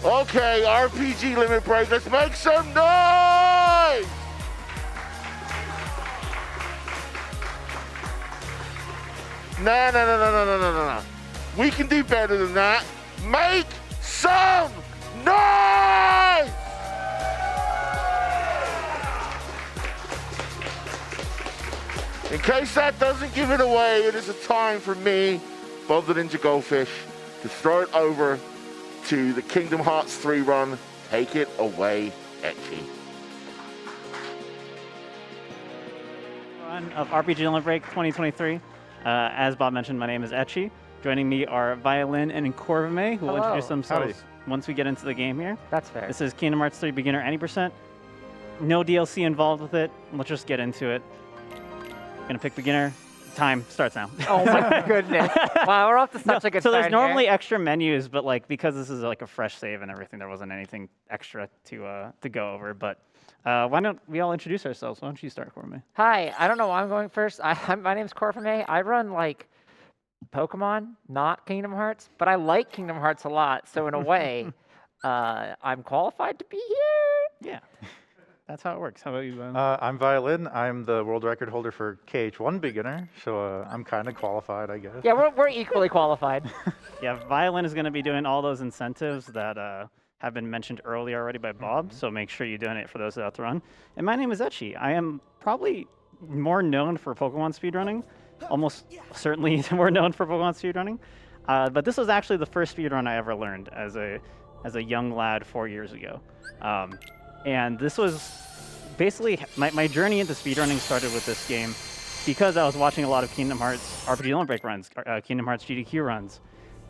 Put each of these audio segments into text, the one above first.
Okay, RPG Limit Break, let's make some noise! No. We can do better than that. Make some noise! In case that doesn't give it away, it is a time for me, Bob the Ninja Goldfish, to throw it over to the Kingdom Hearts 3 run. Take it away, Etchy. Run of RPG Limit Break 2023. As Bob mentioned, my name is Etchy. Joining me are Violin and Corvimae, who will introduce themselves once we get into the game here. That's fair. This is Kingdom Hearts 3 Beginner Any %. No DLC involved with it. Let's just get into it. Gonna pick beginner. Time starts now. Oh my goodness. Wow, we're off to such a good So start there's normally here. extra menus, but like because this is like a fresh save and everything, there wasn't anything extra to go over. But why don't we all introduce ourselves? Why don't you start, Corvimae? Hi, I don't know why I'm going first. My name's Corvimae. I run like Pokemon, not Kingdom Hearts, but I like Kingdom Hearts a lot. So in a way, I'm qualified to be here. Yeah. That's how it works. How about you, Violin? I'm Violin. I'm the world record holder for KH1 beginner, so I'm kind of qualified, I guess. Yeah, we're equally qualified. Yeah, Violin is going to be doing all those incentives that have been mentioned earlier already by Bob, so make sure you're doing it for those out to run. And my name is Etchy. I am probably more known for Pokemon speedrunning, almost certainly more known for Pokemon speedrunning. But this was actually the first speedrun I ever learned as a young lad 4 years ago. And this was basically, my journey into speedrunning started with this game because I was watching a lot of Kingdom Hearts RPG Limit Break runs, Kingdom Hearts GDQ runs.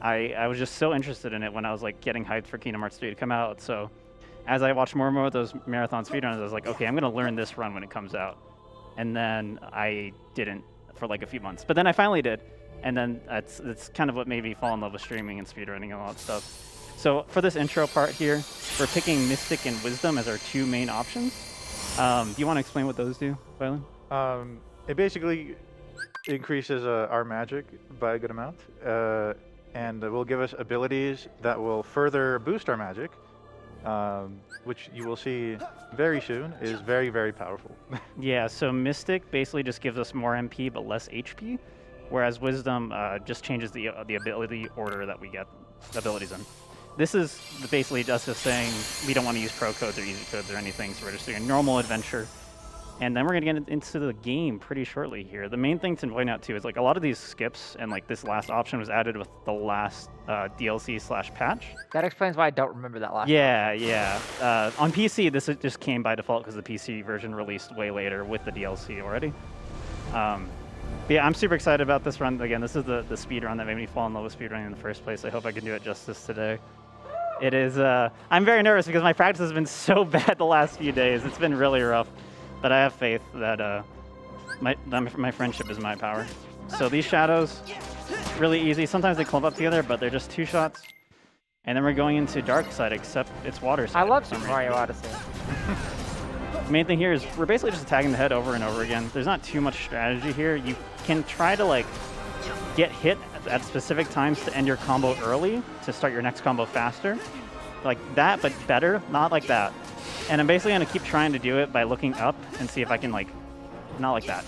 I was just so interested in it when I was like getting hyped for Kingdom Hearts 3 to come out. So as I watched more and more of those marathon speedruns, I was like, okay, I'm gonna learn this run when it comes out. And then I didn't for like a few months, but then I finally did. And then that's kind of what made me fall in love with streaming and speedrunning and all that stuff. So for this intro part here, we're picking Mystic and Wisdom as our two main options. Do you want to explain what those do, Violin? It basically increases our magic by a good amount, and will give us abilities that will further boost our magic, which you will see very soon is very, very powerful. Yeah, so Mystic basically just gives us more MP but less HP, whereas Wisdom just changes the ability order that we get abilities in. This is basically just saying we don't want to use pro codes or easy codes or anything, so we're just doing a normal adventure. And then we're going to get into the game pretty shortly here. The main thing to point out too is like a lot of these skips and like this last option was added with the last DLC/patch. That explains why I don't remember that last Yeah. On PC, this just came by default because the PC version released way later with the DLC already. Yeah, I'm super excited about this run. Again, this is the speed run that made me fall in love with speedrunning in the first place. I hope I can do it justice today. It is, I'm very nervous because my practice has been so bad the last few days. It's been really rough, but I have faith that my friendship is my power. So these shadows, really easy. Sometimes they clump up together, but they're just two shots. And then we're going into Dark Side, except it's Water Side. I love Super Mario Odyssey. The main thing here is we're basically just attacking the head over and over again. There's not too much strategy here. You can try to like get hit at specific times to end your combo early to start your next combo faster. Like that, but better, not like that. And I'm basically gonna keep trying to do it by looking up and see if I can like, not like that,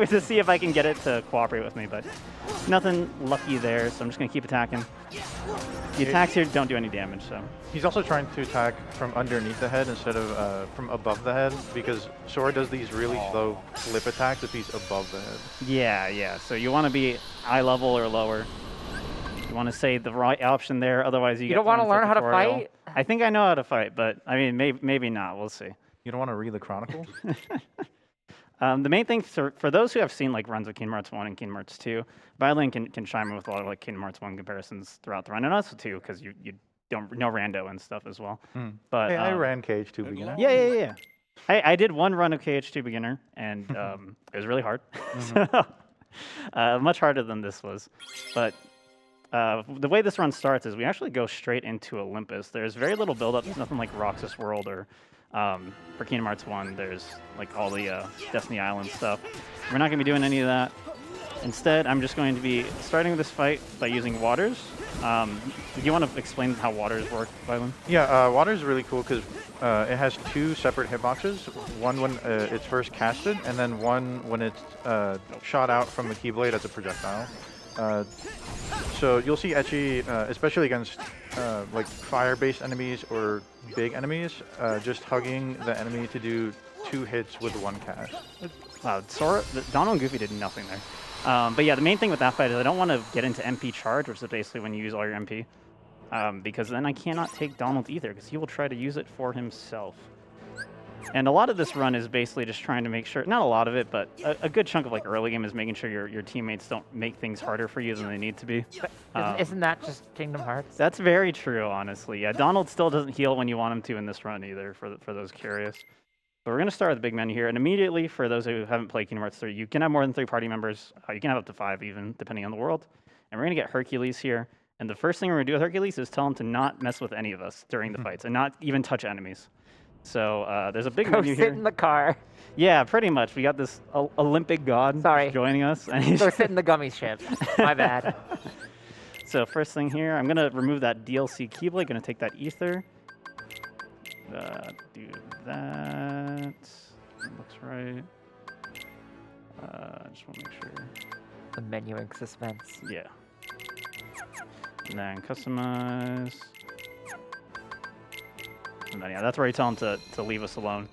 to see if I can get it to cooperate with me, but nothing lucky there, so I'm just gonna keep attacking. The attacks here don't do any damage, so. He's also trying to attack from underneath the head instead of from above the head, because Sora does these really slow flip attacks if he's above the head. Yeah. So you want to be eye level or lower. You want to say the right option there, otherwise you don't want to learn how to fight? I think I know how to fight, but I mean, maybe not. We'll see. You don't want to read the Chronicles? The main thing for those who have seen like runs of Kingdom Hearts 1 and Kingdom Hearts 2, Violin can chime in with a lot of like Kingdom Hearts 1 comparisons throughout the run, and also 2 because you don't know rando and stuff as well. But hey, I ran KH2 beginner. Yeah. I did one run of KH2 beginner, and it was really hard. So, much harder than this was. But the way this run starts is we actually go straight into Olympus. There's very little build-up. There's nothing like Roxas World or for Kingdom Hearts 1. There's like all the Destiny Island stuff. We're not going to be doing any of that. Instead, I'm just going to be starting this fight by using waters. Do you want to explain how waters work, Violin? Yeah, water is really cool because it has 2 separate hitboxes. One when it's first casted, and then one when it's shot out from the Keyblade as a projectile. So you'll see Etchy, especially against like fire-based enemies or big enemies, just hugging the enemy to do 2 hits with 1 cast. Wow, Donald and Goofy did nothing there. But yeah, the main thing with that fight is I don't want to get into MP charge, which is basically when you use all your MP. Because then I cannot take Donald either, because he will try to use it for himself. And a lot of this run is basically just trying to make sure, not a lot of it, but a good chunk of like early game is making sure your teammates don't make things harder for you than they need to be. Isn't that just Kingdom Hearts? That's very true, honestly. Yeah, Donald still doesn't heal when you want him to in this run either, for those curious. But we're going to start with the big menu here, and immediately, for those who haven't played Kingdom Hearts 3, you can have more than 3 party members. You can have up to 5 even, depending on the world. And we're going to get Hercules here. And the first thing we're going to do with Hercules is tell him to not mess with any of us during the fights and not even touch enemies. So there's a big menu here. Go sit in the car. Yeah, pretty much. We got this Olympic god joining us. And he's Go sit in the gummy ship. My bad. So first thing here, I'm going to remove that DLC Keyblade. Going to take that Ether. Do that. Looks right. I just want to make sure. The menuing suspense. Yeah. And then customize. And then, yeah, that's where you tell him to leave us alone.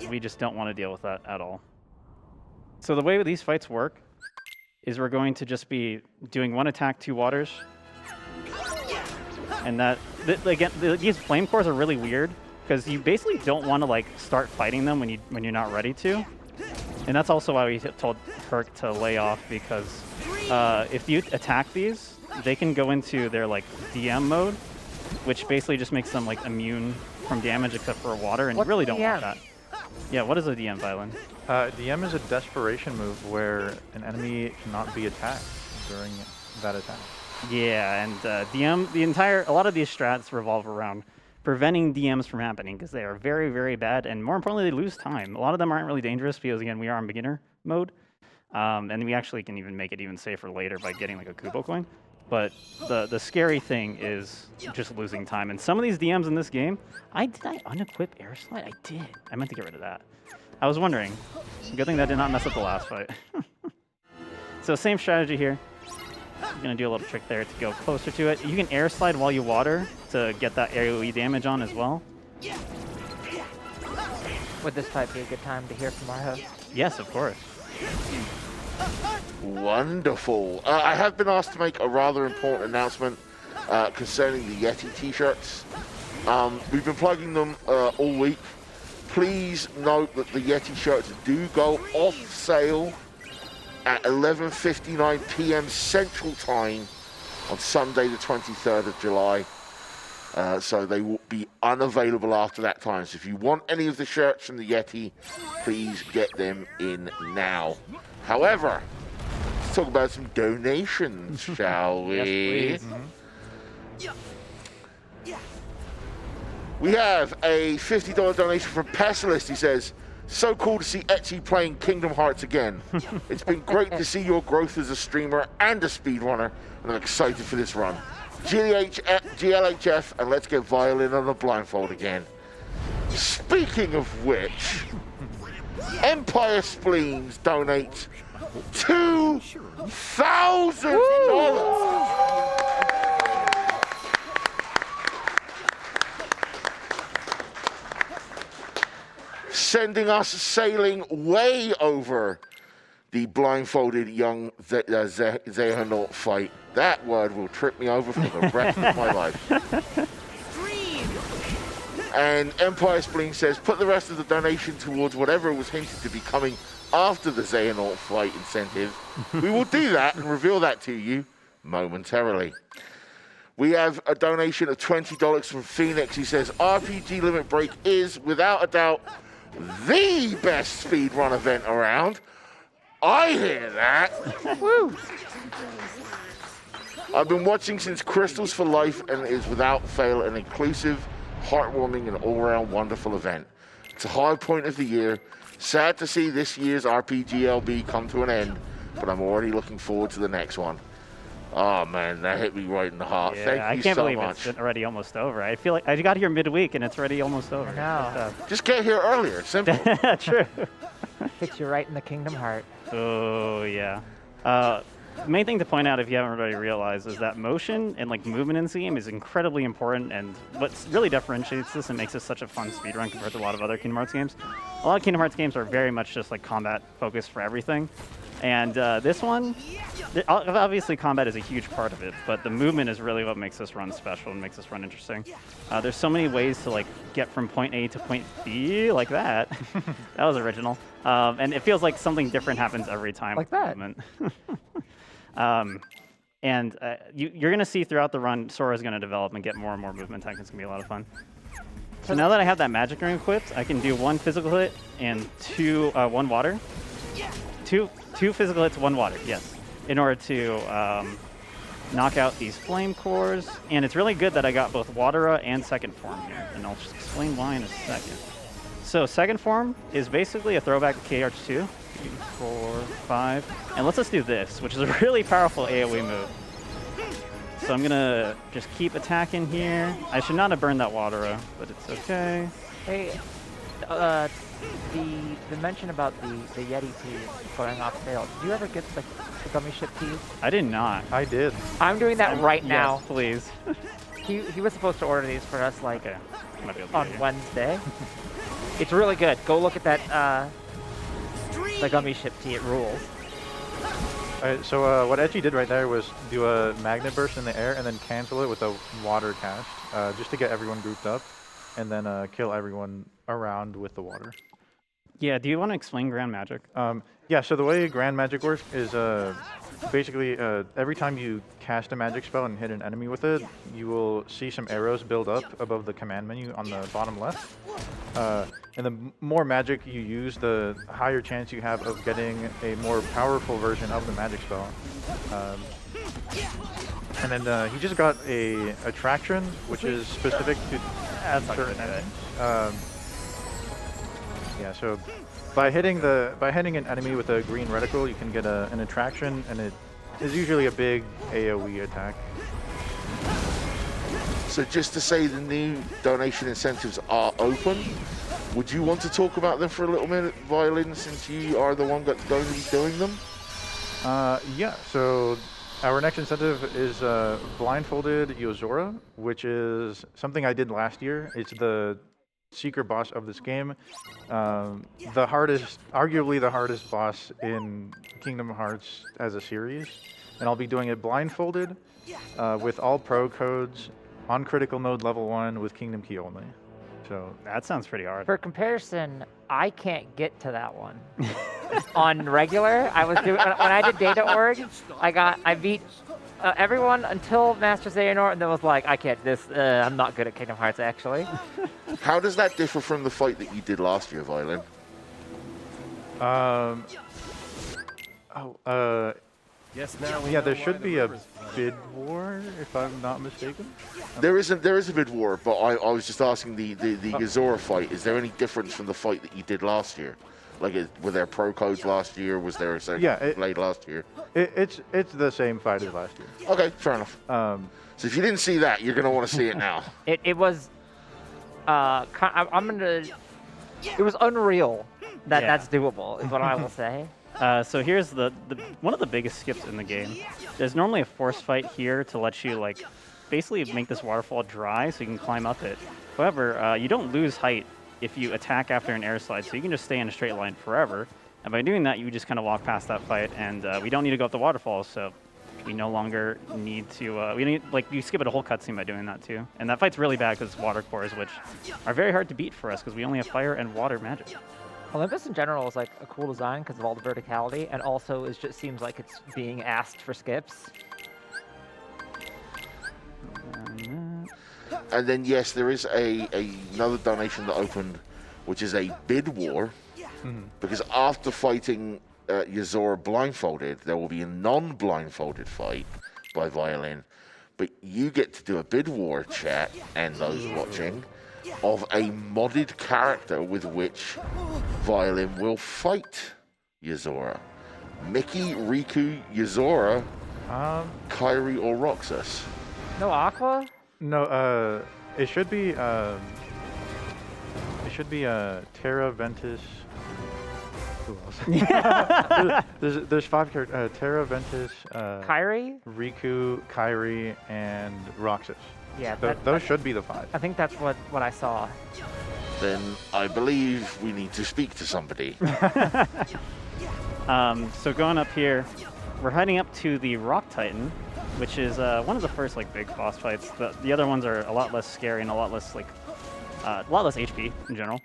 We just don't want to deal with that at all. So the way these fights work is we're going to just be doing 1 attack, 2 waters. And that, again, these flame cores are really weird because you basically don't want to like start fighting them when you're not ready to. And that's also why we told Herc to lay off, because if you attack these, they can go into their like DM mode, which basically just makes them like immune from damage except for water, and you really don't want that. Yeah, what is a DM, Violin? DM is a desperation move where an enemy cannot be attacked during that attack. Yeah, and DM, a lot of these strats revolve around preventing DMs from happening because they are very, very bad, and more importantly, they lose time. A lot of them aren't really dangerous because, again, we are in beginner mode, and we actually can even make it even safer later by getting like a Kubo coin. But the scary thing is just losing time. And some of these DMs in this game, did I unequip Air Slide? I did. I meant to get rid of that. I was wondering. Good thing that did not mess up the last fight. So same strategy here. I'm going to do a little trick there to go closer to it. You can Air Slide while you water to get that AoE damage on as well. Would this fight be a good time to hear from our host? Yes, of course. Wonderful. I have been asked to make a rather important announcement concerning the Yeti t-shirts. We've been plugging them all week. Please note that the Yeti shirts do go off sale at 11:59 p.m. Central Time on Sunday the 23rd of July. So they will be unavailable after that time. So if you want any of the shirts from the Yeti, please get them in now. However, let's talk about some donations, shall we? Yes, please. We have a $50 donation from Pessimist. He says, so cool to see Etchy playing Kingdom Hearts again. It's been great to see your growth as a streamer and a speedrunner, and I'm excited for this run. GLHF, and let's get Violin on the blindfold again. Speaking of which, Empire Spleens donates $2,000. Sending us sailing way over the blindfolded young Xehanort fight. That word will trip me over for the rest of my life. And Empire Spleen says, put the rest of the donation towards whatever was hinted to be coming after the Xehanort flight incentive. We will do that and reveal that to you momentarily. We have a donation of $20 from Phoenix. He says, RPG Limit Break is, without a doubt, the best speedrun event around. I hear that. Woo! I've been watching since Crystals for Life, and it is without fail an inclusive, heartwarming, and all-around wonderful event. It's a high point of the year. Sad to see this year's RPGLB come to an end, but I'm already looking forward to the next one. Oh man, that hit me right in the heart. Yeah, Thank I you can't so believe much. it's already almost over. I feel like I got here midweek and it's already almost over. know. Just get here earlier. Simple. True. Hits you right in the Kingdom Heart. Oh yeah. Main thing to point out, if you haven't already realized, is that motion and like movement in this game is incredibly important, and what really differentiates this and makes this such a fun speedrun compared to a lot of other Kingdom Hearts games. A lot of Kingdom Hearts games are very much just like combat focused for everything, and this one, obviously combat is a huge part of it, but the movement is really what makes this run special and makes this run interesting. There's so many ways to like get from point A to point B like that. That was original, and it feels like something different happens every time. Like with that. movement. You're going to see throughout the run, Sora's going to develop and get more and more movement tech. It's going to be a lot of fun. So now that I have that magic ring equipped, I can do 1 physical hit and 1 water. Two physical hits, 1 water, yes, in order to knock out these flame cores. And it's really good that I got both Watera and second form here, and I'll just explain why in a second. So second form is basically a throwback to KH2. 3, 4, 5. And let's just do this, which is a really powerful AoE move. So I'm gonna just keep attacking here. I should not have burned that Watera, but it's okay. Hey, the mention about the Yeti teas going off sale. Did you ever get the gummy ship teas? I did not. I did. I'm doing that right now. Yes, please. He was supposed to order these for us like Okay. Might be able to on get you. Wednesday. It's really good. Go look at that the gummy ship tea. It rules. Alright, so what Etchy did right there was do a magnet burst in the air and then cancel it with a water cast, just to get everyone grouped up, and then kill everyone around with the water. Yeah, do you want to explain Grand Magic? Yeah, so the way Grand Magic works is basically every time you cast a magic spell and hit an enemy with it, you will see some arrows build up above the command menu on the bottom left. And the more magic you use, the higher chance you have of getting a more powerful version of the magic spell. And then he just got a attraction, which is specific to certain enemies. Yeah, so by hitting an enemy with a green reticle, you can get an attraction, and it is usually a big AoE attack. So just to say, the new donation incentives are open. Would you want to talk about them for a little minute, Violin, since you are the one that's going to be doing them? Yeah, so our next incentive is blindfolded Yozora, which is something I did last year. It's the secret boss of this game. The hardest, arguably the hardest boss in Kingdom Hearts as a series. And I'll be doing it blindfolded with all pro codes on critical mode level 1 with Kingdom Key only. So That sounds pretty hard. For comparison, I can't get to that one. On regular, I was doing when I did Data Org, I beat everyone until Master Xehanort, and then was like, I can't do this. I'm not good at Kingdom Hearts actually. How does that differ from the fight that you did last year, Violin? Yes, now we yeah, know there why should the be a river's flooded. bid war, if I'm not mistaken. There is a bid war, but I was just asking the Yozora fight. Is there any difference from the fight that you did last year? Like, were there pro codes last year? Was there a second blade last year? It's the same fight as last year. Okay, fair enough. So if you didn't see that, you're gonna want to see it now. It was it was unreal that Yeah. that's doable, is what I will say. So here's the one of the biggest skips in the game. There's normally a force fight here to let you like basically make this waterfall dry so you can climb up it. However, you don't lose height if you attack after an air slide, so you can just stay in a straight line forever. And by doing that, you just kind of walk past that fight, and we don't need to go up the waterfall, so we no longer need to. You skip it a whole cutscene by doing that too. And that fight's really bad because it's water cores, which are very hard to beat for us because we only have fire and water magic. Olympus in general is like a cool design because of all the verticality, and also it just seems like it's being asked for skips. And then yes, there is another donation that opened, which is a bid war, because after fighting Yozora blindfolded, there will be a non-blindfolded fight by Violin, but you get to do a bid war chat, and those watching, of a modded character with which Violin will fight Yozora. Mickey, Riku, Yuzora, Kairi, or Roxas? No Aqua? No, it should be Terra, Ventus. Who else? there's 5 characters. Terra, Ventus, Kyrie? Riku, Kairi, and Roxas. Yeah, Those should be the 5. I think that's what I saw. Then I believe we need to speak to somebody. So going up here, we're heading up to the Rock Titan, which is one of the first like big boss fights. The other ones are a lot less scary and a lot less HP in general.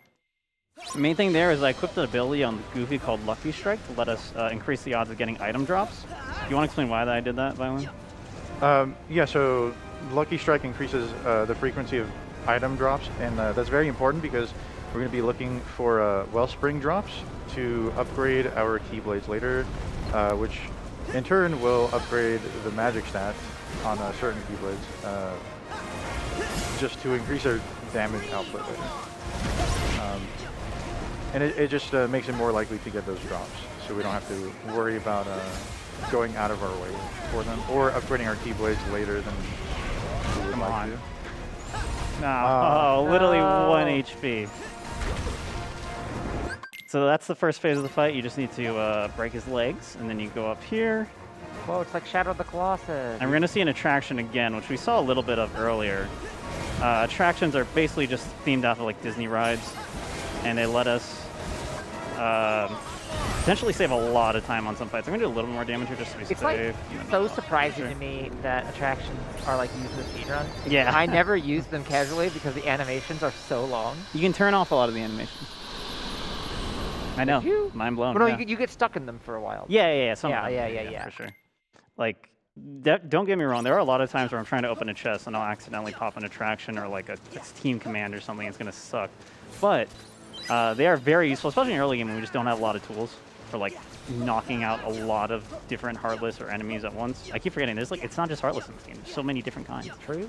The main thing there is I equipped an ability on Goofy called Lucky Strike to let us increase the odds of getting item drops. Do you want to explain why I did that, Violin? Yeah, so Lucky Strike increases the frequency of item drops, and that's very important because we're going to be looking for Wellspring drops to upgrade our Keyblades later, which in turn will upgrade the magic stats on certain Keyblades, just to increase their damage output later. And it just makes it more likely to get those drops, so we don't have to worry about going out of our way for them, or upgrading our Keyblades later than we would like to. No, literally 1 HP. So that's the first phase of the fight. You just need to break his legs, and then you go up here. Whoa, it's like Shadow of the Colossus. And we're going to see an attraction again, which we saw a little bit of earlier. Attractions are basically just themed off of like Disney rides, and they let us potentially save a lot of time on some fights. I'm going to do a little more damage here just to be It's safe. like so surprising to me that attractions are like used in the speedrun. Yeah. I never use them casually because the animations are so long. You can turn off a lot of the animations. I know. You? Mind blown. Well, no, yeah. you get stuck in them for a while. Yeah. Some of them, Yeah. for sure. Like, don't get me wrong. There are a lot of times where I'm trying to open a chest and I'll accidentally pop an attraction or like a team command or something. It's gonna suck. But they are very useful, especially in early game when we just don't have a lot of tools for like knocking out a lot of different Heartless or enemies at once. I keep forgetting. It's not just Heartless in this game. There's so many different kinds. True.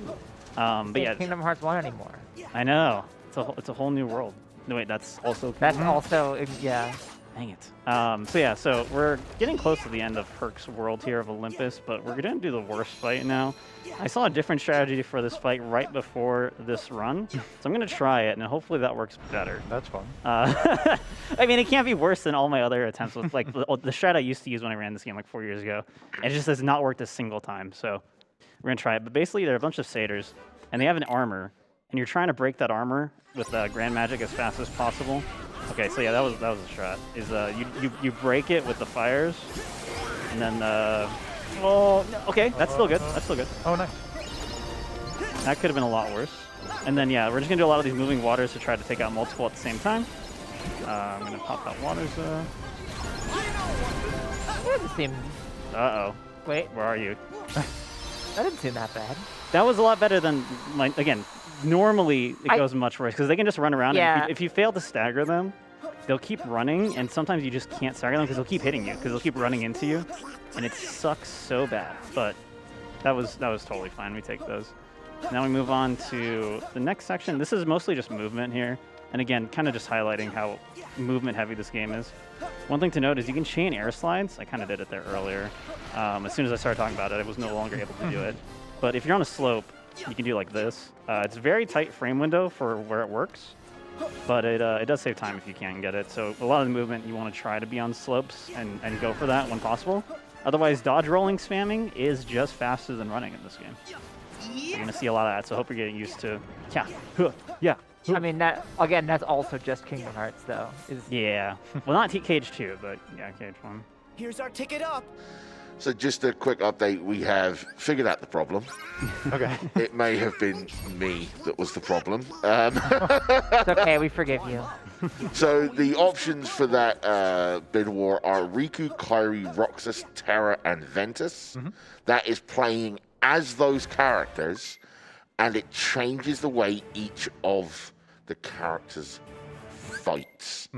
But yeah, Kingdom Hearts 1 anymore. I know. It's a whole new world. No wait, that's also. That's also yeah. Dang it. So we're getting close to the end of Herc's world here of Olympus, but we're going to do the worst fight now. I saw a different strategy for this fight right before this run, so I'm going to try it, and hopefully that works better. That's fun. I mean, it can't be worse than all my other attempts with like the strat I used to use when I ran this game like 4 years ago. It just has not worked a single time, so we're going to try it. But basically, they're a bunch of satyrs, and they have an armor, and you're trying to break that armor with Grand Magic as fast as possible. Okay, so yeah, that was a strat. Is you break it with the fires, and then oh no, okay, that's still good. That's still good. Oh, nice. That could have been a lot worse. And then yeah, we're just gonna do a lot of these moving waters to try to take out multiple at the same time. I'm gonna pop that waters. That didn't seem. Uh oh. Wait, Where are you? that didn't seem that bad. That was a lot better than again. Normally it goes much worse because they can just run around. Yeah. And if you fail to stagger them, they'll keep running, and sometimes you just can't stagger them because they'll keep hitting you because they'll keep running into you, and it sucks so bad. But that was totally fine. We take those. Now we move on to the next section. This is mostly just movement here, and again, kind of just highlighting how movement heavy this game is. One thing to note is you can chain air slides. I kind of did it there earlier. As soon as I started talking about it, I was no longer able to do it. But if you're on a slope, you can do like this. It's a very tight frame window for where it works, but it does save time if you can't get it. So a lot of the movement you want to try to be on slopes and go for that when possible. Otherwise, dodge rolling spamming is just faster than running in this game. You're going to see a lot of that, so I hope you're getting used to, yeah. I mean, that's also just Kingdom Hearts, though. Yeah. Well, not Cage 2, but yeah, Cage 1. Here's our ticket up. So just a quick update, we have figured out the problem. Okay. It may have been me that was the problem. It's okay, we forgive you. So the options for that bid war are Riku, Kairi, Roxas, Terra, and Ventus. That is playing as those characters, and it changes the way each of the characters fights.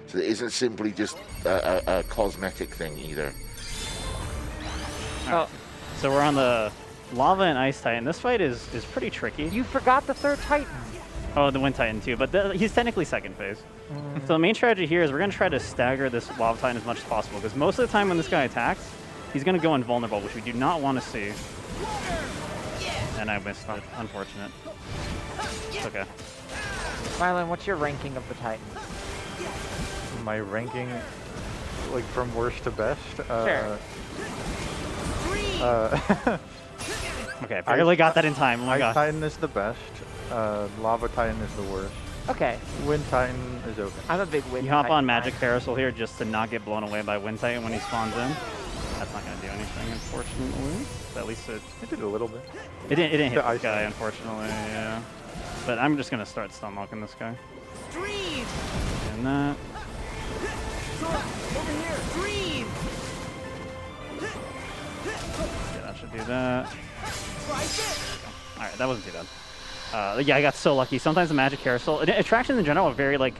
So it isn't simply just a cosmetic thing either. Right. So we're on the Lava and Ice Titan. This fight is pretty tricky. You forgot the third Titan. Oh, the Wind Titan too, but he's technically second phase. So the main strategy here is we're going to try to stagger this Lava Titan as much as possible, because most of the time when this guy attacks, he's going to go invulnerable, which we do not want to see. And I missed it. Unfortunate. It's okay. Mylan, what's your ranking of the Titans? My ranking, like from worst to best. Sure. Okay, I barely got that in time. Oh my Ice god. Titan is the best. Lava Titan is the worst. Okay. Wind Titan is okay. I'm a big Wind You hop Titan on Magic guy. Carousel here just to not get blown away by Wind Titan when he spawns in. That's not going to do anything, unfortunately. But at least it did a little bit. didn't hit The this ice guy, Titan. unfortunately. Yeah. But I'm just going to start stun locking this guy. And that. Yeah, that should do that. Alright, that wasn't too bad. Yeah, I got so lucky. Sometimes the Magic Carousel, attractions in general are very, like,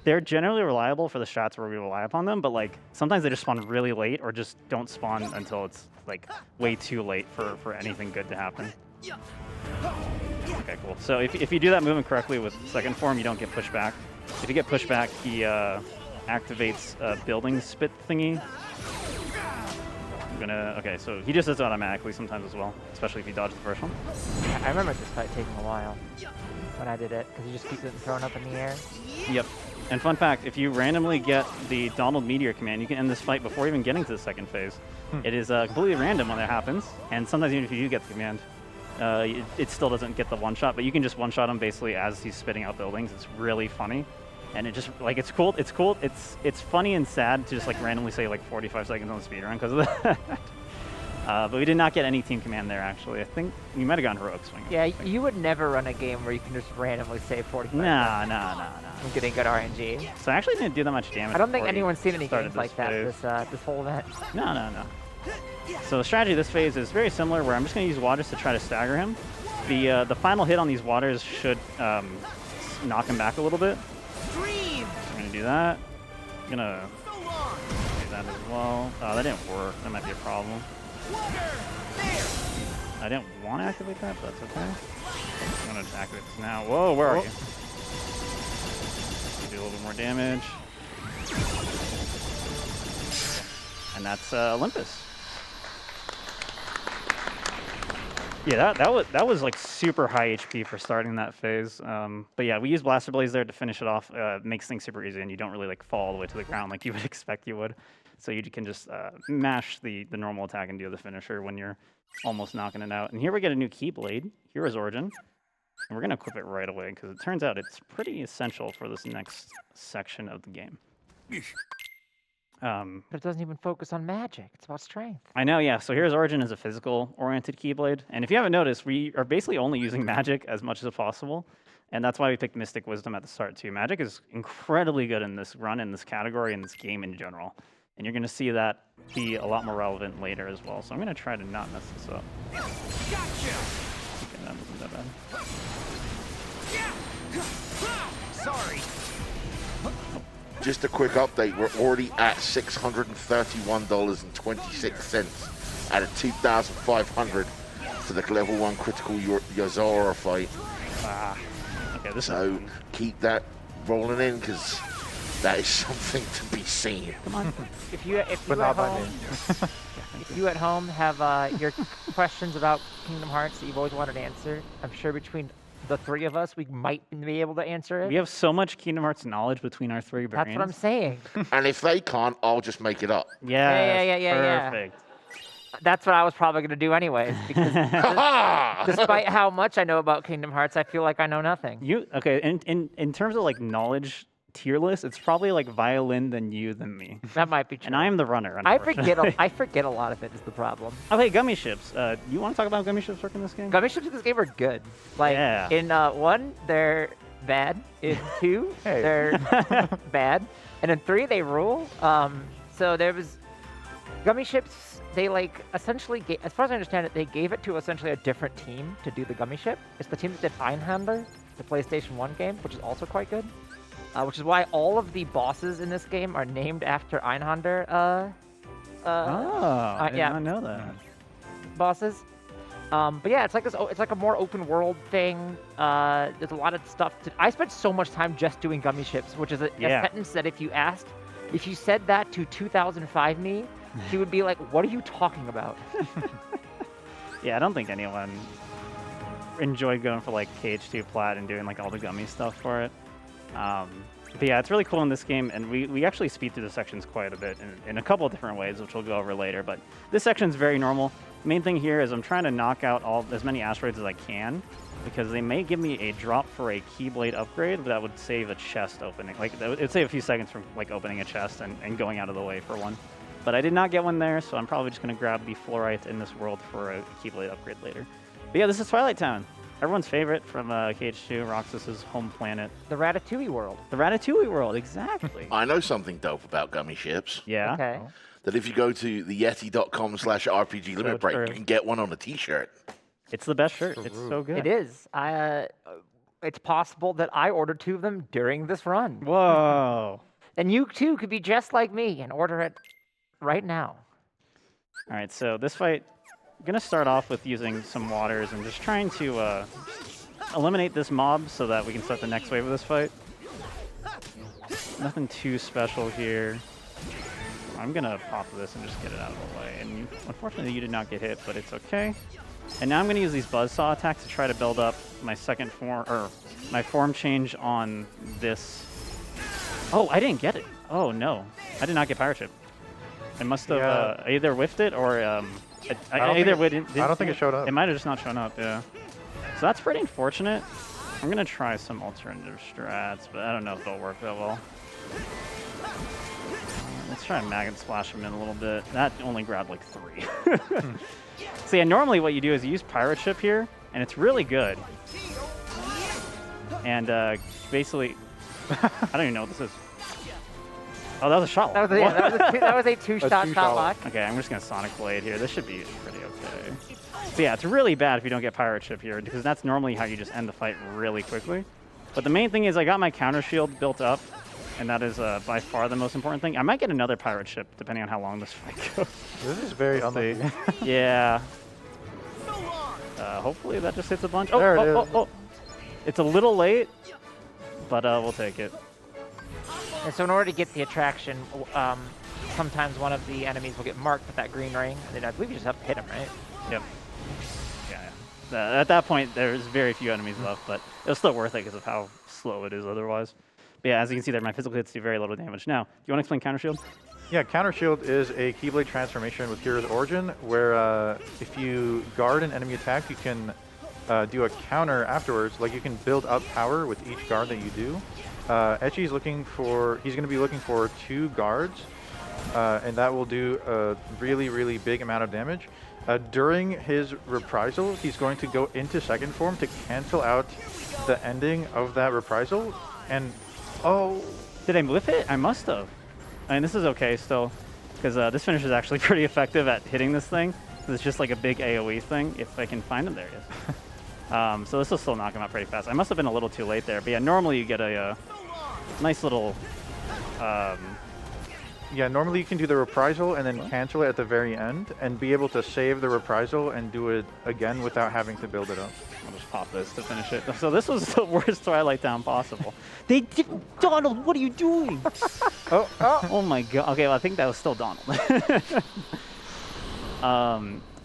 they're generally reliable for the shots where we rely upon them, but, like, sometimes they just spawn really late or just don't spawn until it's, like, way too late for anything good to happen. Okay, cool. So if you do that movement correctly with second form, you don't get pushed back. If you get pushed back, he activates a building spit thingy. Okay, so he just does it automatically sometimes as well, especially if you dodge the first one. I remember this fight taking a while when I did it, because you just keep getting thrown up in the air. Yep. And fun fact, if you randomly get the Donald Meteor command, you can end this fight before even getting to the second phase. It is completely random when that happens, and sometimes even if you do get the command, it still doesn't get the one-shot, but you can just one-shot him basically as he's spitting out buildings. It's really funny. And it just, like, it's cool. It's cool. It's funny and sad to just, like, randomly say, like, 45 seconds on the speedrun because of that. But we did not get any team command there, actually. I think you might have gone heroic swing. Yeah, you would never run a game where you can just randomly say 45 Nah. I'm getting good RNG. So I actually didn't do that much damage. I don't think before we anyone's seen any started games like that this whole event. No. So the strategy of this phase is very similar, where I'm just going to use waters to try to stagger him. The final hit on these waters should knock him back a little bit. So I'm going to do that. I'm going to do that as well. Oh, that didn't work. That might be a problem. I didn't want to activate that, but that's okay. I'm going to activate this now. Whoa, where are you? Do a little bit more damage. And that's Olympus. Yeah, that was like super high HP for starting that phase. But yeah, we use Blaster Blaze there to finish it off. Makes things super easy, and you don't really like fall all the way to the ground like you would expect you would. So you can just mash the normal attack and do the finisher when you're almost knocking it out. And here we get a new Keyblade, Hero's Origin. And we're going to equip it right away, because it turns out it's pretty essential for this next section of the game. But it doesn't even focus on magic. It's about strength. I know, yeah. So Hero's Origin is a physical-oriented Keyblade. And if you haven't noticed, we are basically only using magic as much as possible. And that's why we picked Mystic Wisdom at the start, too. Magic is incredibly good in this run, in this category, in this game in general. And you're going to see that be a lot more relevant later as well. So I'm going to try to not mess this up. Gotcha. Okay, that wasn't that bad. Sorry. Just a quick update, we're already at $631.26 out of 2,500 for the level 1 critical Yazara fight. Okay, this So keep that rolling in, because that is something to be seen. Come on. If you at not by home, me. if you at home have your questions about Kingdom Hearts that you've always wanted answered, I'm sure between the three of us, we might be able to answer it. We have so much Kingdom Hearts knowledge between our three brains. That's what I'm saying. And if they can't, I'll just make it up. Yeah. Perfect. That's what I was probably going to do anyways, because despite how much I know about Kingdom Hearts, I feel like I know nothing. Okay, in terms of like knowledge tier list, it's probably like Violin, then you, then me. That might be true. And I am the runner, I unfortunately. forget a lot of it is the problem. Okay, gummy ships. You want to talk about gummy ships work in this game? Gummy ships in this game are good. Like, Yeah. in 1, they're bad. In 2, Hey. they're bad. And in 3, they rule. So there was gummy ships. They like essentially, as far as I understand it, they gave it to essentially a different team to do the gummy ship. It's the team that did Einhander, the PlayStation 1 game, which is also quite good. Which is why all of the bosses in this game are named after Einhander. Oh, I did yeah. not know that. Bosses. But yeah, it's like this. It's like a more open world thing. There's a lot of stuff. I spent so much time just doing gummy ships, which is a sentence that if you said that to 2005 me, he would be like, "What are you talking about?" Yeah, I don't think anyone enjoyed going for like KH2 Plat and doing like all the gummy stuff for it. But yeah, it's really cool in this game, and we actually speed through the sections quite a bit in a couple of different ways, which we'll go over later. But this section's very normal. The main thing here is I'm trying to knock out as many asteroids as I can, because they may give me a drop for a Keyblade upgrade, but that would save a chest opening. Like, it would save a few seconds from like opening a chest and going out of the way for one. But I did not get one there, so I'm probably just going to grab the Fluorite in this world for a Keyblade upgrade later. But yeah, this is Twilight Town. Everyone's favorite from KH2, Roxas's home planet. The Ratatouille world. The Ratatouille world, exactly. I know something dope about gummy ships. Yeah. Okay. That if you go to the yeti.com/RPG limit break, true. you can get one on a t-shirt. It's the best shirt. It's so good. It is. It's possible that I ordered 2 of them during this run. Whoa. And you too could be just like me and order it right now. All right, so this fight, I'm going to start off with using some waters and just trying to eliminate this mob so that we can start the next wave of this fight. Nothing too special here. I'm going to pop this and just get it out of the way. And unfortunately, you did not get hit, but it's okay. And now I'm going to use these buzzsaw attacks to try to build up my second form, or my form change on this. Oh, I didn't get it. Oh, no. I did not get Pirate Ship. I must have either whiffed it or I don't think it showed up. It might have just not shown up, yeah. So that's pretty unfortunate. I'm going to try some alternative strats, but I don't know if they'll work that well. Let's try and Magnet Splash him in a little bit. That only grabbed like 3. So yeah, normally what you do is you use Pirate Ship here, and it's really good. And basically, I don't even know what this is. Oh, that was a shot lock. That was a two-shot shot lock. Okay, I'm just going to Sonic Blade here. This should be pretty okay. So yeah, it's really bad if you don't get Pirate Ship here, because that's normally how you just end the fight really quickly. But the main thing is I got my counter shield built up, and that is by far the most important thing. I might get another Pirate Ship, depending on how long this fight goes. This is very unlucky. Yeah. Hopefully that just hits a bunch. There it is. It's a little late, but we'll take it. And so in order to get the attraction, sometimes one of the enemies will get marked with that green ring. And then I believe you just have to hit him, right? Yep. Yeah. At that point, there's very few enemies left, but it was still worth it because of how slow it is otherwise. But yeah, as you can see there, my physical hits do very little damage. Now, do you want to explain Counter Shield? Yeah, Counter Shield is a Keyblade transformation with Hero's Origin, where if you guard an enemy attack, you can do a counter afterwards. Like, you can build up power with each guard that you do. Etchy's he's going to be looking for 2 guards, and that will do a really, really big amount of damage. During his reprisal, he's going to go into second form to cancel out the ending of that reprisal. And, oh... Did I whiff it? I must have. I mean, this is okay still, because this finish is actually pretty effective at hitting this thing. It's just like a big AoE thing, if I can find him. There he is. So this will still knock him out pretty fast. I must have been a little too late there, but yeah, normally you get a nice little... Yeah, normally you can do the reprisal and then cancel it at the very end and be able to save the reprisal and do it again without having to build it up. I'll just pop this to finish it. So this was the worst Twilight Town possible. They did... Donald, what are you doing? Oh my god. Okay, well, I think that was still Donald.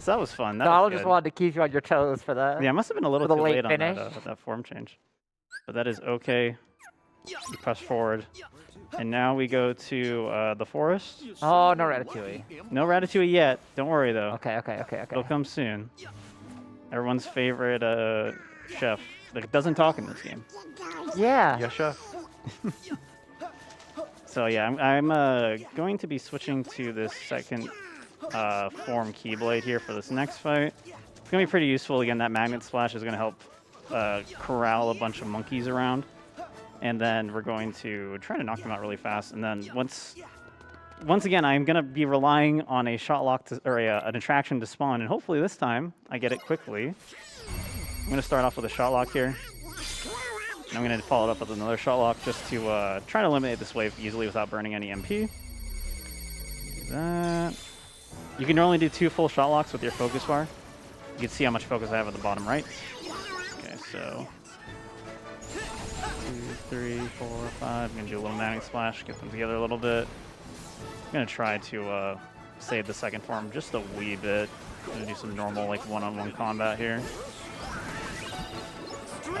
So that was fun. Donald just wanted to keep you on your toes for that. Yeah, I must have been a little too late on finish. that form change. But that is okay. You press forward. And now we go to the forest. Oh, no Ratatouille. No Ratatouille yet. Don't worry, though. Okay. It'll come soon. Everyone's favorite chef that doesn't talk in this game. Yeah. Yeah, chef. So yeah, I'm going to be switching to this second form Keyblade here for this next fight. It's going to be pretty useful. Again, that Magnet Splash is going to help corral a bunch of monkeys around. And then we're going to try to knock them out really fast. And then once again, I'm going to be relying on a shot lock or an attraction to spawn. And hopefully this time I get it quickly. I'm going to start off with a shot lock here. And I'm going to follow it up with another shot lock just to try to eliminate this wave easily without burning any MP. Do that. You can only do 2 full shot locks with your focus bar. You can see how much focus I have at the bottom right. Okay, so 2, 3, 4, 5. I'm gonna do a little Manic Splash, get them together a little bit. I'm gonna try to save the second form just a wee bit. I'm gonna do some normal like one-on-one combat here.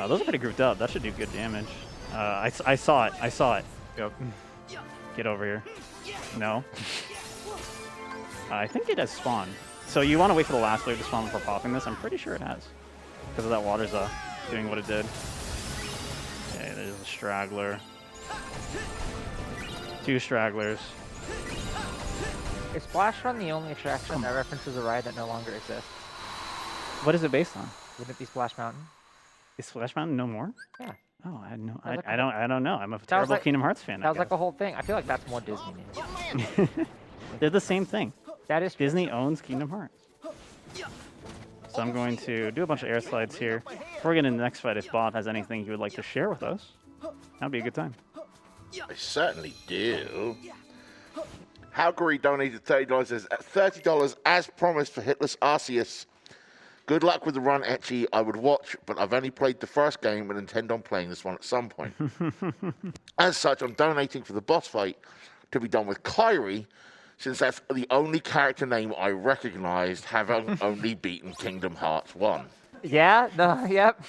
Those are pretty grouped up. That should do good damage. I saw it. I saw it. Yep. Get over here. No. I think it has spawn. So you want to wait for the last wave to spawn before popping this. I'm pretty sure it has. Because of that water's doing what it did. Okay, there's a straggler. 2 stragglers. Is Splash Run the only attraction that references a ride that no longer exists? What is it based on? Wouldn't it be Splash Mountain? Is Splash Mountain no more? Yeah. Oh, I had no. Sounds like I don't know. I'm a terrible like- Kingdom Hearts fan. That was like the whole thing. I feel like that's more Disney news. They're the same thing. That is true. Disney owns Kingdom Hearts. So I'm going to do a bunch of air slides here. Before we get into the next fight, if Bob has anything he would like to share with us, that'd be a good time. I certainly do. Halgary donated $30 as promised for Hitless Arceus. Good luck with the run, Etchy. I would watch, but I've only played the first game and intend on playing this one at some point. As such, I'm donating for the boss fight to be done with Kyrie, since that's the only character name I recognized, having only beaten Kingdom Hearts 1. Yeah, no, yep.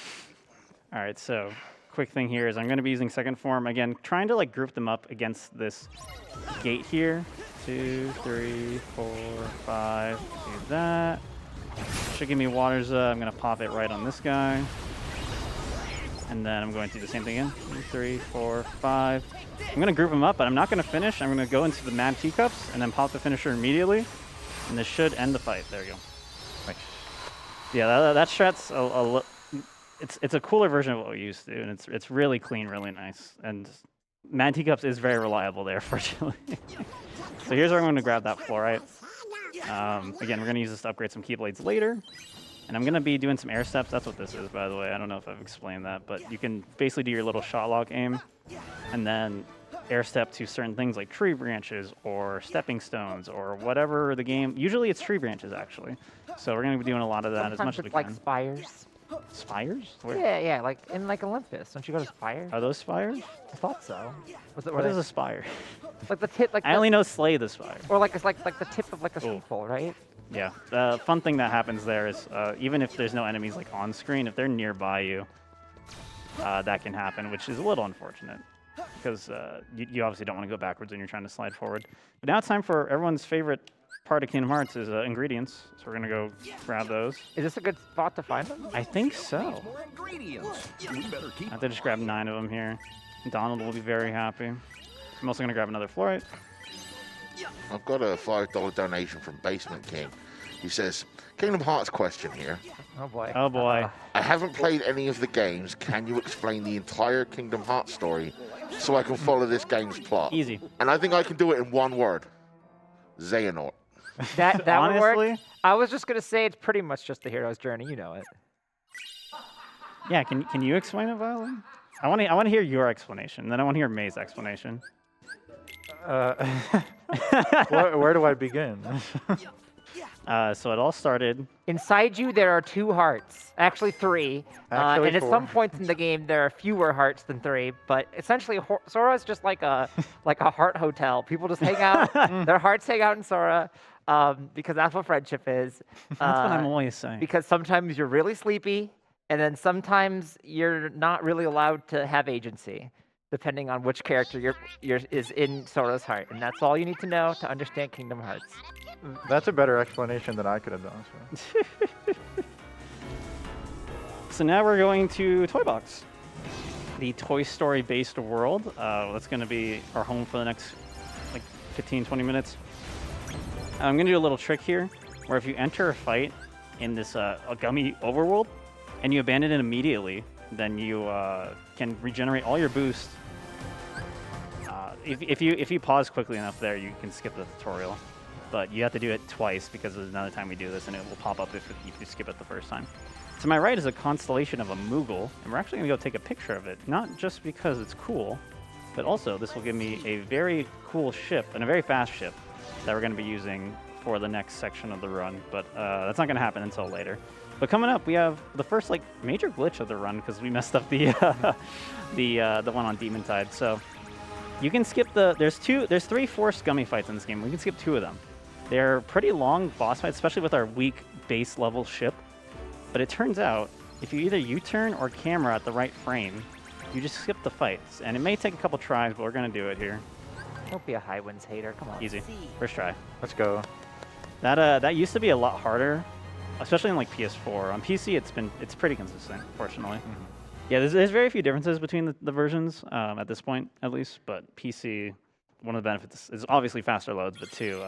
All right, so quick thing here is I'm going to be using second form. Again, trying to like group them up against this gate here. 2, 3, 4, 5. Do that. Should give me waters. I'm going to pop it right on this guy. And then I'm going to do the same thing again. 2, 3, 4, 5. I'm going to group them up, but I'm not going to finish. I'm going to go into the Mad Teacups and then pop the finisher immediately. And this should end the fight. There you go. Nice. Yeah, that strat's it's a cooler version of what we used to do, and it's really clean, really nice. And Mad Teacups is very reliable there, fortunately. So here's where I'm going to grab that fluorite. Again, we're going to use this to upgrade some Keyblades later. And I'm going to be doing some air steps. That's what this is, by the way. I don't know if I've explained that, but you can basically do your little shot lock aim and then air step to certain things like tree branches or stepping stones or whatever the game. Usually it's tree branches, actually. So we're going to be doing a lot of that as much Sometimes as we it's like can. spires. Spires? Where? Yeah, like in like Olympus. Don't you go to spires? Are those spires? I thought so. Was it What is a spire? like the tip? Like I only know Slay the Spire. or like it's like the tip of like a Ooh. swimming pool, right? Yeah. The fun thing that happens there is even if there's no enemies like on screen, if they're nearby you, that can happen, which is a little unfortunate because you obviously don't want to go backwards when you're trying to slide forward. But now it's time for everyone's favorite part of Kingdom Hearts is ingredients. So we're gonna go grab those. Is this a good spot to find them? I think so. More ingredients. We better I keep have to just grab 9 of them here. Donald will be very happy. I'm also gonna grab another fluorite. I've got a $5 donation from Basement King. He says, Kingdom Hearts question here. Oh boy. Oh boy. I haven't played any of the games. Can you explain the entire Kingdom Hearts story so I can follow this game's plot? Easy. And I think I can do it in one word. Xehanort. That would work. Honestly? I was just gonna say it's pretty much just the hero's journey. You know it. Yeah, can you explain it, Violet? I want to hear your explanation, then I want to hear May's explanation. Where do I begin? So it all started. Inside you, there are 2 hearts. Actually, 3. Actually, and at 4. some points in the game, there are fewer hearts than 3. But essentially, Sora is just like a heart hotel. People just hang out. Their hearts hang out in Sora because that's what friendship is. That's what I'm always saying. Because sometimes you're really sleepy, and then sometimes you're not really allowed to have agency, depending on which character is in Sora's heart. And that's all you need to know to understand Kingdom Hearts. That's a better explanation than I could have done. So. So now we're going to Toy Box, the Toy Story based world. That's going to be our home for the next like 15, 20 minutes. I'm going to do a little trick here where if you enter a fight in this gummy overworld and you abandon it immediately, then you can regenerate all your boost. If you pause quickly enough there, you can skip the tutorial. But you have to do it twice because there's another time we do this and it will pop up if you skip it the first time. To my right is a constellation of a Moogle, and we're actually going to go take a picture of it, not just because it's cool, but also this will give me a very cool ship, and a very fast ship, that we're going to be using for the next section of the run, but that's not going to happen until later. But coming up, we have the first like major glitch of the run because we messed up the the one on Demon Tide. So you can skip there's 3 forced gummy fights in this game. We can skip 2 of them. They're pretty long boss fights, especially with our weak base level ship. But it turns out if you either U-turn or camera at the right frame, you just skip the fights. And it may take a couple tries, but we're gonna do it here. Don't be a high winds hater. Come on. Easy. First try. Let's go. That used to be a lot harder, especially in like PS4. On PC, it's pretty consistent, fortunately. Yeah, there's very few differences between the versions at this point, at least. But PC, one of the benefits is obviously faster loads, but 2,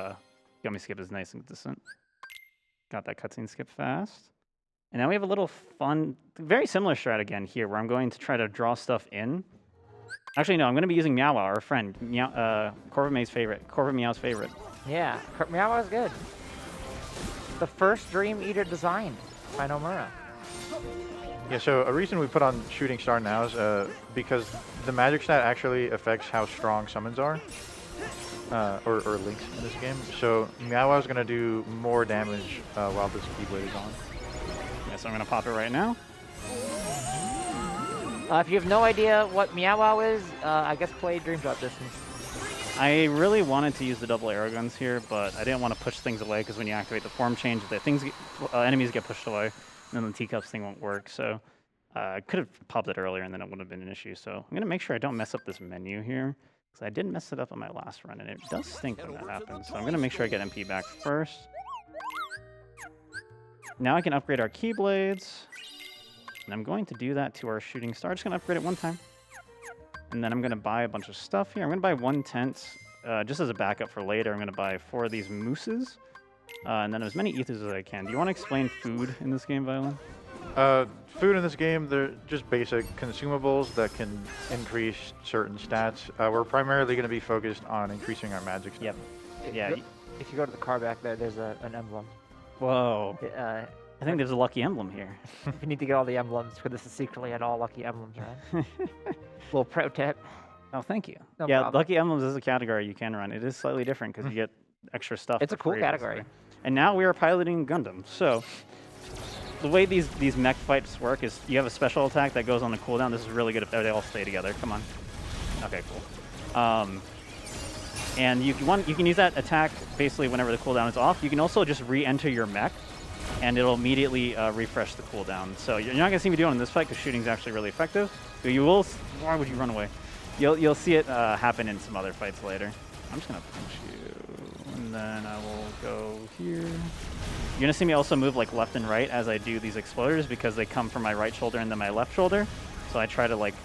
gummy skip is nice and consistent. Got that cutscene skip fast. And now we have a little fun, very similar strat again here, where I'm going to try to draw stuff in. Actually, no, I'm going to be using Meow Wow, our friend, Corvimae's favorite, Corvimeow's favorite. Yeah, Meow is good. The first Dream Eater designed by Nomura. Yeah, so a reason we put on Shooting Star now is because the magic stat actually affects how strong summons are, or links in this game. So Meow Wow is going to do more damage while this Keyblade is on. Yeah, so I'm going to pop it right now. If you have no idea what Meow Wow is, I guess play Dream Drop Distance. I really wanted to use the double arrow guns here, but I didn't want to push things away because when you activate the form change, enemies get pushed away, and then the teacups thing won't work. So I could have popped it earlier, and then it wouldn't have been an issue. So I'm going to make sure I don't mess up this menu here, because I did mess it up on my last run, and it does stink when that happens. So I'm going to make sure I get MP back first. Now I can upgrade our Keyblades, and I'm going to do that to our Shooting Star. Just going to upgrade it one time. And then I'm going to buy a bunch of stuff here. I'm going to buy 1 tent just as a backup for later. I'm going to buy 4 of these mooses, and then as many ethers as I can. Do you want to explain food in this game, Violin? Food in this game, they're just basic consumables that can increase certain stats. We're primarily going to be focused on increasing our magic stats. Yep. Yeah. If you go to the car back there, there's an emblem. Whoa. I think there's a lucky emblem here. If you need to get all the emblems, because this is secretly at all lucky emblems, right? Little pro tip. Oh, thank you. No yeah, problem. lucky emblems is a category you can run. It is slightly different because you get extra stuff. It's a for cool free, category. basically. And now we are piloting Gundam. So the way these mech fights work is you have a special attack that goes on the cooldown. This is really good if they all stay together. Come on. Okay, cool. And you can use that attack basically whenever the cooldown is off. You can also just re-enter your mech, and it'll immediately refresh the cooldown. So you're not gonna see me doing it in this fight because shooting is actually really effective. But you will. Why would you run away? You'll see it happen in some other fights later. I'm just gonna punch you, and then I will go here. You're gonna see me also move like left and right as I do these exploders because they come from my right shoulder and then my left shoulder. So I try to like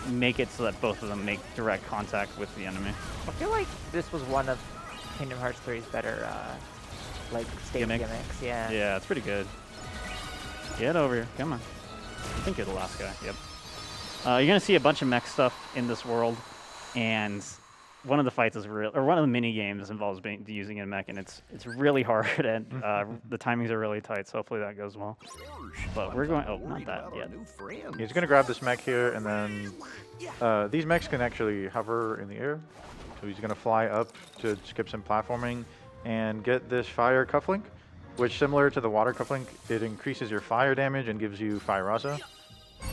make it so that both of them make direct contact with the enemy. I feel like this was one of Kingdom Hearts 3's better, like, stage gimmicks. Yeah. Yeah, it's pretty good. Get over here. Come on. I think you're the last guy. Yep. You're gonna see a bunch of mech stuff in this world, and one of the fights is real, or one of the mini games involves using a mech, and it's really hard, and the timings are really tight. So hopefully that goes well. But we're going. Oh, not that yet. He's going to grab this mech here, and then these mechs can actually hover in the air. So he's going to fly up to skip some platforming and get this fire cufflink, which, similar to the water cufflink, it increases your fire damage and gives you Fire Raza.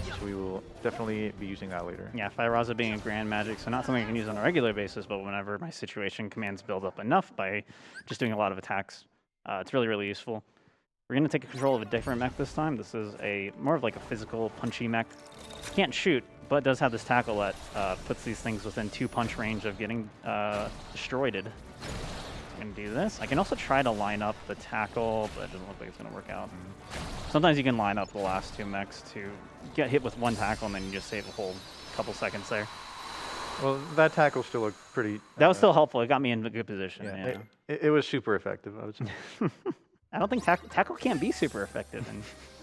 So we will definitely be using that later. Yeah, Fire Raza being a grand magic, so not something I can use on a regular basis, but whenever my situation commands build up enough by just doing a lot of attacks, it's really, really useful. We're going to take control of a different mech this time. This is more of like a physical, punchy mech. Can't shoot, but does have this tackle that puts these things within 2 punch range of getting destroyed. I can do this. I can also try to line up the tackle, but it doesn't look like it's going to work out. Sometimes you can line up the last 2 mechs to get hit with 1 tackle, and then you just save a whole couple seconds there. Well, that tackle still looked pretty... That was still helpful. It got me in a good position. Yeah, it was super effective, I would say. I don't think tackle can't be super effective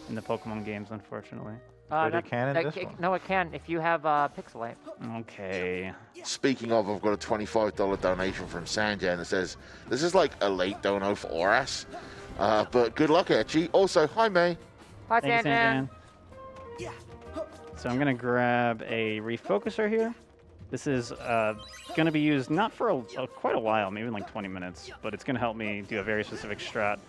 in the Pokemon games, unfortunately. But it can in this one. No, it can if you have Pixelate. Okay. Speaking of, I've got a $25 donation from Sanjan that says, this is like a late dono for Oras. But good luck, Etchy. Also, hi, May. Hi, Thank you, Sanjan. Sanjan. So I'm going to grab a refocuser here. This is going to be used not for quite a while, maybe like 20 minutes, but it's going to help me do a very specific strat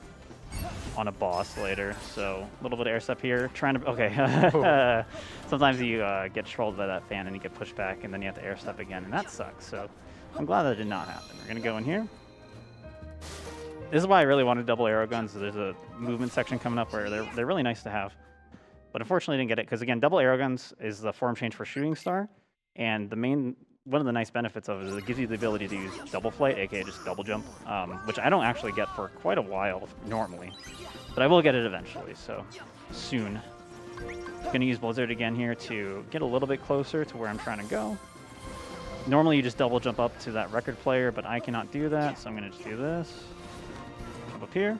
on a boss later. So a little bit of air step here. Trying to, okay. Sometimes you get trolled by that fan and you get pushed back and then you have to air step again and that sucks. So I'm glad that did not happen. We're gonna go in here. This is why I really wanted double arrow guns. There's a movement section coming up where they're really nice to have. But unfortunately I didn't get it because again, double arrow guns is the form change for shooting star. And one of the nice benefits of it is it gives you the ability to use double flight, aka just double jump, which I don't actually get for quite a while normally. But I will get it eventually, so soon. Gonna use Blizzard again here to get a little bit closer to where I'm trying to go. Normally you just double jump up to that record player, but I cannot do that, so I'm gonna just do this. Jump up here.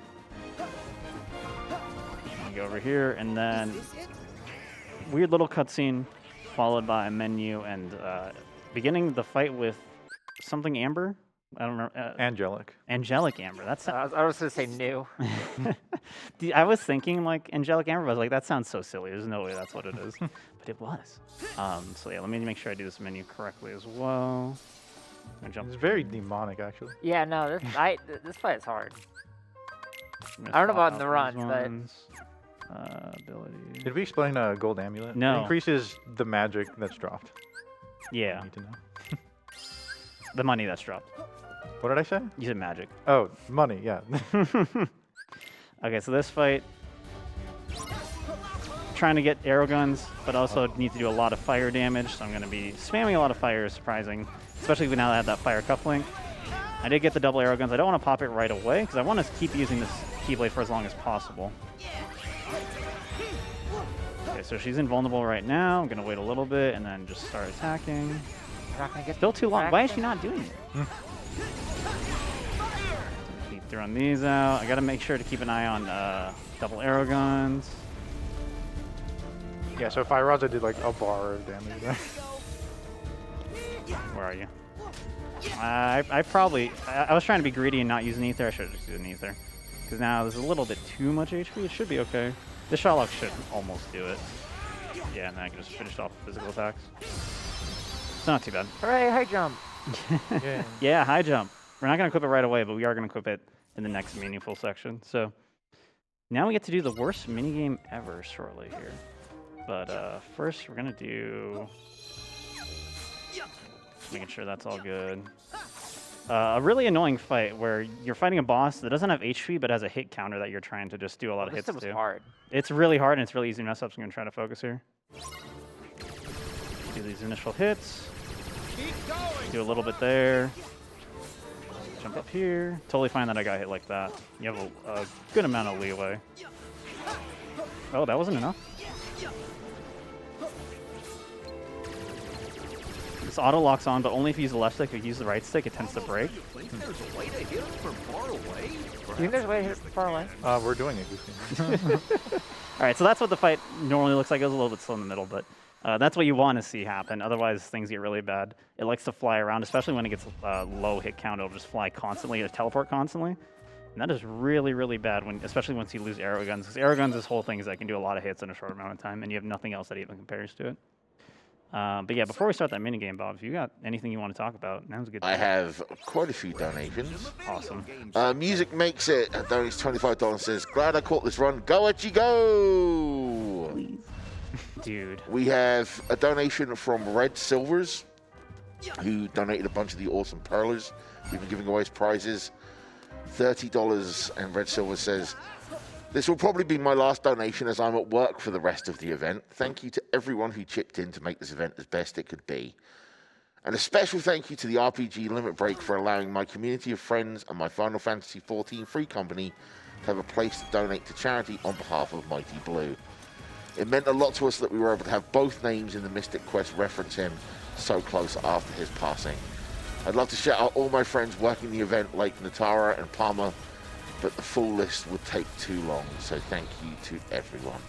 Go over here, and then weird little cutscene followed by a menu and beginning the fight with something amber. I don't remember. Angelic. Angelic amber. That's. I was going to say new. I was thinking like angelic amber. But I was like, that sounds so silly. There's no way that's what it is, but it was. So yeah, let me make sure I do this menu correctly as well. I'm gonna jump. It's very demonic, actually. Yeah, no, this fight is hard. I'm gonna I don't know swap about in the out run, these but- ones. Ability. Did we explain Gold Amulet? No. It increases the magic that's dropped. Yeah, You need to know. the money that's dropped. What did I say? You said magic. Oh, money, yeah. Okay, so this fight, trying to get arrow guns, but also need to do a lot of fire damage, so I'm going to be spamming a lot of fire, surprising, especially now that I have that fire cufflink. I did get the double arrow guns. I don't want to pop it right away, because I want to keep using this Keyblade for as long as possible. Okay, so she's invulnerable right now. I'm going to wait a little bit and then just start attacking. You're not going to get Still too long. back Why is there? she not doing it? Keep throwing these out. I got to make sure to keep an eye on double arrow guns. Yeah, so if I did like a bar of damage there. Where are you? I was trying to be greedy and not use an ether. I should have just used an ether. Because now there's a little bit too much HP. It should be okay. This shot lock should almost do it. Yeah, and then I can just finish off physical attacks. It's not too bad. Hooray, high jump. Yeah. Yeah, high jump. We're not going to equip it right away, but we are going to equip it in the next meaningful section. So now we get to do the worst minigame ever shortly here. But first we're going to do... Making sure that's all good. A really annoying fight where you're fighting a boss that doesn't have HP but has a hit counter that you're trying to just do a lot of hits This was to. hard. It's really hard and it's really easy to mess up, so I'm going to try to focus here. Do these initial hits. Do a little bit there. Jump up here. Totally fine that I got hit like that. You have a good amount of leeway. Oh, that wasn't enough. This auto locks on, but only if you use the left stick. If you use the right stick, it tends to break. You think there's a way to hit him from far away? You think there's a way to hit it far away? We're doing it, Goofy. All right, so that's what the fight normally looks like. It was a little bit slow in the middle, but that's what you want to see happen. Otherwise, things get really bad. It likes to fly around, especially when it gets low hit count. It'll just fly constantly. It'll teleport constantly. And that is really, really bad, especially once you lose arrow guns. Because arrow guns, this whole thing is that can do a lot of hits in a short amount of time, and you have nothing else that even compares to it. But yeah, before we start that minigame, Bob, if you got anything you want to talk about, now's a good time. I have quite a few donations. Awesome. Music Makes It donates $25 and says, glad I caught this run. Go Etchy go! Please. Dude. We have a donation from Red Silvers, who donated a bunch of the awesome perlers we've been giving away as prizes. $30, and Red Silver says, this will probably be my last donation as I'm at work for the rest of the event. Thank you to everyone who chipped in to make this event as best it could be. And a special thank you to the RPG Limit Break for allowing my community of friends and my Final Fantasy XIV free company to have a place to donate to charity on behalf of Mighty Blue. It meant a lot to us that we were able to have both names in the Mystic Quest reference him so close after his passing. I'd love to shout out all my friends working the event like Natara and Palmer, but the full list would take too long, so thank you to everyone.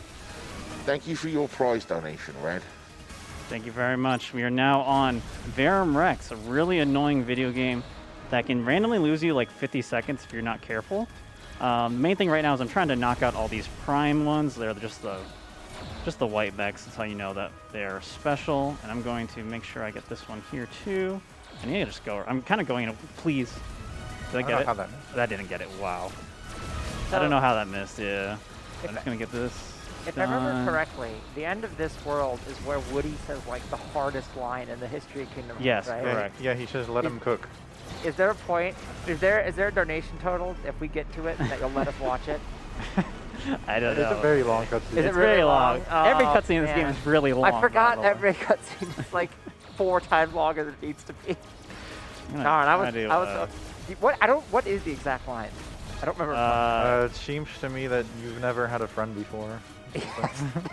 Thank you for your prize donation, Red. Thank you very much. We are now on Verum Rex, a really annoying video game that can randomly lose you like 50 seconds if you're not careful. The main thing right now is I'm trying to knock out all these prime ones. They're just the white mechs. That's how you know that they're special. And I'm going to make sure I get this one here too. I need to just go. I'm kind of going, please. Did I get it? How that That didn't get it. Wow. I don't know how that missed, yeah. If I'm just gonna get this If I remember done. correctly, the end of this world is where Woody says like the hardest line in the history of Kingdom Hearts, Yes, right? correct. Yeah, he says let him cook. Is there a point? Is there a donation total if we get to it that you'll let us watch it? I don't It's know. a very long cutscene. Is it It's really very long. long? Every Oh, cutscene in this game man. is really long. I forgot by the way. every cutscene is like 4 times longer than it needs to be. I'm gonna Darn, what is the exact line? I don't remember. It seems to me that you've never had a friend before.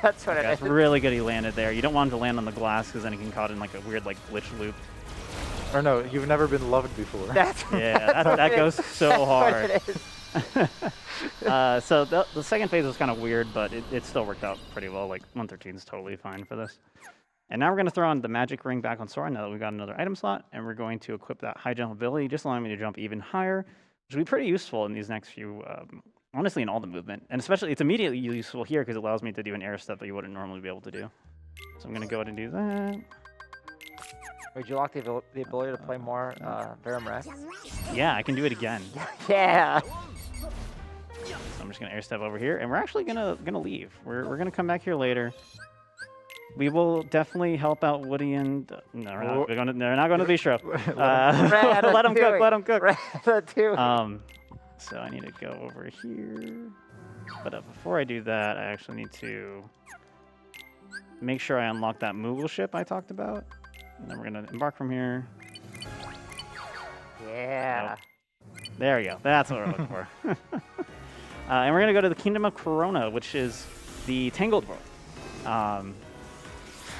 That's what Okay, it it's is. really good he landed there. You don't want him to land on the glass because then he can caught in like a weird like glitch loop. Or no, you've never been loved before. That's Yeah, what that it goes is. so That's what hard. it is. So the second phase was kind of weird, but it still worked out pretty well. Like 113 is totally fine for this. And now we're going to throw on the magic ring back on Sora now that we've got another item slot, and we're going to equip that high jump ability, just allowing me to jump even higher, which will be pretty useful in these next few, honestly, in all the movement. And especially, it's immediately useful here because it allows me to do an air step that you wouldn't normally be able to do. So I'm going to go ahead and do that. Would you lock the ability to play more Verum Rex? Yeah, I can do it again. Yeah. So I'm just going to air step over here, and we're actually gonna leave. We're going to come back here later. We will definitely help out Woody and... no, they're not going to the bistro. Let them cook, let them cook. So I need to go over here. But before I do that, I actually need to make sure I unlock that Moogle ship I talked about. And then we're going to embark from here. Yeah. There we go. That's what we're looking for. And we're going to go to the Kingdom of Corona, which is the Tangled World.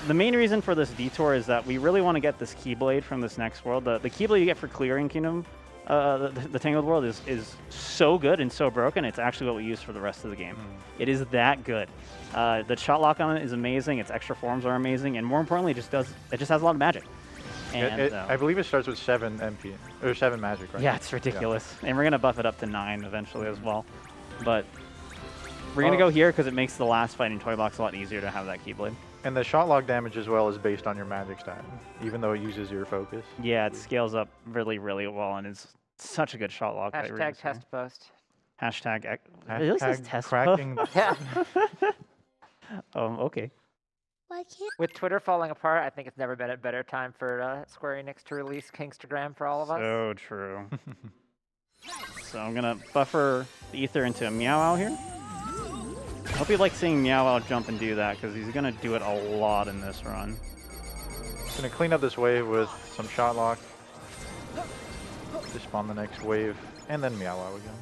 The main reason for this detour is that we really want to get this Keyblade from this next world. The Keyblade you get for clearing Kingdom, the Tangled World is so good and so broken, it's actually what we use for the rest of the game. It is that good. The shot lock on it is amazing, its extra forms are amazing, and more importantly, it just has a lot of magic. And, I believe it starts with 7 MP, or 7 magic, right? yeah, it's ridiculous. Yeah. And we're going to buff it up to 9 eventually as well. But we're going to go here because it makes the last fight in Toy Box a lot easier to have that Keyblade. And the shot log damage as well is based on your magic stat, even though it uses your focus. Yeah, it scales up really, really well, and it's such a good shot lock. Hashtag test post. Hashtag. It really says test cracking. post? Yeah. Okay. With Twitter falling apart, I think it's never been a better time for Square Enix to release Kingstagram for all of us. So true. So I'm gonna buffer the ether into a Meow Wow here. I hope you like seeing Meow Wow jump and do that, because he's gonna do it a lot in this run. Gonna clean up this wave with some shot lock. Just spawn the next wave, and then Meow Wow again.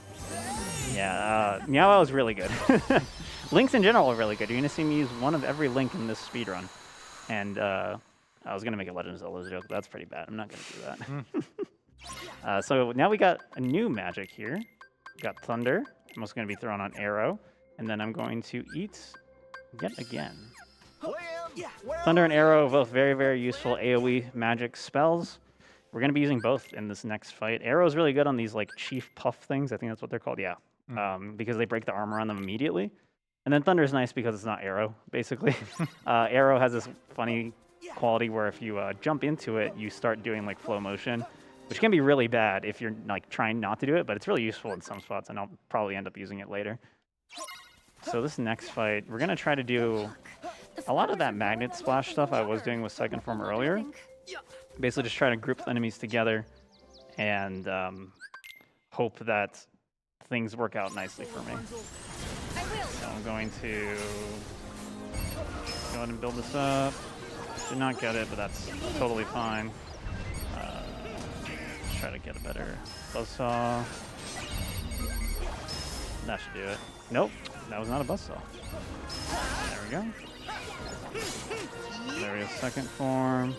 Yeah, Meow Wow is really good. Links in general are really good. You're gonna see me use one of every link in this speedrun. And I was gonna make a Legend of Zelda joke, but that's pretty bad. I'm not gonna do that. So now we got a new magic here. We got Thunder. I'm also gonna be throwing on Arrow. And then I'm going to eat yet again. Thunder and Arrow, both very, very useful AoE magic spells. We're going to be using both in this next fight. Arrow's really good on these like Chief Puff things. I think that's what they're called, yeah. Because they break the armor on them immediately. And then Thunder's nice because it's not Arrow, basically. Arrow has this funny quality where if you jump into it, you start doing like flow motion, which can be really bad if you're like trying not to do it, but it's really useful in some spots, and I'll probably end up using it later. So this next fight, we're going to try to do a lot of that magnet splash stuff I was doing with second form earlier. Basically just try to group the enemies together and hope that things work out nicely for me. So I'm going to go ahead and build this up. Did not get it, but that's totally fine. Let's try to get a better buzzsaw. That should do it. Nope. That was not a buzzsaw. There we go. There we go, second form.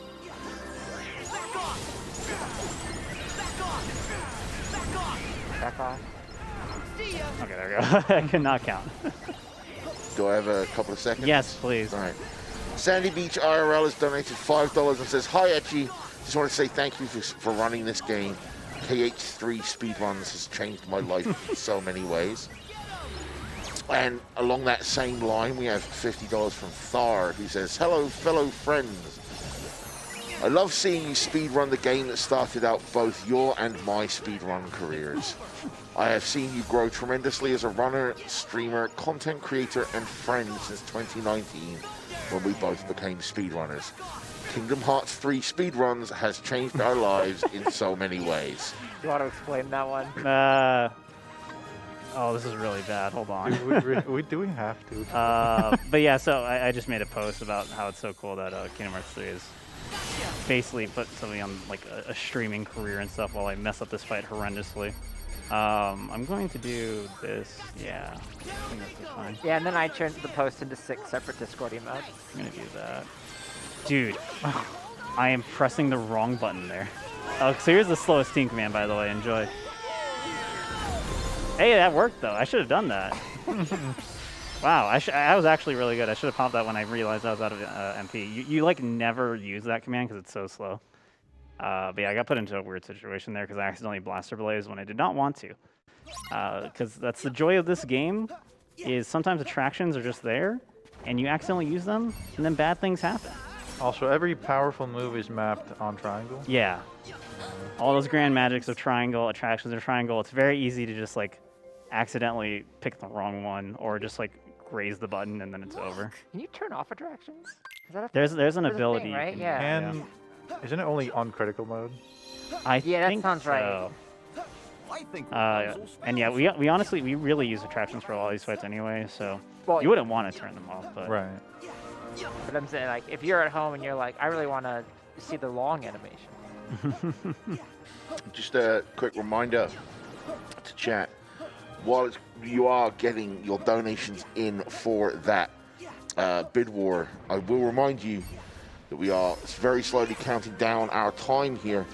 Back off. Okay, there we go. I could not count. Do I have a couple of seconds? Yes, please. All right. Sandy Beach IRL has donated $5 and says, "Hi, Etchy. Just want to say thank you for running this game. KH3 Speedruns has changed my life in so many ways." And along that same line, we have $50 from Thar, who says, "Hello, fellow friends. I love seeing you speedrun the game that started out both your and my speedrun careers. I have seen you grow tremendously as a runner, streamer, content creator, and friend since 2019, when we both became speedrunners. Kingdom Hearts 3 speedruns has changed our lives in so many ways. You want to explain that one? Oh, this is really bad. Hold on. Do we have to? But yeah, so I just made a post about how it's so cool that Kingdom Hearts 3 is basically put somebody on like a streaming career and stuff while I mess up this fight horrendously. I'm going to do this. Yeah, I think that's fine. Yeah, and then I turned the post into 6 separate Discord emotes. I'm gonna do that. Dude, I am pressing the wrong button there. Oh, so here's the slowest team command, by the way. Enjoy. Hey, that worked though. I should have done that. Wow, I was actually really good. I should have popped that when I realized I was out of MP. You like never use that command because it's so slow. But yeah, I got put into a weird situation there because I accidentally blaster blaze when I did not want to. Because that's the joy of this game, is sometimes attractions are just there, and you accidentally use them, and then bad things happen. Also, every powerful move is mapped on triangle. Yeah. All those grand magics of triangle, attractions of triangle, it's very easy to just like accidentally pick the wrong one or just like graze the button and then it's over. Can you turn off attractions? Is that a There's an There's a ability. thing, you right? can- Yeah. And isn't it only on critical mode? I Yeah, that think sounds so. right. I think And yeah, we honestly, we really use attractions for all these fights anyway, so Well, you wouldn't want to turn them off, but Right. But I'm saying, like, if you're at home and you're like, I really want to see the long animation. Just a quick reminder to chat. While you are getting your donations in for that bid war, I will remind you that we are very slowly counting down our time here.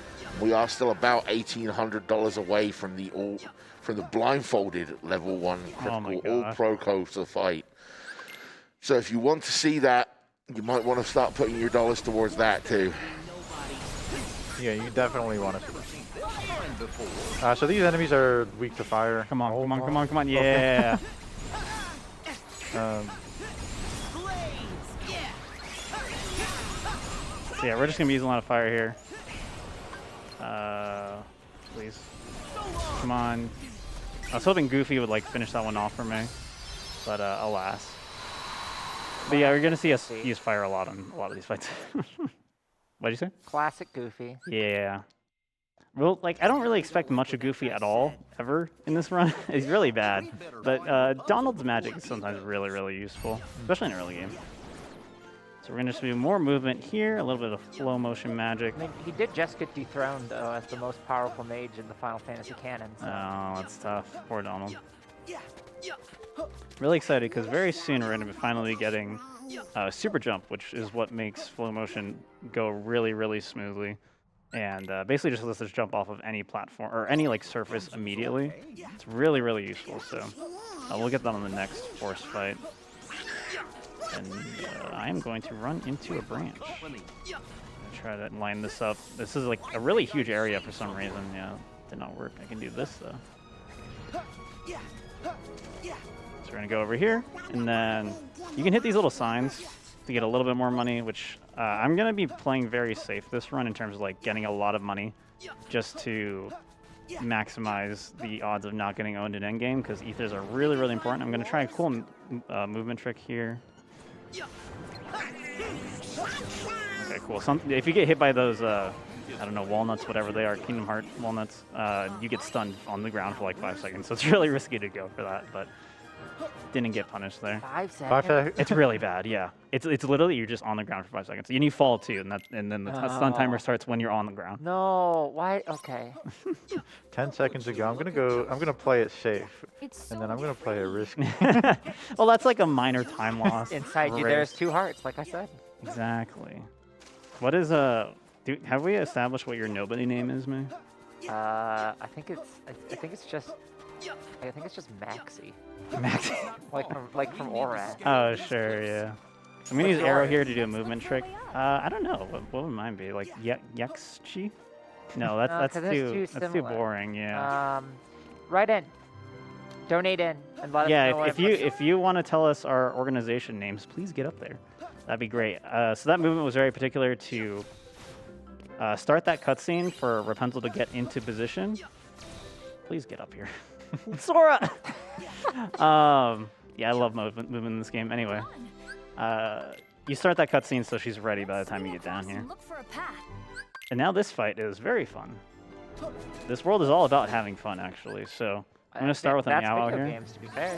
We are still about $1,800 away from the blindfolded level 1 Oh my critical all gosh. pro coaster fight. So if you want to see that, you might want to start putting your dollars towards that too. Yeah, you definitely want to. time before. So these enemies are weak to fire. come on, Oh, come on, oh. come on, come on, yeah. Um, So yeah, we're just gonna be using a lot of fire here. Please. Come on. I was hoping Goofy would like finish that one off for me, but alas. But yeah, we're gonna see us use fire a lot on a lot of these fights. What'd you say? Classic Goofy. Yeah. Well, like, I don't really expect much of Goofy at all, ever, in this run. He's really bad. But Donald's magic is sometimes really, really useful, especially in early game. So we're going to just do more movement here, a little bit of flow motion magic. I mean, he did just get dethroned, though, as the most powerful mage in the Final Fantasy canon. So. Oh, that's tough. Poor Donald. Really excited, because very soon we're going to be finally getting Super Jump, which is what makes flow motion go really, really smoothly. And basically just lets us jump off of any platform or any like surface immediately. It's really, really useful. So we'll get that on the next force fight. And I am going to run into a branch. Try to line this up. This is like a really huge area for some reason. Yeah, did not work. I can do this though. So we're gonna go over here, and then you can hit these little signs to get a little bit more money, which I'm going to be playing very safe this run in terms of like getting a lot of money just to maximize the odds of not getting owned in endgame, because ethers are really, really important. I'm going to try a cool movement trick here. Okay, cool. If you get hit by those, I don't know, walnuts, whatever they are, Kingdom Heart walnuts, you get stunned on the ground for like 5 seconds. So it's really risky to go for that, but didn't get punished there. 5 seconds? 5 seconds. It's really bad, yeah. It's literally you're just on the ground for 5 seconds. And you fall too, and then the stun timer starts when you're on the ground. No, why? Okay. 10 seconds ago, I'm gonna play it safe, and then I'm gonna play it risky. Well, that's like a minor time loss. Inside you, race. there's 2 hearts, like I said. Exactly. What is have we established what your nobody name is, man? I think it's just Maxi. Max. like from Orat. Oh, sure, yeah. I'm gonna use arrow here to do a movement trick. I don't know. What would mine be? Like Yexchi? No, No, that's 'cause it's too too similar. boring. Yeah. Write in. Donate in and let us know. Yeah, if you want to tell us our organization names, please get up there. That'd be great. So that movement was very particular to start that cutscene for Rapunzel to get into position. Please get up here. Sora! Yeah, I love moving in this game. Anyway, you start that cutscene so she's ready by the time you get down here. Look for a path. And now this fight is very fun. This world is all about having fun, actually. So I'm going to start with a That's Meow out video here. games, to be fair.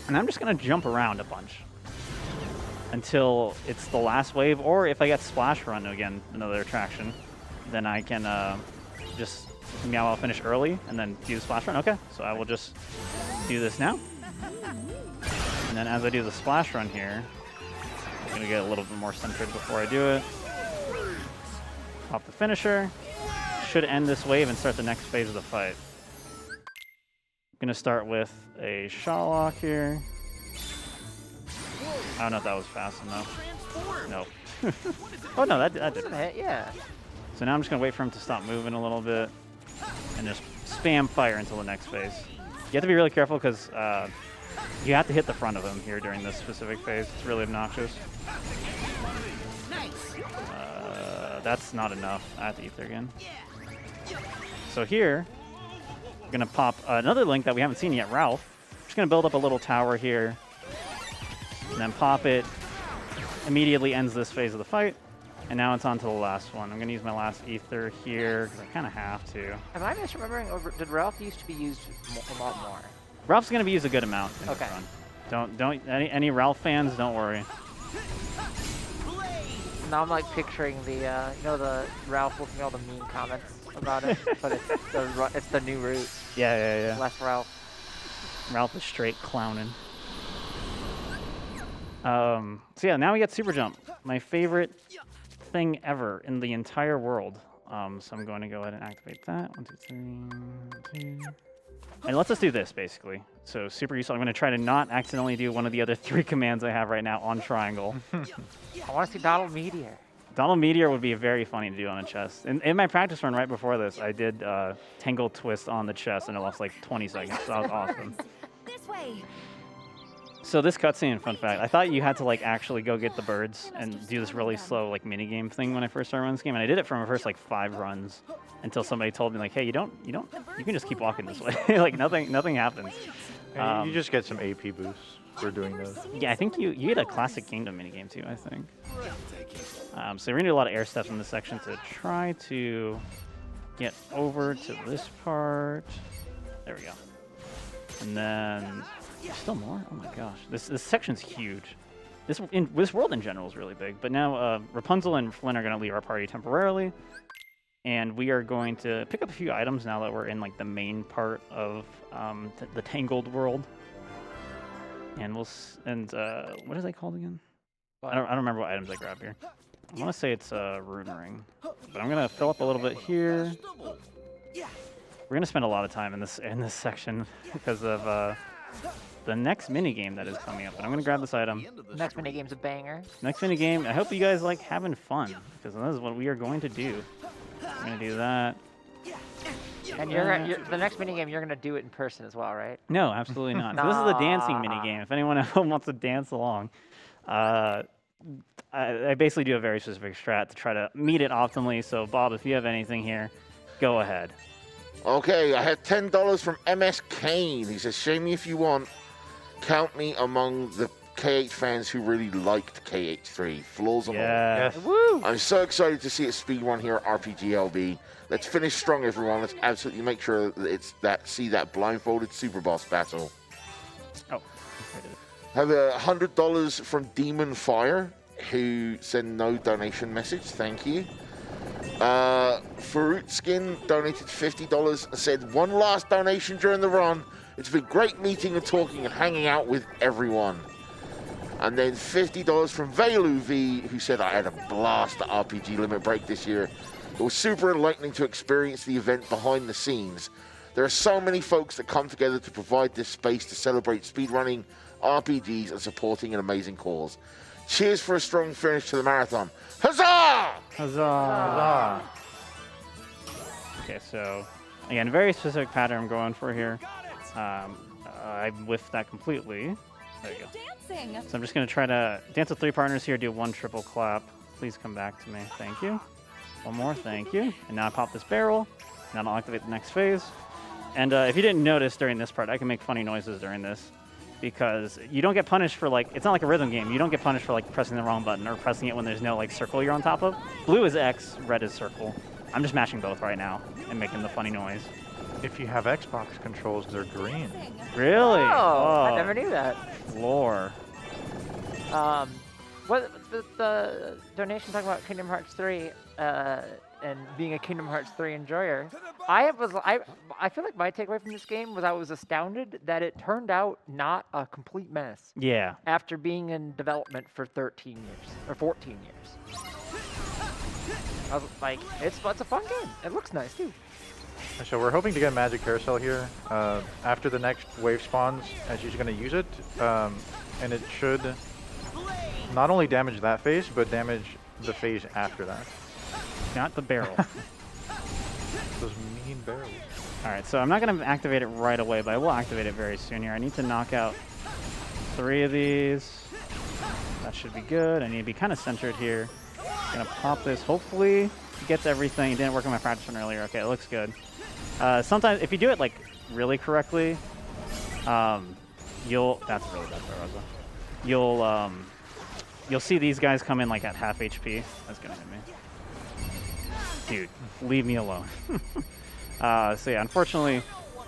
And I'm just going to jump around a bunch until it's the last wave. Or if I get Splash Run again, another attraction, then I can just Meow out finish early and then do the Splash Run. Okay, so I will just do this now. And then as I do the Splash Run here, I'm going to get a little bit more centered before I do it. Pop the finisher. Should end this wave and start the next phase of the fight. I'm going to start with a shot lock here. I don't know if that was fast enough. No. Oh no, that did it. Yeah. So now I'm just going to wait for him to stop moving a little bit and just spam fire until the next phase. You have to be really careful because you have to hit the front of him here during this specific phase. It's really obnoxious. That's not enough. I have to ether again. So here, I'm going to pop another link that we haven't seen yet, Ralph. Just going to build up a little tower here. And then pop it. Immediately ends this phase of the fight. And now it's on to the last one. I'm going to use my last ether here because I kind of have to. Am I misremembering? Or did Ralph used to be used a lot more? Ralph's going to be used a good amount in this Okay. run. Don't any Ralph fans, don't worry. Now I'm like picturing the, you know, the Ralph looking at all the mean comments about it, but it's the new route. Yeah. Less Ralph. Ralph is straight clowning. So yeah, now we get Super Jump, my favorite thing ever in the entire world. So I'm going to go ahead and activate that. 1, 2, 3, 2. And let's just do this basically. So super useful. I'm going to try to not accidentally do one of the other 3 commands I have right now on triangle. I want to see Donald Meteor. Donald Meteor would be very funny to do on a chest. In my practice run right before this, I did Tangle Twist on the chest and it lost like 20 seconds. So that was awesome. This way. So this cutscene, fun fact, I thought you had to like actually go get the birds and do this really slow like mini game thing when I first started running this game, and I did it for my first like 5 runs until somebody told me like, hey, you can just keep walking this way. Like nothing happens. And you just get some AP boosts for doing those. Yeah, I think you get a Classic Kingdom mini game too. I think. So we're gonna do a lot of air steps in this section to try to get over to this part. There we go. And then. Still more? Oh my gosh. This section's huge. This world in general is really big. But now Rapunzel and Flynn are going to leave our party temporarily. And we are going to pick up a few items now that we're in like the main part of the Tangled world. And what is that called again? I don't remember what items I grabbed here. I want to say it's a rune ring. But I'm going to fill up a little bit here. We're going to spend a lot of time in this section because of the next minigame that is coming up. But I'm going to grab this item. Next minigame's a banger. Next minigame, I hope you guys like having fun, because this is what we are going to do. We're going to do that. And the next minigame, you're going to do it in person as well, right? No, absolutely not. So this is the dancing minigame. If anyone at home wants to dance along, I basically do a very specific strat to try to meet it optimally. So Bob, if you have anything here, go ahead. Okay, I had $10 from MS Kane. He says, shame me if you want. Count me among the KH fans who really liked KH3. Flaws and all. Yes. Woo! I'm so excited to see a speedrun here at RPGLB. Let's finish strong, everyone. Let's absolutely make sure that see that blindfolded Superboss battle. Oh. Have $100 from Demon Fire, who sent no donation message. Thank you. Fruit Skin donated $50 and said, one last donation during the run. It's been great meeting and talking and hanging out with everyone. And then $50 from Velu V, who said, I had a blast at RPG Limit Break this year. It was super enlightening to experience the event behind the scenes. There are so many folks that come together to provide this space to celebrate speedrunning, RPGs, and supporting an amazing cause. Cheers for a strong finish to the marathon. Huzzah! Huzzah! Okay, so again, very specific pattern I'm going for here. I whiffed that completely. There you go. Dancing. So I'm just going to try to dance with 3 partners here, do 1 triple clap. Please come back to me. Thank you. One more, thank you. And now I pop this barrel. Now I'll activate the next phase. And if you didn't notice during this part, I can make funny noises during this because you don't get punished for like, it's not like a rhythm game. You don't get punished for like pressing the wrong button or pressing it when there's no like circle you're on top of. Blue is X, red is circle. I'm just mashing both right now and making the funny noise. If you have Xbox controls, they're green. Really? Oh, I never knew that. Lore. What the donation talking about Kingdom Hearts 3 and being a Kingdom Hearts 3 enjoyer, I feel like my takeaway from this game was I was astounded that it turned out not a complete mess Yeah. after being in development for 13 years or 14 years. I was like, it's a fun game. It looks nice too. So we're hoping to get Magic Carousel here after the next wave spawns, as she's going to use it, and it should not only damage that phase, but damage the phase after that. Not the barrel. Those mean barrels. All right, so I'm not going to activate it right away, but I will activate it very soon here. I need to knock out 3 of these. That should be good. I need to be kind of centered here. Gonna pop this. Hopefully, it gets everything. It didn't work on my practice one earlier. Okay, it looks good. Sometimes, if you do it like really correctly, you'll. That's really bad for Rosa. You'll see these guys come in like at half HP. That's gonna hit me. Dude, leave me alone. So yeah, unfortunately,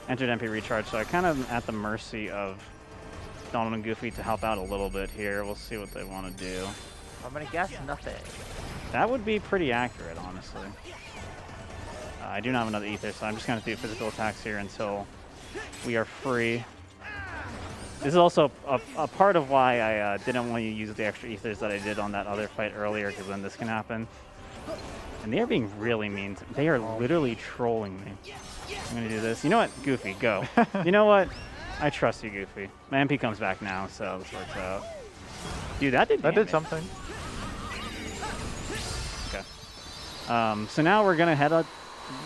entered MP recharge. So I kind of am at the mercy of Donald and Goofy to help out a little bit here. We'll see what they want to do. I'm gonna guess nothing. That would be pretty accurate, honestly. I do not have another ether, so I'm just going to do physical attacks here until we are free. This is also a part of why I didn't want to use the extra ethers that I did on that other fight earlier, because then this can happen. And they are being really mean. They are literally trolling me. I'm going to do this. You know what? Goofy, go. You know what? I trust you, Goofy. My MP comes back now, so this works out. Dude, that did something. So now we're gonna head up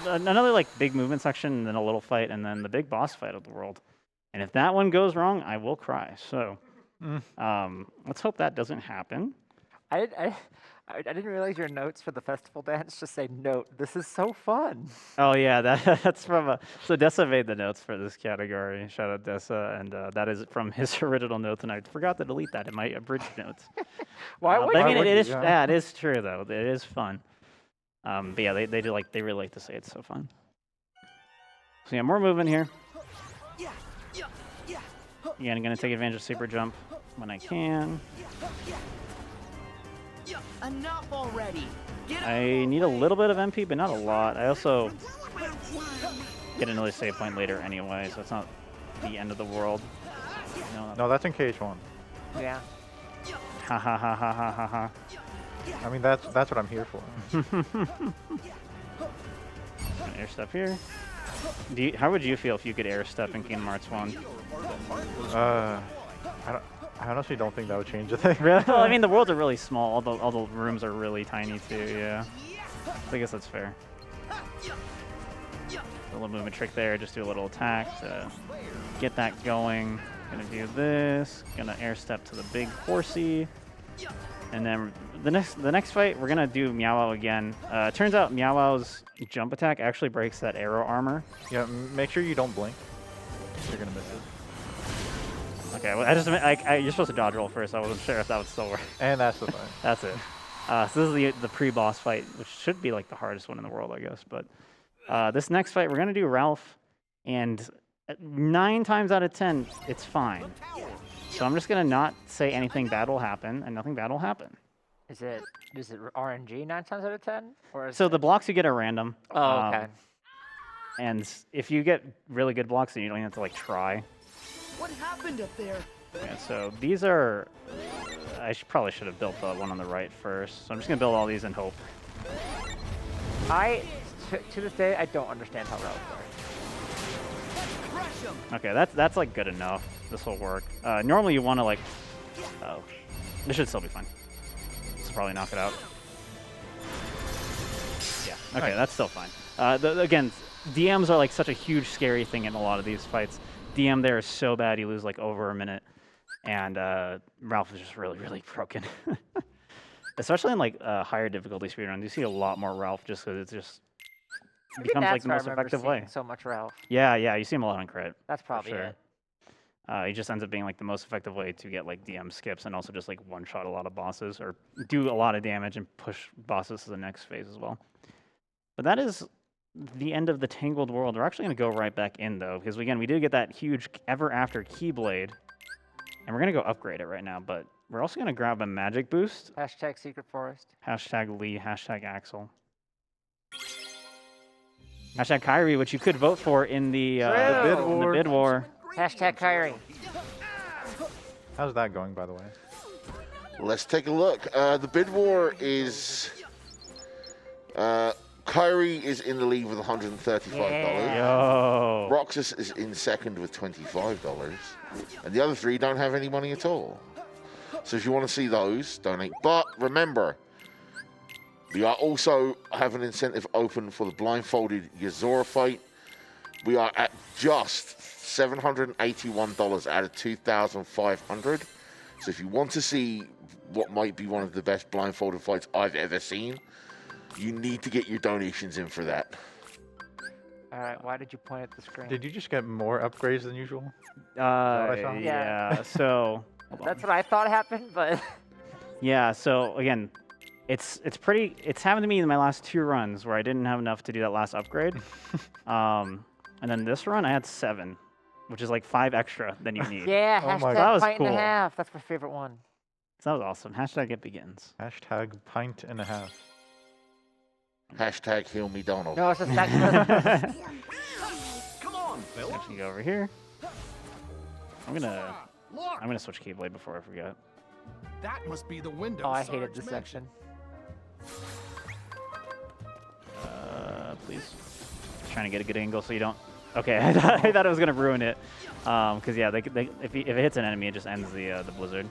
another like big movement section, and then a little fight, and then the big boss fight of the world. And if that one goes wrong, I will cry. So let's hope that doesn't happen. I didn't realize your notes for the festival dance just say note. This is so fun. Oh yeah, that's from so Dessa made the notes for this category. Shout out Dessa, and that is from his original notes, and I forgot to delete that in my abridged notes. Why But would I mean, you? it is it is true though. It is fun. But yeah, they really like to say it's so fun. So yeah, more movement here. Yeah, I'm gonna take advantage of super jump when I can. Enough already. I need a little bit of MP, but not a lot. I also get another save point later anyway, so it's not the end of the world. No, that's in KH1. Yeah. Ha ha ha ha ha ha ha. I mean, that's what I'm here for. Air step here. How would you feel if you could air step in Kingdom Hearts 1? I honestly don't think that would change a thing. Really? Well, I mean, the worlds are really small. All the rooms are really tiny too. Yeah. So I guess that's fair. A little movement trick there. Just do a little attack to get that going. Gonna do this. Gonna air step to the big horsey. And then the next fight, we're gonna do Meow Wow again. Turns out Meow Wow's jump attack actually breaks that arrow armor. Yeah, make sure you don't blink. You're gonna miss it. Okay, well, you're supposed to dodge roll first. I wasn't sure if that would still work. And that's the fight. That's it. So this is the pre-boss fight, which should be like the hardest one in the world, I guess. But this next fight, we're gonna do Ralph, and 9 times out of 10, it's fine. So I'm just gonna not say anything bad will happen, and nothing bad will happen. Is it RNG 9 times out of 10? Or is So it... the blocks you get are random. Oh, okay. And if you get really good blocks, then you don't even have to like try. What happened up there? Yeah, so these are. I probably should have built the one on the right first. So I'm just gonna build all these and hope. To this day, I don't understand how Ralph works. Okay, that's like good enough. This will work. Normally you want to like. Oh, this should still be fine. This will probably knock it out. Yeah. Okay, Nice. that's still fine. Again, DMs are like such a huge scary thing in a lot of these fights. DM there is so bad you lose like over a minute, and Ralph is just really, really broken. especially in like higher difficulty speedruns, you see a lot more Ralph just because it's just Maybe becomes that's like the why I most remember effective seeing way. so much Ralph. Yeah, yeah, you see him a lot on crit. That's probably sure. it. He just ends up being like the most effective way to get like DM skips and also just like one-shot a lot of bosses or do a lot of damage and push bosses to the next phase as well. But that is the end of the Tangled World. We're actually going to go right back in though, because again, we did get that huge Ever After Keyblade, and we're going to go upgrade it right now, but we're also going to grab a magic boost. Hashtag Secret Forest. Hashtag Lee, hashtag Axel. Hashtag Kyrie, which you could vote for in the bid war. Hashtag Kyrie. How's that going, by the way? Let's take a look. The bid war is Kyrie is in the lead with $135. Yeah. Yo. Roxas is in second with $25, and the other three don't have any money at all. So if you want to see those, donate. But remember, we are also have an incentive open for the blindfolded Yazora fight. We are at just $781 out of 2,500. So if you want to see what might be one of the best blindfolded fights I've ever seen, you need to get your donations in for that. All right, why did you point at the screen? Did you just get more upgrades than usual? what I saw? Yeah, so... hold on. That's what I thought happened, but Yeah, so again, it's happened to me in my last 2 runs where I didn't have enough to do that last upgrade. And then this run I had 7, which is like 5 extra than you need. yeah, Oh my hashtag God. That was pint and cool. a half. That's my favorite one. So that was awesome. Hashtag it begins. Hashtag pint and a half. Hashtag heal me Donald. No, it's just that. Come on, Phil. Actually go over here. I'm gonna switch Keyblade before I forget. That must be the window. Oh, I hated Sarge this mentioned. section. Please. Trying to get a good angle so you don't. Okay, I thought it was gonna ruin it. Cause yeah, if it hits an enemy, it just ends the blizzard.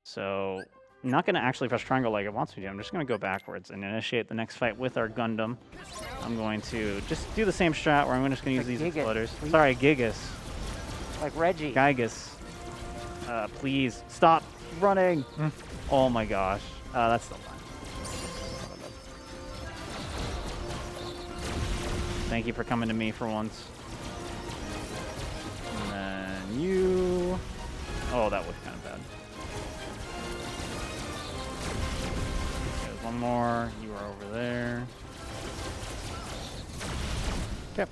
So I'm not gonna actually press triangle like it wants me to. I'm just gonna go backwards and initiate the next fight with our Gundam. I'm going to just do the same strat where I'm just gonna use these Gigas, exploders. please. Sorry, Gigas. Like Reggie. Gigas. Please stop running. Oh my gosh. That's still fine. Thank you for coming to me for once. And then you. Oh, that was kind of bad. There's one more. You are over there. Yep.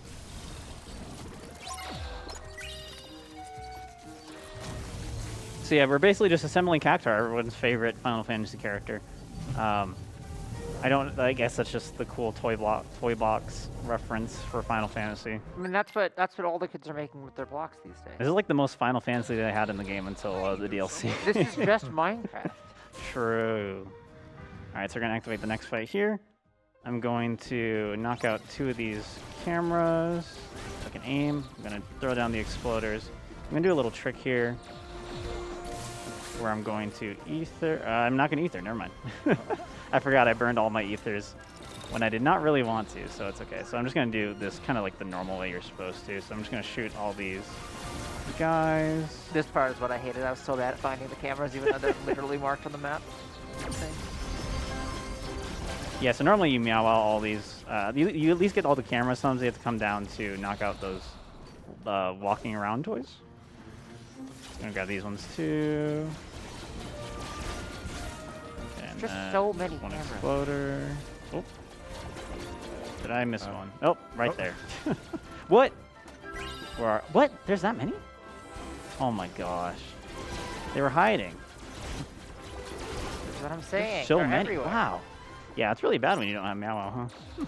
So yeah, we're basically just assembling Cactuar, everyone's favorite Final Fantasy character. I guess that's just the cool toy box reference for Final Fantasy. I mean, that's what all the kids are making with their blocks these This days. is like the most Final Fantasy they had in the game until the DLC. This is just Minecraft. True. All right, so we're gonna activate the next fight here. I'm going to knock out 2 of these cameras. I can aim. I'm gonna throw down the exploders. I'm gonna do a little trick here, where I'm going to ether. I'm not gonna ether. Never mind. I forgot I burned all my ethers when I did not really want to, so it's okay. So I'm just gonna do this kind of like the normal way you're supposed to. So I'm just gonna shoot all these guys. This part is what I hated. I was so bad at finding the cameras, even though they're literally marked on the map. Yeah, so normally you meow out all these. You at least get all the cameras. Sometimes you have to come down to knock out those walking around toys. Gonna grab these ones too. And Just then so many one cameras. exploder. Oh. Did I miss one? Oh, right there. What? What? There's that many? Oh my gosh. They were hiding. That's what I'm saying. So They're many. everywhere. Wow. Yeah, it's really bad when you don't have Meow Wow, huh?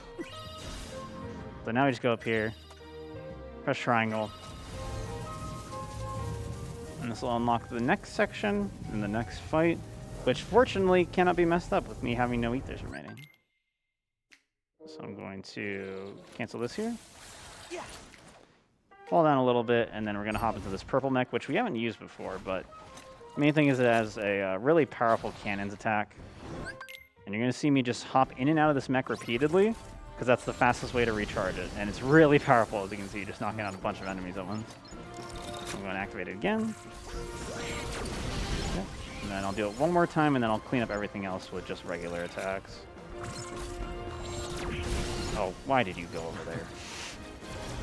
So now we just go up here, press triangle, and this will unlock the next section and the next fight, which fortunately cannot be messed up with me having no ethers remaining. So I'm going to cancel this here. Fall down a little bit, and then we're going to hop into this purple mech, which we haven't used before, but the main thing is it has a really powerful cannons attack. And you're going to see me just hop in and out of this mech repeatedly, because that's the fastest way to recharge it. And it's really powerful, as you can see, just knocking out a bunch of enemies at once. I'm going to activate it again. Yep. And then I'll do it one more time, and then I'll clean up everything else with just regular attacks. Oh, why did you go over there?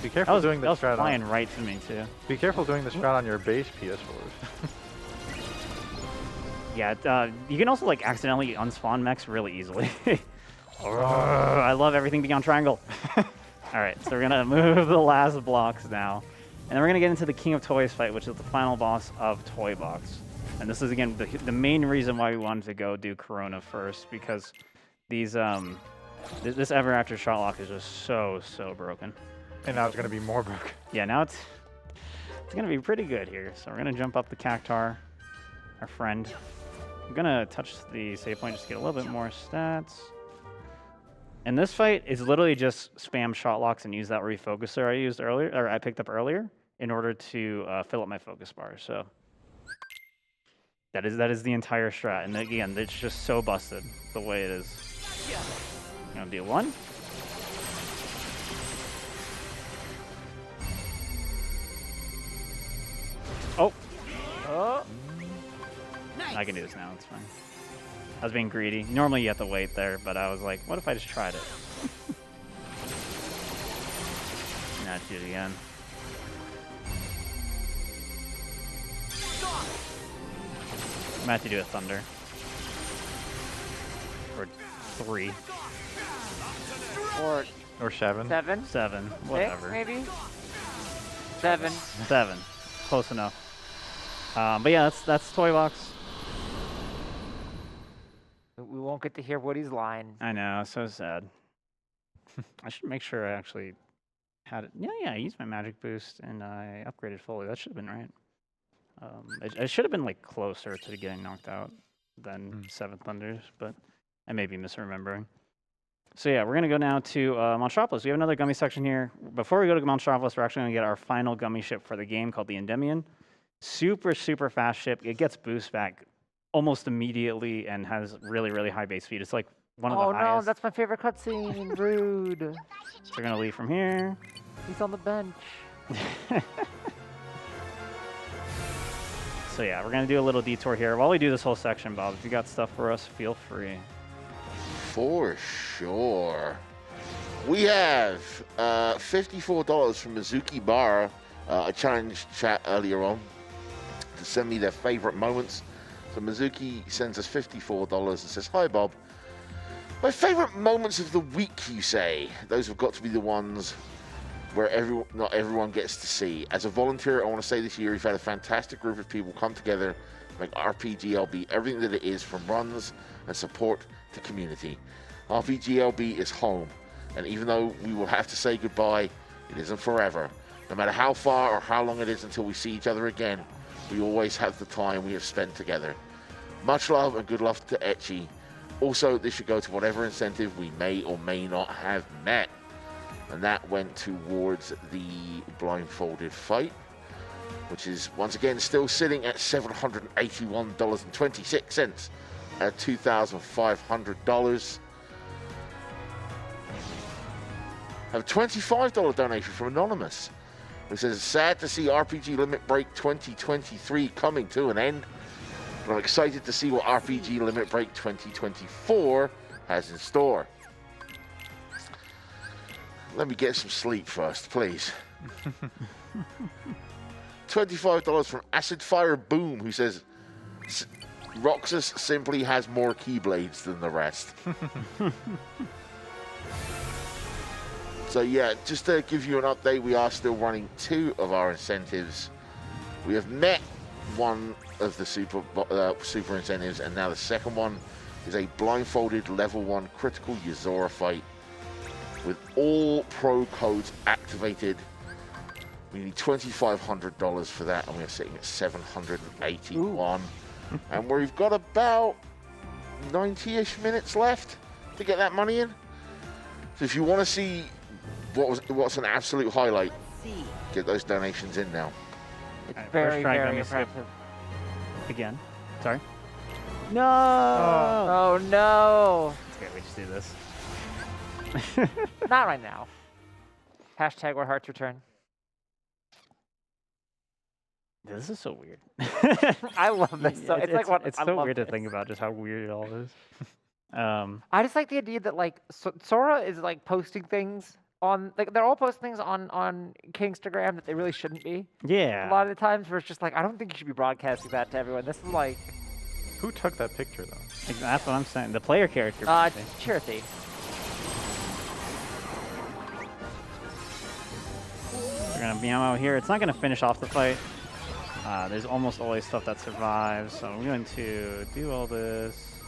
Be careful doing that the was strat flying on. right to me, too. Be careful doing the strat on your base PS4s. Yeah, you can also like accidentally unspawn mechs really easily. I love everything being on triangle. All right, so we're gonna move the last blocks now, and then we're gonna get into the King of Toys fight, which is the final boss of Toy Box. And this is again the main reason why we wanted to go do Corona first, because these this Ever After shot lock is just so broken. And now it's going to be more broken. Yeah, now it's gonna be pretty good here. So we're gonna jump up the Cactar, our friend. I'm gonna touch the save point just to get a little bit more stats. And this fight is literally just spam shot locks and use that refocuser I used earlier, or I picked up earlier, in order to fill up my focus bar. So that is the entire strat. And again, it's just so busted the way it is. I'm gonna do one. Oh. Oh. I can do this now, it's fine. I was being greedy. Normally you have to wait there, but I was like, what if I just tried it? Now do it again. I'm gonna have to do a thunder. Or 3. Or Or 7. 7. 7. 6, Whatever. maybe? 7. 7. Close enough. But yeah, that's Toy Box. We won't get to hear Woody's line. I know, so sad. I should make sure I actually had it. Yeah, I used my magic boost and I upgraded fully. That should have been right. It should have been like closer to getting knocked out than 7 Thunders, but I may be misremembering. So yeah, we're gonna go now to Monstropolis. We have another gummy section here. Before we go to Monstropolis, we're actually gonna get our final gummy ship for the game called the Endymion. Super fast ship. It gets boost back almost immediately and has really high base speed. It's like one of the Oh highest. no, that's my favorite cutscene. Rude. So we're gonna leave from here. He's on the bench. So yeah, we're gonna do a little detour here. While we do this whole section, Bob, if you got stuff for us, feel free. For sure. We have $54 from Mizuki Bar. I challenged chat earlier on to send me their favorite moments. So Mizuki sends us $54 and says, "Hi Bob. My favorite moments of the week, you say? Those have got to be the ones where not everyone gets to see. As a volunteer, I want to say this year we've had a fantastic group of people come together to make RPGLB everything that it is, from runs and support to community. RPGLB is home, and even though we will have to say goodbye, it isn't forever. No matter how far or how long it is until we see each other again, we always have the time we have spent together. Much love and good luck to Etchy. Also, this should go to whatever incentive we may or may not have met." And that went towards the blindfolded fight, which is once again still sitting at $781.26 at $2,500. Have a $25 donation from Anonymous, who says, "Sad to see RPG Limit Break 2023 coming to an end, but I'm excited to see what RPG Limit Break 2024 has in store." Let me get some sleep first, please. $25 from Acid Fire Boom, who says, "Roxas simply has more keyblades than the rest." So yeah, just to give you an update, we are still running 2 of our incentives. We have met one of the super incentives, and now the second one is a blindfolded level 1 critical Yuzora fight with all pro codes activated. We need $2,500 for that, and we're sitting at $781. And we've got about 90-ish minutes left to get that money in. So if you want to see what's an absolute highlight, get those donations in now. It's Alright, very, first try, very gummy skip. impressive. Again. Sorry. No! Oh no! Okay, we just do this. Not right now. Hashtag where hearts return. This is so weird. I love this. So it's like what it's I so love weird to this. think about just how weird it all is. I just like the idea that like Sora is like posting things on like they're all posting things on Kingstagram that they really shouldn't be. Yeah. A lot of the times where it's just like I don't think you should be broadcasting that to everyone. This is like Who took that picture though? That's what I'm saying. The player character. maybe. Charity. We're gonna meow out here. It's not gonna finish off the fight. There's almost always stuff that survives, so I'm going to do all this.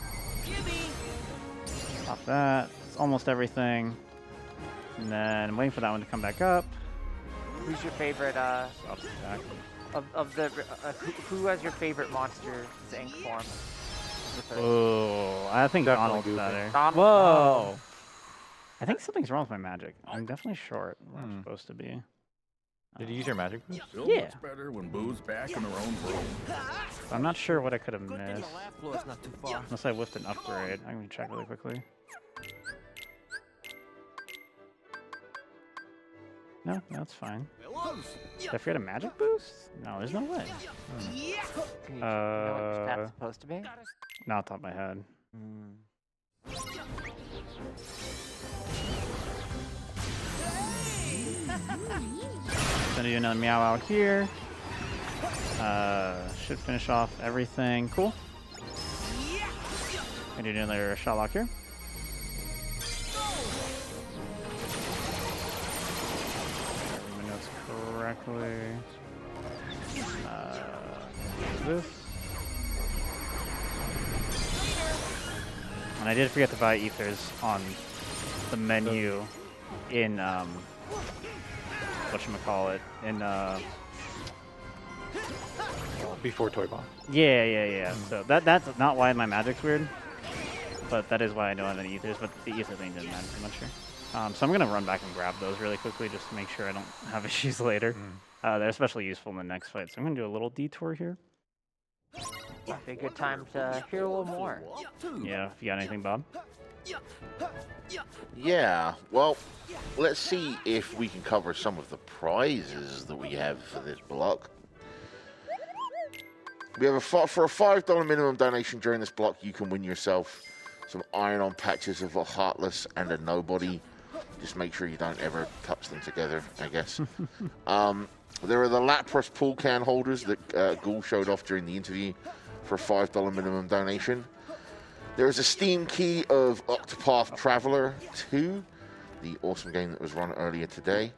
Pop that. It's almost everything. And then I'm waiting for that one to come back up. Who's your favorite Stops the attack. of the who has your favorite monster Zinc form? Oh, I think Definitely Donald's Goofy. better. Donald? Whoa! I think something's wrong with my magic. I'm definitely short where I'm supposed to be. Did you use your magic boost? Feel Yeah. much better when Boo's back in her own room. I'm not sure what I could have Good thing missed. the lab floor's not too far. Unless I whiffed an upgrade. I'm gonna check really quickly. No, that's fine. Did I forget a magic boost? No, there's no way. Can you know what your stat's supposed to be? Not off the top of my head. Gonna do another meow out here. Should finish off everything. Cool. Gonna do another shot lock here. Read my notes correctly. This. And I did forget to buy ethers on the menu in whatchamacallit, in Before Toy Bomb. yeah. So that's not why my magic's weird, but that is why I don't have any ethers, but the ether thing didn't matter too much here. So I'm gonna run back and grab those really quickly just to make sure I don't have issues later. They're especially useful in the next fight. So I'm gonna do a little detour here. Might be a good time to hear a little more. Yeah, if you got anything, Bob. Yeah, well, let's see if we can cover some of the prizes that we have for this block. We have for a $5 minimum donation during this block, you can win yourself some iron-on patches of a Heartless and a Nobody. Just make sure you don't ever touch them together, I guess. There are the Lapras pool can holders that Ghoul showed off during the interview for a $5 minimum donation. There is a Steam key of Octopath Traveler 2, the awesome game that was run earlier today.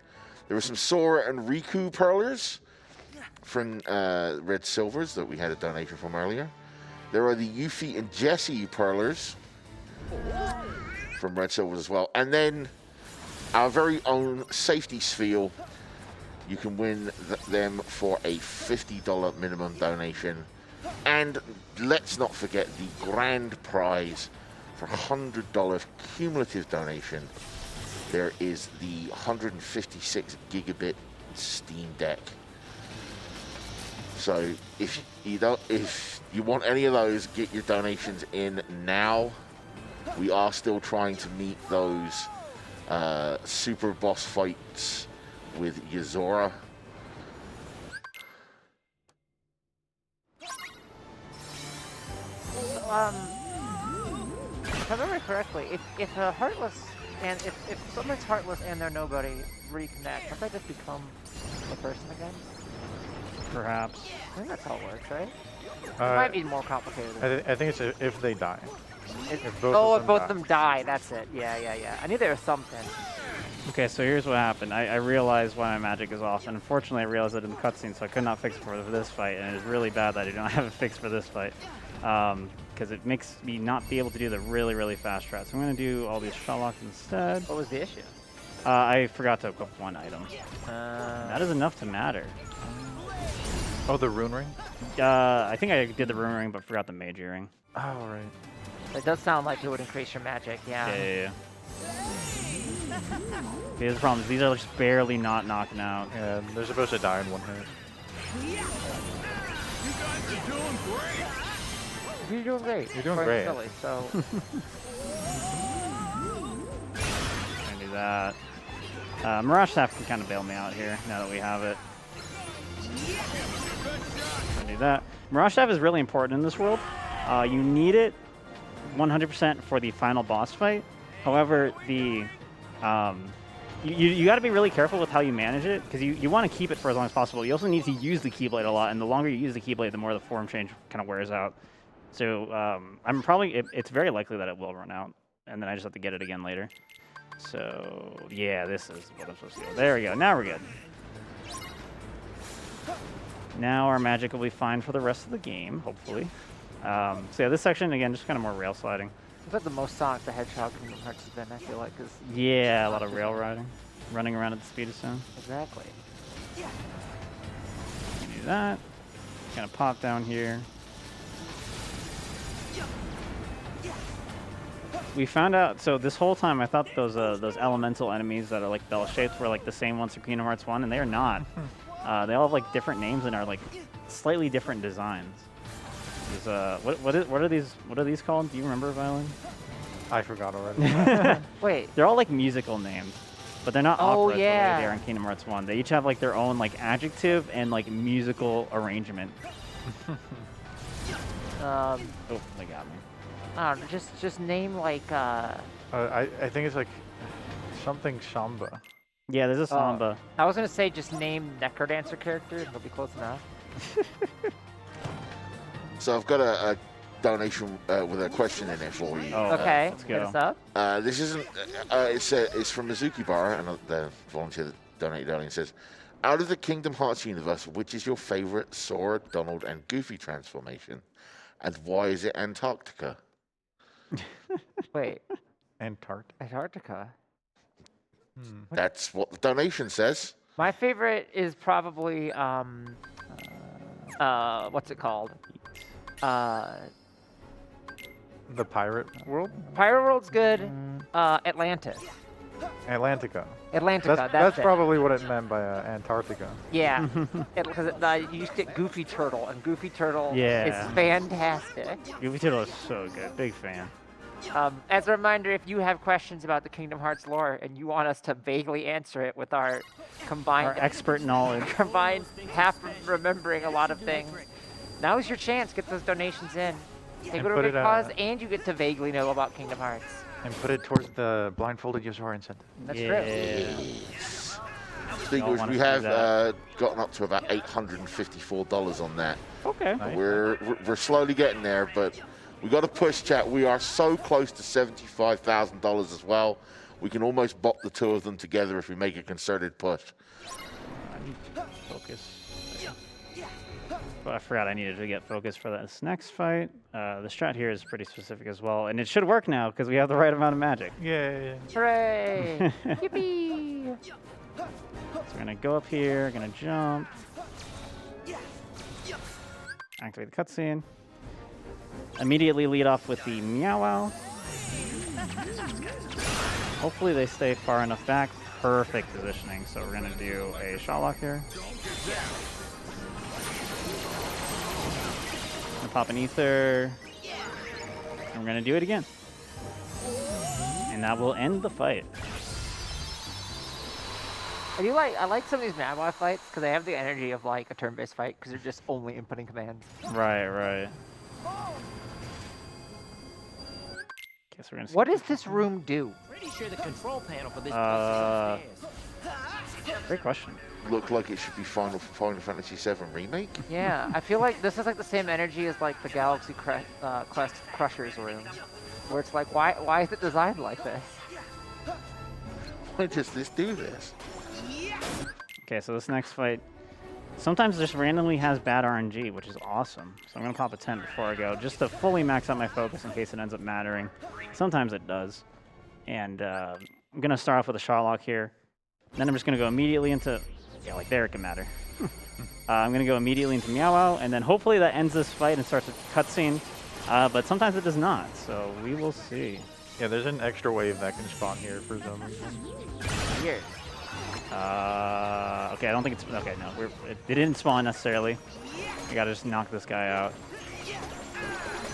There were some Sora and Riku Pearlers from Red Silvers that we had a donation from earlier. There are the Yuffie and Jessie Pearlers from Red Silvers as well. And then our very own Safety Sphere. You can win them for a $50 minimum donation. And let's not forget the grand prize for $100 cumulative donation. There is the 156 gigabit Steam Deck. So if you want any of those, get your donations in now. We are still trying to meet those super boss fights with Yuzora. If I remember correctly, if a Heartless and if someone's Heartless and they're Nobody reconnect, don't they just become a person again? Perhaps. I think that's how it works, right? It might be more complicated. I think it's if they die. If both If both of them die, that's it. Yeah. I knew there was something. Okay, so here's what happened. I realized why my magic is off, and unfortunately I realized it in the cutscene, so I could not fix it for this fight, and it is really bad that I do not have it fixed for this fight, because it makes me not be able to do the really, really fast strat. So I'm going to do all these shot locks instead. What was the issue? I forgot to equip one item. That is enough to matter. Oh, the rune ring? I think I did the rune ring, but forgot the mage earring. Oh, right. It does sound like it would increase your magic, yeah. Yeah. Here's the problem. These are just barely not knocking out. Yeah, they're supposed to die in one hit. You're doing great. You're doing Quite great. Silly, so Gonna do that. Mirage Staff can kind of bail me out here now that we have it. gonna do that. Mirage Staff is really important in this world. You need it 100% for the final boss fight. However, the you got to be really careful with how you manage it because you want to keep it for as long as possible. You also need to use the Keyblade a lot, and the longer you use the Keyblade, the more the form change kind of wears out. So I'm probably it's very likely that it will run out, and then I just have to get it again later. So yeah, this is what I'm supposed to do. There we go. Now we're good. Now our magic will be fine for the rest of the game, hopefully. So yeah, this section again just kind of more rail sliding. It's like the most Sonic the Hedgehog Kingdom Hearts has been, I feel like. Cause Yeah, a lot of rail riding, running around at the speed of sound. Exactly. Do that. Kind of pop down here. We found out, so this whole time I thought those elemental enemies that are like bell shaped were like the same ones from Kingdom Hearts 1, and they are not. They all have like different names and are like slightly different designs. There's, what are these called? Do you remember, Violin? I forgot already. Wait. They're all like musical names, but they're not Oh, operas the way yeah. they are in Kingdom Hearts 1. They each have like their own like adjective and like musical arrangement. Oh, they got me. I don't know, just name like I think it's like something Samba. Yeah, there's a samba. I was gonna say just name Necrodancer character, it'll be close enough. So I've got a donation with a question in there for you. Oh, Okay, let's hit go. us up. This isn't. It's from Mizuki Bar, and the volunteer that donated earlier says, "Out of the Kingdom Hearts universe, which is your favorite Sora, Donald, and Goofy transformation, and why is it Antarctica?" Wait, Antarctica. Antarctica. That's what the donation says. My favorite is probably what's it called? The pirate world? Pirate World's good. Atlantis. Atlantica. Atlantica. That's it. probably what it meant by Antarctica. Yeah, because you just get Goofy Turtle, and Goofy Turtle Yeah. is fantastic. Goofy Turtle is so good. Big fan. As a reminder, if you have questions about the Kingdom Hearts lore and you want us to vaguely answer it with our combined Our expert knowledge. combined half remembering a lot of things, now's your chance. Get those donations in. Take And whatever put it it, costs, and you get to vaguely know about Kingdom Hearts. And put it towards the blindfolded user incentive. That's true. Yeah. Speaking Don't of which, wanna we see have that. gotten up to about $854 on that. Okay. Nice. We're slowly getting there, but we got to push, chat. We are so close to $75,000 as well. We can almost bop the two of them together if we make a concerted push. I need to focus. But I forgot I needed to get focus for this next fight. The strat here is pretty specific as well, and it should work now because we have the right amount of magic. Yay. Hooray! Yippee! So we're gonna go up here, gonna jump, activate the cutscene, immediately lead off with the Meow Wow. Hopefully they stay far enough back. Perfect positioning. So we're gonna do a shot lock here. Gonna pop an ether. And we're gonna do it again. And that will end the fight. I like some of these Mad Wow fights because they have the energy of like a turn-based fight because they're just only inputting commands. Right, right. Guess we're gonna. What does this room do? Pretty sure the control panel for this place is upstairs. Great question. Look like it should be Final Fantasy VII Remake. Yeah, I feel like this is like the same energy as like the Galaxy Quest Crushers room, where it's like, why is it designed like this? Why does this do this? Okay, so this next fight sometimes just randomly has bad RNG, which is awesome. So I'm gonna pop a 10 before I go, just to fully max out my focus in case it ends up mattering. Sometimes it does. And I'm gonna start off with a shot lock here. Then I'm just gonna go immediately into, yeah, like there it can matter. I'm gonna go immediately into Meow Wow, and then hopefully that ends this fight and starts a cutscene. But sometimes it does not, so we will see. Yeah, there's an extra wave that can spawn here for some reason. Weird. Okay, I don't think it's, okay, no, it didn't spawn necessarily. I gotta just knock this guy out.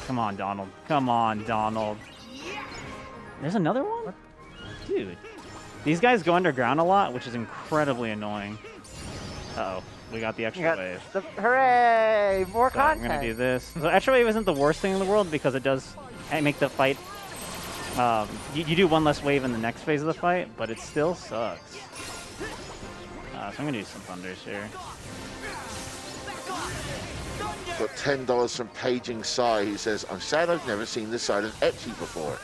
Come on, Donald. Come on, Donald. There's another one? Dude. These guys go underground a lot, which is incredibly annoying. Uh-oh. we got the You extra got wave. hooray! More So I'm content. gonna do this. So extra wave isn't the worst thing in the world because it does make the fight. You do one less wave in the next phase of the fight, but it still sucks. So I'm gonna do some thunders here. Got $10 from Paging Sai, who says, I'm sad I've never seen this side of Etchy before.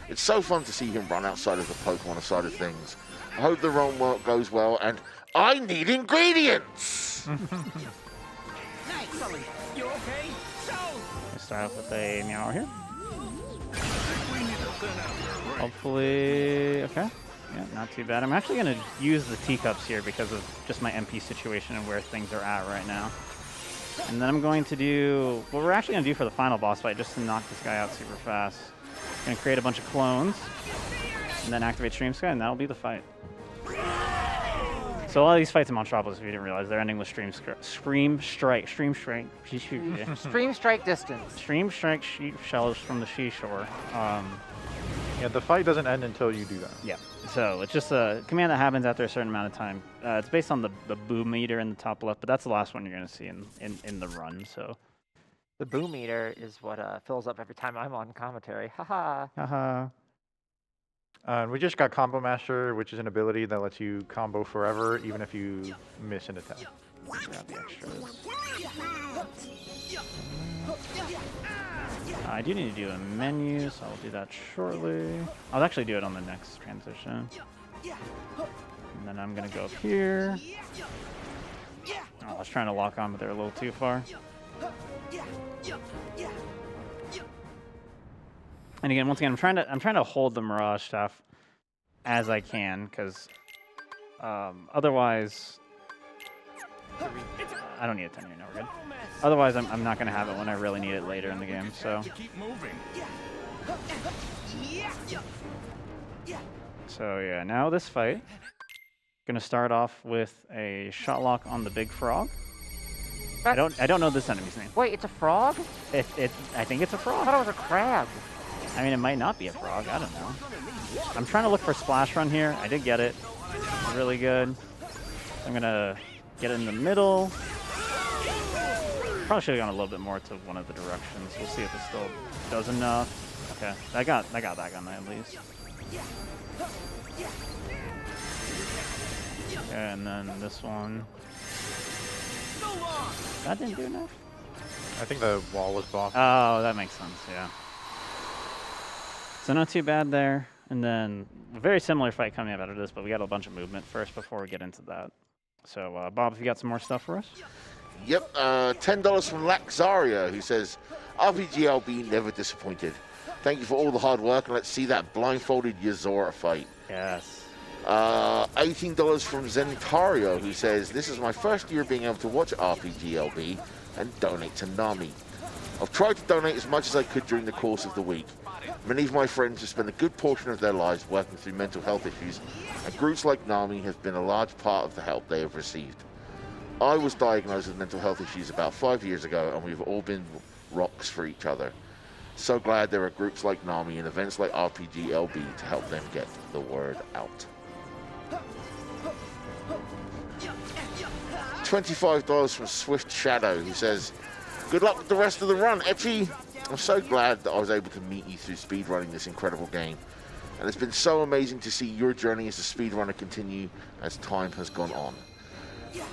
It's so fun to see him run outside of the Pokemon side of things. I hope the run work goes well, and I need ingredients! Excellent. You okay? So, Let's start off with a meow here. We need to thin out their ranks. Hopefully, okay. Yeah, not too bad. I'm actually gonna use the teacups here because of just my MP situation and where things are at right now. And then I'm going to do what we're actually gonna do for the final boss fight, just to knock this guy out super fast. Gonna create a bunch of clones, and then activate Stream Sky, and that'll be the fight. So a lot of these fights in Monstropolis, if you didn't realize, they're ending with Stream Strike. Stream Strike. Stream strike distance. Stream Strike shells from the seashore. Yeah, the fight doesn't end until you do that. Yeah. So it's just a command that happens after a certain amount of time. It's based on the boo meter in the top left, but that's the last one you're gonna see in the run. So. The boom meter is what fills up every time I'm on commentary. Haha. Haha. We just got Combo Master, which is an ability that lets you combo forever, even if you miss an attack. Grab the extras. I do need to do a menu, so I'll do that shortly. I'll actually do it on the next transition. And then I'm gonna go up here. Oh, I was trying to lock on, but they're a little too far. And again, once again, I'm trying to hold the Mirage stuff as I can, because otherwise, I don't need a 10 here. No, we're good. Otherwise, I'm not gonna have it when I really need it later in the game. So. To keep moving. So yeah, now this fight, gonna start off with a shot lock on the big frog. I don't know this enemy's name. Wait, it's a frog? I think it's a I frog. thought it was a crab. I mean, it might not be a frog. I don't know. I'm trying to look for Splash Run here. I did get it. Really good. I'm gonna get it in the middle. Probably should have gone a little bit more to one of the directions. We'll see if it still does enough. Okay, I got that gun at least. Okay, and then this one. That didn't do enough? I think the wall was buffed. Oh, that makes sense, yeah. So not too bad there. And then a very similar fight coming up out of this, but we got a bunch of movement first before we get into that. So, Bob, if you got some more stuff for us? Yep, $10 from Laxaria, who says, RPGLB never disappointed. Thank you for all the hard work, and let's see that blindfolded Yazora fight. Yes. $18 from Zentario, who says, this is my first year being able to watch RPGLB and donate to NAMI. I've tried to donate as much as I could during the course of the week. Many of my friends have spent a good portion of their lives working through mental health issues, and groups like NAMI have been a large part of the help they have received. I was diagnosed with mental health issues about 5 years ago, and we've all been rocks for each other. So glad there are groups like NAMI and events like RPGLB to help them get the word out. $25 from Swift Shadow, who says, good luck with the rest of the run, Etchy. I'm so glad that I was able to meet you through speedrunning this incredible game. And it's been so amazing to see your journey as a speedrunner continue as time has gone on.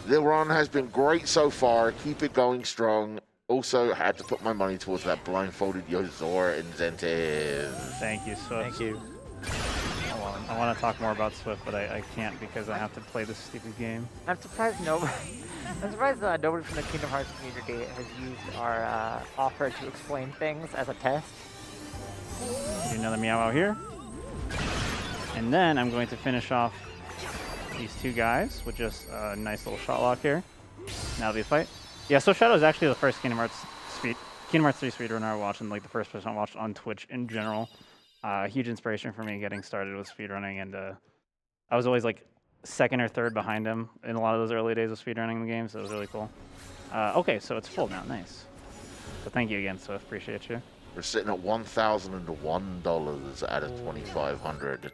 The run has been great so far. Keep it going strong. Also, had to put my money towards that blindfolded Yozora incentive. Thank you, Swift. Thank you. I want to talk more about Swift, but I can't because I have to play this stupid game. I'm surprised nobody. I'm surprised nobody from the Kingdom Hearts community has used our offer to explain things as a test. Do another meow out here. And then I'm going to finish off these two guys with just a nice little shot lock here. Now the fight. Yeah, so Shadow is actually the first Kingdom Hearts 3 speedrunner I watched, and like the first person I watched on Twitch in general. Huge inspiration for me getting started with speedrunning, and I was always like second or third behind him in a lot of those early days of speedrunning the game, so it was really cool. Okay, so it's full now, nice. So thank you again, Swift, appreciate you. We're sitting at $1,001 out of $2,500.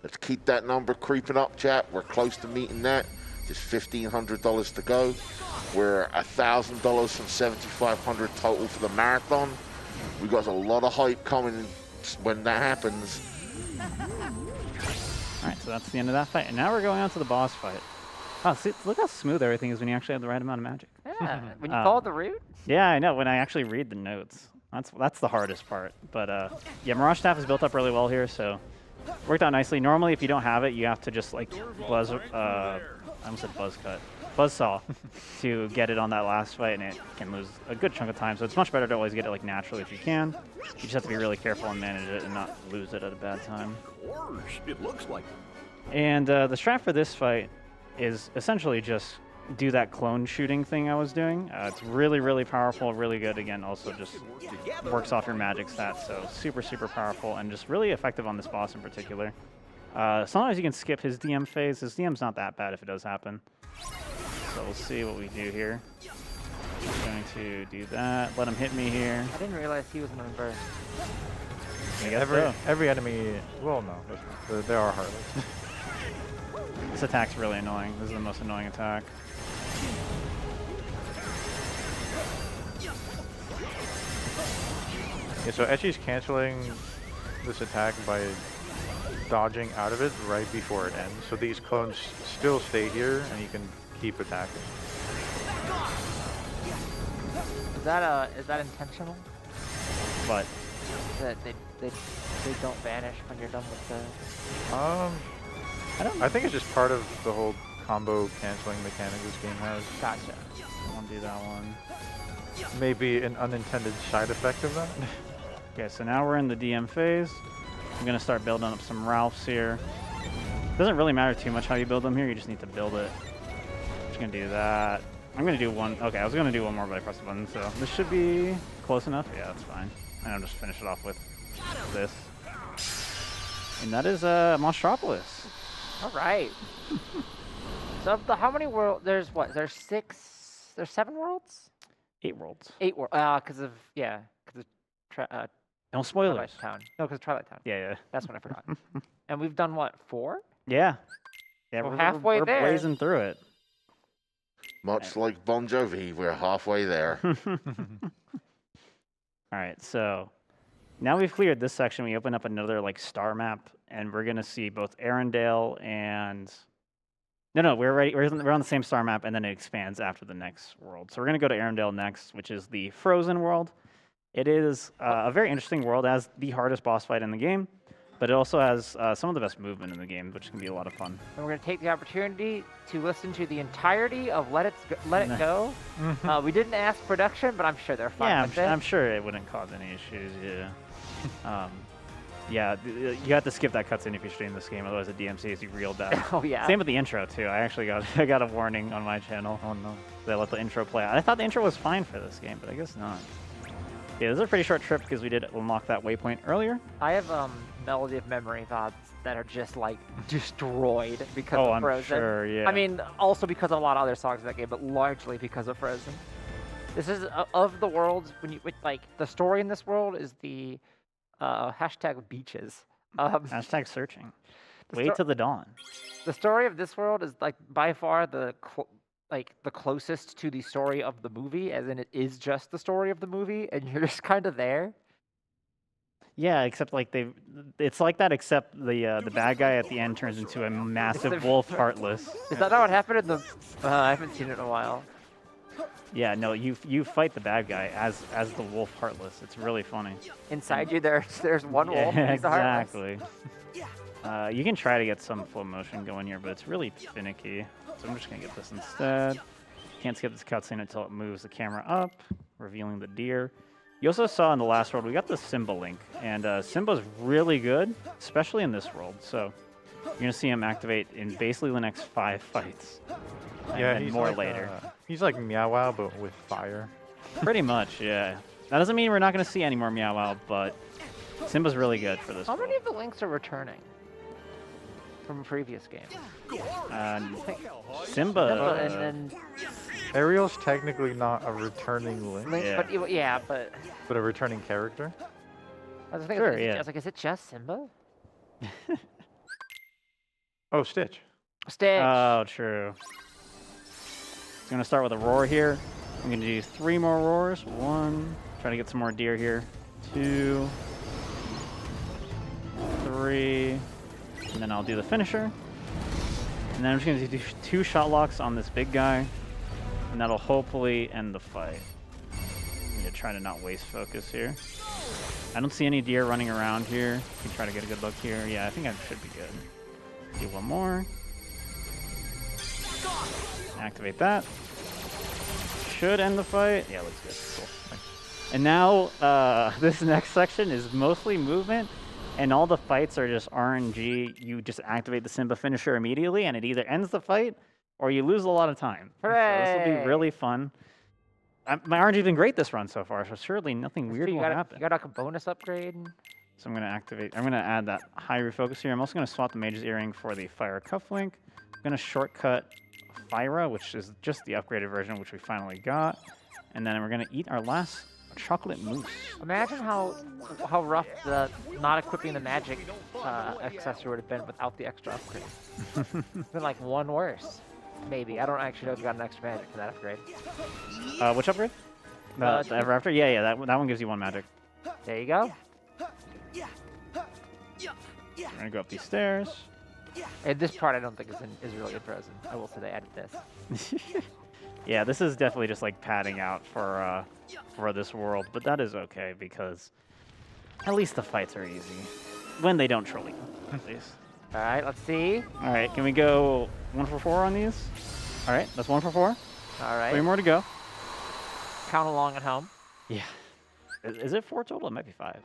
Let's keep that number creeping up, chat. We're close to meeting that. There's $1,500 to go. We're $1,000 from 7,500 total for the marathon. We got a lot of hype coming when that happens. All right, so that's the end of that fight. And now we're going on to the boss fight. Oh, see, look how smooth everything is when you actually have the right amount of magic. Yeah, when you follow the route. Yeah, I know, when I actually read the notes. That's the hardest part. But yeah, Mirage Staff is built up really well here, so worked out nicely. Normally, if you don't have it, you have to just like buzz, I almost said buzz cut, buzzsaw to get it on that last fight, and it can lose a good chunk of time. So it's much better to always get it like naturally if you can. You just have to be really careful and manage it and not lose it at a bad time. Of course, it looks like And the strat for this fight is essentially just do that clone shooting thing I was doing. It's really, really powerful, really good. Again, also just works off your magic stats, so super, super powerful and just really effective on this boss in particular. Sometimes you can skip his DM phase. His DM's not that bad if it does happen. So we'll see what we do here. I'm going to do that. Let him hit me here. I didn't realize he was in reverse. I guess so. Every enemy, well, no, there are Harlots. This attack's really annoying. This is the most annoying attack. Yeah, so Etchy's canceling this attack by dodging out of it right before it ends. So these clones still stay here, and you can keep attacking. Is that intentional? But That they don't vanish when you're done with the. I think it's just part of the whole combo canceling mechanic this game has. Gotcha. I won't do that one. Maybe an unintended side effect of that. Okay, so now we're in the DM phase. I'm gonna start building up some Ralphs here. Doesn't really matter too much how you build them here, you just need to build it. Just gonna do that. I'm gonna do one, okay, I was gonna do one more, but I pressed the button, so this should be close enough. Yeah, that's fine. And I'll just finish it off with this. And that is Monstropolis. All right. So of the how many worlds? There's what? There's 7 worlds. 8 worlds. 8 worlds. Because of No spoilers. Twilight Town. No, because Twilight Town. Yeah, yeah. That's what I forgot. And we've done what? 4? Yeah. Yeah, Well, we're halfway we're there. blazing through it. Much like Bon Jovi, we're halfway there. All right, so now we've cleared this section. We open up another like star map, and we're gonna see both Arendelle and no, we're ready. We're on the same star map, and then it expands after the next world. So we're gonna go to Arendelle next, which is the Frozen world. It is a very interesting world. It has the hardest boss fight in the game, but it also has some of the best movement in the game, which can be a lot of fun. And we're going to take the opportunity to listen to the entirety of Let It Go. We didn't ask production, but I'm sure they're fine Yeah, with it. I'm sure it wouldn't cause any issues. Yeah. Yeah, you have to skip that cutscene if you stream this game, otherwise the DMC is you real bad. Oh, yeah. Same with the intro too. I actually got a warning on my channel. Oh no. They let the intro play out. I thought the intro was fine for this game, but I guess not. Yeah, this is a pretty short trip because we did unlock that waypoint earlier. I have Melody of Memory VODs that are just like destroyed because Oh, of I'm Frozen. sure, yeah. I mean, also because of a lot of other songs in that game, but largely because of Frozen. This is of the worlds like the story in this world is the hashtag beaches. Hashtag searching. The Wait till the dawn. The story of this world is like by far the closest to the story of the movie, as in it is just the story of the movie, and you're just kind of there. Yeah, except like it's like that, except the bad guy at the end turns into a massive wolf heartless. Is that not what happened in the? I haven't seen it in a while. Yeah, no, you fight the bad guy as the wolf heartless. It's really funny. Inside you, there's one wolf. And he's the heartless. Exactly. You can try to get some flow motion going here, but it's really finicky. So I'm just gonna get this instead. Can't skip this cutscene until it moves the camera up, revealing the deer. You also saw in the last world, we got the Simba link, and Simba's really good, especially in this world. So you're gonna see him activate in basically the next 5 fights. And Yeah, then he's more like, later. He's like Meow Wow, but with fire. Pretty much, yeah. That doesn't mean we're not gonna see any more Meow Wow, but Simba's really good for this How world. many of the links are returning from a previous game? Simba. And then Ariel's technically not a returning Link, Link, Yeah. but but a returning character. I was thinking, Sure, yeah. I was like, is it just Simba? Oh, Stitch. Stitch. Oh, true. I'm going to start with a roar here. I'm going to do 3 more roars. 1, try to get some more deer here. 2, 3, and then I'll do the finisher. And then I'm just going to do 2 shot locks on this big guy, and that'll hopefully end the fight. I'm going to try to not waste focus here. I don't see any deer running around here. You can try to get a good look here. Yeah, I think I should be good. Do 1 more. Activate that. Should end the fight. Yeah, looks good. Cool. And now this next section is mostly movement, and all the fights are just RNG. You just activate the Simba finisher immediately, and it either ends the fight or you lose a lot of time. Hooray! So this will be really fun. My RNG's been great this run so far, so surely nothing weird will happen. You got like a bonus upgrade. So I'm going to activate. I'm going to add that high refocus here. I'm also going to swap the Mage's Earring for the Fire Cufflink. I'm going to shortcut Fyra, which is just the upgraded version, which we finally got. And then we're going to eat our last chocolate mousse. Imagine how rough the not equipping the magic accessory would have been without the extra upgrade. It's been like 1 worse. Maybe. I don't actually know if you got an extra magic for that upgrade. Which upgrade? The Ever After? Yeah, that one gives you 1 magic. There you go. We're going to go up these stairs. And this part I don't think is really interesting. I will say they added this. Yeah, this is definitely just like padding out for this world, but that is okay because at least the fights are easy when they don't troll you, at least. All right, let's see. All right, can we go 1 for 4 on these? All right, that's 1 for 4. All right. 3 more to go. Count along at home. Yeah. Is it 4 total? It might be 5. I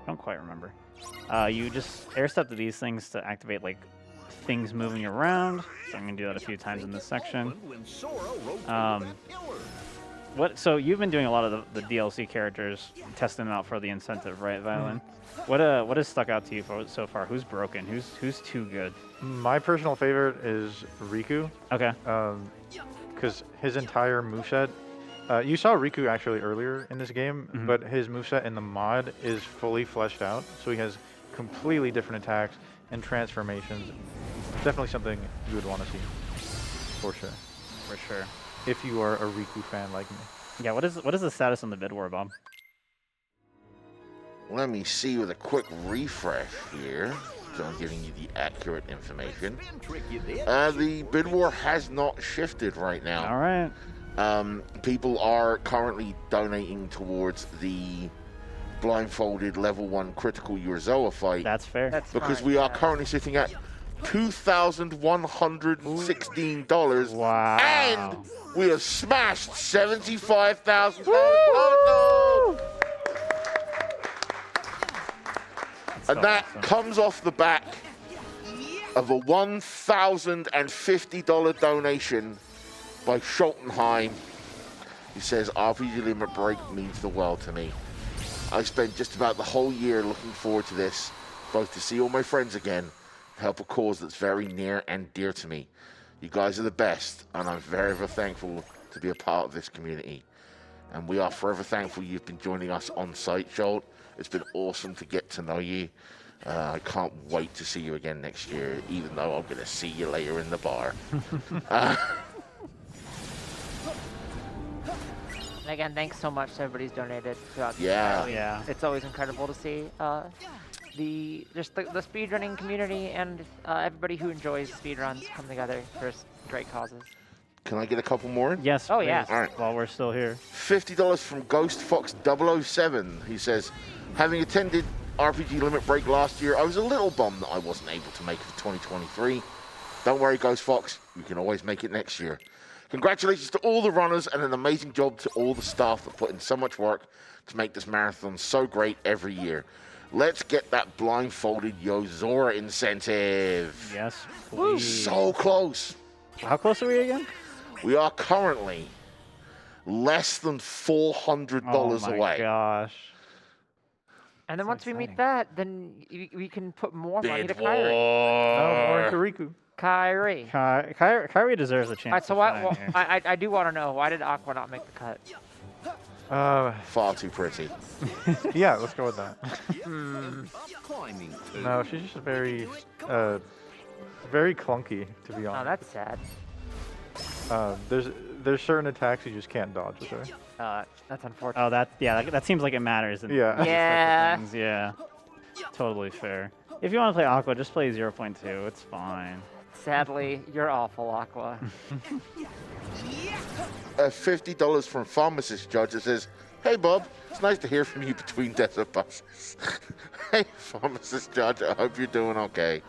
don't quite remember. You just air step to these things to activate like things moving around. So I'm gonna do that a few times in this section. So you've been doing a lot of the DLC characters, testing them out for the incentive, right, Violin? What has stuck out to you so far? Who's broken? Who's too good? My personal favorite is Riku. Okay. Because his entire moveset, you saw Riku actually earlier in this game, but his moveset in the mod is fully fleshed out, so he has completely different attacks and transformations. Definitely something you would want to see, for sure. For sure. If you are a Riku fan like me. Yeah, what is the status on the bid war, Bob? Let me see with a quick refresh here. So I'm giving you the accurate information. The bid war has not shifted right now. All right. People are currently donating towards the blindfolded level 1 critical Urizoa fight. That's fair. That's because smart, we are yeah. currently sitting at $2,116. Wow. And we have smashed $75,000. Oh, no! And that comes off the back of a $1,050 donation by Schultenheim. He says, RPG Limit Break means the world to me. I spent just about the whole year looking forward to this, both to see all my friends again, help a cause that's very near and dear to me. You guys are the best, and I'm very, very thankful to be a part of this community. And we are forever thankful you've been joining us on site, Jolt. It's been awesome to get to know you. I can't wait to see you again next year, even though I'm going to see you later in the bar. And again, thanks so much to everybody's donated throughout the Yeah. year. Yeah. It's always incredible to see the speedrunning community and everybody who enjoys speedruns come together for great causes. Can I get a couple more? Yes. Oh, please, yeah. All right. While we're still here. $50 from Ghost Fox 007. He says, having attended RPG Limit Break last year, I was a little bummed that I wasn't able to make it for 2023. Don't worry, Ghost Fox. You can always make it next year. Congratulations to all the runners and an amazing job to all the staff that put in so much work to make this marathon so great every year. Let's get that blindfolded Yozora incentive. Yes, please. So close. How close are we again? We are currently less than $400 Oh my away. gosh. And then So once we meet exciting. that, then we can put more money Bid to Kyrie. No, more war. into Riku. Kyrie. Kyrie deserves a chance. All right, so to why, shine well, here. I do want to know, why did Aqua not make the cut? Far too pretty. Yeah, let's go with that. Climbing to No, she's just very clunky, to be Oh, honest. that's sad. There's certain attacks you just can't dodge with her. That's unfortunate. Oh, that seems like it matters. In Yeah. these types of Yeah. things, yeah. Totally fair. If you want to play Aqua, just play 0.2. It's fine. Sadly, you're awful, Aqua. $50 from Pharmacist Judge that says, "Hey Bob, it's nice to hear from you between desert buses." Hey Pharmacist Judge, I hope you're doing okay.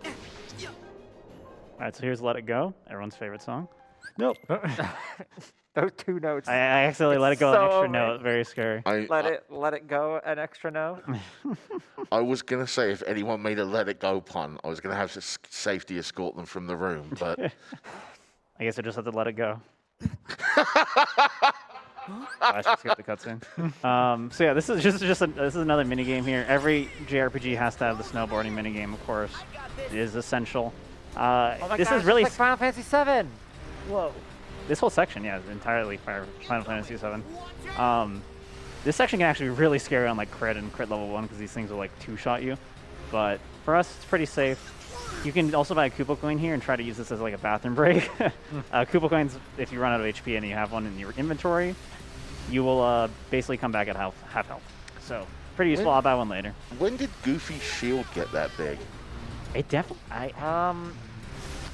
All right, so here's "Let It Go," everyone's favorite song. Nope. Those 2 notes. I accidentally let it go so an extra over. note. Very scary. Let it go an extra note. I was gonna say if anyone made a "Let It Go" pun, I was gonna have to safety escort them from the room, but I guess I just have to let it go. I should skip the cutscene. So yeah, this is this is another mini game here. Every JRPG has to have the snowboarding mini game, of course. It is essential. Oh my this gosh, is really it's like Final Fantasy 7. whoa. This whole section, yeah, is entirely Final Fantasy 7. This section can actually be really scary on like crit and crit level 1 because these things will like 2-shot you. But for us, it's pretty safe. You can also buy a Koopa coin here and try to use this as like a bathroom break. Koopa coins, if you run out of HP and you have one in your inventory, you will basically come back at half health. So pretty useful. I'll buy one later. when did Goofy's shield get that big? It definitely.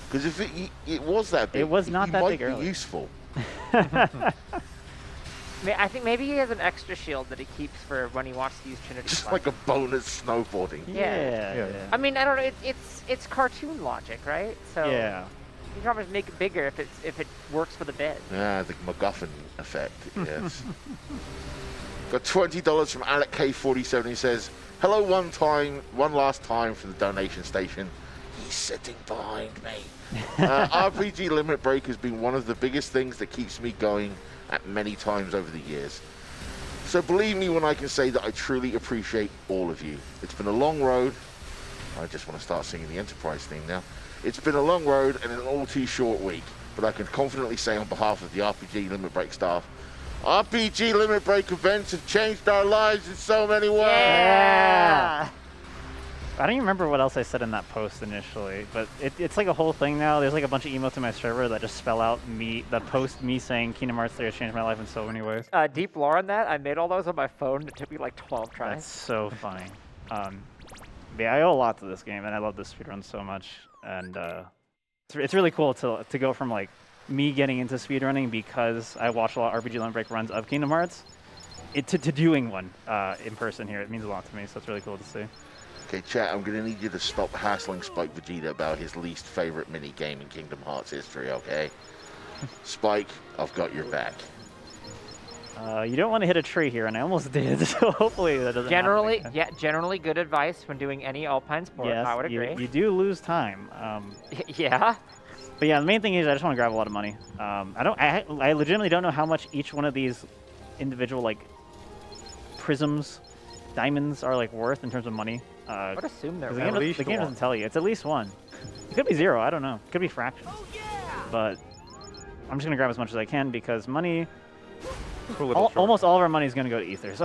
Because if it was that big, It was not he that might big be earlier. useful. I think maybe he has an extra shield that he keeps for when he wants to use Trinity. Just Slap. like a bonus snowboarding. Yeah. I mean, I don't know. It's cartoon logic, right? So Yeah. you can always make it bigger if it works for the bit. Yeah, the MacGuffin effect, yes. Got $20 from Alec K47. He says, "Hello one last time from the donation station. He's sitting behind me." RPG Limit Break has been one of the biggest things that keeps me going at many times over the years. So believe me when I can say that I truly appreciate all of you. It's been a long road. I just want to start singing the Enterprise theme now. It's been a long road and an all too short week, but I can confidently say on behalf of the RPG Limit Break staff, RPG Limit Break events have changed our lives in so many ways. Yeah. I don't even remember what else I said in that post initially, but it's like a whole thing now. There's like a bunch of emotes in my server that just spell out the post me saying Kingdom Hearts 3 has changed my life in so many ways. Deep lore on that. I made all those on my phone. It took me like 12 tries. That's so funny. Yeah, I owe a lot to this game, and I love this speedrun so much. And it's really cool to go from like me getting into speedrunning because I watched a lot of RPG Limit Break runs of Kingdom Hearts, to doing one in person here. It means a lot to me, so it's really cool to see. Okay, chat, I'm going to need you to stop hassling Spike Vegeta about his least favorite mini game in Kingdom Hearts history, okay? Spike, I've got your back. You don't want to hit a tree here, and I almost did, so hopefully that doesn't Generally, happen again. generally good advice when doing any alpine sport. Yes, I would agree. you do lose time. Yeah. But yeah, the main thing is I just want to grab a lot of money. I legitimately don't know how much each one of these individual like prisms, diamonds are like worth in terms of money. I would assume they're 'cause At the least game one. doesn't tell you. It's at least one. It could be 0. I don't know. It could be fractions. But I'm just gonna grab as much as I can because money. We're a little short. Almost all of our money is gonna go to ethers.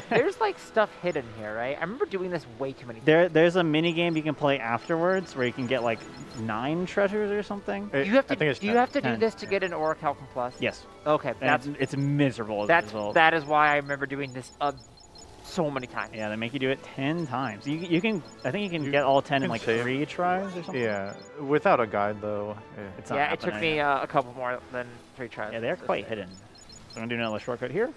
There's like stuff hidden here, right? I remember doing this way too many times. There's a mini game you can play afterwards where you can get like 9 treasures or something. You have to. I think it's Do you 10. have to do 10. this to get an Orichalcum Plus? Yes. Okay, And it's miserable as a result. that is why I remember doing this so many times. Yeah, they make you do it 10 times. You can. I think you can get all 10 in can like save. 3 tries or something. Yeah, without a guide though. Yeah. It's not Yeah, it took happening. me a couple more than 3 tries. Yeah, they're to quite save. hidden. So I'm gonna do another shortcut here.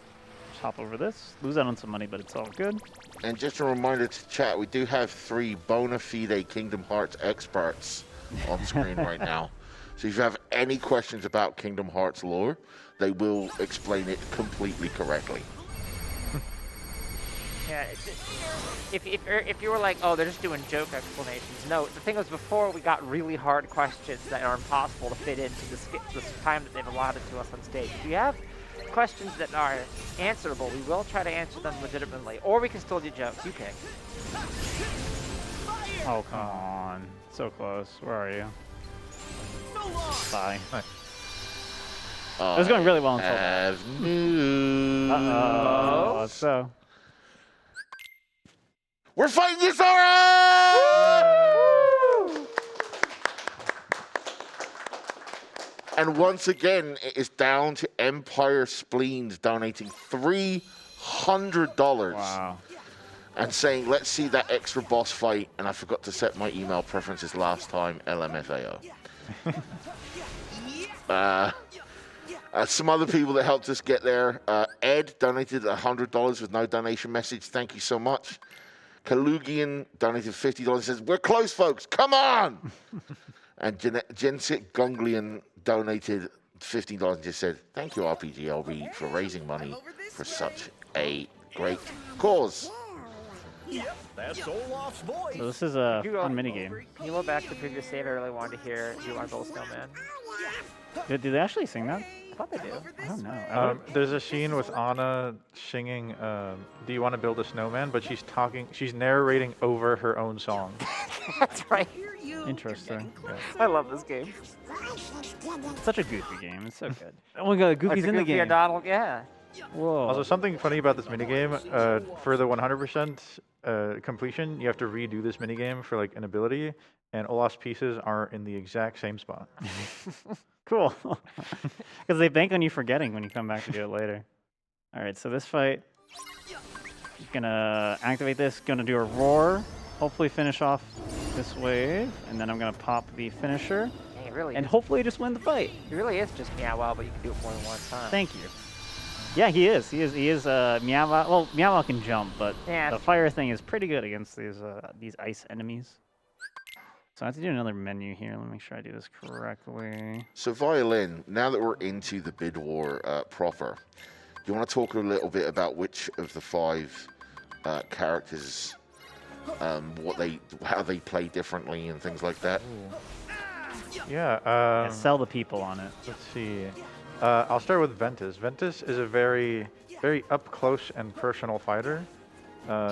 Just hop over this. Lose out on some money, but it's all good. And just a reminder to chat, we do have 3 bona fide Kingdom Hearts experts on screen right now. So if you have any questions about Kingdom Hearts lore, they will explain it completely correctly. Yeah, if you were like, oh, they're just doing joke explanations. No, the thing was before we got really hard questions that are impossible to fit into the time that they've allotted to us on stage. If you have questions that are answerable, we will try to answer them legitimately, or we can still do jokes. You pick. Oh, come on. So close. Where are you? Bye. It was going really well until that. Have news. Uh-oh. So. We're fighting Yusora! And once again, it is down to Empire Spleens donating $300 Wow. and saying, let's see that extra boss fight. And I forgot to set my email preferences last time, LMFAO. Some other people that helped us get there. Ed donated $100 with no donation message. Thank you so much. Kalugian donated $50. Says, we're close, folks. Come on. And Jensik Gunglian donated $15 and just said, thank you, RPGLB, for raising money for such a great cause. That's Olaf's voice. So this is a fun minigame. Can you go back to the previous save? I really wanted to hear "Do You Want to Build a Snowman?" Do they actually sing that? I thought they do. I don't know. There's a scene with Anna singing "Do You Want to Build a Snowman?" but she's narrating over her own song. That's right. Interesting. I love this game. Such a goofy game. It's so good. Oh my god, Goofy's in the Goofy game. and Donald, yeah. Whoa. Also, something funny about this minigame, for the 100% completion, you have to redo this minigame for like an ability, and Olaf's pieces are in the exact same spot. Cool. Because they bank on you forgetting when you come back to do it later. All right, so this fight, gonna activate this, gonna do a roar, hopefully finish off this wave, and then I'm gonna pop the finisher, Dang, it really and is, hopefully just win the fight. it really is just meow wow, but you can do it more than one time. Thank you. Yeah, he is. He is Meow. Well, Meow can jump, but Yeah. the fire thing is pretty good against these ice enemies. So I have to do another menu here. Let me make sure I do this correctly. So Violin, now that we're into the bid war proper, do you want to talk a little bit about which of the 5 characters, how they play differently and things like that? Yeah. Yeah, sell the people on it. Let's see. I'll start with Ventus. Ventus is a very, very up close and personal fighter.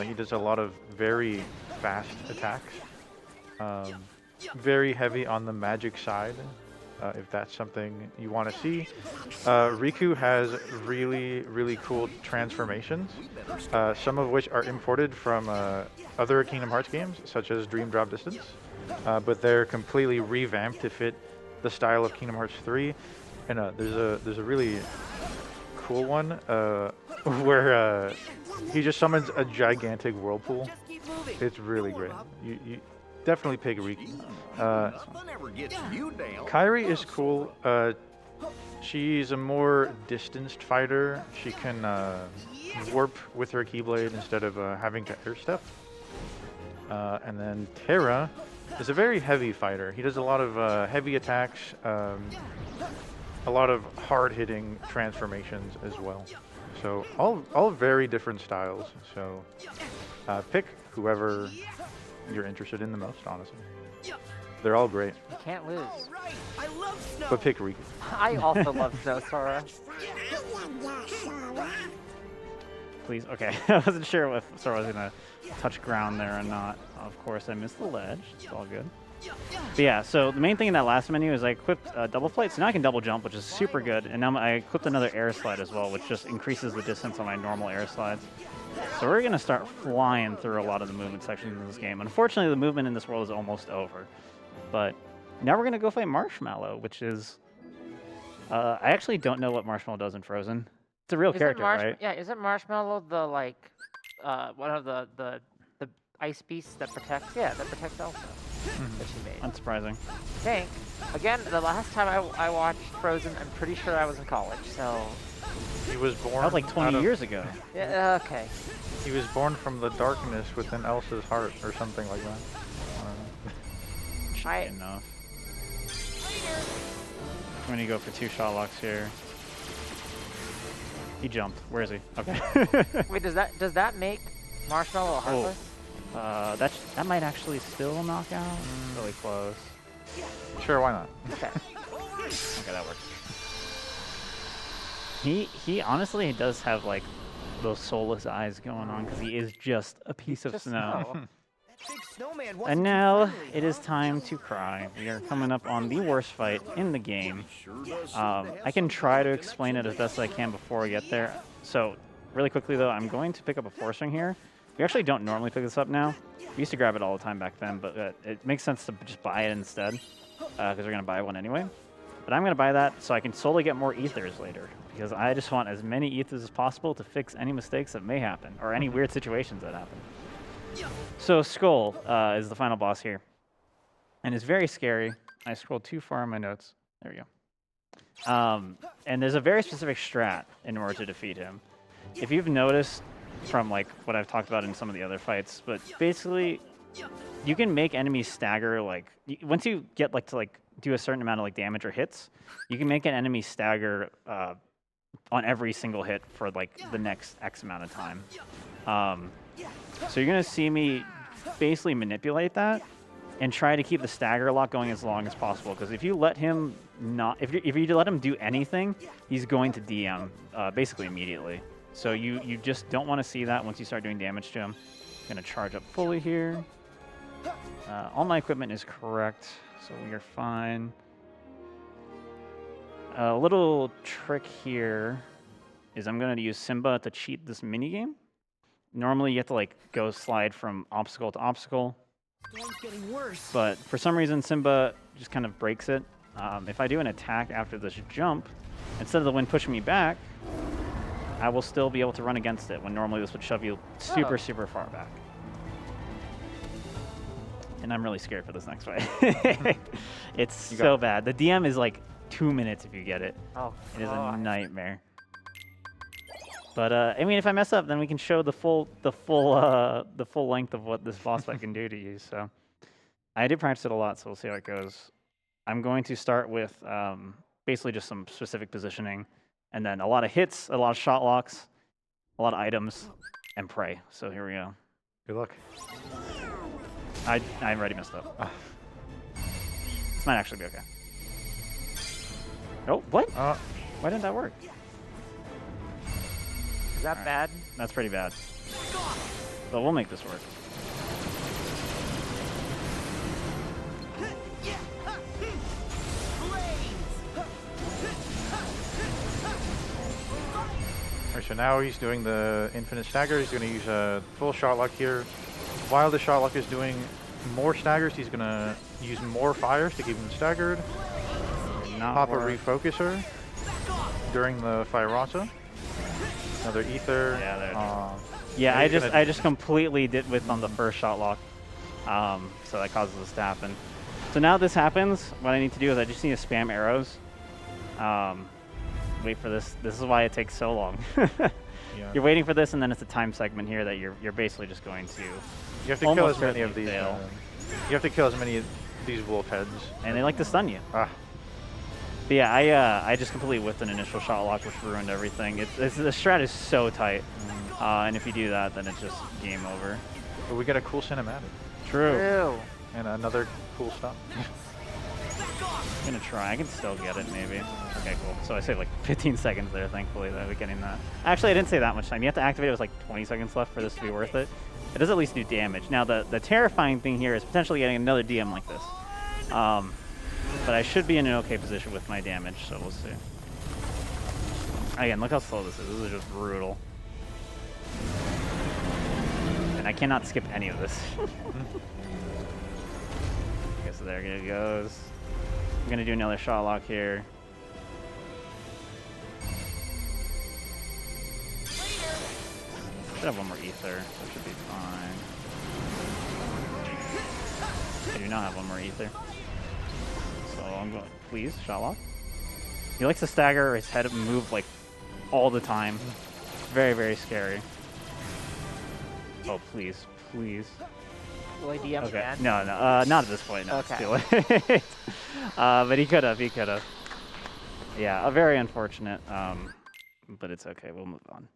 He does a lot of very fast attacks. Very heavy on the magic side, if that's something you want to see. Riku has really, really cool transformations, some of which are imported from other Kingdom Hearts games, such as Dream Drop Distance, but they're completely revamped to fit the style of Kingdom Hearts 3. And there's a really cool one where he just summons a gigantic whirlpool. It's really great. You definitely pick Riku. Nothing ever gets you down. Kairi is cool. She's a more distanced fighter. She can warp with her Keyblade instead of having to air step. And then Terra is a very heavy fighter. He does a lot of heavy attacks, a lot of hard-hitting transformations as well. So all very different styles. So pick whoever you're interested in the most, honestly. They're all great, You can't lose. but pick Riku. I also love Snow Sora. Please. Okay. I wasn't sure if Sora was gonna touch ground there or not. Of course, I missed the ledge. It's all good. But yeah, so the main thing in that last menu is I equipped double flight, so now I can double jump, which is super good. And now I equipped another air slide as well, which just increases the distance on my normal air slides. So we're gonna start flying through a lot of the movement sections in this game. Unfortunately, the movement in this world is almost over. But now we're gonna go fight Marshmallow, which is I actually don't know what Marshmallow does in Frozen. It's a real character, right? Yeah, isn't Marshmallow the like one of the ice beasts that protects? Yeah, that protects Elsa. That she made. Unsurprising. Think again. The last time I watched Frozen, I'm pretty sure I was in college. So He was born. That was like 20 out of- years ago. yeah, okay. He was born from the darkness within Elsa's heart, or something like that. I- Enough. I'm gonna go for 2 shot locks here. He jumped. Where is he? Okay. Wait, does that make Marshmallow heartless? That might actually still knock out. Really close. Sure, why not? Okay. Okay, that works. He honestly does have like those soulless eyes going on because he is just a piece of Just snow. snow. That big snowman wasn't And too now friendly, it is huh? time to cry. We are coming up on the worst fight in the game. Sure does. I can try to explain it as best I can before we get there. So, really quickly though, I'm going to pick up a 4-string here. We actually don't normally pick this up now. We used to grab it all the time back then, but it makes sense to just buy it instead, because we're going to buy one anyway. But I'm going to buy that so I can slowly get more ethers later, because I just want as many ethers as possible to fix any mistakes that may happen, or any weird situations that happen. So Skull is the final boss here, and it's very scary. I scrolled too far in my notes. There we go. And there's a very specific strat in order to defeat him. If you've noticed from like what I've talked about in some of the other fights, but basically you can make enemies stagger. Like once you get like to like do a certain amount of like damage or hits, you can make an enemy stagger on every single hit for like the next X amount of time. So you're gonna see me basically manipulate that and try to keep the stagger lock going as long as possible. Because if you let him if you let him do anything, he's going to DM basically immediately. So you just don't want to see that once you start doing damage to him. I'm gonna charge up fully here. All my equipment is correct, so we are fine. A little trick here is I'm gonna use Simba to cheat this mini game. Normally you have to like go slide from obstacle to obstacle. Storm's getting worse. But for some reason, Simba just kind of breaks it. If I do an attack after this jump, instead of the wind pushing me back, I will still be able to run against it, when normally this would shove you super, super far back. And I'm really scared for this next fight. It's so bad. The DM is like 2 minutes if you get it. Oh, It is a nightmare. But I mean, if I mess up, then we can show the full length of what this boss fight can do to you. So I did practice it a lot, so we'll see how it goes. I'm going to start with basically just some specific positioning, and then a lot of hits, a lot of shot locks, a lot of items, and pray. So here we go. Good luck. I already messed up. This might actually be okay. Oh, what? Why didn't that work? is that bad? That's pretty bad. But we'll make this work. Alright, so now he's doing the infinite stagger. He's going to use a full shot lock here. While the shot lock is doing more staggers, he's going to use more fires to keep him staggered. Pop a refocuser during the fire rasa. Another ether. Yeah, there it uh, Yeah, he's I just completely did with on the first shot lock, so that causes this to happen. So now this happens, what I need to do is I just need to spam arrows. Wait for this. This is why it takes so long. Yeah. You're waiting for this, and then it's a time segment here that you're basically just going to. You have to kill almost as many of certainly these. fail. You have to kill as many of these wolf heads. And they like to stun you. Ah, But yeah, I just completely whiffed an initial shot lock, which ruined everything. The strat is so tight, and if you do that, then it's just game over. but we get a cool cinematic True. Ew. and another cool stop. I'm gonna try. I can still get it, maybe. Okay, cool. So I saved like 15 seconds there, thankfully, that we're getting that. Actually, I didn't say that much time. You have to activate it with like 20 seconds left for this to be worth it. It does at least do damage. Now, the terrifying thing here is potentially getting another DM like this. But I should be in an okay position with my damage, so we'll see. Again, look how slow this is. This is just brutal. And I cannot skip any of this. Okay, so there it goes. I'm gonna do another shot lock here. Should have one more ether. That should be fine. I do not have one more ether. So I'm going, please, shot lock. He likes to stagger his head and move like all the time. Very, very scary. Oh, please, please. Will I DM Okay, again? no, not at this point. No, Okay. it's too late. But he could have. Yeah, very unfortunate. But it's okay. We'll move on.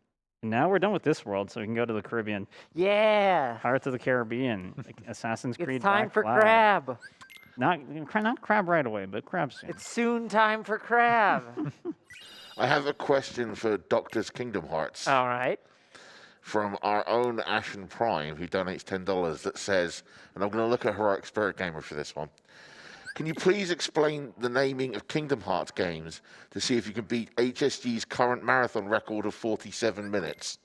Now we're done with this world, so we can go to the Caribbean. Yeah. Pirates of the Caribbean, like Assassin's Creed. It's time Black for Flag. crab. Not crab right away, but crab soon. It's soon time for crab. I have a question for Doctor's Kingdom Hearts All right. from our own Ashen Prime, who donates $10, that says, and I'm going to look at Heroic Spirit Gamer for this one. Can you please explain the naming of Kingdom Hearts games to see if you can beat HSG's current marathon record of 47 minutes?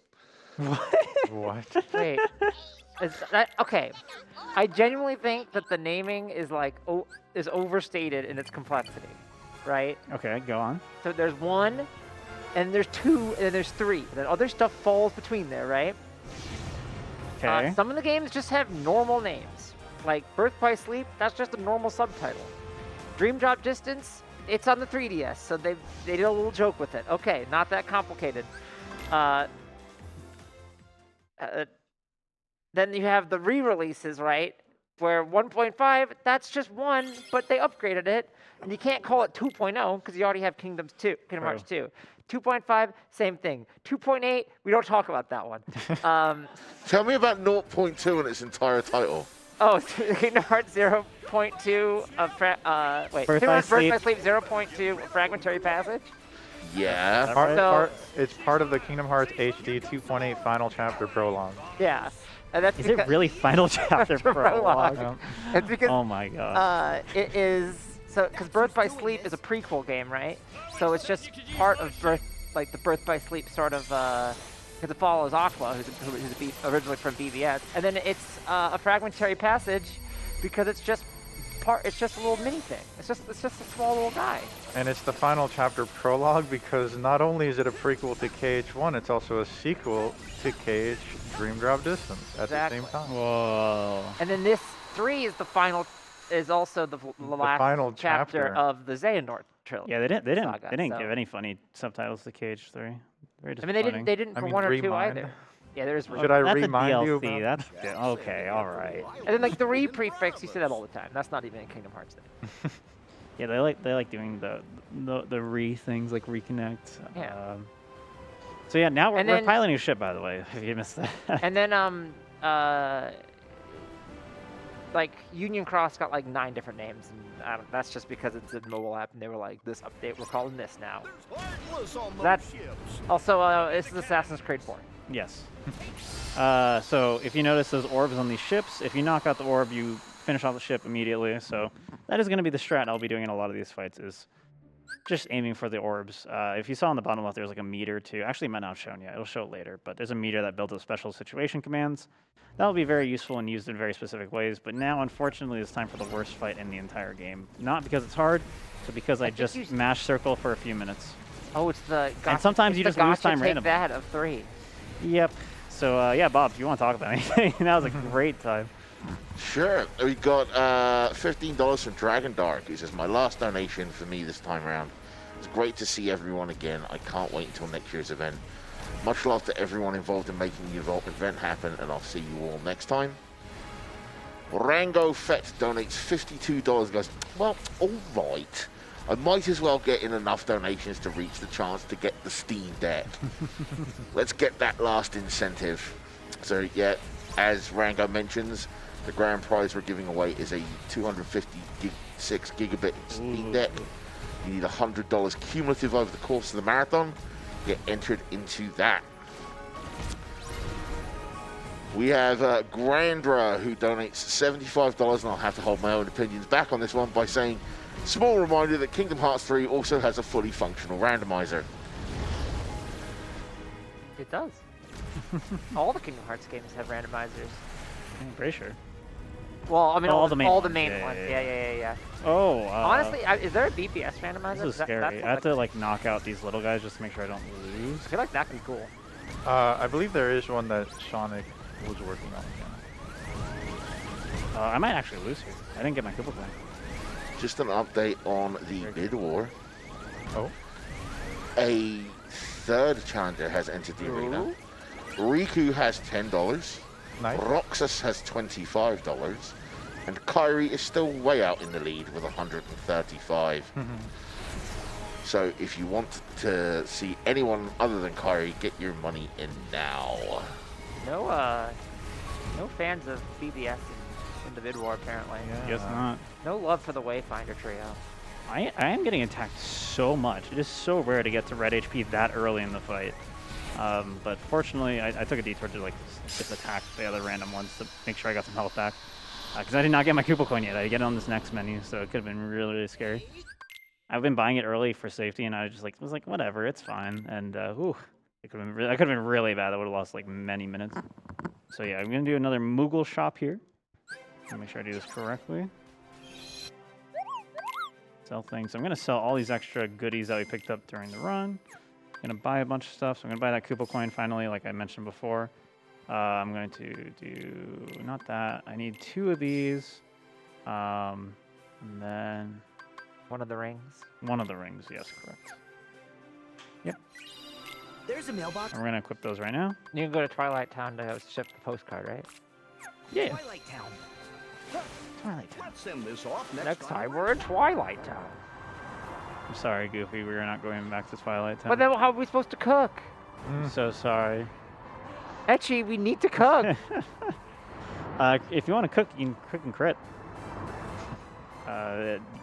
What? Wait. Okay. I genuinely think that the naming is like is overstated in its complexity. right? Okay, go on. So there's 1, and there's 2, and then there's 3. And then other stuff falls between there, right? Okay. Some of the games just have normal names. Like Birth by Sleep, that's just a normal subtitle. Dream Drop Distance, it's on the 3DS, so they did a little joke with it. Okay, not that complicated. Then you have the re-releases, right? Where 1.5, that's just 1, but they upgraded it, and you can't call it 2.0 because you already have Kingdom Hearts 2. 2.5, same thing. 2.8, we don't talk about that one. Tell me about 0.2 and its entire title. Oh, Kingdom Hearts 0.2 wait, Birth Kingdom by Hearts Birth by Sleep. Sleep 0.2 Fragmentary Passage. Yeah. So- It's part of the Kingdom Hearts HD 2.8 Final Chapter Prologue. Yeah, and that's Is it really Final Chapter Prologue. prologue? It's because Oh my god. it is so because Birth by Sleep is a prequel game, right? So it's just part of the Birth by Sleep sort of because it follows Aqua, who's originally from BBS, and then it's a Fragmentary Passage because it's just a little mini thing. It's just a small little guy. And it's the Final Chapter Prologue because not only is it a prequel to KH1, it's also a sequel to KH Dream Drop Distance at the same time. Whoa. And then this 3 is also the last final chapter chapter. of the Xehanort trilogy. Yeah, they didn't saga, give any funny subtitles to KH3. Very I mean, disappointing. they didn't I for mean, 1 or 2 Remind. either. Yeah, there's Should I That's remind a you DLC. about That's good. Okay, all right. And then like the re-prefix, you see that all the time. That's not even a Kingdom Hearts thing. Yeah, they like doing the re things like reconnect. Yeah. So yeah, now we're And then- piloting a ship, by the way. If you missed that. And then like Union Cross got like 9 different names, and that's just because it's a mobile app, and they were like, this update, we're calling this now. Heartless on those That's- ships. Also, this is Assassin's Creed 4. Yes. So if you notice those orbs on these ships, if you knock out the orb, you finish off the ship immediately. So that is going to be the strat I'll be doing in a lot of these fights, is just aiming for the orbs. If you saw on the bottom left, there's like a meter too. Actually, it might not have shown yet. It'll show later. But there's a meter that builds up special situation commands. That'll be very useful and used in very specific ways. But now, unfortunately, it's time for the worst fight in the entire game. Not because it's hard, but because I just mash circle for a few minutes. Oh, it's the gotcha, And sometimes you it's just the lose gotcha time take randomly. that of 3. Yep. So yeah, Bob, if you want to talk about anything, that was a great time. Sure. We got $15 from Dragon Dark. He says, my last donation for me this time around. It's great to see everyone again. I can't wait until next year's event. Much love to everyone involved in making the event happen, and I'll see you all next time. Rango Fett donates $52. Goes, well, all right. I might as well get in enough donations to reach the chance to get the Steam Deck. Let's get that last incentive. So yeah, as Rango mentions, the grand prize we're giving away is a 256 gigabit Steam Deck. You need $100 cumulative over the course of the marathon. Get entered into that. We have Grandra, who donates $75, and I'll have to hold my own opinions back on this one by saying, small reminder that Kingdom Hearts 3 also has a fully functional randomizer. It does. All the Kingdom Hearts games have randomizers. I'm pretty sure. Well, I mean, Oh, all the the main main ones. ones. Yeah, Yeah. Oh. Honestly, is there a BPS randomizer? This is scary. I have to like knock out these little guys just to make sure I don't lose. I feel like that could be cool. I believe there is one that Sonic was working on. I might actually lose here. I didn't get my Koopa coin. Just an update on the bid war. Oh. A third challenger has entered the arena. Riku has $10. Nice. Roxas has $25. And Kyrie is still way out in the lead with 135. So if you want to see anyone other than Kyrie, get your money in now. No fans of BBS in the bid war apparently. Guess not. No love for the Wayfinder trio. I am getting attacked so much. It is so rare to get to red HP that early in the fight. But fortunately, I took a detour to like just attack the other random ones to make sure I got some health back. Because I did not get my Koopa coin yet. I get it on this next menu, so it could have been really, really scary. I've been buying it early for safety, and I just like was like, whatever, it's fine. And it could have been that could have been really bad. I would have lost like many minutes. So yeah, I'm gonna do another Moogle shop here. Make sure I do this correctly. sell things. I'm gonna sell all these extra goodies that we picked up during the run. Gonna buy a bunch of stuff. So I'm gonna buy that Koopa coin finally, like I mentioned before. I'm going to do not that. I need 2 of these. And then One of the rings. one of the rings. Yes, correct. Yep. There's a mailbox. And we're gonna equip those right now. You can go to Twilight Town to ship the postcard, right? Yeah. Twilight Town. Twilight Town. Let's send this off Next time we're in Twilight Town. I'm sorry, Goofy. We are not going back to Twilight Town. But then how are we supposed to cook? I'm so sorry. Etchy, we need to cook. If you want to cook, you can cook and crit.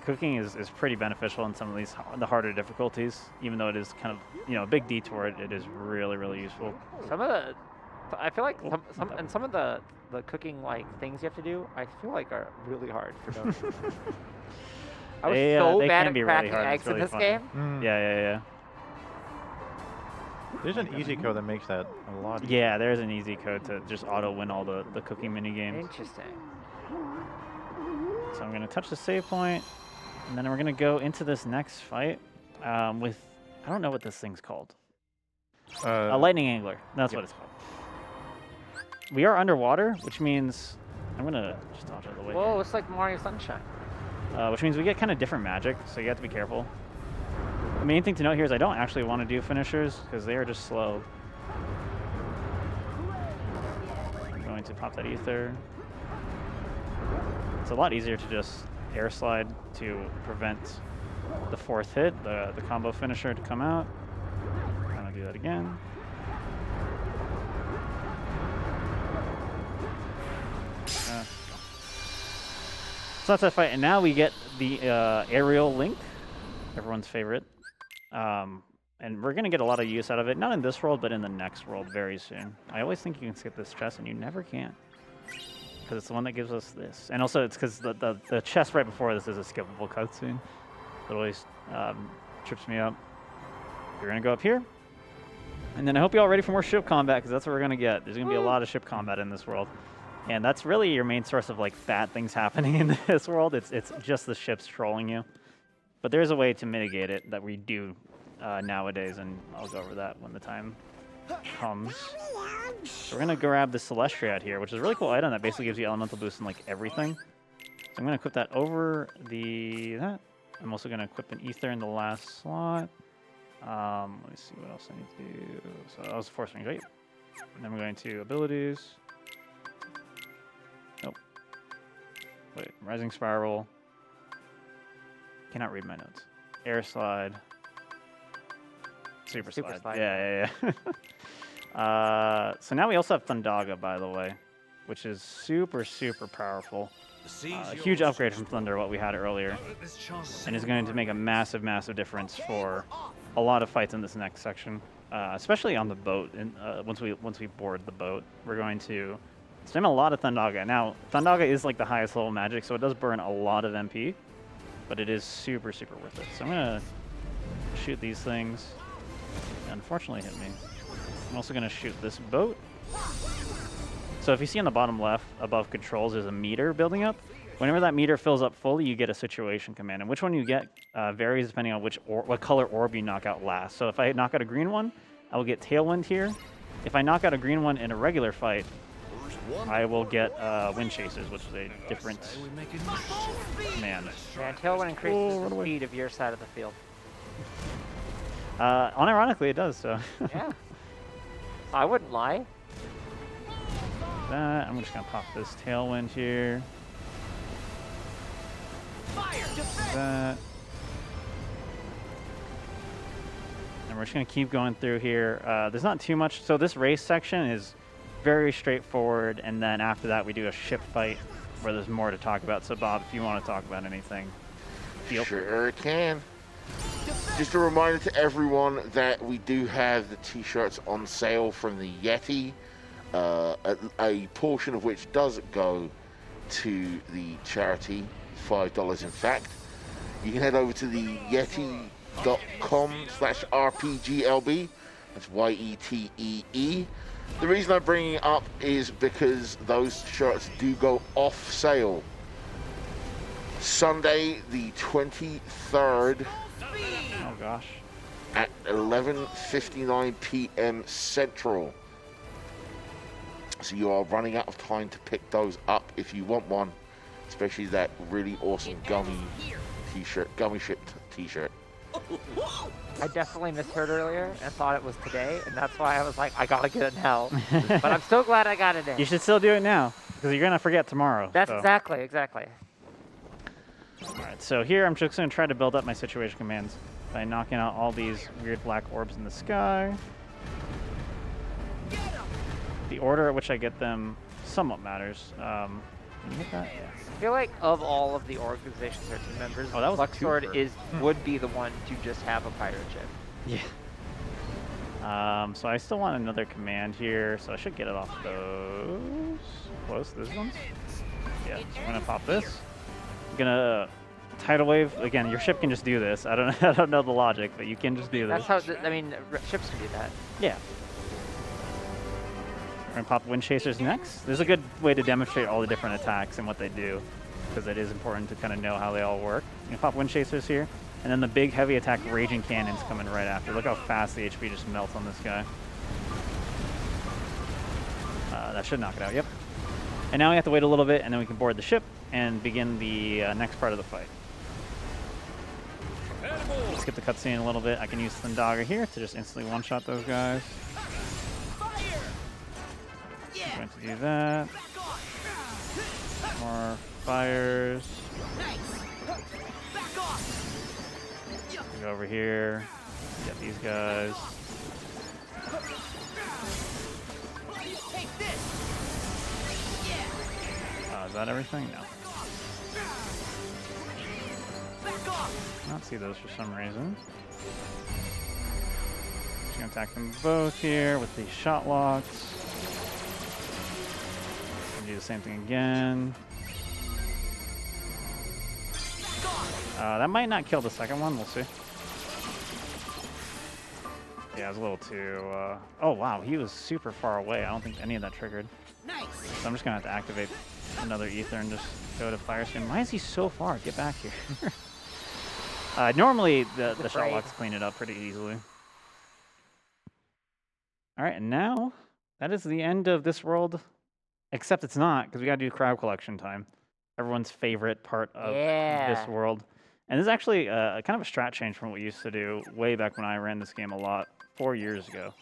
Cooking is pretty beneficial in some of the harder difficulties, even though it is kind of a big detour. It is really useful. I feel like some of the cooking things you have to do, I feel like are really hard for no reason. I was so they bad can at be really cracking hard. It's eggs in really this fun. game. Yeah. There's an easy code that makes that a lot easier. Yeah, there's an easy code to just auto win all the cooking mini games. Interesting. So I'm gonna touch the save point, and then we're gonna go into this next fight with I don't know what this thing's called. A lightning angler. That's what it's called. We are underwater, which means I'm gonna just dodge out of the way. Whoa, it's like Mario Sunshine. Which means we get kind of different magic, so you have to be careful. The main thing to note here is I don't actually want to do finishers because they are just slow. I'm going to pop that ether. It's a lot easier to just air slide to prevent the 4th hit, the combo finisher to come out. I'm gonna do that again. So that's that fight, and now we get the aerial link, everyone's favorite. And we're gonna get a lot of use out of it, not in this world, but in the next world very soon. I always think you can skip this chest, and you never can. Because it's the one that gives us this. And also it's because the chest right before this is a skippable cutscene. It always trips me up. We're gonna go up here. And then I hope you're all ready for more ship combat, because that's what we're gonna get. There's gonna be a lot of ship combat in this world. And that's really your main source of bad things happening in this world. It's just the ships trolling you. But there's a way to mitigate it that we do nowadays, and I'll go over that when the time comes. So we're gonna grab the Celestial here, which is a really cool item that basically gives you elemental boost in everything. So I'm gonna equip that over that. I'm also gonna equip an ether in the last slot. Let me see what else I need to do. So that was Force Range, right? And then we're going to abilities. Nope. Wait, Rising Spiral. Cannot read my notes. Air Slide. Super Slide. Yeah. So now we also have Thundaga, by the way, which is super powerful. A huge upgrade from Thunder, what we had earlier, and is going to make a massive difference for a lot of fights in this next section, especially on the boat. And once we board the boat, we're going to spend a lot of Thundaga. Now, Thundaga is the highest level magic, so it does burn a lot of MP, but it is super worth it. So I'm gonna shoot these things. They unfortunately hit me. I'm also gonna shoot this boat. So if you see on the bottom left above controls, there's a meter building up. Whenever that meter fills up fully, you get a situation command, and which one you get varies depending on what color orb you knock out last. So if I knock out a green one, I will get Tailwind here. If I knock out a green one in a regular fight, I will get Wind Chasers, which is a different command. Yeah, Tailwind increases the speed of your side of the field. Unironically, it does, so. Yeah. I wouldn't lie. That. I'm just going to pop this Tailwind here. That. And we're just going to keep going through here. There's not too much. So this race section is very straightforward, and then after that we do a ship fight where there's more to talk about. So Bob, if you want to talk about anything, feel free. Sure can. Just a reminder to everyone that we do have the t-shirts on sale from the Yeti, a portion of which does go to the charity, $5 in fact. You can head over to the yeti.com/rpglb. That's YETEE. The reason I'm bringing it up is because those shirts do go off sale Sunday, the 23rd Oh gosh. at 11:59 p.m. Central. So you are running out of time to pick those up if you want one, especially that really awesome gummy t-shirt, gummy ship t-shirt. I definitely misheard earlier and thought it was today, and that's why I was like, I gotta get it now. But I'm so glad I got it in. You should still do it now because you're gonna forget tomorrow. That's so. exactly. All right, so here I'm just gonna try to build up my situation commands by knocking out all these weird black orbs in the sky. The order at which I get them somewhat matters. Can you hit that? I feel like of all of the Organization 13 members, Oh, that was a Luxord twofer. would be the one to just have a pirate ship. Yeah. So I still want another command here, so I should get it off those. Close, those ones. Yeah, so I'm gonna pop this. I'm gonna tidal wave again. Your ship can just do this. I don't know the logic, but you can just do this. That's how, I mean, ships can do that. Yeah. We're gonna pop Wind Chasers next. This is a good way to demonstrate all the different attacks and what they do, because it is important to kind of know how they all work. You pop Wind Chasers here, and then the big heavy attack Raging Cannon's coming right after. Look how fast the HP just melts on this guy. That should knock it out, yep. And now we have to wait a little bit, and then we can board the ship and begin the next part of the fight. Skip the cutscene a little bit. I can use Thundaga here to just instantly one-shot those guys. I'm going to do that. More fires. Go over here. Get these guys. Is that everything? No. Not see those for some reason. Just gonna attack them both here with these shot locks. Do the same thing again. That might not kill the second one. We'll see. Yeah, it was a little too... Oh, wow. He was super far away. I don't think any of that triggered. So I'm just going to have to activate another ether and just go to fire spin. Why is he so far? Get back here. Normally, the shot locks clean it up pretty easily. All right, and now that is the end of this world. Except it's not, because we got to do crowd collection time. Everyone's favorite part of this world. And this is actually kind of a strat change from what we used to do way back when I ran this game a lot, 4 years ago.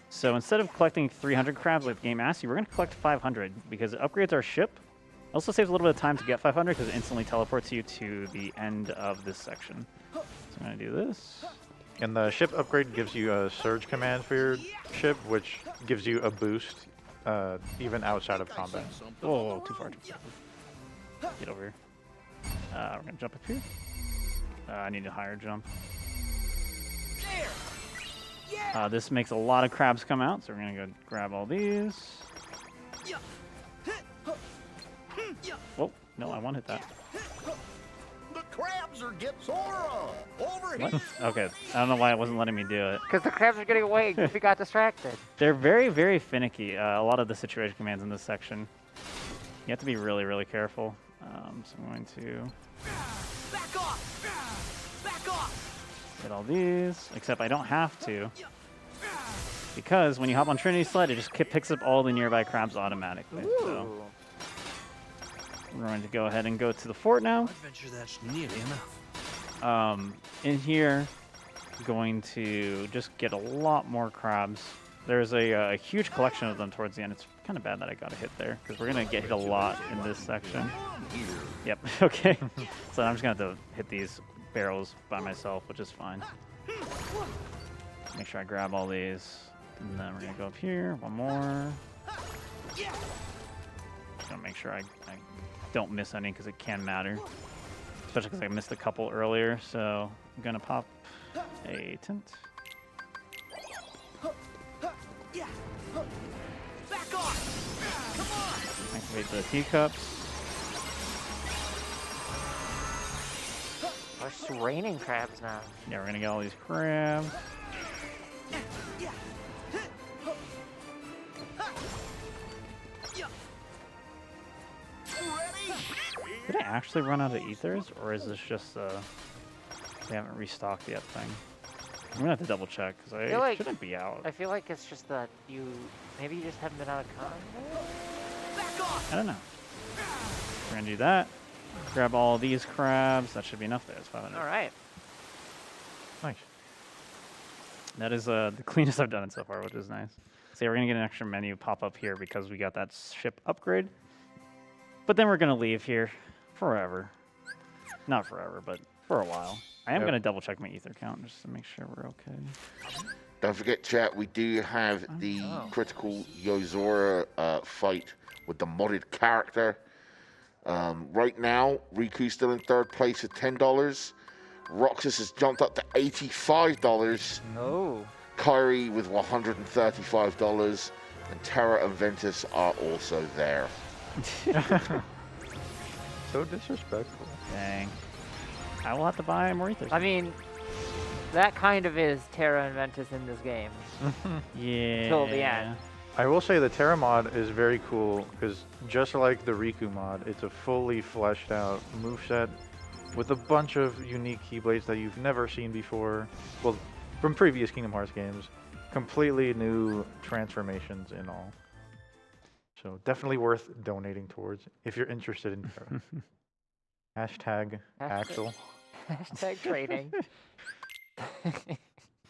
So instead of collecting 300 crabs like the game asked you, we're going to collect 500 because it upgrades our ship. It also saves a little bit of time to get 500 because it instantly teleports you to the end of this section. So I'm going to do this. And the ship upgrade gives you a surge command for your ship, which gives you a boost even outside of combat. Whoa, too far. Get over here. We're going to jump up here. I need a higher jump. This makes a lot of crabs come out, so we're going to go grab all these. Whoa, no, I want to hit that. The crabs are getting Sora over What? here. Okay, I don't know why it wasn't letting me do it. Because the crabs are getting away if we got distracted. They're very, very finicky, a lot of the situation commands in this section. You have to be really, really careful. So I'm going to get all these, except I don't have to. Because when you hop on Trinity Sled, it just picks up all the nearby crabs automatically. So we're going to go ahead and go to the fort now. Adventure that's nearly enough. In here, going to just get a lot more crabs. There's a huge collection of them towards the end. It's kind of bad that I got a hit there, because we're going to get hit a lot in this section. Yep, okay. So I'm just going to have to hit these barrels by myself, which is fine. Make sure I grab all these. And then we're going to go up here. One more. Just going to make sure I don't miss any, because it can matter. Especially because I missed a couple earlier. So I'm going to pop a tent. Activate the teacups. It's raining crabs now. Yeah, we're going to get all these crabs. Did I actually run out of ethers, or is this just they haven't restocked yet thing? I'm gonna have to double check because I feel like- shouldn't be out. I feel like it's just that maybe you just haven't been out of combat. I don't know. We're gonna do that. Grab all these crabs. That should be enough there. It's 500. All right. Nice. That is the cleanest I've done it so far, which is nice. So yeah, we're gonna get an extra menu pop up here because we got that ship upgrade. But then we're gonna leave here forever. Not forever, but for a while. I am Yep. gonna double check my ether count just to make sure we're okay. Don't forget, chat, we do have the critical Yozora fight with the modded character. Right now, Riku's still in third place with $10. Roxas has jumped up to $85. No. Kyrie with $135. And Terra and Ventus are also there. So disrespectful. Dang. I will have to buy more ethers. I mean, that kind of is Terra and Ventus in this game. Yeah. Till the end. I will say the Terra mod is very cool because just like the Riku mod, it's a fully fleshed out moveset with a bunch of unique keyblades that you've never seen before. Well, from previous Kingdom Hearts games, completely new transformations in all. So definitely worth donating towards if you're interested in Terra. Hashtag Axel. Hashtag trading.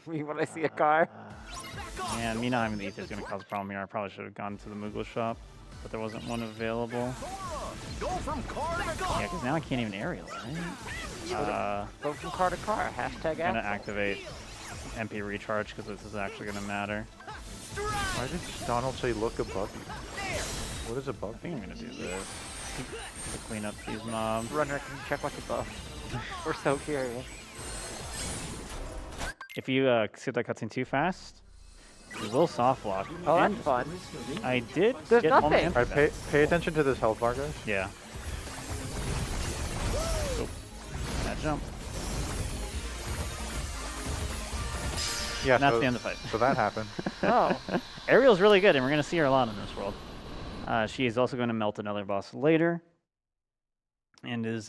We want to see a car. Man, me not having the ether is going to cause a problem here. I probably should have gone to the Moogle shop, but there wasn't one available. Go from car to Yeah, car. because now I can't even aerial, right? Go from car to car. Hashtag I'm going to Axel. activate MP recharge because this is actually going to matter. Why did Donald say look above you? What is I above you? think I'm going to do this to clean up these mobs. Runner, can you check what's above? We're so curious. If you skip that cutscene too fast, you will soft lock. Oh, And that's fun. I did There's get all my nothing. MP Alright, back. pay attention to this health bar, guys. Yeah. Oh, that jump. Yeah, And that's so, the end of the fight. so that happened. Oh. Ariel's really good, and we're going to see her a lot in this world. She is also going to melt another boss later, and is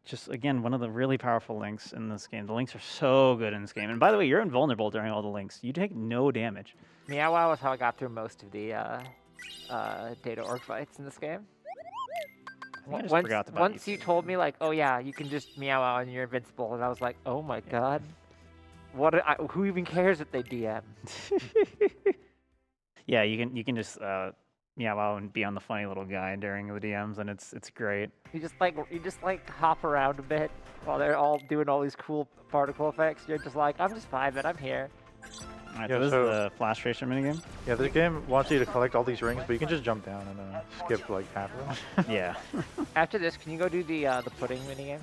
just, again, one of the really powerful links in this game. The links are so good in this game. And by the way, you're invulnerable during all the links. You take no damage. Meow Wow is how I got through most of the Data Org fights in this game. I just Once, forgot about once you. you told me, like, oh yeah, you can just Meow Wow and you're invincible, and I was like, oh my god. Who even cares if they DM? Yeah, you can just meow out and be on the funny little guy during the DMs, and it's great. You just like hop around a bit while they're all doing all these cool particle effects. You're just like, I'm just vibing, I'm here. All right, Yeah, so this so- is the flash racer minigame. Yeah, this game wants you to collect all these rings, but you can just jump down and skip like half of them. Yeah. After this, can you go do the pudding minigame?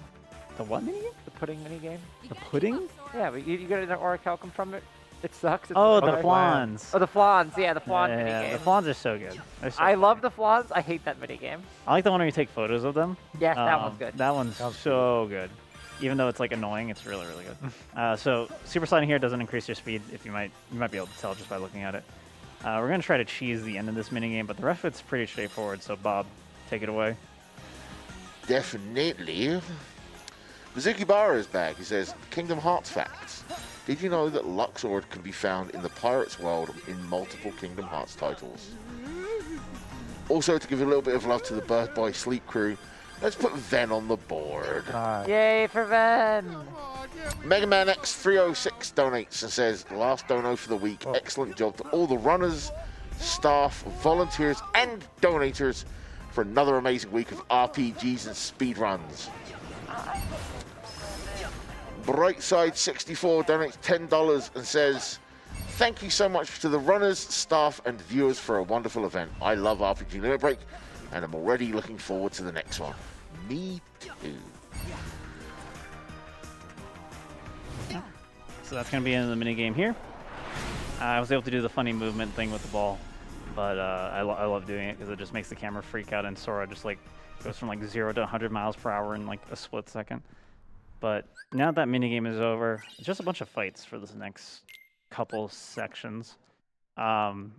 The what minigame? The pudding minigame? The pudding? Yeah, but you get an orichalcum from it. It sucks. It's Oh, really the hard. flans. Oh, the flans. Yeah, the flan Yeah, minigame. the flans are so good. They're so I funny. love the flans. I hate that minigame. I like the one where you take photos of them. Yes, that one's good. That one's Sounds so good. Even though it's like annoying, it's really, really good. So super sliding here doesn't increase your speed. If you might be able to tell just by looking at it. We're gonna try to cheese the end of this minigame, but the rest of it's pretty straightforward. So Bob, take it away. Definitely. Mizuki Bara is back. He says, Kingdom Hearts facts. Did you know that Luxord can be found in the Pirates world in multiple Kingdom Hearts titles? Also, to give a little bit of love to the Birth by Sleep crew, let's put Ven on the board. Yay for Ven! Mega Man X306 donates and says, last dono for the week. Excellent job to all the runners, staff, volunteers, and donators for another amazing week of RPGs and speedruns. Brightside 64 donates $10 and says, thank you so much to the runners, staff, and viewers for a wonderful event. I love RPG Limit Break, and I'm already looking forward to the next one. Me too. So that's going to be in the minigame here. I was able to do the funny movement thing with the ball, but I love doing it because it just makes the camera freak out, and Sora just like goes from like 0 to 100 miles per hour in like a split second. But now that minigame is over, it's just a bunch of fights for this next couple sections. And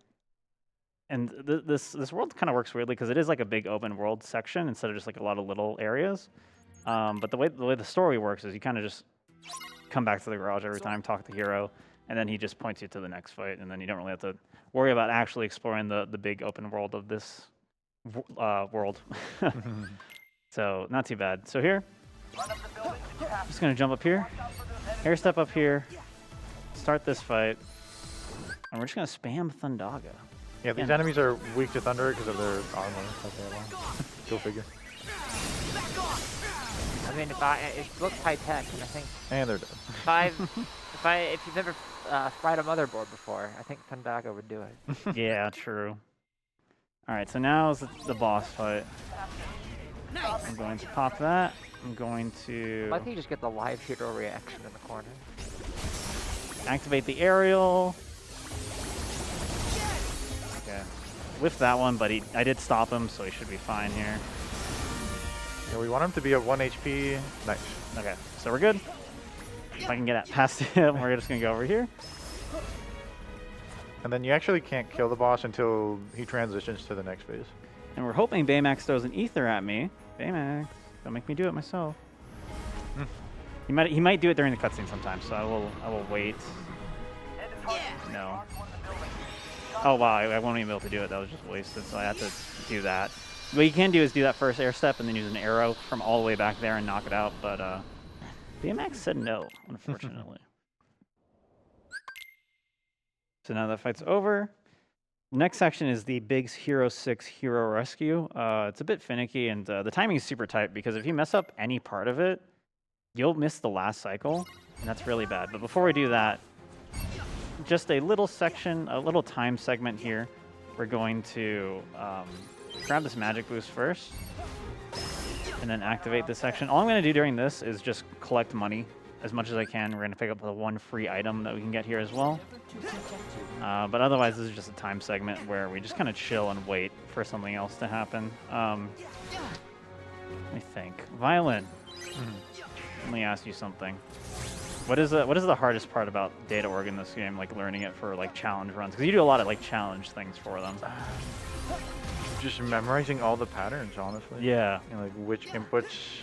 and this world kind of works weirdly because it is like a big open world section instead of just like a lot of little areas. But the way the story works is you kind of just come back to the garage every time, talk to the hero, and then he just points you to the next fight, and then you don't really have to worry about actually exploring the big open world of this world. So not too bad. So here, just gonna jump up here, air step up here, start this fight, and we're just gonna spam Thundaga. Yeah, these enemies are weak to thunder because of their armor that they have on. Go figure. I mean, it looks high tech, and I think And they're dead. if you've ever fried a motherboard before, I think Thundaga would do it. Yeah, true. All right, so now is the boss fight. I'm going to pop that. I'm going to I think you just get the live hero reaction in the corner. activate the aerial. Okay, whiffed that one, but I did stop him, so he should be fine here. Yeah, we want him to be at 1 HP. Nice. Okay, so we're good. If I can get past him, we're just gonna go over here. And then you actually can't kill the boss until he transitions to the next phase. And we're hoping Baymax throws an ether at me. Baymax, don't make me do it myself. He might do it during the cutscene sometimes, so I will wait. No. Oh wow, I won't even be able to do it. That was just wasted, so I have to do that. What you can do is do that first air step and then use an arrow from all the way back there and knock it out, but BMX said no, unfortunately. So now that fight's over. Next section is the Biggs Hero 6 Hero Rescue. It's a bit finicky, and the timing is super tight because if you mess up any part of it, you'll miss the last cycle, and that's really bad. But before we do that, just a little section, a little time segment here. We're going to grab this magic boost first, and then activate this section. All I'm going to do during this is just collect money as much as I can. We're going to pick up the one free item that we can get here as well. But otherwise, this is just a time segment where we just kind of chill and wait for something else to happen. Let me think. Violin. Let me ask you something. What is the hardest part about data org in this game, like learning it for like challenge runs? Because you do a lot of like challenge things for them. Just memorizing all the patterns, honestly. Yeah. You know, like which inputs.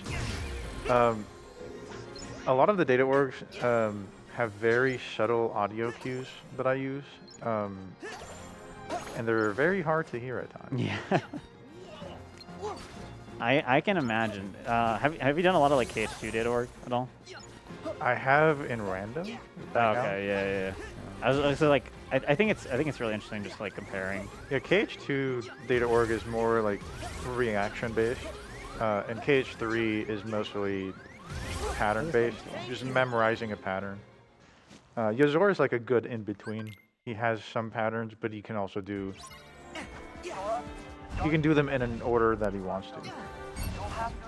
A lot of the data orgs have very subtle audio cues that I use, and they're very hard to hear at times. Yeah. I can imagine. Have you done a lot of like KH2 data org at all? I have in random. Oh, okay, yeah. I was like, I think it's really interesting just like comparing. Yeah, KH2 data org is more like reaction based, and KH3 is mostly pattern based, just memorizing a pattern. Yazor is like a good in between. He has some patterns, but he can also do. He can do them in an order that he wants to.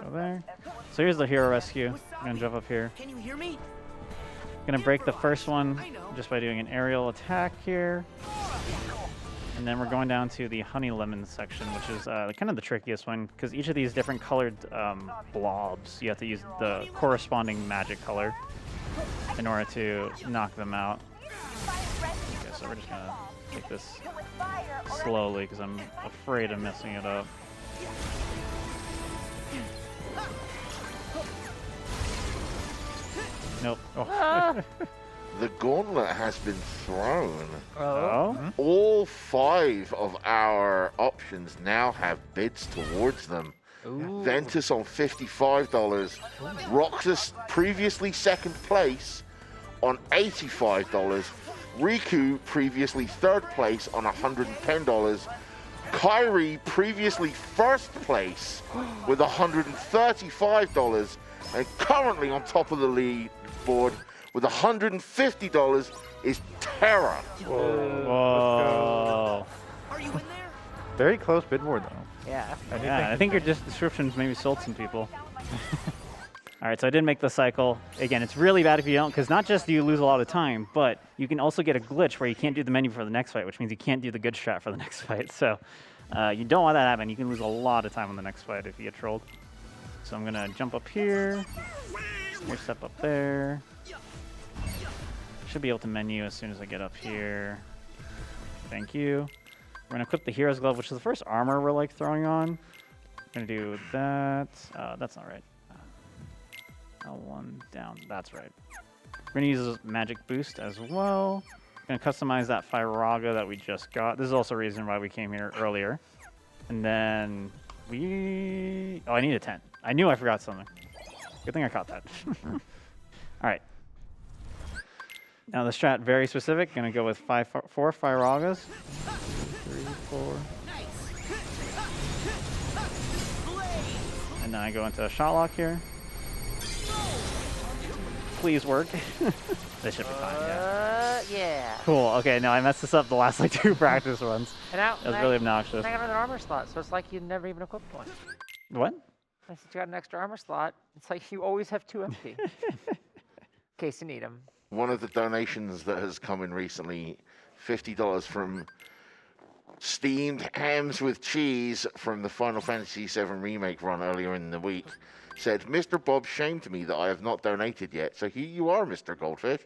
Go there. So here's the hero rescue. I'm gonna jump up here. Can you hear me? Gonna break the first one just by doing an aerial attack here. And then we're going down to the honey lemon section, which is kind of the trickiest one, because each of these different colored blobs, you have to use the corresponding magic color in order to knock them out. Okay, so we're just gonna take this slowly, because I'm afraid of messing it up. Nope. Oh. The gauntlet has been thrown. Oh? All 5 of our options now have bids towards them. Ooh. Ventus on $55, Roxas previously second place on $85, Riku previously third place on $110, Kyrie previously first place with $135, and currently on top of the lead board with $150 is Terra. Whoa. Are you in there? Very close bid board though. Yeah. Yeah, I think your descriptions maybe sold some people. All right, so I did make the cycle. Again, it's really bad if you don't, because not just do you lose a lot of time, but you can also get a glitch where you can't do the menu for the next fight, which means you can't do the good strat for the next fight. So you don't want that to happen. You can lose a lot of time on the next fight if you get trolled. So I'm gonna jump up here, step up there. Should be able to menu as soon as I get up here. Thank you. We're gonna equip the Hero's Glove, which is the first armor we're like throwing on. We're gonna do that. That's not right. L1 down. That's right. We're gonna use Magic Boost as well. Gonna customize that Firaga that we just got. This is also a reason why we came here earlier. And then we... Oh, I need a 10. I knew I forgot something. Good thing I caught that. All right. Now the strat, very specific. Gonna go with 4 Firagas. 3, 4. And then I go into a shot lock here. Please work. This should be fine, yeah. Yeah. Cool, okay, now I messed this up the last like 2 practice runs. And now, That was really obnoxious. I got another armor slot, so it's like you never even equipped one. What? Since you got an extra armor slot, it's like you always have 2 empty. In case you need them. One of the donations that has come in recently, $50 from Steamed Hams with Cheese from the Final Fantasy VII Remake run earlier in the week, said, Mr. Bob shamed me that I have not donated yet, so here you are, Mr. Goldfish.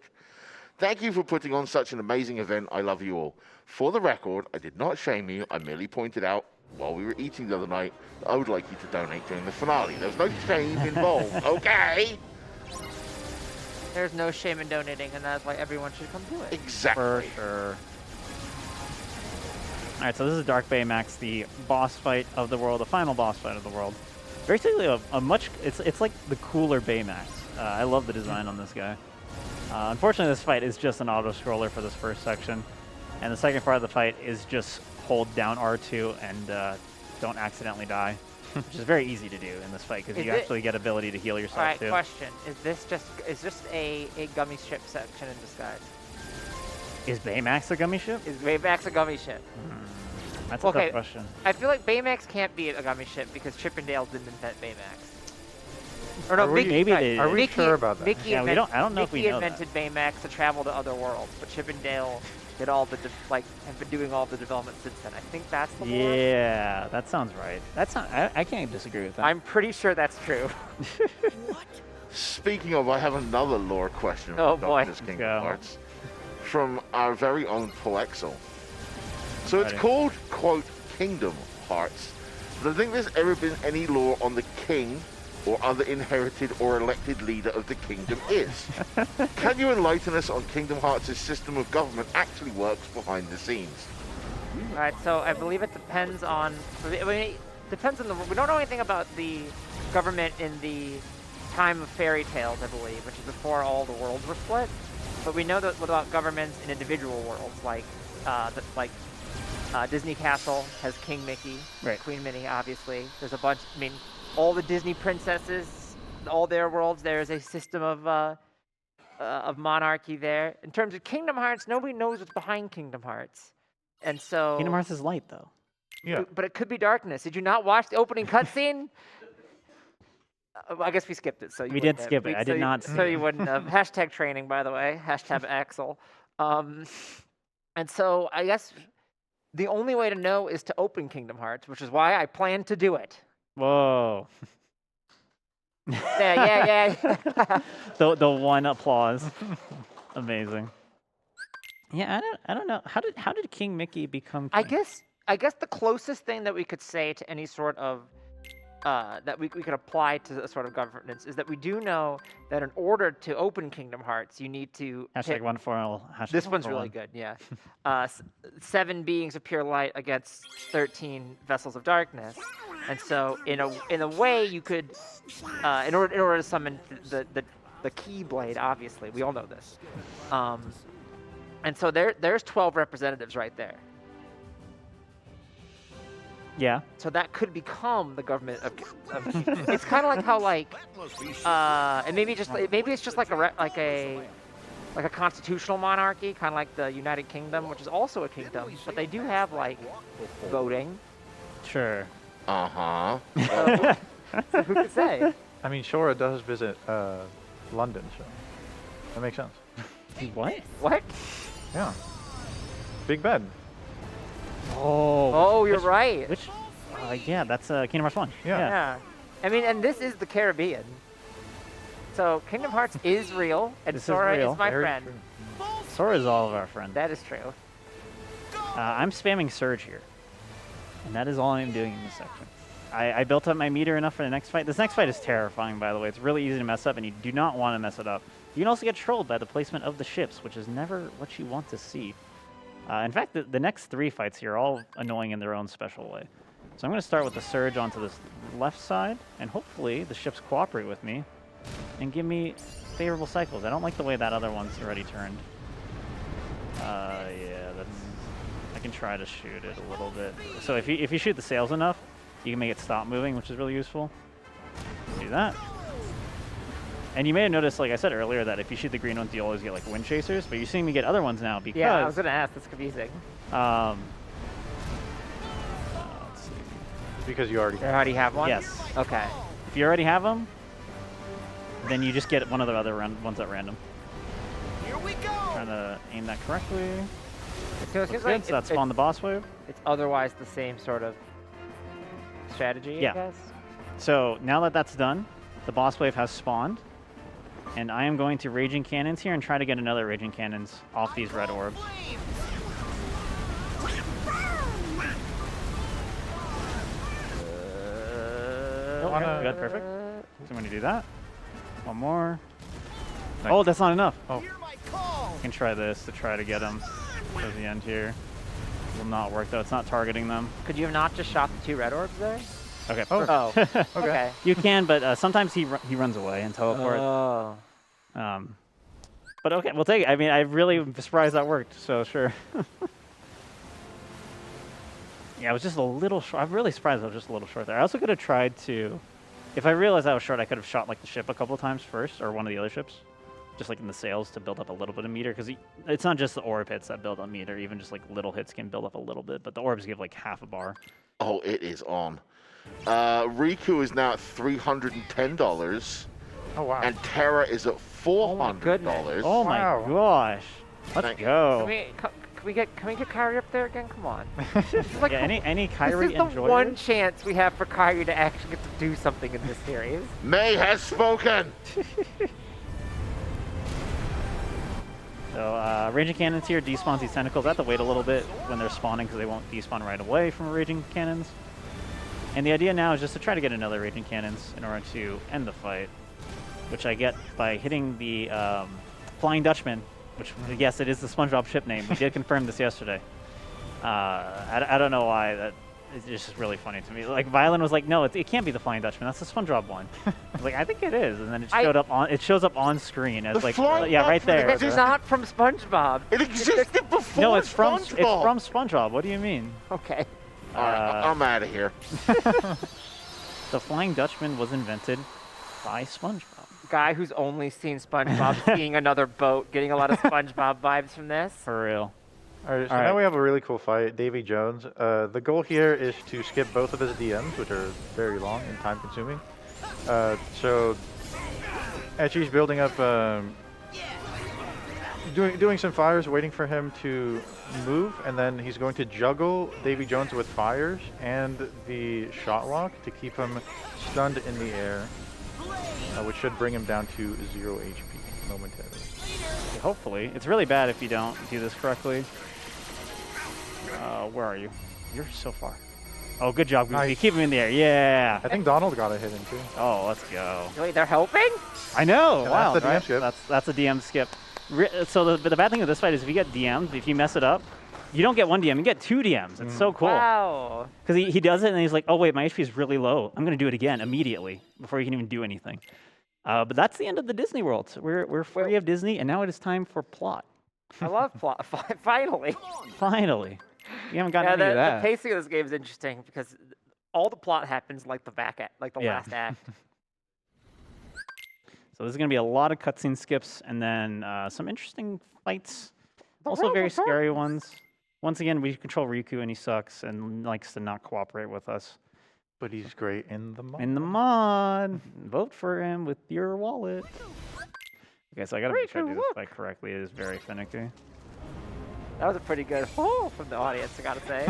Thank you for putting on such an amazing event. I love you all. For the record, I did not shame you. I merely pointed out while we were eating the other night that I would like you to donate during the finale. There's no shame involved, okay? There's no shame in donating, and that's why everyone should come do it. Exactly. For sure. All right, so this is Dark Baymax, the boss fight of the world, the final boss fight of the world. Basically, a much it's like the cooler Baymax. I love the design on this guy. Unfortunately, this fight is just an auto scroller for this first section, and the second part of the fight is just hold down R2 and don't accidentally die, which is very easy to do in this fight because you actually get ability to heal yourself All right, too. question: is this a gummy ship section in disguise? Is Baymax a gummy ship? Is Baymax a gummy ship? That's a Okay. tough question. I feel like Baymax can't be a gummy ship because Chippendale didn't invent Baymax. Or no, Are we- Mickey, maybe sorry, they Are we Mickey, sure about that? Mickey Yeah, we don't- I don't know if we Mickey know that. invented Baymax to travel to other worlds, but Chippendale did all the have been doing all the development since then. I think that's the lore. Yeah, that sounds right. That's not. I can't disagree with that. I'm pretty sure that's true. Speaking of, I have another lore question Oh, from boy. Doctor's Kingdom Go. Hearts from our very own Poexel. So it's Alrighty. called, quote, Kingdom Hearts. But I think there's ever been any lore on the king or other inherited or elected leader of the kingdom is. Can you enlighten us on Kingdom Hearts' system of government actually works behind the scenes? All right, so I believe it depends on. I mean, it depends on the. We don't know anything about the government in the time of fairy tales, I believe, which is before all the worlds were split. But we know that about governments in individual worlds, like Disney Castle has King Mickey, Right. Queen Minnie, obviously. There's a bunch. I mean, all the Disney princesses, all their worlds. There's a system of monarchy there. In terms of Kingdom Hearts, nobody knows what's behind Kingdom Hearts, and so. Kingdom Hearts is light though. Yeah. But it could be darkness. Did you not watch the opening cutscene? I guess we skipped it. So you We did wouldn't have. skip it. I did not see So it. you wouldn't have. Hashtag training, by the way. Hashtag Axel. And so I guess the only way to know is to open Kingdom Hearts, which is why I plan to do it. Whoa. Yeah. The one applause. Amazing. Yeah, I don't know. How did King Mickey become king? I guess the closest thing that we could say to any sort of that we could apply to a sort of governance is that we do know that in order to open Kingdom Hearts, you need to Hashtag hit- 141. Hashtag This one's 141. really good, yeah. 7 beings of pure light against 13 vessels of darkness, and so in a way you could, in order to summon the Keyblade, obviously we all know this, and so there's 12 representatives right there. Yeah. So that could become the government of it's kind of like how and maybe it's just like a constitutional monarchy, kind of like the United Kingdom, which is also a kingdom, but they do have like voting. Sure. Uh-huh. So who could say? I mean, Shora does visit London, so that makes sense. What? What? Yeah. Big Ben. Oh, you're right. Which? Yeah, that's Kingdom Hearts 1. Yeah. Yeah. I mean, and this is the Caribbean. So Kingdom Hearts is real, and This is Sora real. is my Very friend. true. Sora is all of our friends. That is true. I'm spamming Surge here. And that is all I'm doing in this section. I built up my meter enough for the next fight. This next fight is terrifying, by the way. It's really easy to mess up, and you do not want to mess it up. You can also get trolled by the placement of the ships, which is never what you want to see. In fact, the next 3 fights here are all annoying in their own special way. So I'm going to start with the surge onto this left side, and hopefully the ships cooperate with me and give me favorable cycles. I don't like the way that other one's already turned. Yeah, I can try to shoot it a little bit. So if you shoot the sails enough, you can make it stop moving, which is really useful. Do that. And you may have noticed, like I said earlier, that if you shoot the green ones, you always get like wind chasers. But you're seeing me get other ones now because Yeah, I was gonna ask. That's confusing. let's see. Because you already. You already have one. Yes. Okay. If you already have them, then you just get one of the other ones at random. Here we go. Trying to aim that correctly. So it Looks seems good. like So that spawned the boss wave. it's otherwise the same sort of strategy, Yeah. I guess. So now that that's done, the boss wave has spawned, and I am going to Raging Cannons here and try to get another Raging Cannons off these red orbs. Good, perfect. So I'm going to do that. One more. Nice. Oh, that's not enough. Oh, Hear my call. I can try this to try to get him towards the end here. Will not work though. It's not targeting them. Could you have not just shot the 2 red orbs there? Okay. Oh. Okay. You can, but sometimes he runs away and teleports. Oh. But okay, we'll take it. I mean, I'm really surprised that worked, so sure. Yeah, I was just a little short. I'm really surprised I was just a little short there. I also could have tried to, if I realized I was short, I could have shot like the ship a couple of times first, or one of the other ships, just like in the sails to build up a little bit of meter, because it's not just the orb hits that build up meter, even just like little hits can build up a little bit, but the orbs give like half a bar. Oh, it is on. Riku is now at $310, Oh wow. and Terra is at $400. goodness. Oh Wow. my gosh. Let's Thank- go. Can we get Kyrie up there again? Come on. This is like Yeah, any Kyrie this is the enjoyers? one chance we have for Kyrie to actually get to do something in this series. May has spoken. So Raging Cannons here despawns these tentacles. I have to wait a little bit when they're spawning because they won't despawn right away from Raging Cannons. And the idea now is just to try to get another Raging Cannons in order to end the fight, which I get by hitting the Flying Dutchman, which, yes, it is the SpongeBob ship name. We did confirm this yesterday. I don't know why. That it's just really funny to me. Like, Violin was like, no, it can't be the Flying Dutchman. That's the SpongeBob one. I was like, I think it is. And then it shows up on screen as The like, Flying yeah, right Dutchman there. is It's not from SpongeBob. It existed before No, it's from SpongeBob. SpongeBob. What do you mean? Okay. All right, I'm out of here. The Flying Dutchman was invented by SpongeBob. Guy who's only seen SpongeBob seeing another boat, getting a lot of SpongeBob vibes from this. For real. All right, so All right. now we have a really cool fight. Davy Jones. The goal here is to skip both of his DMs, which are very long and time-consuming. So Etchy's building up, doing some fires, waiting for him to move, and then he's going to juggle Davy Jones with fires and the shot lock to keep him stunned in the air, which should bring him down to 0 HP momentarily. Hopefully. It's really bad if you don't do this correctly. Where are you? You're so far. Oh, good job, Goofy. Nice. Keep him in the air. Yeah. I think Donald got a hit in too. Oh, let's go. Wait, they're helping? I know. Yeah, Wow. that's the DM right? skip. That's a DM skip. So the bad thing with this fight is if you get DM'd, if you mess it up, you don't get one DM, you get 2 DMs. It's so cool. Wow. Because he does it and he's like, oh wait, my HP is really low. I'm going to do it again immediately before you can even do anything. But that's the end of the Disney World. We're free of Disney, and now it is time for plot. I love plot. Finally. Finally. You haven't gotten Yeah, any of the that. pacing of this game is interesting because all the plot happens like the Yeah. last act. So there's going to be a lot of cutscene skips and then some interesting fights. Also very scary ones. Once again, we control Riku and he sucks and likes to not cooperate with us. But he's great in the mod. In the mod, vote for him with your wallet. Okay, so I got to make sure I do this fight correctly. It is very finicky. That was a pretty good from the audience, I gotta say.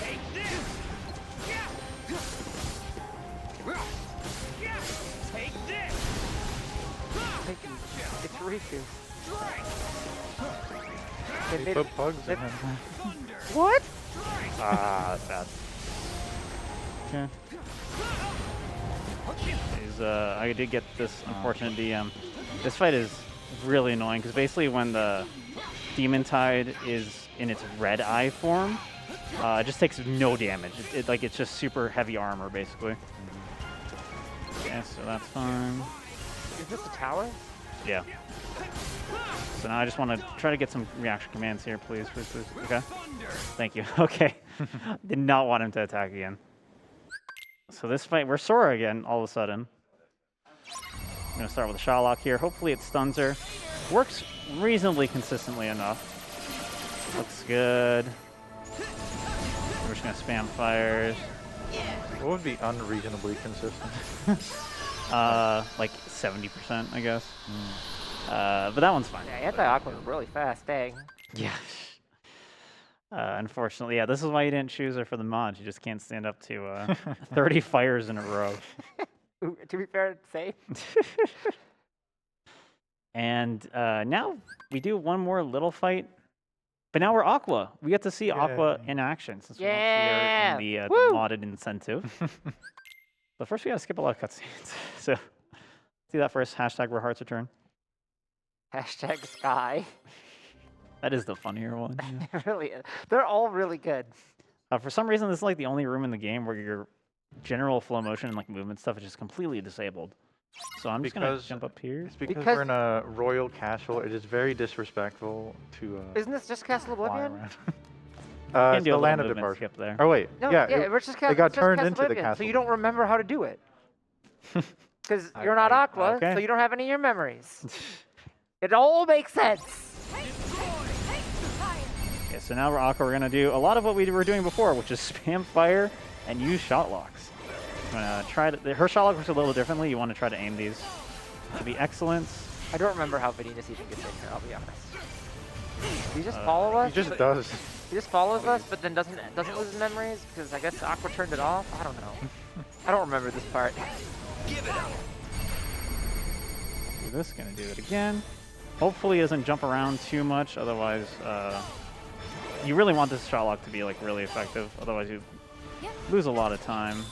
Take this. Take this. It's Riku. They put pugs in him. What? Ah, that's bad. Okay. I did get this unfortunate DM. This fight is really annoying because basically when the Demon Tide is in its red eye form, it just takes no damage. It's just super heavy armor basically. Okay, so that's fine. Is this a tower? Yeah. So now I just want to try to get some reaction commands here, please. Okay. Thank you. Okay. Did not want him to attack again. So this fight, we're Sora again, all of a sudden. I'm going to start with a shot lock here. Hopefully it stuns her. Works reasonably consistently enough. Looks good. We're just going to spam fires. What would be unreasonably consistent? Like 70%, I guess. But that one's fine. Yeah, anti-aqua is really fast, dang. Yeah. Unfortunately, yeah, this is why you didn't choose her for the mod. You just can't stand up to 30 fires in a row. Ooh, to be fair, safe. And now we do one more little fight. But now we're Aqua. We get to see Aqua in action since we don't see her in the modded incentive. But first we gotta skip a lot of cutscenes. So do that first. Hashtag where hearts return. Hashtag Sky. That is the funnier one. Yeah. It really is. They're all really good. For some reason, this is like the only room in the game where your general flow motion and like movement stuff is just completely disabled. So I'm just gonna jump up here. It's because we're in a royal castle. It is very disrespectful to. Isn't this just Castle Oblivion? It's the land of movement departure. skip there. Oh wait, No, yeah, it's just Castle. it got it's just turned Castle into the Oblivion, castle. so you don't remember how to do it. Because you're not Aqua, okay. so you don't have any of your memories. It all makes sense. Yeah, so now we're Aqua. We're gonna do a lot of what we were doing before, which is spam fire and use shot locks. I'm gonna try to. Her shot lock works a little differently. You want to try to aim these to be excellent. I don't remember how Venus even gets in here, I'll be honest. He just follow us? He just does. He just follows us, but then doesn't lose his memories because I guess Aqua turned it off. I don't know. I don't remember this part. Give it up. Do this. Gonna do it again. Hopefully, it doesn't jump around too much. Otherwise, you really want this shot lock to be like really effective. Otherwise, you lose a lot of time.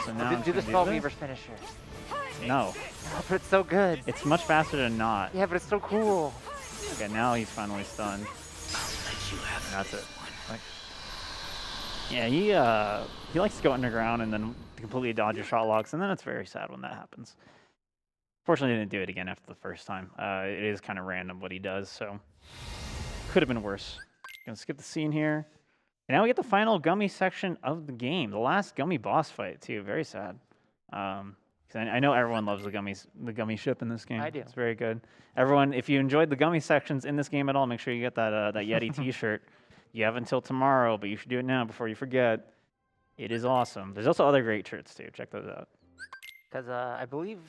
So now I'm Do the gonna Spell this. Weaver's finisher. No, Oh, but it's so good. it's much faster to not. Yeah, but it's so cool. Okay, now he's finally stunned. That's it. Like, Yeah, he likes to go underground and then completely dodge your shot locks, and then it's very sad when that happens. Fortunately, I didn't do it again after the first time. It is kind of random what he does, so could have been worse. Gonna skip the scene here. And now we get the final gummy section of the game, the last gummy boss fight too. Very sad. 'Cause I know everyone loves the gummy ship in this game. I do. It's very good. Everyone, if you enjoyed the gummy sections in this game at all, make sure you get that that Yeti T-shirt. You have until tomorrow, but you should do it now before you forget. It is awesome. There's also other great shirts too. Check those out. Because I believe,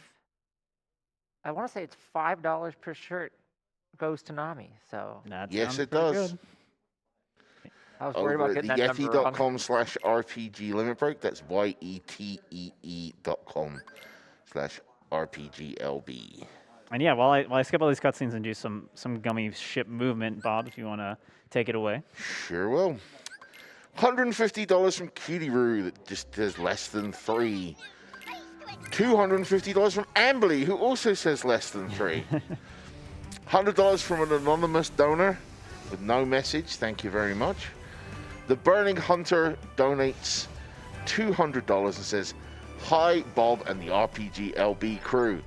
I want to say it's $5 per shirt goes to Nami. So That Yes, sounds it pretty does. good. I was worried about Over at getting that number wrong. yeti.com/RPG limit break. That's YETEE.com/RPGLB. And yeah, while I skip all these cutscenes and do some gummy ship movement, Bob, if you want to take it away. Sure will. $150 from Cutie Roo that just says less than 3. $250 from Ambly, who also says less than 3. $100 from an anonymous donor with no message. Thank you very much. The Burning Hunter donates $200 and says, "Hi, Bob and the RPG LB crew.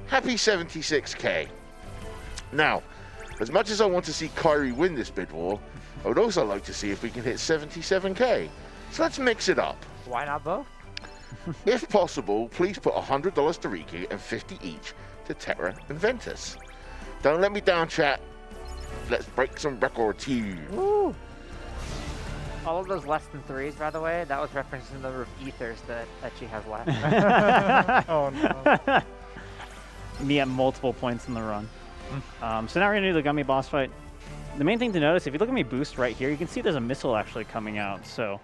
Happy 76K. Now, as much as I want to see Kyrie win this bid war, I would also like to see if we can hit 77K. So let's mix it up. Why not both? If possible, please put $100 to Riku and 50 each to Terra and Ventus. Don't let me down, chat. Let's break some records here." Woo! All of those less than 3s, by the way, that was referencing the number of ethers that she has left. oh no. Me at multiple points in the run. So now we're gonna do the gummy boss fight. The main thing to notice, if you look at me boost right here, you can see there's a missile actually coming out. So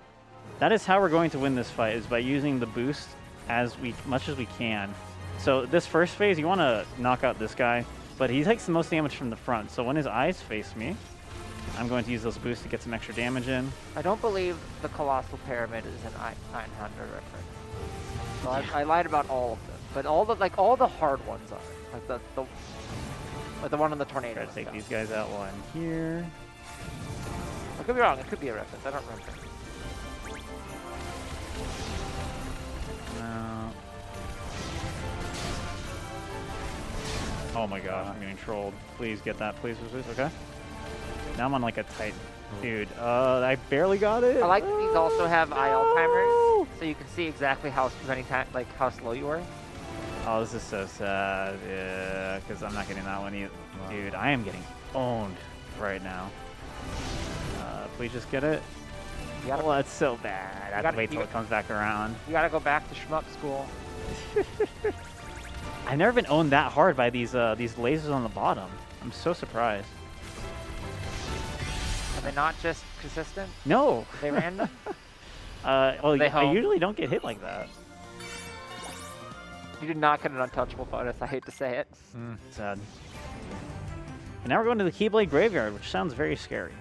that is how we're going to win this fight, is by using the boost as much as we can. So this first phase, you want to knock out this guy, but he takes the most damage from the front. So when his eyes face me, I'm going to use those boosts to get some extra damage in. I don't believe the Colossal Pyramid is an 900 reference. So I lied about all of them, but all the hard ones are like the one on the tornado. Try to take these guys out while I'm here. I could be wrong. It could be a reference. I don't remember. No. Oh my god, I'm getting trolled. Please get that, please, please. Okay. Now I'm on like a tight, dude. I barely got it. I like that these also have IL timers, so you can see exactly how many times, like how slow you are. Oh, this is so sad. Yeah, because I'm not getting that one either. Dude, I am getting owned right now. Please just get it. Oh, that's so bad. I have to wait till it comes back around. You gotta go back to shmup school. I've never been owned that hard by these lasers on the bottom. I'm so surprised. Are they not just consistent? No. Are they random? Well, They I home? usually don't get hit like that. You did not get an untouchable bonus. I hate to say it. Sad. And now we're going to the Keyblade Graveyard, which sounds very scary.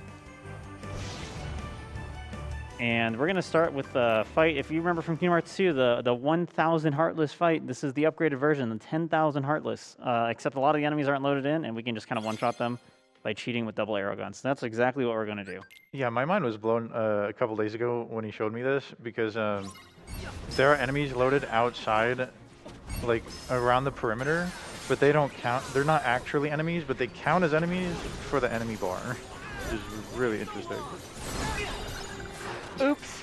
And we're going to start with the fight. If you remember from Kingdom Hearts 2, the 1,000 Heartless fight, this is the upgraded version, the 10,000 Heartless. Except a lot of the enemies aren't loaded in, and we can just kind of one-shot them by cheating with double arrow guns. So that's exactly what we're going to do. Yeah, my mind was blown a couple days ago when he showed me this because there are enemies loaded outside, like around the perimeter, but they don't count. They're not actually enemies, but they count as enemies for the enemy bar, which is really interesting. Oops.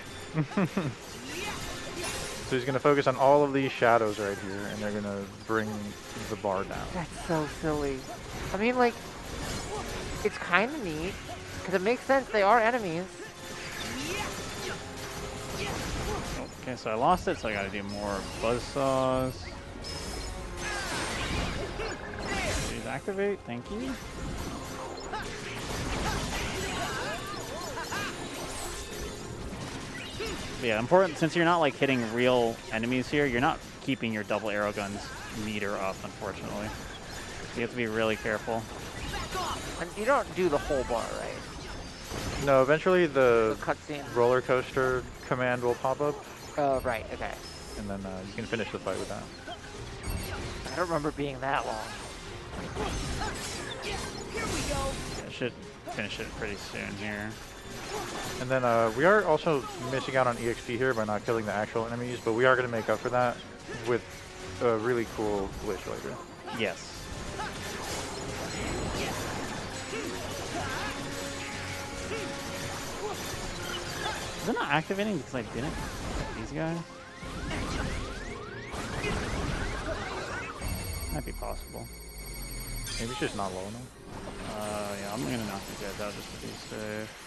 So he's going to focus on all of these shadows right here, and they're going to bring the bar down. That's so silly. I mean, like, it's kind of neat because it makes sense. They are enemies. Okay, so I lost it, so I got to do more buzzsaws. Please activate, thank you. Yeah, important, since you're not like hitting real enemies here, you're not keeping your double arrow guns meter up, unfortunately. So you have to be really careful. And you don't do the whole bar, right? No, eventually the cutscene. roller coaster command will pop up, Oh, right. Okay. and then you can finish the fight with that. I don't remember being that long. Yeah, I should finish it pretty soon here. And then we are also missing out on EXP here by not killing the actual enemies, but we are going to make up for that with a really cool glitch later. Yes. Is it not activating because I didn't hit these guys? Might be possible. Maybe it's just not low enough. Yeah, I'm gonna knock these guys out just to be safe.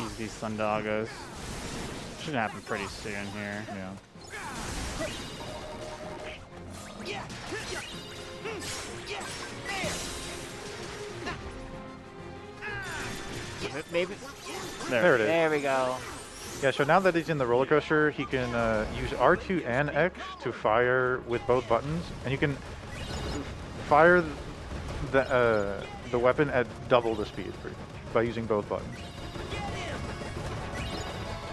Use these Thundagos. Should happen pretty soon here. Yeah. Maybe. There it is. There we go. Yeah, so now that he's in the roller coaster, he can use R2 and X to fire with both buttons, and you can fire the weapon at double the speed pretty much by using both buttons.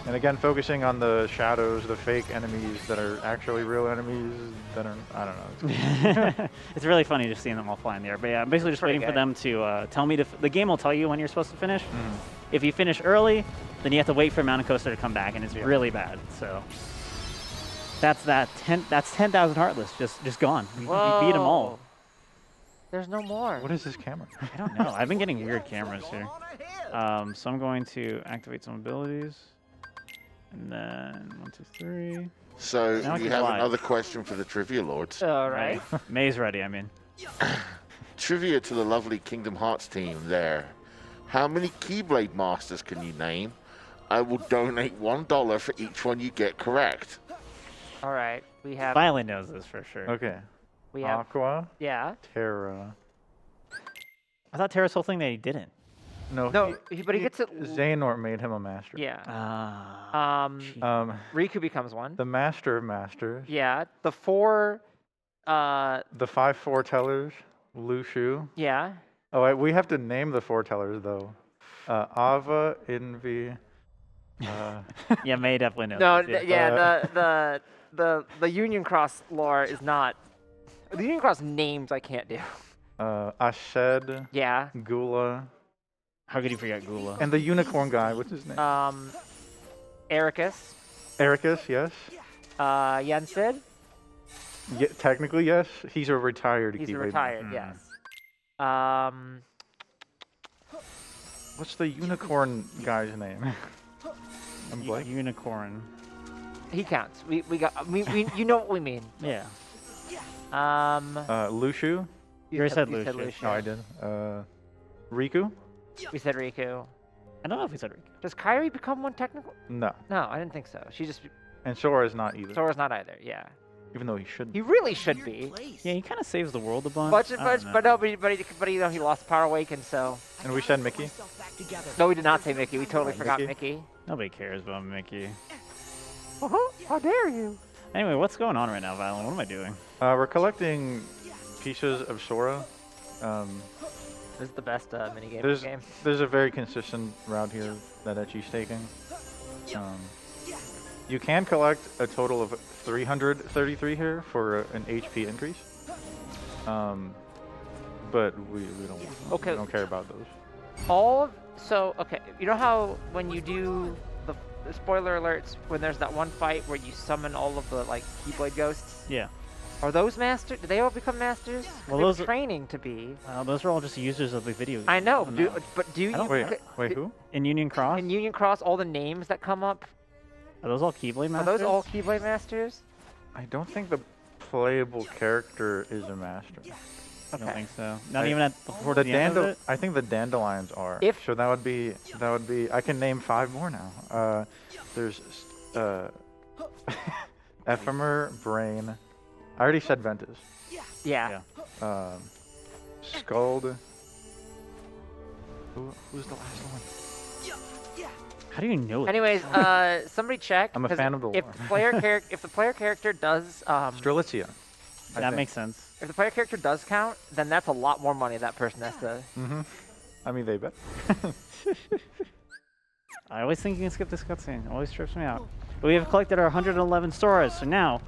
And again, focusing on the shadows, the fake enemies that are actually real enemies that are, I don't know. It's really funny just seeing them all fly in the air. But yeah, I'm basically just waiting for them to tell me to. The game will tell you when you're supposed to finish. If you finish early, then you have to wait for Mountain Coaster to come back, and it's really bad. So that's that. That's 10,000 Heartless just gone. You beat them all. There's no more. What is this camera? I don't know. I've been getting weird cameras here. So I'm going to activate some abilities. And then 1, 2, 3. So Now I we can have fly. another question for the Trivia Lords. All right. May's ready, I mean. Trivia to the lovely Kingdom Hearts team there. How many Keyblade Masters can you name? I will donate $1 for each one you get correct. All right. We have. Violet knows this for sure. Okay. We have. Aqua, Yeah. Terra. I thought Terra's whole thing that he didn't. No, No, but he gets it. Xehanort made him a master. Yeah. Cheat. Riku becomes one. The Master of Masters. Yeah. The 4. The 5 foretellers. Lu Shu. Yeah. Oh, we have to name the foretellers though. Ava, Envy. Yeah, May definitely knows. No, this, the Union Cross lore is not. The Union Cross names I can't do. Ashed, Yeah. Gula, How could you forget Gula? and the unicorn guy. What's his name? Ericus. Ericus, yes. Yensid. Yeah, technically, yes. He's a retired He's Keyblade. retired. Yes. Um. What's the unicorn guy's name? I'm blank. Unicorn. He counts. We got. We you know what we mean. Yeah. Lushu. You already said you Lucius. Oh, I did. Riku? We said Riku. I don't know if we said Riku. Does Kairi become one technical? No. No, I didn't think so. She just. And Sora is not either. Sora's not either. Yeah. Even though he should He be. really should be. Yeah, he kind of saves the world a bunch. But you know he lost Power Awaken, so. And we said Mickey. No, we did not say Mickey. We totally forgot Mickey? Mickey. Nobody cares about Mickey. How dare you? Anyway, what's going on right now, Violin? What am I doing? We're collecting pieces of Sora. This is the best minigame in the There's game. there's a very consistent route here that Etchy's taking. You can collect a total of 333 here for an HP increase. But we don't care about those. Okay, you know how when you do the spoiler alerts, when there's that one fight where you summon all of the like Keyblade ghosts? Yeah. Are those masters? Do they all become masters? Well, they were those are- training to be. Those are all just users of the video game. I know, No. but do you? Wait, who? In Union Cross? In Union Cross, all the names that come up, Are those all Keyblade are Masters? those all Keyblade masters? I don't think the playable character is a master. I don't Okay. think so. Not even at before The the end of it? I think the dandelions are. If- So that would be I can name 5 more now. There's Ephemer, Brain. I already said Ventus. Yeah. Scald. Who's the last one? How do you know it? Anyways, somebody check. I'm a 'cause fan of the if lore. the player if the player character does Strelitzia. I That think. makes sense. if the player character does count, then that's a lot more money that person has to. I mean, they bet. I always think you can skip this cutscene. It always trips me out. But we have collected our 111 Soras, so now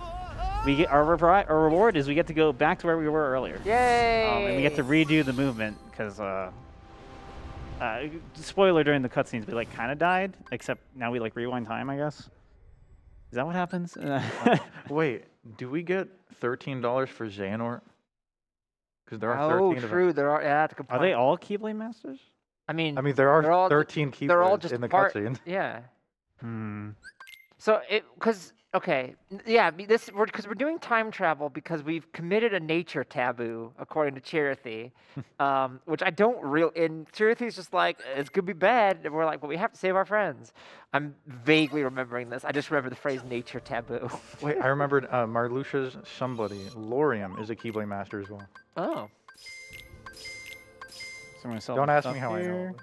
we get our reward is we get to go back to where we were earlier. Yay! And we get to redo the movement because spoiler during the cutscenes we like kind of died, except now we like rewind time, I guess. Is that what happens? Wait, do we get $13 for Xehanort? Because there are 13 Oh, of them. true. There are. Yeah, that's a good Are point. they all Keyblade Masters? I mean, I mean, there they're are all- 13 keyblades they're all just in the part. cutscene. Yeah. Hmm. So because yeah, because we're doing time travel because we've committed a nature taboo according to Chirithy, which I don't and Chirithy's just like it's gonna be bad, and we're like, but we have to save our friends. I'm vaguely remembering this. I just remember the phrase nature taboo. Wait, I remembered Marluxia's somebody. Lorium is a Keyblade Master as well. Oh. So I'm gonna sell Don't some ask stuff me how I know. here.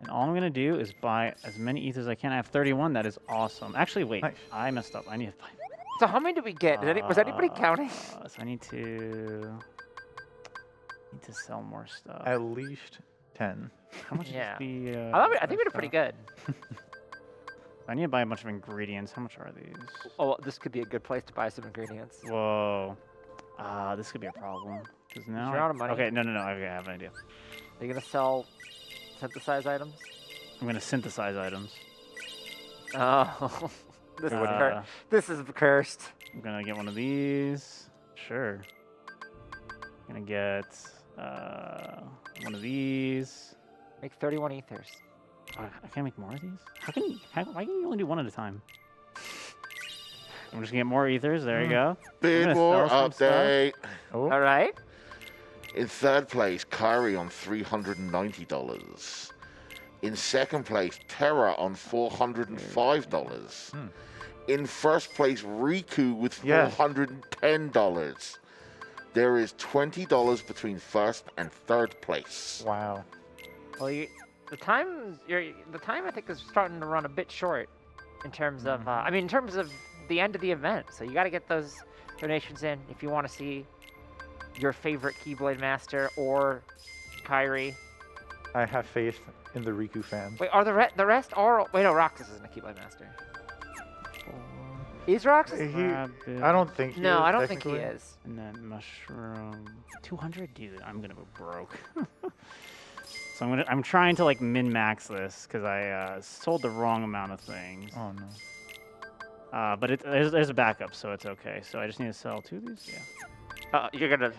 And all I'm gonna do is buy as many ethers as I can. I have 31. That is awesome. Actually, wait. Nice. I messed up. I need to buy. So how many did we get? Was anybody counting? So I need to sell more stuff. At least 10. How much Yeah. is the? I think we did pretty good. I need to buy a bunch of ingredients. How much are these? Oh, this could be a good place to buy some ingredients. Whoa. This could be a problem. Because now. You're out of money. Okay, no. Okay, I have an idea. Are you gonna sell synthesized items? I'm gonna synthesize items. Oh, this is Uh, this is cursed. I'm gonna get one of these. Sure. I'm gonna get one of these. Make 31 ethers. I can't make more of these. Why can you only do one at a time? I'm just gonna get more ethers. There you go. Big gonna war sell some stuff. update. Oh, All right. In third place, Kairi on $390. In second place, Terra on $405. In first place, Riku with Yes. $410. There is $20 between first and third place. wow. Well, the time I think is starting to run a bit short in terms of in terms of the end of the event. So you got to get those donations in if you want to see your favorite Keyblade Master or Kyrie. I have faith in the Riku fans. Wait, are the rest are? Wait, no, Roxas isn't a Keyblade Master. Is Roxas? I don't think he No, is, I don't think he technically. is. And then mushroom. 200, dude. I'm gonna go broke. So I'm trying to like min max this because I sold the wrong amount of things. Oh no. But there's a backup, so it's okay. So I just need to sell 2 of these. Yeah. You're gonna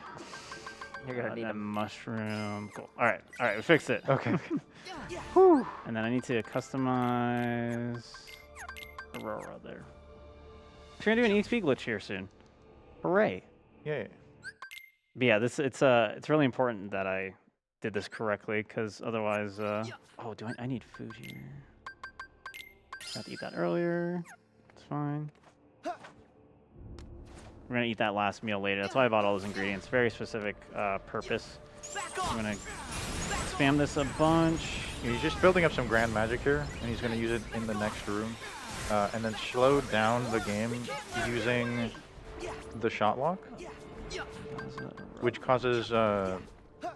need a him. mushroom. Cool. All right, we fixed it. Okay. And then I need to customize Aurora there. We're gonna do an EXP glitch here soon. Hooray! Yay. But yeah, it's really important that I did this correctly, because otherwise, oh, I need food here. I have to eat that earlier. It's fine. We're gonna eat that last meal later. That's why I bought all those ingredients. Very specific purpose. I'm gonna spam this a bunch. He's just building up some grand magic here, and he's going to use it in the next room. And then slow down the game using the shot lock, which causes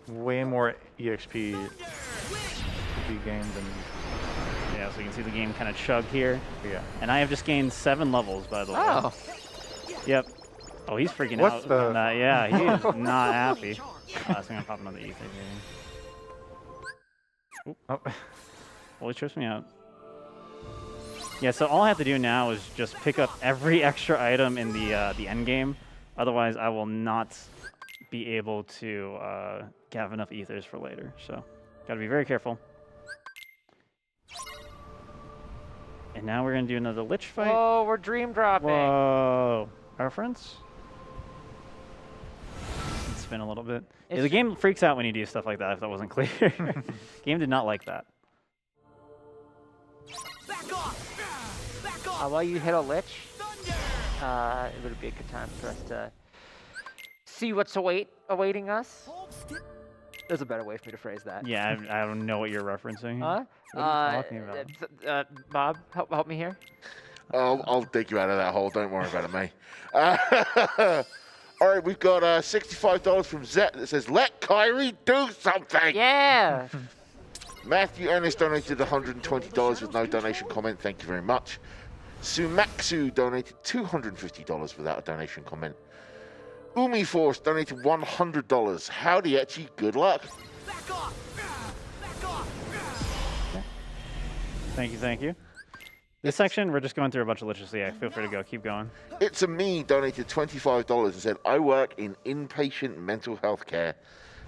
way more EXP to be gained than... Yeah, so you can see the game kind of chug here. Yeah. And I have just gained 7 levels, by the way. Oh. Yep. Oh, he's freaking What out. the- On that. Yeah, he is not happy. So I'm gonna pop another ether here. Oh. Well, it trips me out. Yeah, so all I have to do now is just pick up every extra item in the end game. Otherwise, I will not be able to have enough ethers for later. So, gotta be very careful. And now we're gonna do another lich fight. Whoa, we're dream dropping. Whoa, reference? Let's spin a little bit. Yeah, the game freaks out when you do stuff like that. If that wasn't clear, game did not like that. While you hit a lich, it would be a good time for us to see what's awaiting us. There's a better way for me to phrase that. Yeah, I don't know what you're referencing. Huh? What are you talking about? Bob, help me here. I'll dig you out of that hole. Don't worry about it, mate. All right, we've got $65 from Zet that says, "Let Kyrie do something." Yeah. Matthew Ernest donated $120 with no donation comment. Thank you very much. Sumaksu donated $250 without a donation comment. Umi Force donated $100. Howdy, Etchy. Good luck. Thank you. This section, we're just going through a bunch of liches, so yeah, feel free to go. Keep going. It's a Me donated $25 and said, "I work in inpatient mental health care,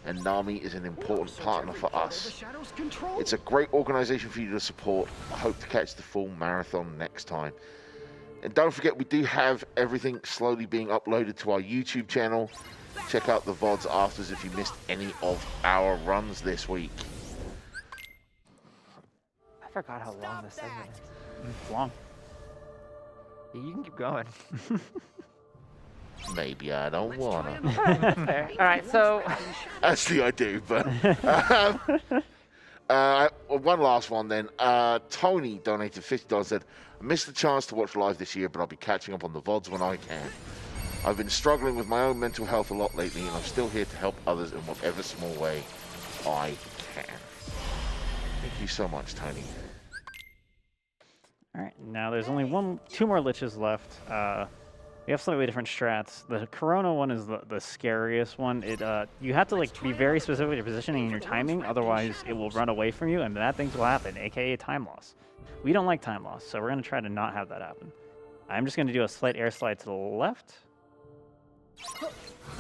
and NAMI is an important partner for us. It's a great organization for you to support. I hope to catch the full marathon next time." And don't forget, we do have everything slowly being uploaded to our YouTube channel. Check out the VODs afters if you missed any of our runs this week. I forgot how long this segment is. It's long. Yeah, you can keep going. Maybe I don't wanna. That's fair. All right, so Actually, I do, but... one last one then. Tony donated $50, said, "I missed the chance to watch live this year, but I'll be catching up on the VODs when I can. I've been struggling with my own mental health a lot lately, and I'm still here to help others in whatever small way I can." Thank you so much, Tony. All right, now there's only 2 more liches left. We have slightly different strats. The Corona one is the scariest one. You have to like be very specific with your positioning and your timing, otherwise it will run away from you, and bad things will happen, aka time loss. We don't like time loss, so we're gonna try to not have that happen. I'm just gonna do a slight air slide to the left,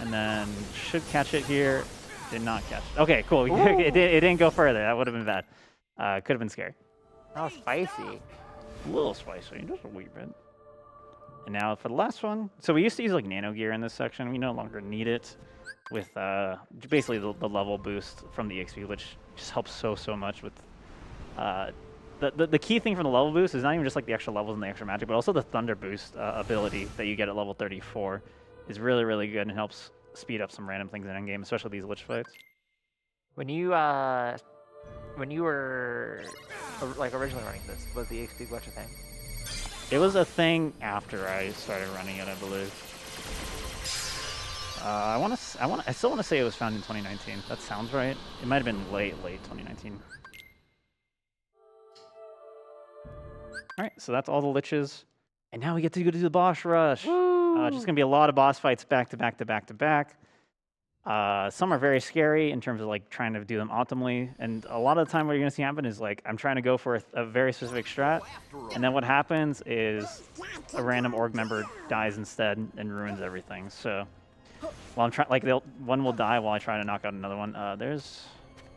and then should catch it here. Did not catch it. Okay, cool. it didn't go further. That would have been bad. Could have been scary. oh, spicy. A little spicy, just a wee bit. And now for the last one. So we used to use like nano gear in this section. We no longer need it with basically the level boost from the EXP, which just helps so much with the key thing from the level boost is not even just like the extra levels and the extra magic, but also the thunder boost ability that you get at level 34 is really good and helps speed up some random things in endgame, especially these lich fights. When you were like originally running this, was the EXP glitch a thing? It was a thing after I started running it, I believe. I still want to say it was found in 2019. That sounds right. It might have been late 2019. All right, so that's all the liches. And now we get to go to the boss rush. Just gonna be a lot of boss fights back to back to back to back. Some are very scary in terms of like trying to do them optimally, and a lot of the time what you're gonna see happen is like I'm trying to go for a very specific strat, and then what happens is a random org member dies instead and ruins everything. So while I'm trying, like one will die while I try to knock out another one. There's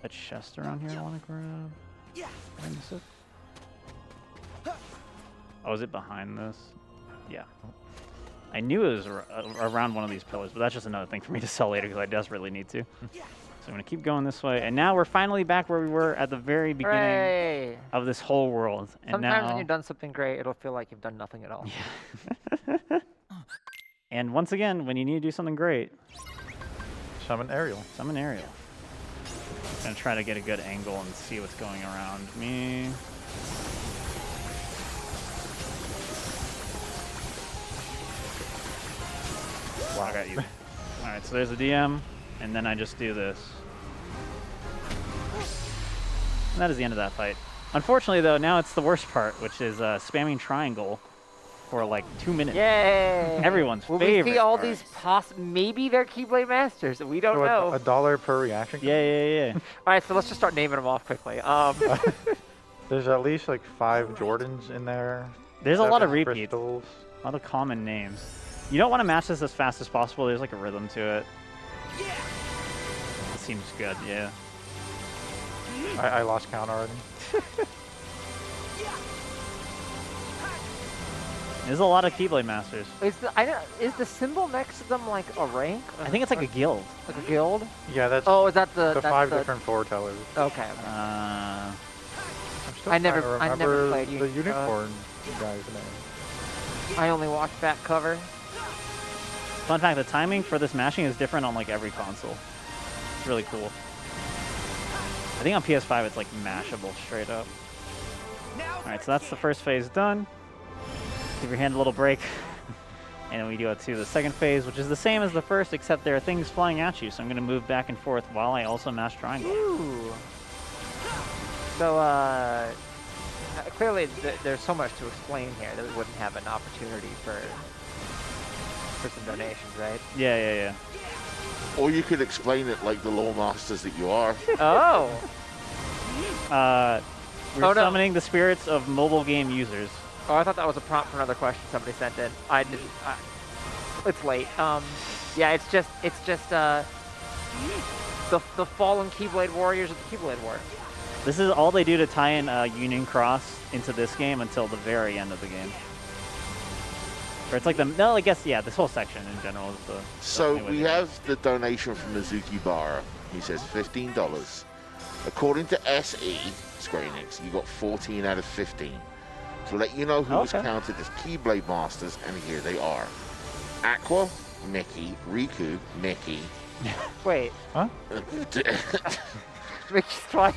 a chest around here I want to grab. Did I miss it? Oh, is it behind this? Yeah. I knew it was around one of these pillars, but that's just another thing for me to sell later because I desperately need to. So I'm going to keep going this way. And now we're finally back where we were at the very beginning of this whole world. And Sometimes now, when you've done something great, it'll feel like you've done nothing at all. Yeah. And once again, when you need to do something great, Summon Ariel. summon Ariel. I'm going to try to get a good angle and see what's going around me. Wow, I got you. Alright, so there's the DM, and then I just do this. And that is the end of that fight. Unfortunately, though, now it's the worst part, which is spamming triangle for like 2 minutes. Yay! Everyone's Will favorite. we see all these maybe they're Keyblade Masters, we don't So know. $1 per reaction. Yeah. Alright, so let's just start naming them off quickly. There's at least like 5 Jordans in there. There's a lot of 7 repeats. crystals. A lot of common names. You don't want to match this as fast as possible. There's like a rhythm to it. It seems good, yeah. I lost count already. There's a lot of Keyblade Masters. Is the symbol next to them like a rank? I think it's like a guild. Like a guild? Yeah, that's Oh, is that the that's 5 different foretellers. Okay. Uh, I'm still I trying never- to I never remember played the Unicorn. unicorn guy's name. I only watched back cover. Fun fact, the timing for this mashing is different on like every console. It's really cool. I think on PS5 it's like mashable straight up. Alright, so that's the first phase done. Give your hand a little break. And we go to the second phase, which is the same as the first, except there are things flying at you. So I'm going to move back and forth while I also mash triangle. Ooh. So, clearly there's so much to explain here that we wouldn't have an opportunity for some donations, right? Yeah. Or you could explain it like the lore masters that you are. Oh! We're Oh, no. summoning the spirits of mobile game users. Oh, I thought that was a prompt for another question somebody sent in. I didn't. It's late. Yeah, it's just the fallen Keyblade warriors of the Keyblade War. This is all they do to tie in Union Cross into this game until the very end of the game. Or it's like I guess, yeah, this whole section in general is the... So only way we to do it. have the donation from Mizuki Bara. He says $15. According to SE, Square Enix, you got 14 out of 15. To let you know who was Okay. counted as Keyblade Masters, and here they are. Aqua, Mickey, Riku, Mickey. Wait, Huh? Mickey's twice?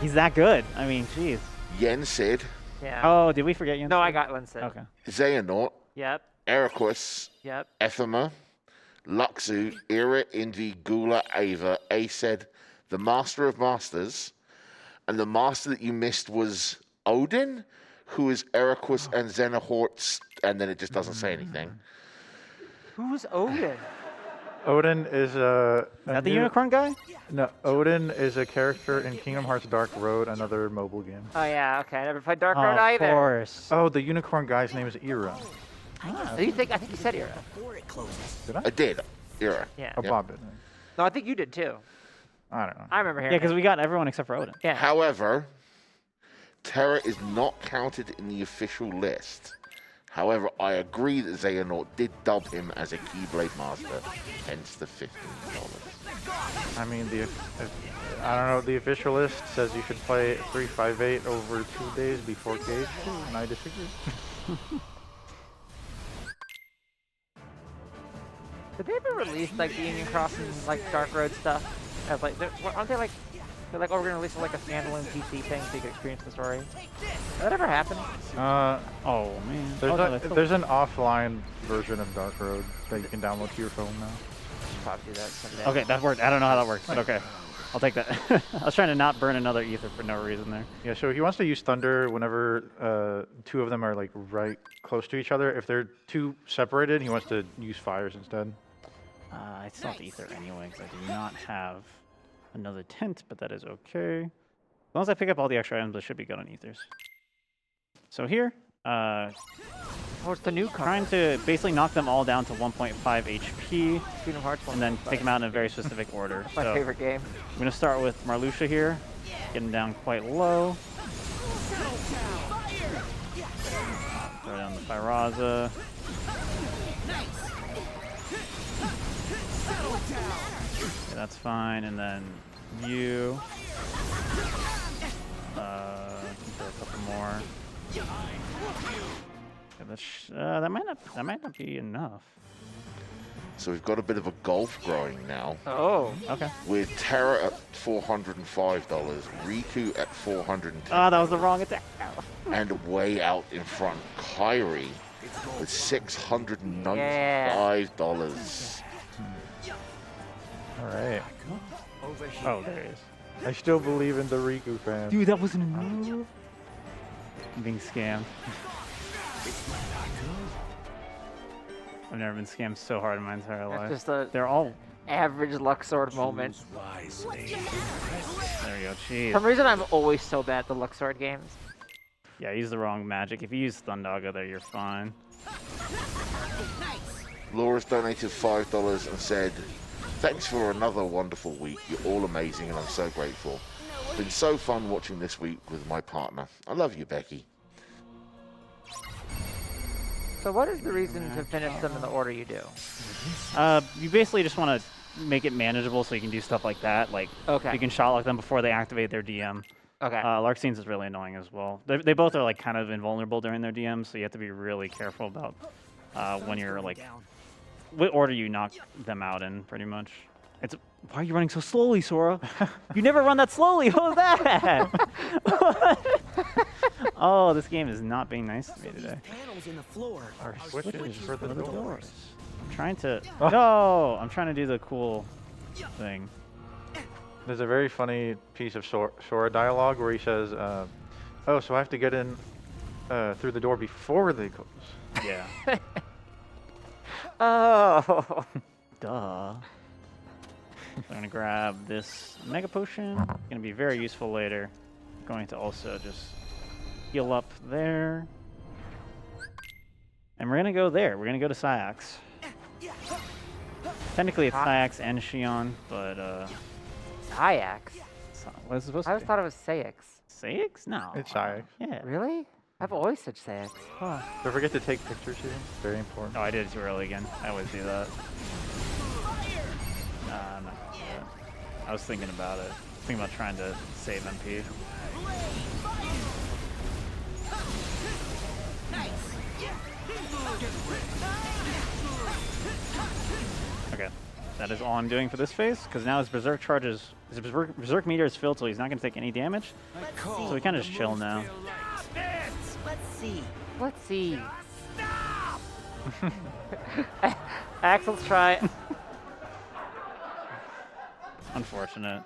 He's that good. I mean, jeez. Yen Sid, Yeah. Oh, did we forget you? No, I got Linset. Okay. Xehanort, Yep. Eriquus, Yep. Ephemer, Luxu, Ira, Indy, Gula, Ava, Aced, the Master of Masters, and the master that you missed was Odin, who is Eriquus and Xehanort, and then it just doesn't say anything. Who's Odin? Odin is a. Is that the unicorn guy? No, Odin is a character in Kingdom Hearts Dark Road, another mobile game. Oh yeah, okay. I never played Dark Oh, Road of either. course. Oh, the unicorn guy's name is Ira. I think you said Ira. Before it closes. Did I? I did. Ira. Yeah. Oh, Yep. Bob did. No, I think you did too. I don't know. I remember hearing. Yeah, because it. we got everyone except for Odin. Yeah. However, Terra is not counted in the official list. However, I agree that Xehanort did dub him as a Keyblade Master, hence the $15. I mean, I don't know. The official list says you should play 358 over 2 days before Cage, and I disagree. Did they ever release like the Union Cross and like Dark Road stuff? As like, aren't they like? They're like, oh, we're gonna release like a standalone PC thing so you can experience the story. Did that ever happen? Oh, man. Oh, no, that's still- There's an offline version of Dark Road that you can download to your phone now. probably do that someday. Okay, that worked. I don't know how that works, but okay. I'll take that. I was trying to not burn another ether for no reason there. Yeah, so he wants to use Thunder whenever two of them are like right close to each other. If they're too separated, he wants to use fires instead. I still have to ether anyway because I do not have another tent, but that is okay. As long as I pick up all the extra items, I should be good on ethers. So here, Oh, it's the newcomer. trying to basically knock them all down to 1.5 HP, Kingdom Hearts and then 1.5. take them out in a very specific order. My So favorite game. I'm going to start with Marluxia here, getting down quite low. Throw down the Fyraza. Okay, that's fine, and then you. Throw a couple more. Okay, that might not be enough. So we've got a bit of a gulf growing now, Oh. Okay. with Terra at $405, Riku at $410, Ah, that was the wrong attack. and way out in front, Kyrie with $695. All right. Oh, there he is. I still believe in the Riku fan. Dude, that wasn't enough. I'm being scammed. I've never been scammed so hard in my entire life. That's just a They're all. average Luxord moment. Wisely. There we go. For Jeez. some reason, I'm always so bad at the Luxord games. Yeah, use the wrong magic. If you use Thundaga there, you're fine. Laura's donated $5 and said, "Thanks for another wonderful week. You're all amazing and I'm so grateful. It's been so fun watching this week with my partner. I love you, Becky." So what is the reason to finish them in the order you do? You basically just want to make it manageable so you can do stuff like that. Like, Okay. you can shot lock them before they activate their DM. Okay. Larxene's is really annoying as well. They both are like kind of invulnerable during their DMs, so you have to be really careful about when you're like what order you knock them out in, pretty much. It's why are you running so slowly, Sora? You never run that slowly. What was that? Oh, this game is not being nice to me today. Panels in the floor. Our switches for the doors. I'm trying to. No, I'm trying to do the cool thing. There's a very funny piece of Sora dialogue where he says, "Oh, so I have to get in through the door before they close." Yeah. Oh. Duh. I'm gonna grab this Mega Potion. Gonna be very useful later. Going to also just heal up there. And we're gonna go there. We're gonna go to Syax. Technically it's Syax and Xion, but Syax. what is it supposed I to always be? thought it was Sayx. Syax? No. It's Syax. Yeah. Really? I've always said Sayx. Huh. Don't forget to take pictures here. Very important. Oh, I did it too early again. I always do that. Nah, I'm not gonna do that. I was thinking about it. Thinking about trying to save MP. Okay, that is all I'm doing for this phase, because now his Berserk charges, his Berserk meter is filled, so he's not going to take any damage. So we kind of just chill now. Let's see. Let's see. Axel's try. Unfortunate.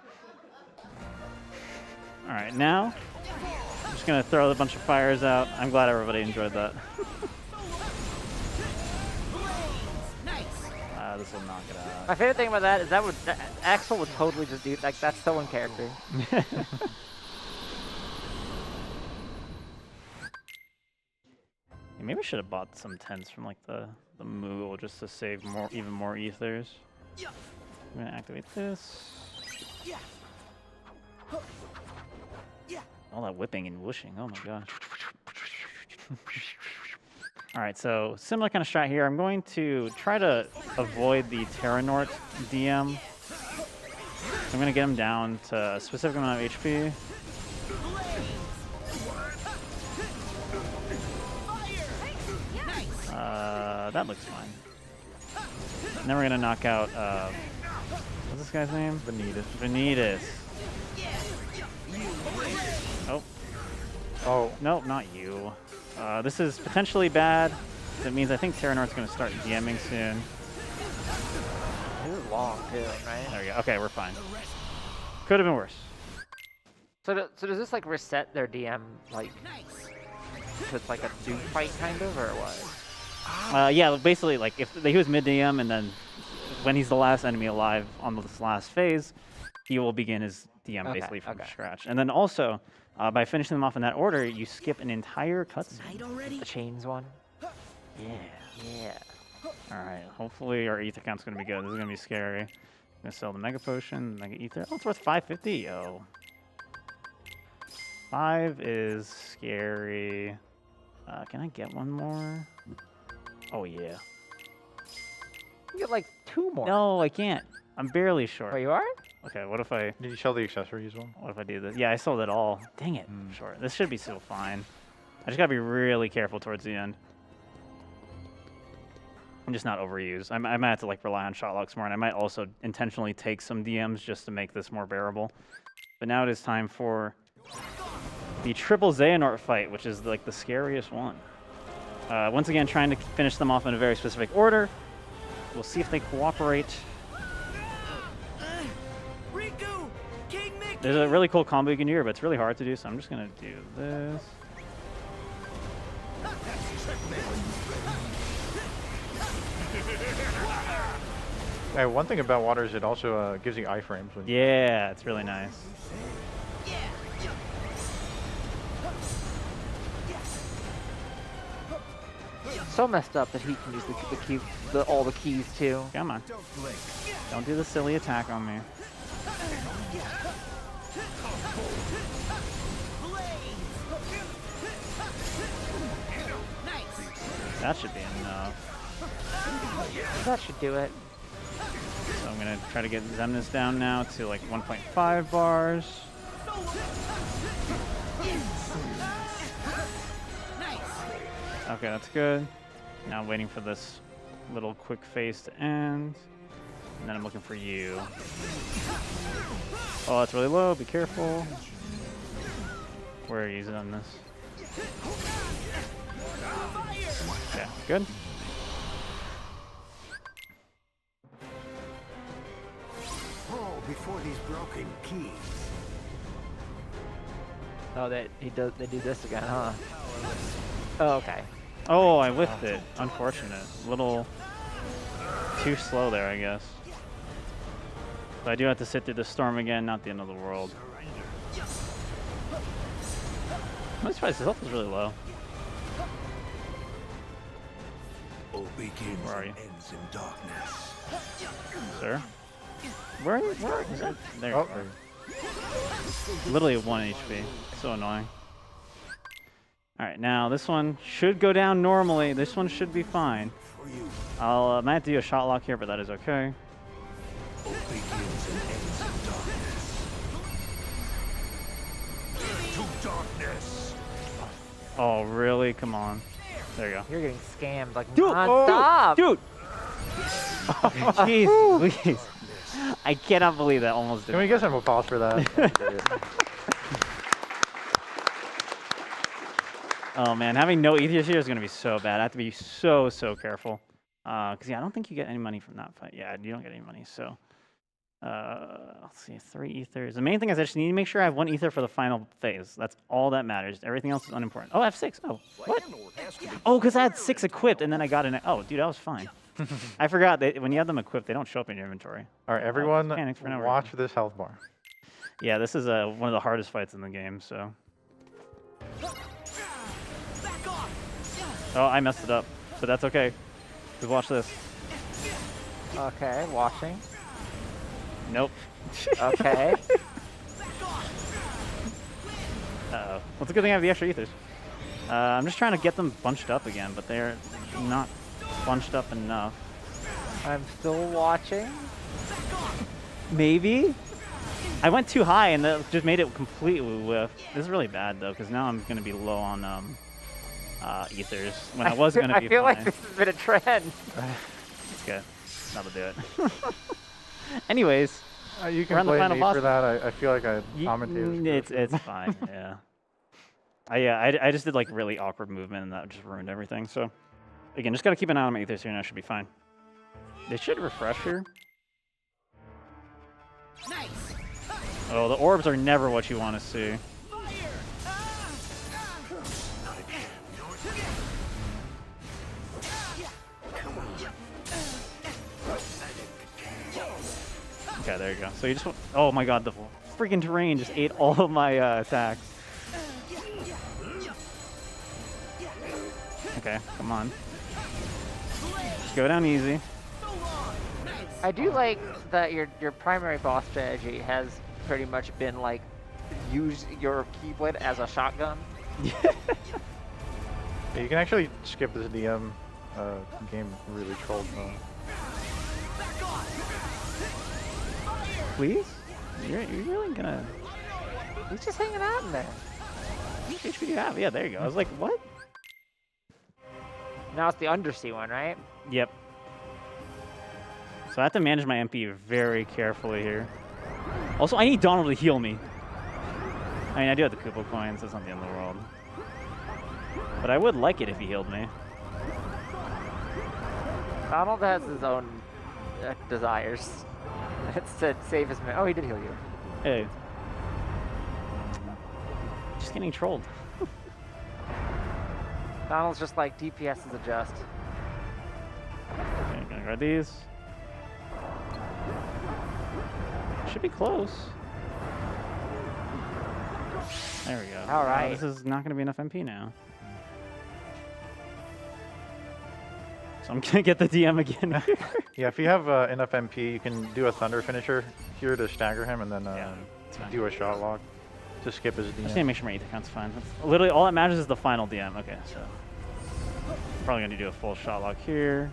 All right, now I'm just going to throw a bunch of fires out. I'm glad everybody enjoyed that. This will knock it out. My favorite thing about that is that would Axel would totally just do like that's so in character. Yeah, maybe I should have bought some tents from like the Moogle just to save even more ethers. I'm gonna activate this. All that whipping and whooshing. Oh my gosh. All right, so similar kind of strat here. I'm going to try to avoid the Terranort DM. I'm going to get him down to a specific amount of HP. That looks fine. And then we're going to knock out, what's this guy's name? Vanitas. Oh. Oh, Nope, not you. This is potentially bad. That means I think Terranort's going to start DMing soon. This is long. long too, right? There we go. Okay, we're fine. Could have been worse. So does this like reset their DM like to it's like a dude fight kind of or what? Yeah, basically, like if he was mid DM and then when he's the last enemy alive on this last phase, he will begin his DM basically from scratch. And then also, by finishing them off in that order, you skip an entire cutscene. The chains one. Yeah. All right. Hopefully our ether count's gonna be good. This is gonna be scary. I'm gonna sell the mega potion, mega ether. Oh, it's worth 550. Yo. 5 is scary. Can I get one more? Oh yeah. You get like 2 more. No, I can't. I'm barely short. Oh, you are? Okay, what if I Did you sell the accessories one? what if I do this? Yeah, I sold it all. Dang it. Short. This should be still fine. I just gotta be really careful towards the end. And just not overuse. I might have to like rely on shot locks more, and I might also intentionally take some DMs just to make this more bearable. But now it is time for the triple Xehanort fight, which is like the scariest one. Once again, trying to finish them off in a very specific order. We'll see if they cooperate. There's a really cool combo you can do here, but it's really hard to do, so I'm just gonna do this. Hey, one thing about water is it also gives you iframes. When Yeah, it's really nice. So messed up that he can use all the keys too. Come on. Don't do the silly attack on me. That should be enough. That should do it. So I'm gonna try to get Xemnas down now to like 1.5 bars. Okay, that's good. Now I'm waiting for this little quick phase to end. And then I'm looking for you. Oh, that's really low. Be careful. Where are you on this? Okay, good. Oh, before these broken keys. Oh, they do this again, huh? Oh, okay. Oh, I whiffed it. Unfortunate. A little too slow there, I guess. But I do have to sit through the storm again. Not the end of the world. I'm surprised his health is really low. All begins Where are you? and ends in darkness. Sir? Where is it? There. Oh. Literally 1 HP. So annoying. Alright, now this one should go down normally. This one should be fine. I might have to do a shot lock here, but that is okay. All begins and ends in darkness. To darkness. Oh, really? Come on. There you go. You're getting scammed like Dude! non-stop. Dude! Jeez, please. I cannot believe that almost did. Can we get some applause for that? Oh man, having no ethers here is going to be so bad. I have to be so careful. Because yeah, I don't think you get any money from that fight. Yeah, you don't get any money, so. Let's see, 3 ethers. The main thing is I just need to make sure I have 1 ether for the final phase. That's all that matters. Everything else is unimportant. Oh, I have 6. Oh, what? Oh, because I had 6 equipped and then I got an. Oh, dude, I was fine. I forgot that when you have them equipped, they don't show up in your inventory. All right, everyone, panic for no watch this health bar. Yeah, this is one of the hardest fights in the game, so. Oh, I messed it up, but that's okay. Just watch this. Okay, watching. Nope. Okay. Uh-oh. Well, it's a good thing I have the extra ethers. I'm just trying to get them bunched up again, but they're not bunched up enough. I'm still watching. Maybe? I went too high and that just made it completely whiff. This is really bad, though, because now I'm going to be low on ethers when I was going to be I feel fine. like this has been a trend. It's good. That'll do it. Anyways, You we're on can the blame final me boss. for that. I feel like I Ye- commentated. It's fine. Yeah. I just did like really awkward movement and that just ruined everything. So again, just gotta keep an eye on my ethers here and I should be fine. They should refresh here. Oh, the orbs are never what you want to see. Okay, there you go. So you just, oh my god, the freaking terrain just ate all of my attacks. Okay, come on. Just go down easy. I do like that your primary boss strategy has pretty much been like use your Keyblade as a shotgun. Yeah, you can actually skip this DM game really trolled mode. Please? You're really gonna... He's just hanging out in there. How much HP do you have? Yeah, there you go. I was like, what? Now it's the undersea one, right? Yep. So I have to manage my MP very carefully here. Also, I need Donald to heal me. I mean, I do have the Koopa coins. That's not the end of the world. But I would like it if he healed me. Donald has his own desires. It's to save his man. Oh, he did heal you. Hey. Just getting trolled. Donald's just like DPS is adjust. Okay, I'm gonna grab these. Should be close. There we go. All right. This is not gonna be enough MP now. So I'm gonna get the DM again. Yeah, if you have enough MP, you can do a Thunder Finisher here to stagger him and then do a shot lock to skip his I just need DM. to make sure my ETH account's fine. That's literally all that matters is the final DM. Okay, so probably gonna do a full shot lock here.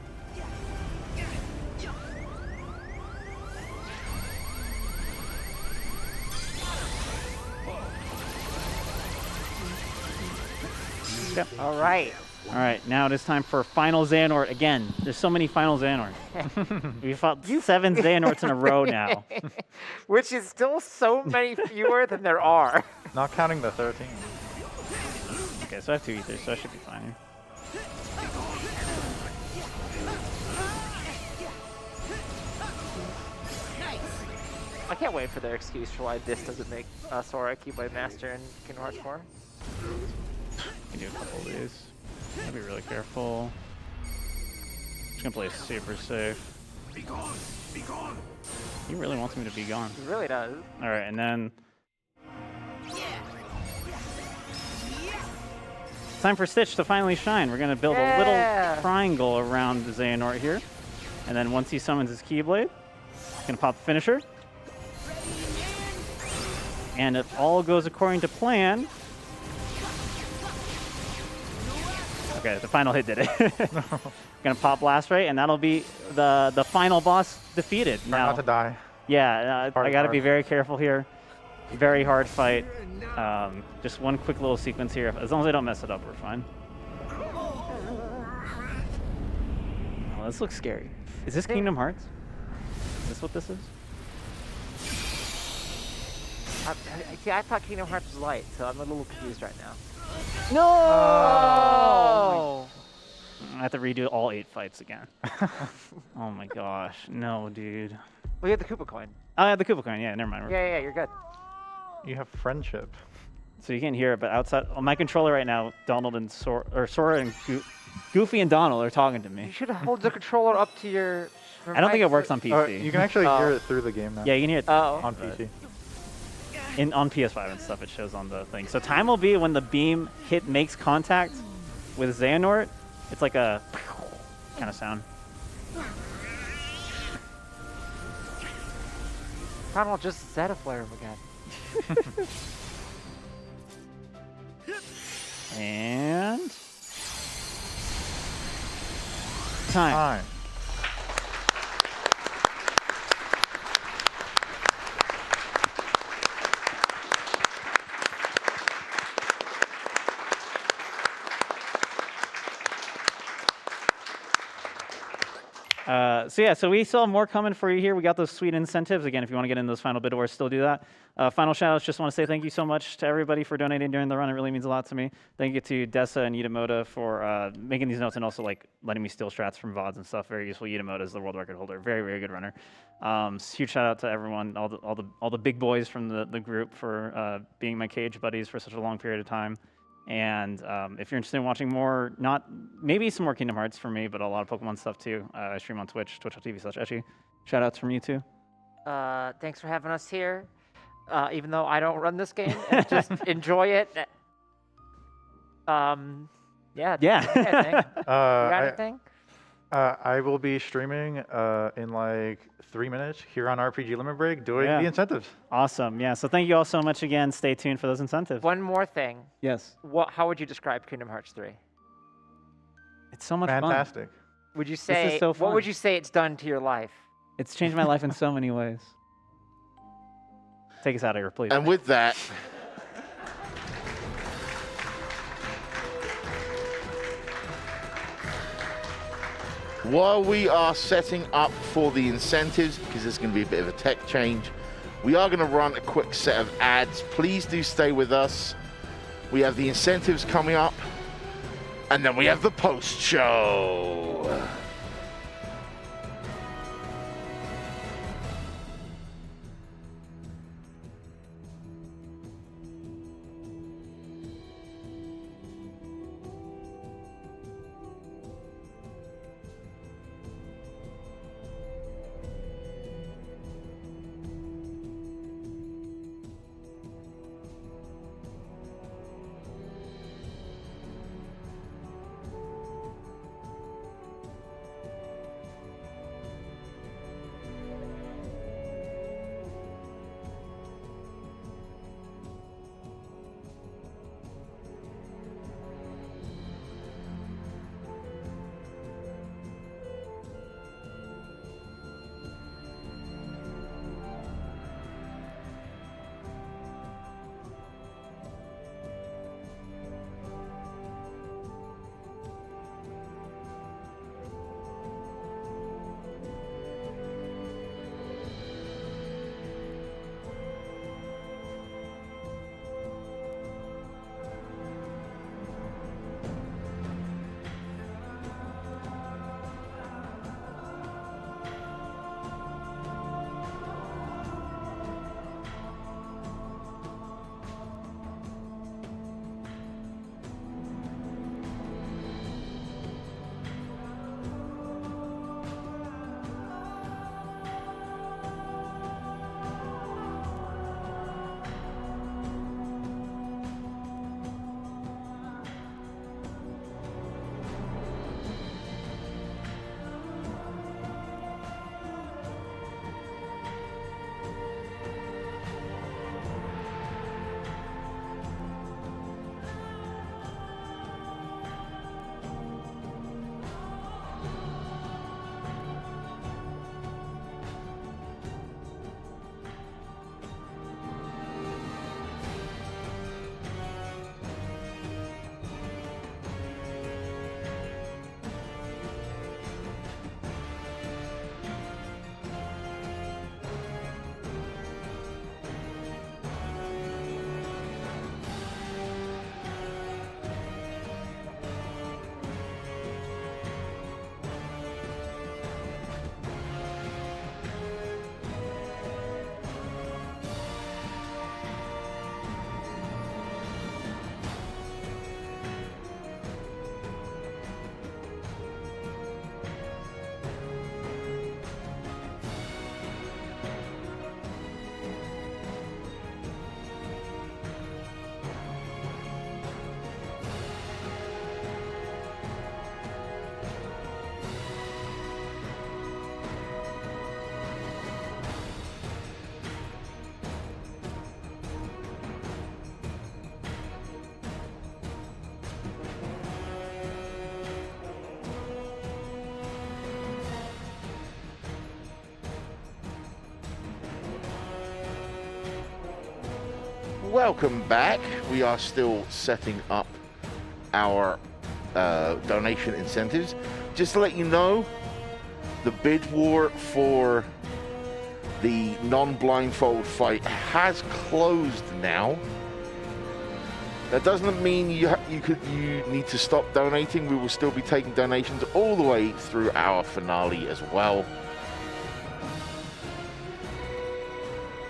Yep. All right. All right, now it is time for final Xehanort again. There's so many final Xehanort. We fought 7 Xehanorts in a row now. Which is still so many fewer than there are. Not counting the 13. Okay, so I have 2 ethers, so I should be fine here. I can't wait for their excuse for why this doesn't make Sora a Keyblade Master in Kingdom Hearts 4. Can do a couple of these. Gotta be really careful. Just gonna play super safe. Be gone! Be gone! He really wants me to be gone. He really does. All right, and then it's time for Stitch to finally shine. We're gonna build a little triangle around Xehanort here, and then once he summons his Keyblade, gonna pop the finisher. And if all goes according to plan, okay, the final hit did it. Gonna pop Blast Ray, and that'll be the final boss defeated. Try not to die. Yeah, I gotta be hard. very careful here. Very hard fight. Just one quick little sequence here. As long as I don't mess it up, we're fine. Oh, this looks scary. Is this Kingdom Hearts? Is this what this is? See, I thought Kingdom Hearts was light, so I'm a little confused right now. No! Oh! I have to redo all 8 fights again. Oh my gosh. No, dude. Well, you have the Koopa coin. Oh, I have the Koopa coin. Yeah, never mind. Yeah, you're good. You have friendship. So you can't hear it, but outside on my controller right now, Donald and Sora and Goofy and Donald are talking to You me. should hold the controller up to your... I don't think it works on PC. You can actually hear it through the game now. Yeah, you can hear it On PC. on PS5 and stuff. It shows on the thing. So time will be when the beam makes contact with Xehanort. It's like a kind of sound. Donald just set a flare him again. And time. So yeah, so we still have more coming for you here. We got those sweet incentives. Again, if you want to get into those final bid wars, still do that. Final shout-outs, just want to say thank you so much to everybody for donating during the run. It really means a lot to me. Thank you to Dessa and Yutamoda for making these notes and also like letting me steal strats from VODs and stuff. Very useful. Yutamoda is the world record holder. Very, very good runner. Huge shout-out to everyone, all the big boys from the group for being my cage buddies for such a long period of time. And if you're interested in watching more, maybe some more Kingdom Hearts for me, but a lot of Pokemon stuff too. I stream on Twitch, twitch.tv/Etchy. Shout outs from you too. Thanks for having us here. Even though I don't run this game, and just enjoy it. Yeah. Yeah. You got anything? I will be streaming in like 3 minutes here on RPG Limit Break doing Yeah. the incentives. Awesome. Yeah. So thank you all so much again. Stay tuned for those incentives. One more thing. Yes. How would you describe Kingdom Hearts 3? It's so much fun. Fantastic. Would you is say so what fun. would you say it's done to your life? It's changed my life in so many ways. Take us out of here, please. And with that, while we are setting up for the incentives, because there's going to be a bit of a tech change, we are going to run a quick set of ads. Please do stay with us. We have the incentives coming up, and then we have the post show. Welcome back. We are still setting up our donation incentives. Just to let you know, the bid war for the non-blindfold fight has closed now. That doesn't mean you need to stop donating. We will still be taking donations all the way through our finale as well.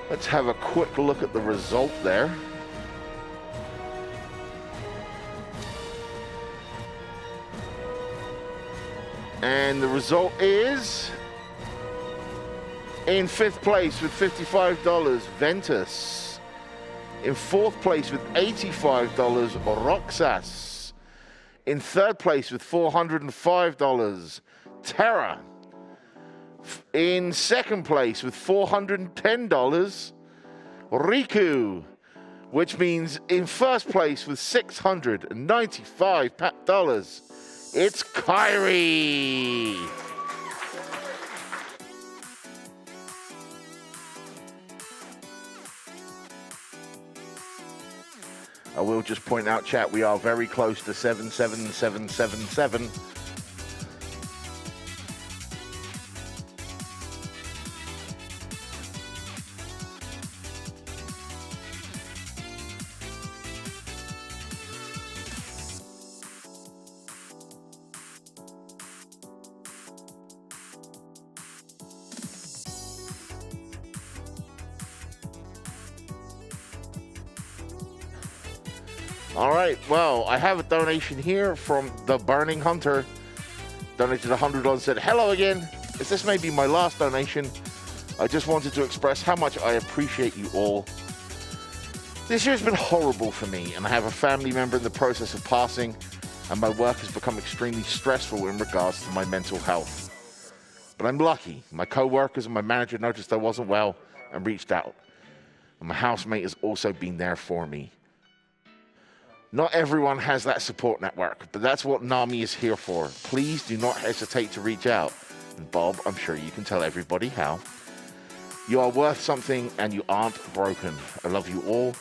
Let's have a quick look at the result there. And the result is, in 5th place with $55, Ventus. In 4th place with $85, Roxas. In 3rd place with $405, Terra. In 2nd place with $410, Riku. Which means in 1st place with $695, it's Kyrie. I will just point out, chat, we are very close to 77777. All right, well, I have a donation here from the Burning Hunter. Donated $100 and said, hello again. As this may be my last donation, I just wanted to express how much I appreciate you all. This year's been horrible for me, and I have a family member in the process of passing, and my work has become extremely stressful in regards to my mental health. But I'm lucky. My co-workers and my manager noticed I wasn't well and reached out. And my housemate has also been there for me. Not everyone has that support network, but that's what NAMI is here for. Please do not hesitate to reach out. And Bob, I'm sure you can tell everybody how. You are worth something and you aren't broken. I love you all,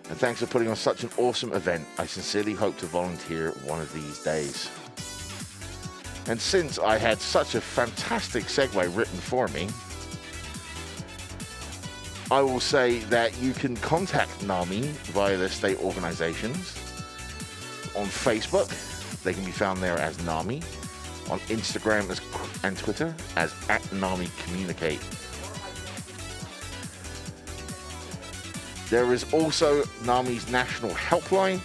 and thanks for putting on such an awesome event. I sincerely hope to volunteer one of these days. And since I had such a fantastic segue written for me, I will say that you can contact NAMI via their state organizations. On Facebook, they can be found there as NAMI. On Instagram and Twitter as @NAMI Communicate. There is also NAMI's national helpline,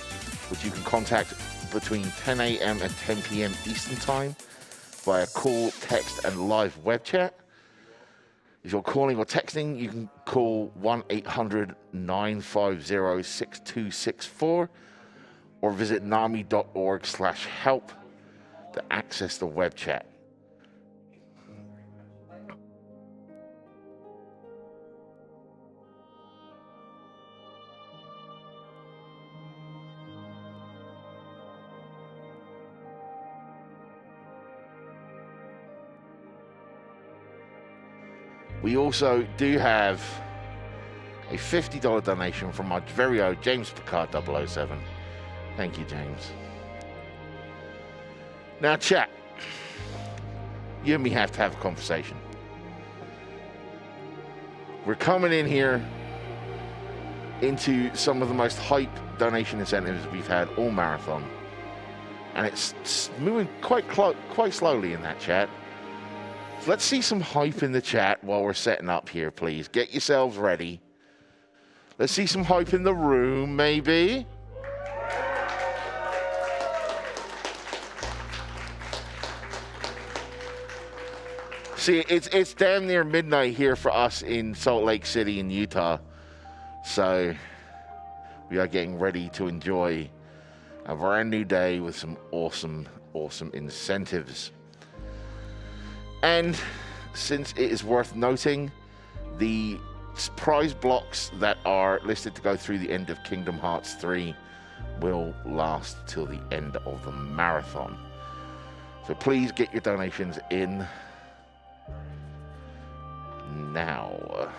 which you can contact between 10 a.m. and 10 p.m. Eastern Time via call, text, and live web chat. If you're calling or texting, you can call 1-800-950-6264 or visit nami.org/help to access the web chat. We also do have a $50 donation from our very own James Picard 007. Thank you, James. Now, chat, you and me have to have a conversation. We're coming in here into some of the most hype donation incentives we've had all marathon. And it's moving quite slowly in that chat. So let's see some hype in the chat while we're setting up here, please. Get yourselves ready. Let's see some hype in the room, maybe. See, it's damn near midnight here for us in Salt Lake City in Utah. So we are getting ready to enjoy a brand new day with some awesome incentives. And since it is worth noting, the prize blocks that are listed to go through the end of Kingdom Hearts 3 will last till the end of the marathon. So please get your donations in now.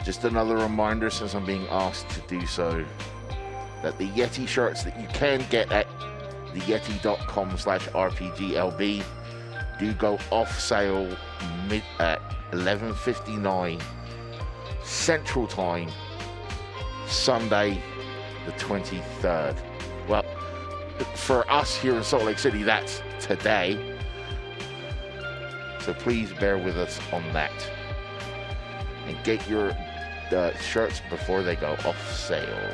Just another reminder, since I'm being asked to do so, that the Yeti shirts that you can get at theyeti.com/rpglb do go off sale at 11:59 Central Time, Sunday the 23rd. Well, for us here in Salt Lake City, that's today. So please bear with us on that. And get your shirts before they go off sale.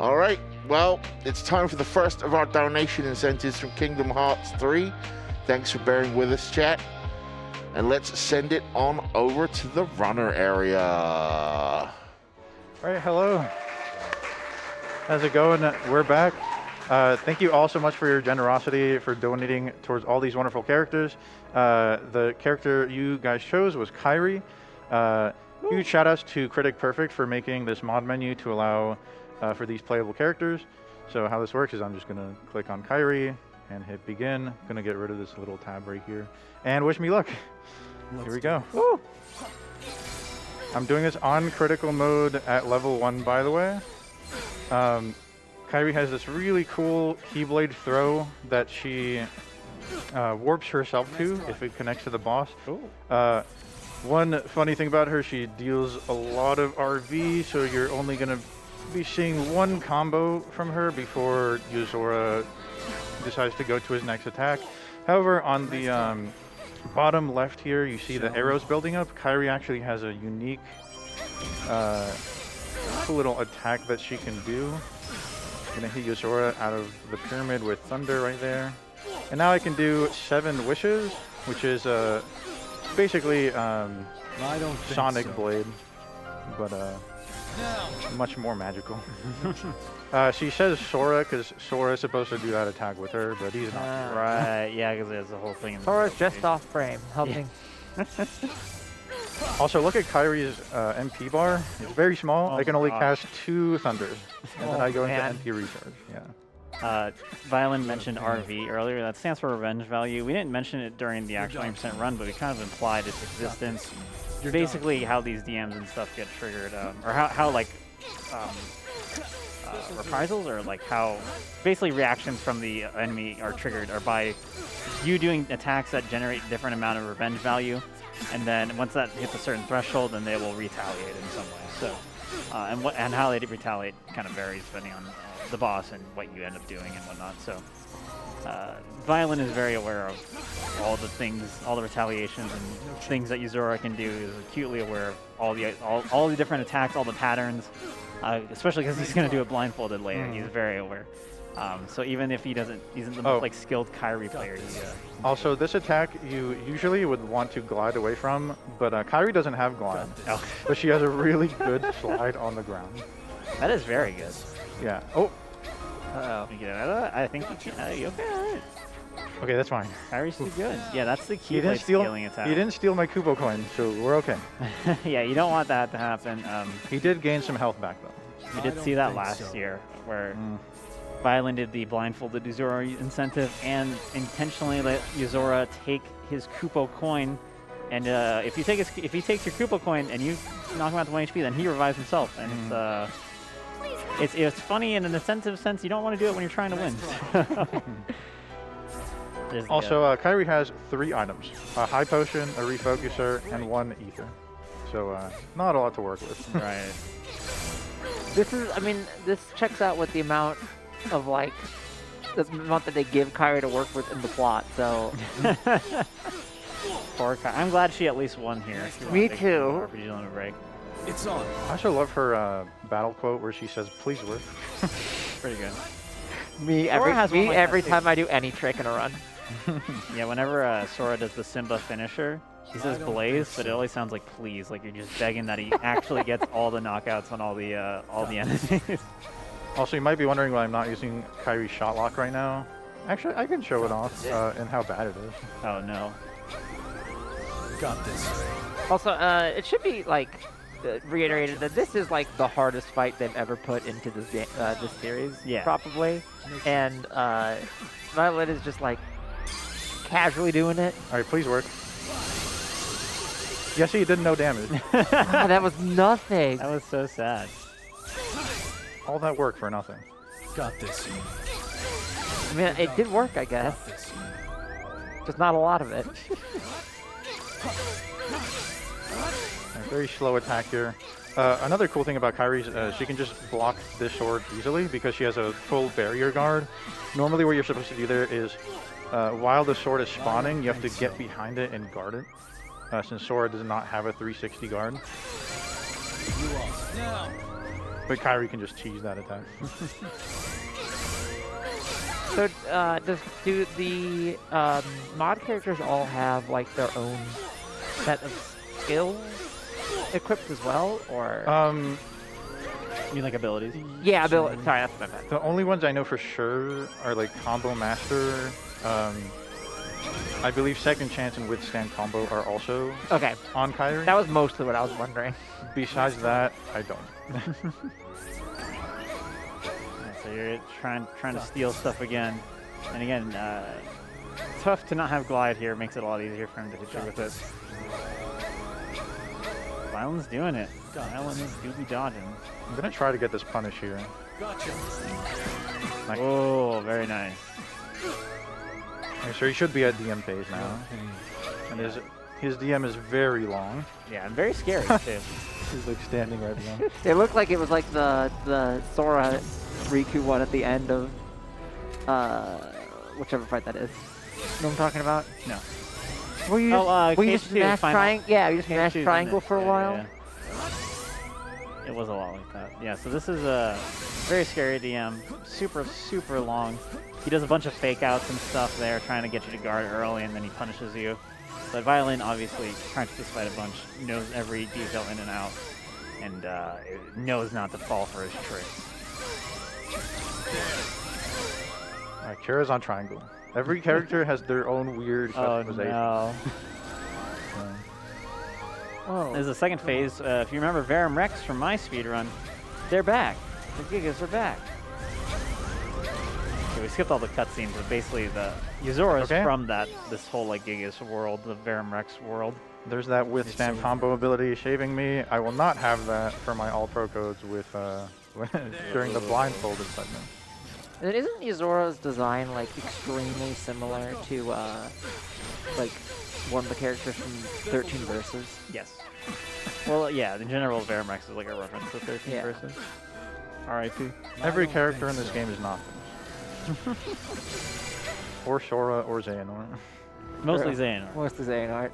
All right, well, it's time for the first of our donation incentives from Kingdom Hearts 3. Thanks for bearing with us, chat. And let's send it on over to the runner area. All right, hello. How's it going? We're back. Thank you all so much for your generosity for donating towards all these wonderful characters. The character you guys chose was Kyrie. Huge shout outs to Critic Perfect for making this mod menu to allow for these playable characters. So how this works is I'm just gonna click on Kyrie and hit begin. Gonna get rid of this little tab right here. And wish me luck. Here we go. Woo! I'm doing this on critical mode at level 1, by the way. Kyrie has this really cool Keyblade throw that she warps herself to if it connects to the boss. One funny thing about her, she deals a lot of RV, so you're only going to be seeing one combo from her before Yuzora decides to go to his next attack. However, on the bottom left here, you see the arrows building up. Kyrie actually has a unique cool little attack that she can do. Gonna hit Yuzora out of the pyramid with thunder right there. And now I can do 7 wishes, which is basically Sonic Blade, but much more magical. She says Sora because Sora is supposed to do that attack with her, but he's not. Right, yeah, because there's a whole thing in the Sora's game. just off frame, helping. Also, look at Kyrie's MP bar. It's very small. I can only cast 2 thunders, and then I go into MP recharge. Yeah. Violin mentioned RV earlier. That stands for Revenge Value. We didn't mention it during the actual 9% run, but we kind of implied its existence. Basically, how these DMs and stuff get triggered, or how like reprisals, or like how basically reactions from the enemy are triggered, or by you doing attacks that generate different amount of revenge value, and then once that hits a certain threshold, then they will retaliate in some way. So, and how they retaliate kind of varies depending on the boss and what you end up doing and whatnot. So, Violin is very aware of all the things, all the retaliations and things that Yuzora can do. Is acutely aware of all the different attacks, all the patterns. Especially because he's going to do it blindfolded later. He's very aware. So even if he isn't the most like skilled Kyrie player, he, Also, this attack you usually would want to glide away from, but Kyrie doesn't have glide. Oh. But she has a really good slide on the ground. That is very good. Yeah. Oh. Uh-oh. You get out of that? I think you can. You okay? All right. Okay, that's fine. Kyrie's too good. Yeah, that's the He key didn't steal. scaling attack. He didn't steal my Kubo coin, so we're okay. Yeah, you don't want that to happen. He did gain some health back though. We did see that last year, where Violin did the blindfolded Yuzora incentive and intentionally let Yuzora take his Kupo coin And if he takes your Koopa coin and you knock him out to 1 HP, then he revives himself. And it's funny in an incentive sense. You don't want to do it when you're trying to win. Also, Kyrie has 3 items: a high potion, a refocuser, and 1 ether. So not a lot to work with. Right. I mean, this checks out with the amount of like, the amount that they give Kyrie to work with in the plot. So. Poor I'm glad she at least won here. Me too. RPG on a break. It's on. I also love her battle quote where she says, "Please work." Pretty good. Me Sora has one like that every too. time I do any trick in a run. Yeah, whenever Sora does the Simba finisher, he says blaze, but it always sounds like please, like you're just begging that he actually gets all the knockouts on all the enemies. Also, you might be wondering why I'm not using Kyrie's shot lock right now. Actually, I can show it off and how bad it is. Oh no. Got this. Also, it should be like reiterated that this is like the hardest fight they've ever put into this this series. Yeah. Probably. And Violet is just like casually doing it. All right, please work. Yes, he did no damage. Ah, that was nothing. That was so sad. All that work for nothing. Got this. I mean, it did work, I guess. Got this. Just not a lot of it. Very slow attack here. Another cool thing about Kyrie's, she can just block this sword easily because she has a full barrier guard. Normally what you're supposed to do there is, while the sword is spawning, you have to get behind it and guard it. Since Sora does not have a 360 guard. Now. But Kyrie can just cheese that attack. So, do the mod characters all have like their own set of skills equipped as well, or? You mean like abilities? Yeah, ability. Sorry, that's what I meant. The only ones I know for sure are like Combo Master. I believe Second Chance and Withstand Combo are also Okay, on Kyrie. that was mostly what I was wondering. Besides that, I don't. So you're trying to steal stuff again, and again, tough to not have glide here. Makes it a lot easier for him to hit you with it. Violin's doing it. Violin is doobie dodging. I'm gonna try to get this punish here. Gotcha. Nice. Oh, very nice. Okay, so he should be at DM phase now. And his DM is very long. Yeah, and very scary too. He's like standing right now. It looked like it was like the Sora Riku one at the end of whichever fight that is. You know what I'm talking about? No. Were you just Cage 2 mash final. triangle? Yeah, you just Cage mash 2 's in triangle it. for a while. Yeah. It was a lot like that. Yeah, so this is a very scary DM. Super, super long. He does a bunch of fake outs and stuff there, trying to get you to guard early, and then he punishes you. But Violin, obviously, trying to this fight a bunch, knows every detail in and out, and knows not to fall for his tricks. Alright, Kira's on triangle. Every character has their own weird customization. Oh, no. Whoa. There's a second phase. If you remember Verum Rex from my speedrun, they're back. The Gigas are back. Okay, we skipped all the cutscenes, but basically the Yuzora's from this whole like Gigas world, the Verum Rex world. There's that withstand combo ability shaving me. I will not have that for my all pro codes with during the blindfolded segment. And isn't Yuzora's design like extremely similar to like one of the characters from 13 Verses? Yes. Well, yeah, in general, Verum Rex is like a reference to 13 Yeah. Verses. R.I.P. Every character in this game is not. Or Sora or Xehanort. Mostly Xehanort. What's the Xehanort?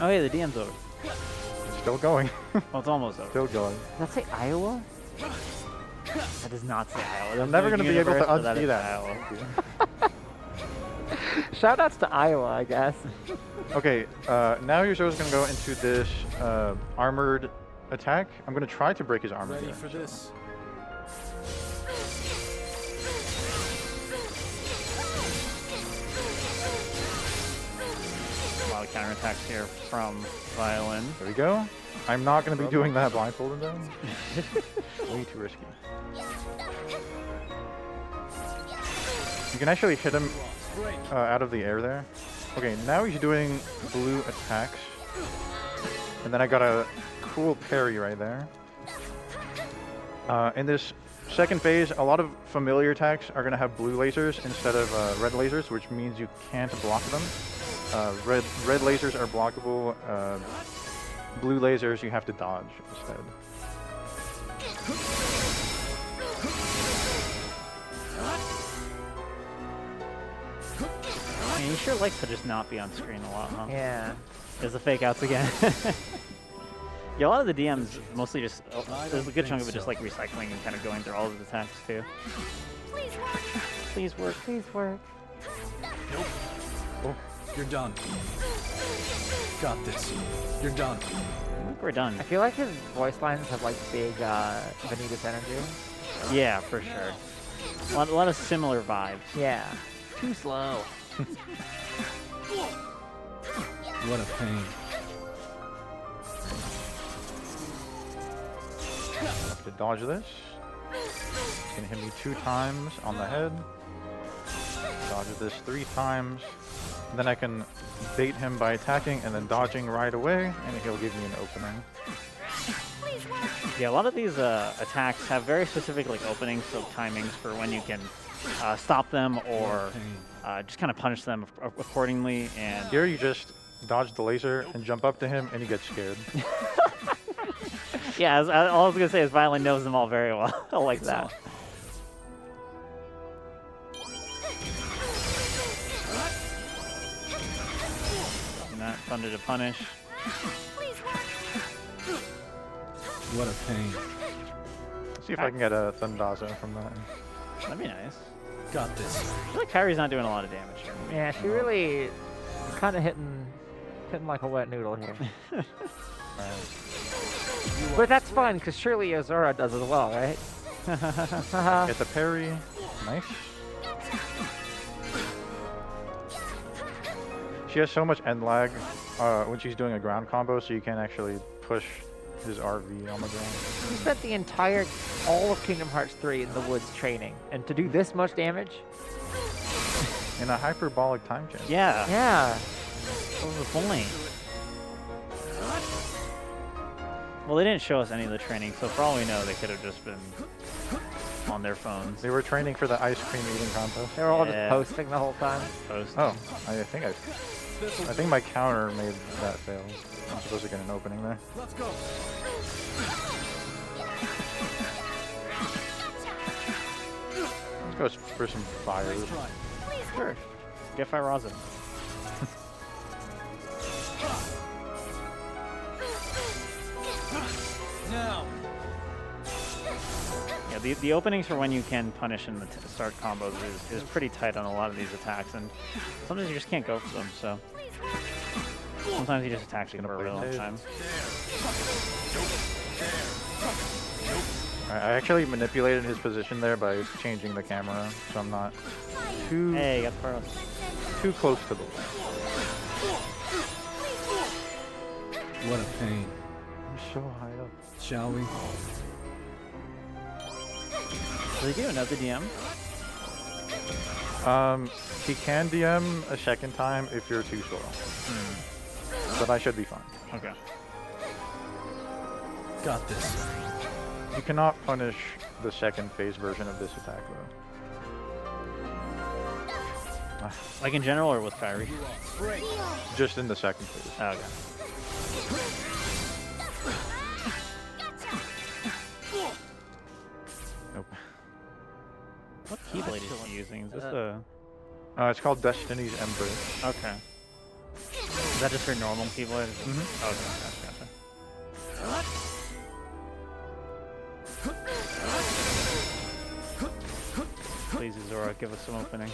Oh, yeah, the DM's over. Still going. Well, it's almost over. Still going. Does that say Iowa? That does not say Iowa. I'm never going to be able to Universe, but unsee is that. Iowa. Shoutouts to Iowa, I guess. Okay, now your show's going to go into this armored attack. I'm going to try to break his armor Ready here. for this? A lot of counterattacks here from Violin. There we go. I'm not going to be doing that blindfolded though. Way too risky. You can actually hit him out of the air there. Okay, now he's doing blue attacks. And then I got a cool parry right there. In this second phase, a lot of familiar attacks are going to have blue lasers instead of red lasers, which means you can't block them. Red lasers are blockable. Blue lasers you have to dodge instead. I mean, he sure likes to just not be on screen a lot, huh? Yeah. There's the fake outs again. Yeah, a lot of the DMs mostly just, there's a good chunk of it just like recycling and kind of going through all of the attacks too. Please work. Please work. Nope. Oh, you're done. Got this. You're done. I think we're done. I feel like his voice lines have like big Vanitas energy. Yeah, for sure. A lot of similar vibes. Yeah. Too slow. What a pain. Have to dodge this. It's gonna hit me 2 times on the head. Dodge this 3 times. Then I can bait him by attacking and then dodging right away, and he'll give me an opening. Yeah, a lot of these attacks have very specific like openings, so timings for when you can stop them or just kind of punish them accordingly. And Here you just dodge the laser and jump up to him, and he gets scared. yeah, all I was gonna say is Violin knows them all very well, like that. And that thunder to punish. What a pain. See if I can get a Thundaza from that. That'd be nice. Got this. I feel like Kyrie's not doing a lot of damage here. Yeah, she really kind of hitting like a wet noodle here. But that's fine, because surely Azora does as well, right? Get the parry. Nice. She has so much end lag when she's doing a ground combo, so you can't actually push his RV on the ground. We spent the entire, all of Kingdom Hearts 3 in the woods training, and to do this much damage? In a hyperbolic time change. Yeah, Yeah. what was the point? Well, they didn't show us any of the training, so for all we know, they could have just been on their phones. They were training for the ice cream eating contest. They were all Yeah. just posting the whole time. Post. Oh, I think my counter made that fail. I'm supposed to get an opening there. Let's go. Let's go for some fires. Nice try. Sure. Get Firaza. Now. Yeah, the openings for when you can punish in the start combos is pretty tight on a lot of these attacks, and sometimes you just can't go for them, so. Sometimes he just attacks you for a real long time. I actually manipulated his position there by changing the camera, so I'm not too Hey, got Firaza. too close to the left. What a pain. I'm so high up. Shall we? Does he do another DM? He can DM a second time if you're too slow. But I should be fine. Okay. Got this. You cannot punish the second phase version of this attack though. Like in general or with Kyrie? Just in the second phase. Oh, okay. Nope. What keyblade is he using? Is this a... It's called Destiny's Embrace. Okay. Is that just your normal keyblade? Mhm. Okay, gotcha. Please, Zora, give us some opening.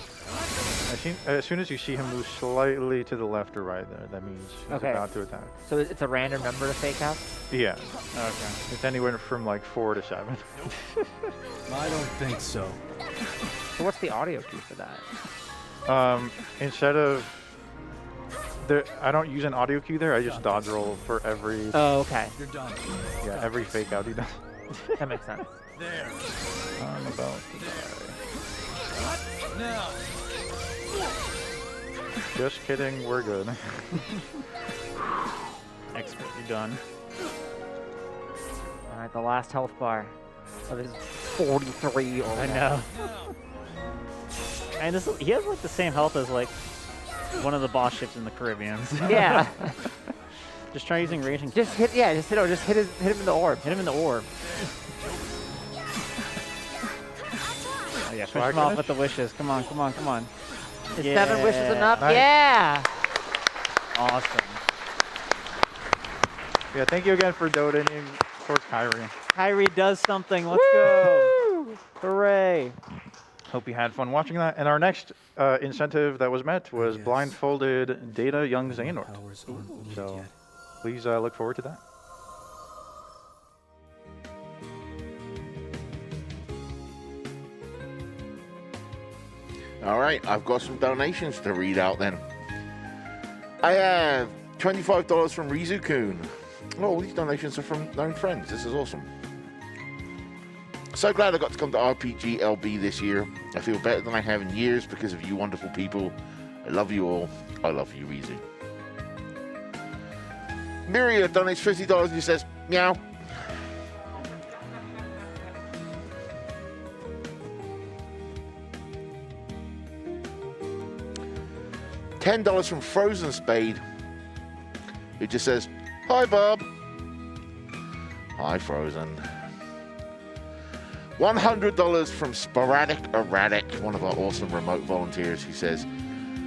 As soon as you see him move slightly to the left or right there, that means he's Okay. about to attack. So it's a random number to fake out? Yeah. Okay. It's anywhere from like 4 to 7. I don't think so. So what's the audio cue for that? Instead of I don't use an audio cue there. I just dodge roll for every Oh, okay. You're done. every fake out he does. That makes sense. There. I'm about to die. Now. Just kidding, we're good. Expertly done. All right, the last health bar of his 43 or I whatever. know. And he has like the same health as like one of the boss ships in the Caribbean. Yeah. Just try using raging. Just hit him in the orb. Hit him in the orb. Oh yeah, finish Swag him off finish? with the wishes. Come on, come on, come on. Is 7 wishes enough? Nice. Yeah. Awesome. Yeah, thank you again for donating for Kyrie. Kyrie does something. Let's go. Hooray. Hope you had fun watching that. And our next incentive that was met was Yes. blindfolded Data Young Xehanort. Powers aren't So yet. please look forward to that. All right, I've got some donations to read out then. I have $25 from Rizu-kun. Oh, all these donations are from known friends. This is awesome. So glad I got to come to RPG LB this year. I feel better than I have in years because of you wonderful people. I love you all. I love you, Rizu. Miria donates $50 and he says, meow. $10 from Frozen Spade, who just says, hi, Bob. Hi, Frozen. $100 from Sporadic Erratic, one of our awesome remote volunteers, who says,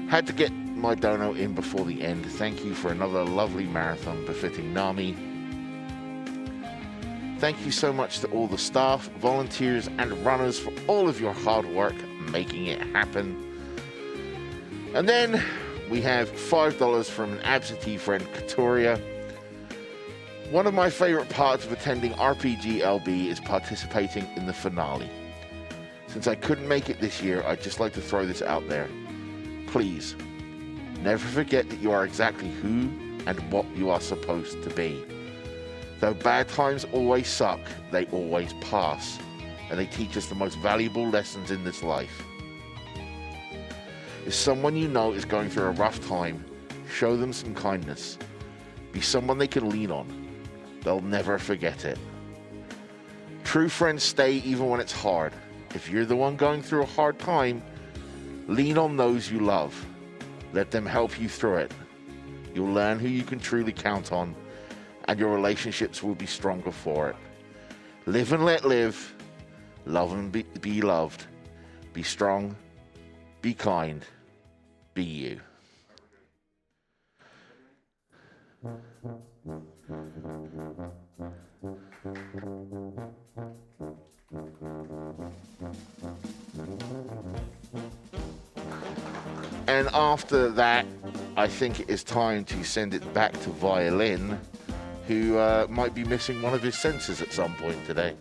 had to get my dono in before the end. Thank you for another lovely marathon befitting Nami. Thank you so much to all the staff, volunteers, and runners for all of your hard work making it happen. And then we have $5 from an absentee friend, Katoria. One of my favorite parts of attending RPG LB is participating in the finale. Since I couldn't make it this year, I'd just like to throw this out there. Please, never forget that you are exactly who and what you are supposed to be. Though bad times always suck, they always pass, and they teach us the most valuable lessons in this life. If someone you know is going through a rough time, show them some kindness. Be someone they can lean on. They'll never forget it. True friends stay even when it's hard. If you're the one going through a hard time, lean on those you love. Let them help you through it. You'll learn who you can truly count on, and your relationships will be stronger for it. Live and let live. Love and be loved. Be strong. Be kind. Be you. And after that, I think it is time to send it back to Violin, who might be missing one of his senses at some point today.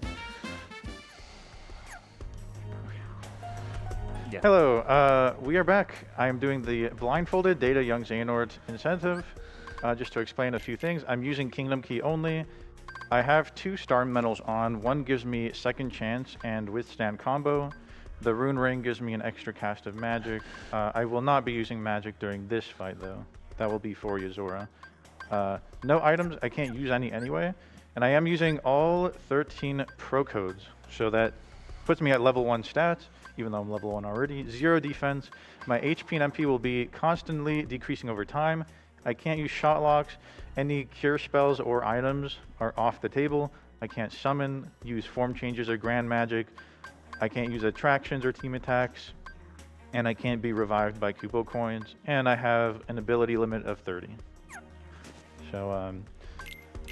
Hello, we are back. I am doing the blindfolded Data Young Xehanort incentive. Just to explain a few things, I'm using Kingdom Key only. I have 2 star medals on. One gives me second chance and withstand combo. The rune ring gives me an extra cast of magic. I will not be using magic during this fight though. That will be for Yuzora. No items, I can't use any anyway. And I am using all 13 pro codes. So that puts me at level 1 stats, even though I'm level 1 already. 0 defense. My HP and MP will be constantly decreasing over time. I can't use shot locks. Any cure spells or items are off the table. I can't summon, use form changes or grand magic. I can't use attractions or team attacks. And I can't be revived by Kupo coins. And I have an ability limit of 30. So,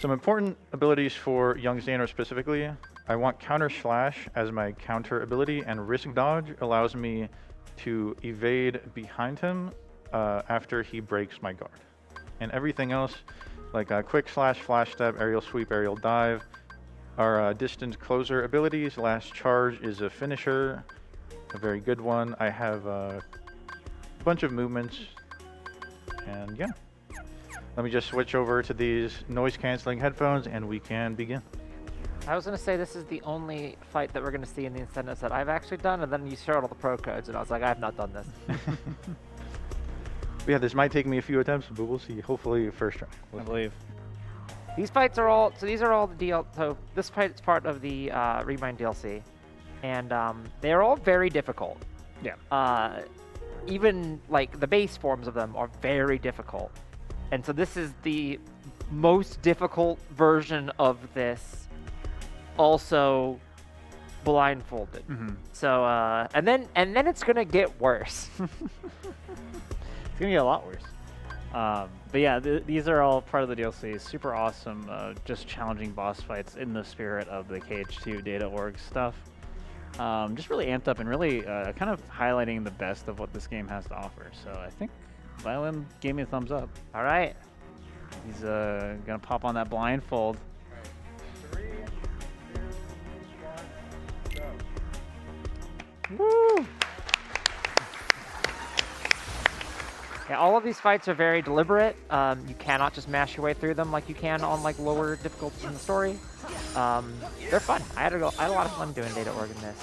some important abilities for Young Xehanort specifically. I want Counter Slash as my counter ability, and Risk Dodge allows me to evade behind him after he breaks my guard. And everything else, like Quick Slash, Flash Step, Aerial Sweep, Aerial Dive, are distance closer abilities. Last Charge is a finisher, a very good one. I have a bunch of movements, and yeah. Let me just switch over to these noise canceling headphones and we can begin. I was going to say this is the only fight that we're going to see in the incentives that I've actually done, and then you showed all the pro codes, and I was like, I have not done this. Yeah, this might take me a few attempts, but we'll see. Hopefully, first try. I believe. These fights are all, so these are all the DL, so this fight is part of the Remind DLC. And they're all very difficult. Yeah. Even like the base forms of them are very difficult. And so this is the most difficult version of this, also blindfolded. So and then it's gonna get worse. It's gonna get a lot worse. But yeah, these are all part of the DLC. Super awesome, just challenging boss fights in the spirit of the KH2 data org stuff. Just really amped up and really kind of highlighting the best of what this game has to offer. So I think Violin gave me a thumbs up. All right. He's gonna pop on that blindfold. 3, 2, 1, go. Woo! Yeah, all of these fights are very deliberate. You cannot just mash your way through them like you can on like lower difficulties in the story. They're fun. I had a lot of fun doing data org in this.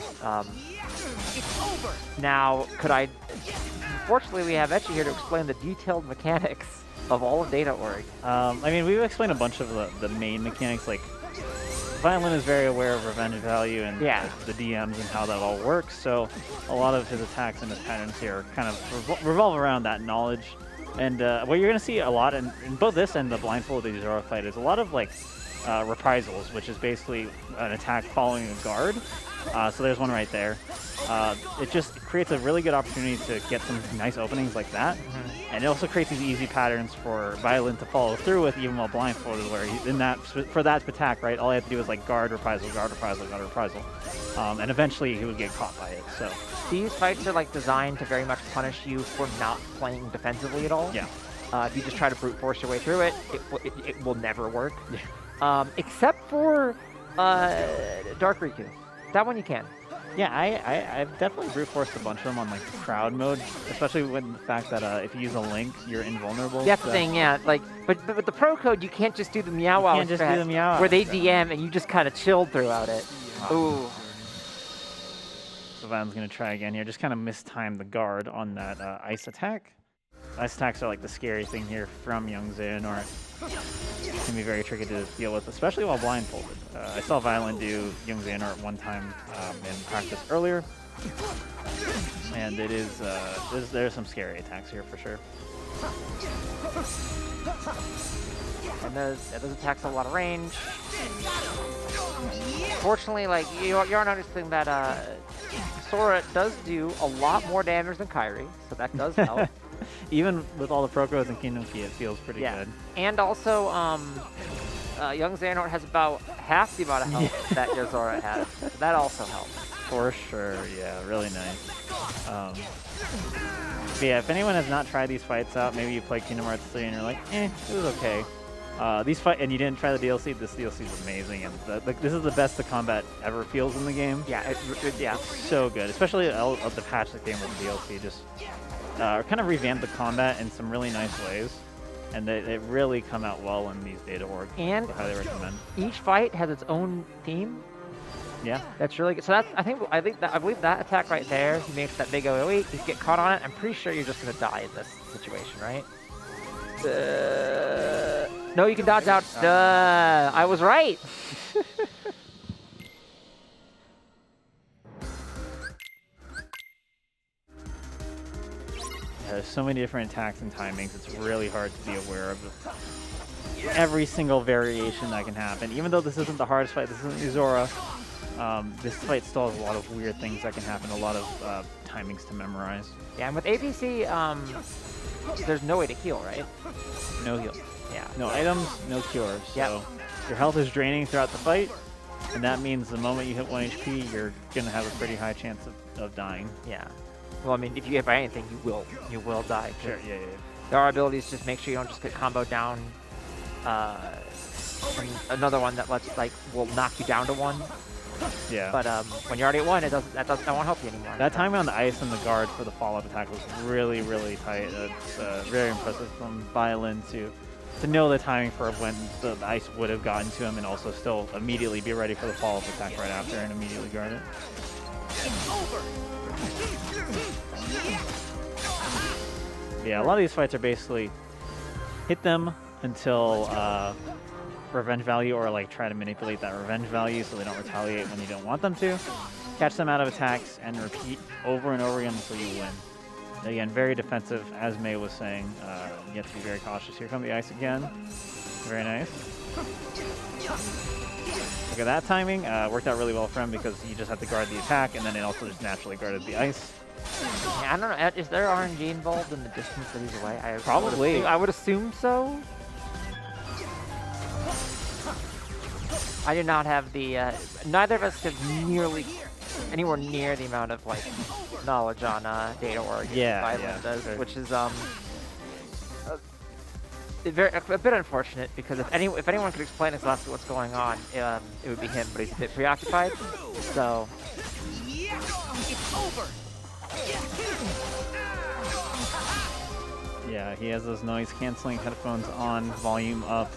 Now, unfortunately, we have Etchy here to explain the detailed mechanics of all of data org. I mean, we've explained a bunch of the main mechanics. Like, Violin is very aware of revenge value and the DMs and how that all works. So a lot of his attacks and his patterns here kind of revolve around that knowledge. And what you're going to see a lot in both this and the blindfolded Zora fight is a lot of like reprisals, which is basically an attack following a guard. So there's one right there. It just creates a really good opportunity to get some nice openings like that. And it also creates these easy patterns for Violin to follow through with even while blindfolded, where for that attack, right, all he had to do was like guard, reprisal, guard, reprisal, guard, reprisal. And eventually he would get caught by it. So These fights are like designed to very much punish you for not playing defensively at all. yeah. If you just try to brute force your way through it, it will never work. Except for Dark Riku. That one you can. Yeah, I've definitely brute forced a bunch of them on like crowd mode, especially with the fact that if you use a link, you're invulnerable. That's the thing, yeah. Like, but with the pro code, you can't just do the meow wow. You can't just do the meow wow where they strat. DM and you just kind of chilled throughout it. Ooh. So Violin's gonna try again here. Just kind of mistime the guard on that ice attack. Ice attacks are like the scary thing here from Young Xehanort. It can be very tricky to deal with, especially while blindfolded. I saw Violin do Young Xehanort one time in practice earlier, and it is there's some scary attacks here for sure. And those attacks have a lot of range. Fortunately, like you're noticing that Sora does do a lot more damage than Kairi, so that does help. Even with all the pro codes and Kingdom Key, it feels pretty good. And also, Young Xehanort has about half the amount of health that Yozora has. So that also helps. For sure, yeah, really nice. But yeah, if anyone has not tried these fights out, maybe you play Kingdom Hearts 3 and you're like, it was okay. And you didn't try the DLC, this DLC is amazing, and this is the best the combat ever feels in the game. Yeah, yeah. So good, especially of the patch that came with the DLC. Just kind of revamped the combat in some really nice ways, and they really come out well in these data org. And so highly recommend. Each fight has its own theme. Yeah, that's really good. So that's I believe that attack right there, he makes that big AoE. If you get caught on it, I'm pretty sure you're just gonna die in this situation, right? No, you can dodge out. I was right. There's so many different attacks and timings, it's really hard to be aware of every single variation that can happen. Even though this isn't the hardest fight, this isn't Zora, this fight still has a lot of weird things that can happen, a lot of timings to memorize. Yeah, and with APC, there's no way to heal, right? No heal. Yeah. No items, no cures. So your health is draining throughout the fight, and that means the moment you hit 1 HP, you're going to have a pretty high chance of dying. Yeah. Well, I mean, if you hit by anything, you will die. Sure, yeah. There are abilities, just make sure you don't just get comboed down. And another one that will knock you down to 1. Yeah. But when you're already at 1, that won't help you anymore. That timing on the ice and the guard for the follow-up attack was really, really tight. It's very impressive from Violin to know the timing for when the ice would have gotten to him and also still immediately be ready for the follow-up attack right after and immediately guard it. Yeah, a lot of these fights are basically hit them until revenge value, or like try to manipulate that revenge value so they don't retaliate when you don't want them to. Catch them out of attacks and repeat over and over again until you win. Again, very defensive, as May was saying. You have to be very cautious. Here come the ice again. Very nice. Look at that timing. Worked out really well for him because you just have to guard the attack, and then it also just naturally guarded the ice. Yeah, I don't know. Is there RNG involved in the distance that he's away? Probably. I would assume so. I do not have the. Neither of us have anywhere near the amount of like knowledge on data origin Violin does, sure. which is a bit unfortunate because if anyone could explain exactly what's going on, it would be him, but he's a bit preoccupied. So. It's over. Yeah, he has those noise canceling headphones on, volume up,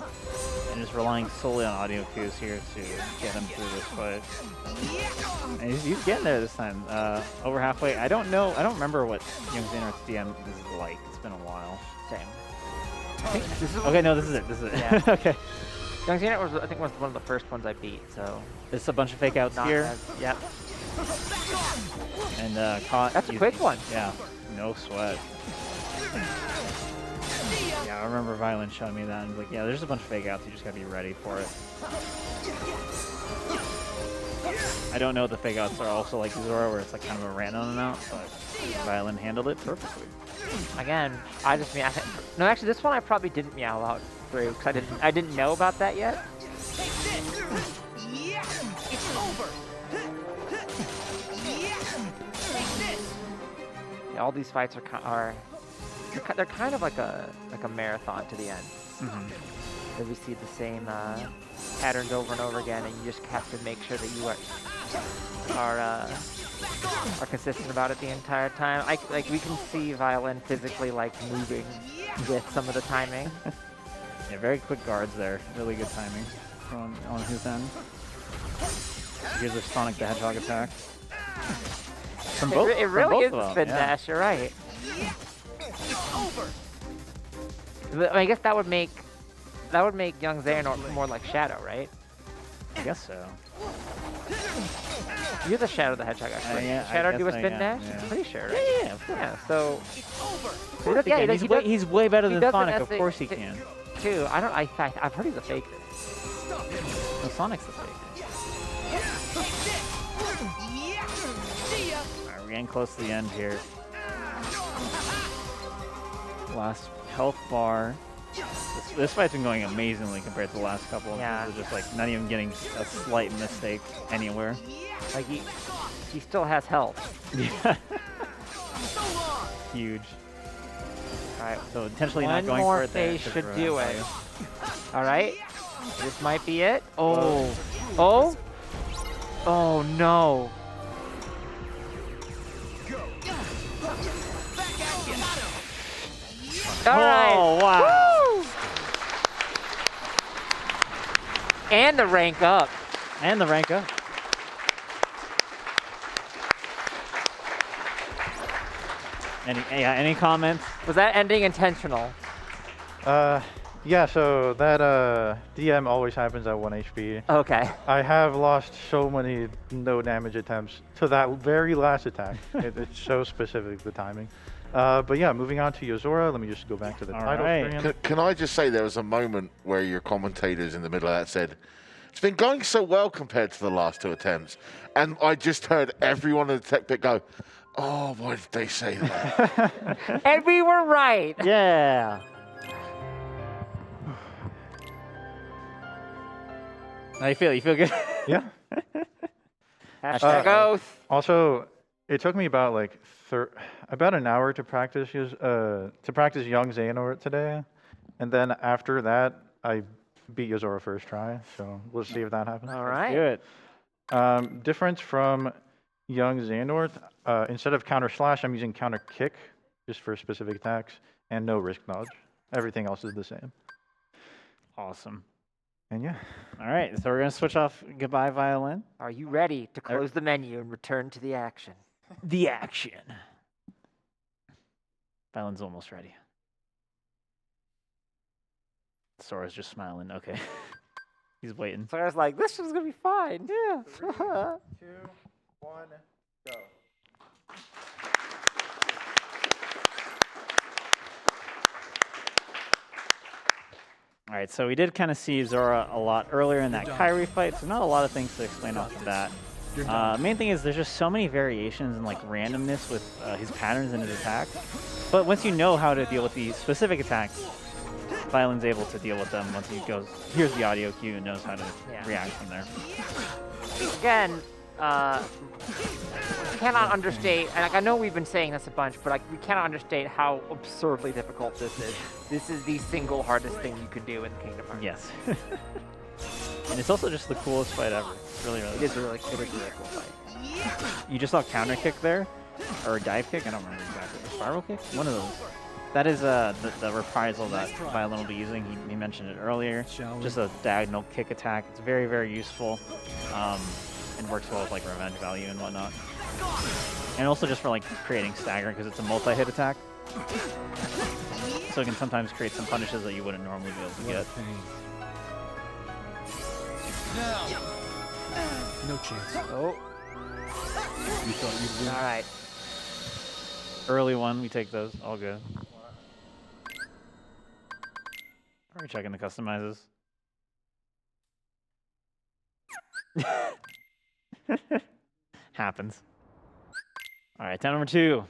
and just relying solely on audio cues here to get him through this fight. And he's getting there this time. Over halfway. I don't remember what Young Xehanort's DM is like. It's been a while. Same. Okay, no, this is it. This is it. Yeah. Okay. Young Xehanort was, I think, one of the first ones I beat. So. There's a bunch of fake outs here. Yep. And caught. That's a quick one. Yeah. No sweat. Yeah, I remember Violin showing me that and was like, yeah, there's a bunch of fake outs, you just gotta be ready for it. I don't know if the fake outs are also like Zora where it's like kind of a random amount, but Violin handled it perfectly. Again, I just meow. No, actually, this one I probably didn't meow out through because I didn't know about that yet. It's over. Yeah, all these fights they're kind of like a marathon to the end. That we see the same patterns over and over again, and you just have to make sure that you are consistent about it the entire time. We can see Violin physically like moving with some of the timing. Yeah, very quick guards there. Really good timing on his end. Here's a Sonic the Hedgehog attack. From both, it really is of them, spin dash. You're right. I guess that would make Young Xehanort more like Shadow, right? I guess so. You're the Shadow the Hedgehog, actually. Yeah, Shadow I do a guess I spin am, dash? yeah. I'm pretty sure, right? Yeah, of course. Yeah, so... Again, he's way better he than does Sonic, an of course he can. Too. I've heard he's a faker. No, Sonic's the fake. Alright, we're getting close to the end here. Last health bar. This fight's been going amazingly compared to the last couple. Yeah. It's just like not even getting a slight mistake anywhere. Like he still has health. Yeah. Huge. Alright, So intentionally one not going more for it there. phase just should for do it. value. Alright, this might be it. Oh. Oh? Oh no. Alright. Oh, wow. Woo! And the rank up. And the rank up. Any comments? Was that ending intentional? Yeah, so that DM always happens at 1 HP. Okay. I have lost so many no damage attempts to that very last attack. It's so specific, the timing. But yeah, moving on to Yozora. Let me just go back to the All title right. screen. Can I just say there was a moment where your commentators in the middle of that said, it's been going so well compared to the last two attempts. And I just heard everyone in the tech pit go, oh, why did they say that? And we were right. Yeah. How you feel? You feel good? Yeah. Hashtag oath. Also, it took me about like about an hour to practice Young Xehanort today, and then after that, I beat Yozora first try. So we'll see if that happens. All right. Do it. Difference from Young Xehanort, instead of counter slash, I'm using counter kick just for specific attacks, and no risk dodge. Everything else is the same. Awesome. And yeah. All right, so we're gonna switch off Goodbye Violin. Are you ready to close the menu and return to the action? The action. Violin's almost ready. Sora's just smiling. Okay. He's waiting. So I was like, this is gonna be fine. Yeah. 3, 2, 1, go. All right, so we did kind of see Zora a lot earlier in that Kyrie fight, so not a lot of things to explain off of that. Main thing is there's just so many variations and like randomness with his patterns and his attacks. But once you know how to deal with the specific attacks, Violin's able to deal with them once he goes, hears the audio cue and knows how to react from there. Again, cannot understate, and like I know we've been saying this a bunch, but like we cannot understate how absurdly difficult this is. This is the single hardest thing you can do in Kingdom Hearts. Yes. And it's also just the coolest fight ever. It's really, really It is a really cool fight. You just saw counter kick there, or a dive kick. I don't remember exactly. A spiral kick? One of those. That is the reprisal that Violin will be using. He mentioned it earlier. Just a diagonal kick attack. It's very, very useful, and works well with like revenge value and whatnot. And also just for like creating stagger because it's a multi-hit attack. So it can sometimes create some punishes that you wouldn't normally be able to get. No chance. Oh. You thought you'd win? All right. Early one, we take those. All good. Are we checking the customizes? Happens. All right, time number 2.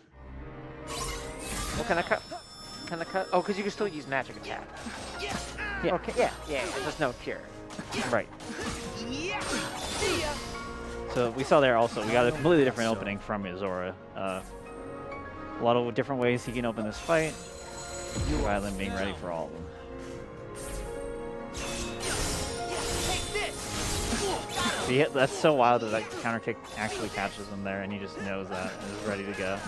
Well, can I cut? Can I cut? Oh, because you can still use magic attack. Yeah. Okay. Yeah. Yeah. There's no cure. Right. So we saw there also, we got a completely different opening from Zora. A lot of different ways he can open this fight. Violin being ready for all of them. See, that's so wild that that counter kick actually catches him there, and he just knows that and is ready to go.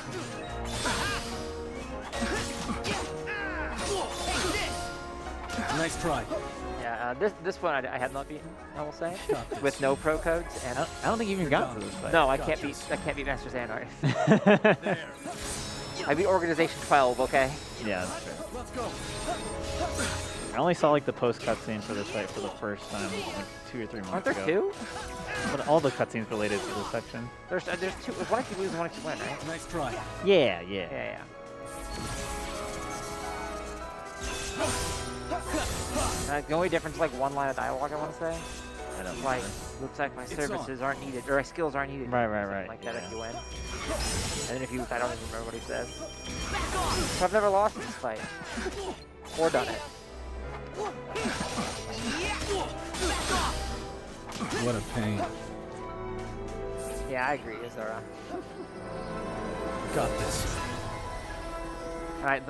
Nice try. Yeah. This one I have not beaten. I will say with no pro codes and. I don't think you even got to this fight. No, I can't beat Master Xandar. I beat Organization 12, okay? Yeah, that's fair. I only saw like the post cutscene for this fight for the first time like 2 or 3 months Aren't there ago. 2? But all the cutscenes related to this section. There's 2. There's one if you lose and one if you win, right? Nice try. Yeah. Yeah. The only difference is like one line of dialogue, I want to say. I don't Like, looks like my services aren't needed, or my skills aren't needed. Right. Something like that if you win. And then if you lose, I don't even remember what he says. So I've never lost this fight. Or done it. What a pain. Yeah, I agree, Zora. Got this. Alright,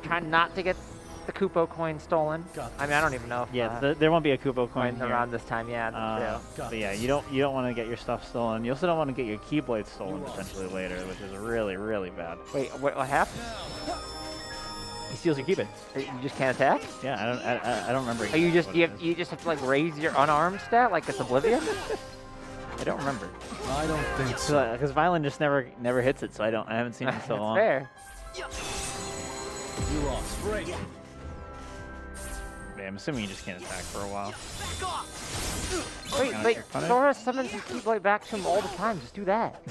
try not to get the Kupo coin stolen. I mean, I don't even know if Yeah, there won't be a Kupo coin here. around this time. Yeah, that's true. But yeah, you don't want to get your stuff stolen. You also don't want to get your Keyblade stolen potentially later, which is really, really bad. Wait, what happened? He steals your Keyblade. You just can't attack? Yeah, I don't remember. Oh, you exactly what it is. just have to like raise your unarmed stat like it's Oblivion? I don't remember. I don't think so. Because Violin just never hits it, so I haven't seen it in so long. Fair. You lost. Great. Yeah, I'm assuming you just can't attack for a while. Wait, punish? Sora summons his Keyblade back to him all the time. Just do that.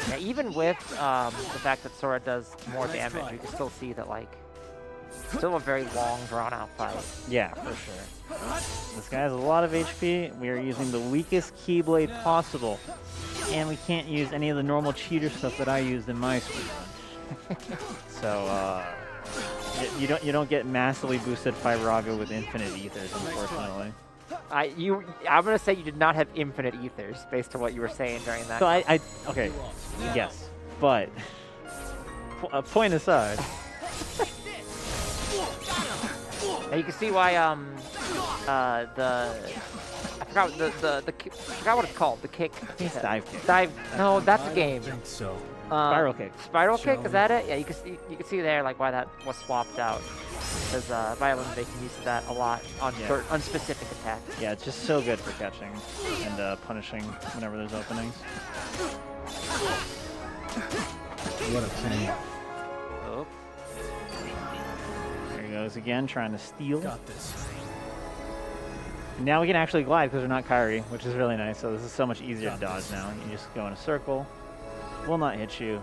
Yeah, even with the fact that Sora does more damage, you can still see that like still a very long, drawn-out fight. Yeah, for sure. This guy has a lot of HP. We are using the weakest Keyblade possible, and we can't use any of the normal cheater stuff that I used in my speedrun. So you don't get massively boosted Fiberago with infinite ethers, unfortunately. I'm gonna say you did not have infinite ethers based on what you were saying during that. So okay, yes, but point aside. And you can see why I forgot what it's called. The kick. I think it's dive kick. No, that's a I game. don't think so. Spiral kick. Spiral kick, is that it? Yeah, you can see there like why that was swapped out. Because Violin's making use of that a lot on specific attacks. Yeah, it's just so good for catching and punishing whenever there's openings. What a pain. Oh. There he goes again, trying to steal. Got this. Now we can actually glide because we're not Kyrie, which is really nice. So this is so much easier to dodge now. You can just go in a circle. Will not hit you.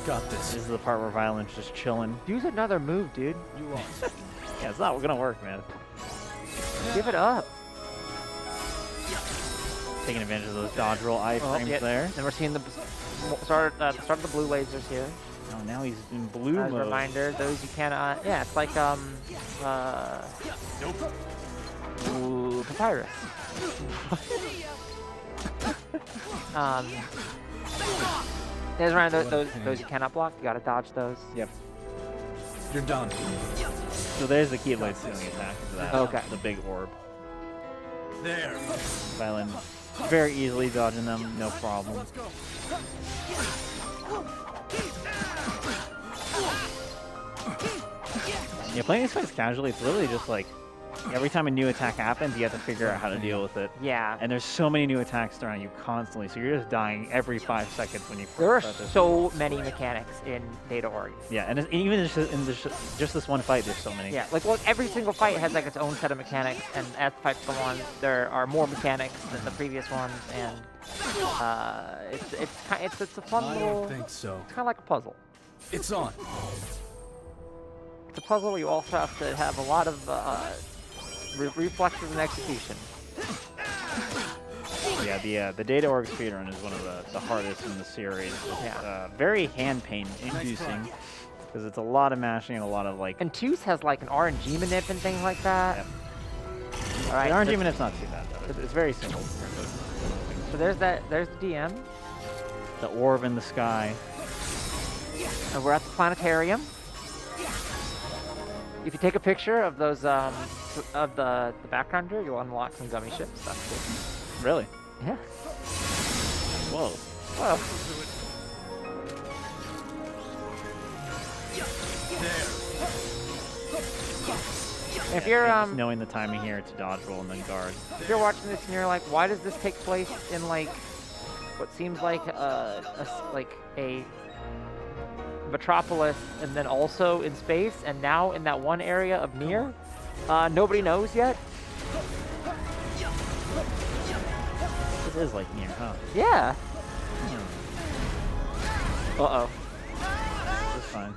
Got this. This is the part where Violin's just chilling. Use another move, dude. You lost. Yeah, it's not gonna work, man. Give it up. Taking advantage of those dodge roll iframes there. And we're seeing the start of the blue lasers here. Oh, now he's in blue As a mode. reminder, those you cannot. Yeah, it's like ooh, papyrus. There's around those you cannot block. You gotta dodge those. Yep. You're done. So there's the Keyblade stealing attack. Is that Okay. the big orb. There. Violin very easily dodging them, no problem. Yeah, playing these fights casually, it's literally just like every time a new attack happens, you have to figure out how to deal with it. Yeah. And there's so many new attacks thrown at you constantly, so you're just dying every 5 seconds when you There are first start this. so many mechanics in Data Org. Yeah, and even in just this one fight, there's so many. Yeah, like every single fight has like its own set of mechanics, and as the fights go on, there are more mechanics than the previous ones, and it's a fun I little. don't think so. It's kind of like a puzzle. It's on. It's a puzzle where you also have to have a lot of reflexes and execution. Yeah, the Data Org speedrun is one of the hardest in the series. It's, Yeah. very hand pain inducing because it's a lot of mashing and a lot of like. And Tooth has like an RNG manip and things like that. Yep. All right. The RNG so, manip's not too bad though. It's very simple. so there's the DM, The orb in the sky. and we're at the planetarium. If you take a picture of those of the background here, you'll unlock some gummy ships. That's cool. Really? Yeah. Whoa. Well, if you're Just knowing the timing here to dodge roll and then guard. if you're watching this and you're like, why does this take place in like what seems like a metropolis and then also in space and now in that one area of near? Nobody knows yet. This is like near, huh? Yeah. Uh-oh. This is fine.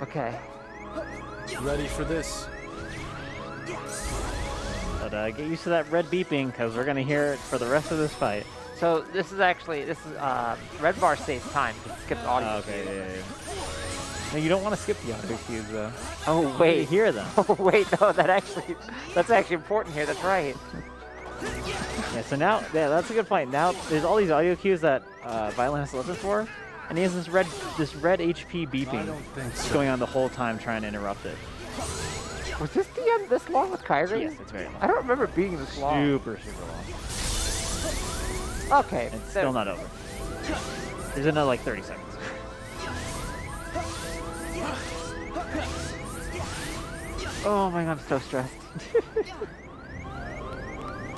Okay. Ready for this? But get used to that red beeping because we're gonna hear it for the rest of this fight. So this is red bar saves time. You can skip the audio. Okay, yeah. No, you don't want to skip the audio cues though. Oh You wait. hear them. Oh wait, no, that's actually important here. That's right. Yeah, so now, yeah, that's a good point. Now, there's all these audio cues that Violin has to listen for, and he has this red HP I beeping don't think so. going on the whole time trying to interrupt it. Was this DM this long with Kyrie? Yes, it's very long. I don't remember it being this long. Super long. Okay. It's still not over. There's another like 30 seconds. Oh my god, I'm so stressed.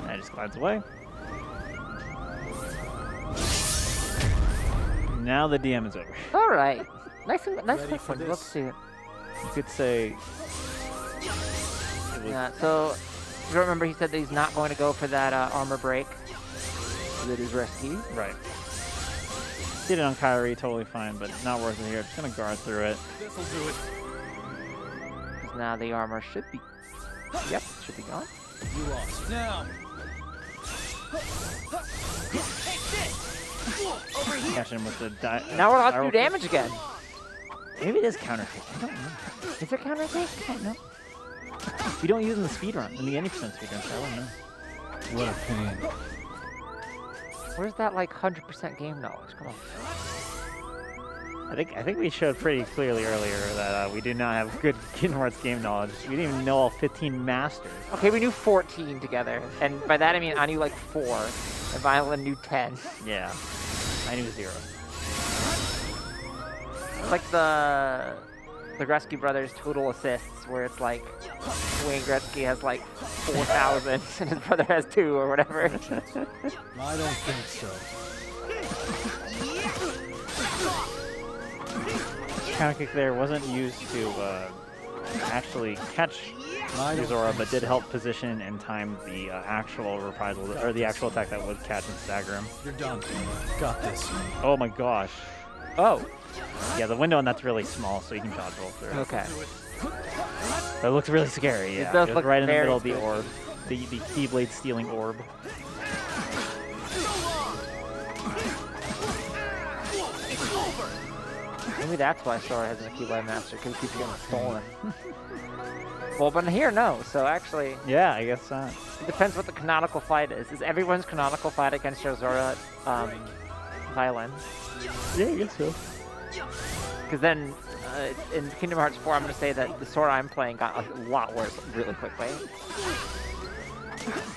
And it just glides away. Now the DM is over. All right. Nice Ready quick for one. Let's this? see it. You could say it was Yeah. So, if you remember, he said that he's not going to go for that armor break. That is risky. right. Did it on Kyrie, totally fine, but not worth it here. Just gonna guard through it. This'll do it. 'Cause now the armor should be. Yep, should be gone. You lost. Now. Catch him with the Now we're allowed to spiral do damage again. kick. Maybe it is counter kick. I don't know. Is there counter attack? I don't know. We don't use it in the speedrun, in the any percent speedrun, so I don't know. What a pain. Where's that like 100% game knowledge? Come on. I think we showed pretty clearly earlier that we do not have good Kingdom Hearts game knowledge. We didn't even know all 15 masters. Okay, we knew 14 together, and by that I mean I knew like 4, and Violin knew 10. Yeah, I knew 0. It's like the Gretzky brothers total assists, where it's like Wayne Gretzky has like 4,000 and his brother has 2 or whatever. I don't think so. counter kick there wasn't used to actually catch Yozora, but did help position and time the actual reprisal, or the actual attack that would catch and stagger him. You're done. Got this. Oh my gosh. Oh, Yeah, the window on that's really small, so you can dodge roll through. okay. That looks really scary. Yeah, does was look right in the very middle of the scary. orb, the Keyblade stealing orb. Maybe that's why Sora has a Keyblade Master, because he keeps getting stolen. Well, but here, no. So actually, Yeah, I guess not. it depends what the canonical fight is. Is everyone's canonical fight against Yozora Violin? Yeah, I guess so. Because then in Kingdom Hearts 4, I'm going to say that the Sora I'm playing got a lot worse really quickly.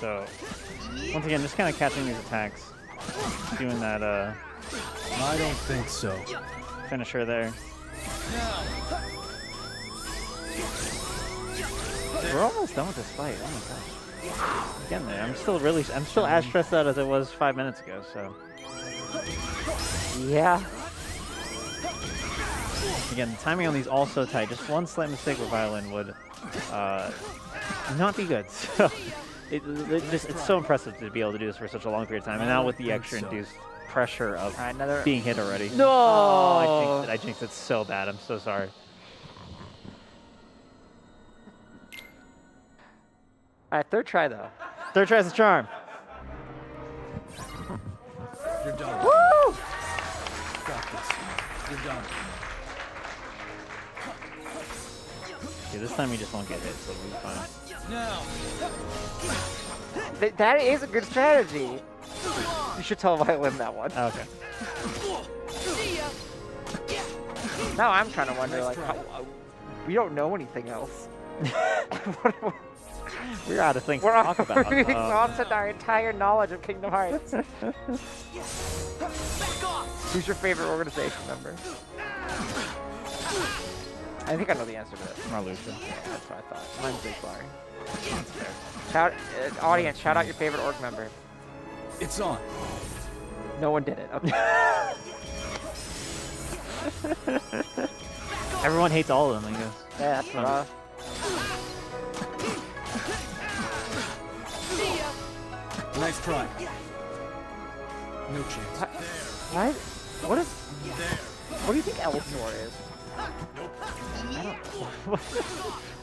So, once again, just kind of catching these attacks, doing that I don't think so. finisher there. We're almost done with this fight. Oh my gosh. Again, there. I'm still as stressed out as I was 5 minutes ago. So Yeah. again, the timing on these also tight. Just one slight mistake with Violin would not be good. So it's so impressive to be able to do this for such a long period of time. And now with the extra induced pressure of All right, another. being hit already. No! Oh, I jinxed it so bad. I'm so sorry. All right, third try though. Third try's the charm. You're done. Woo! Got this. You're done. Okay, this time you just won't get hit, so we'll be fine. Now. That is a good strategy. You should tell Violin that one. Okay. Now I'm trying to wonder, like, we don't know anything else. We're out of things to We're talk about. We've exhausted our entire knowledge of Kingdom Hearts. Who's your favorite organization member? I think I know the answer to this. Marluxia. Yeah, that's what I thought. Mine's Big Bar. Shout, audience, shout out your favorite org member. It's on. No one did it. Okay. Everyone hates all of them, I guess. Yeah, that's rough. Nice try. No chance. Why? What is? What do you think Elsinore is?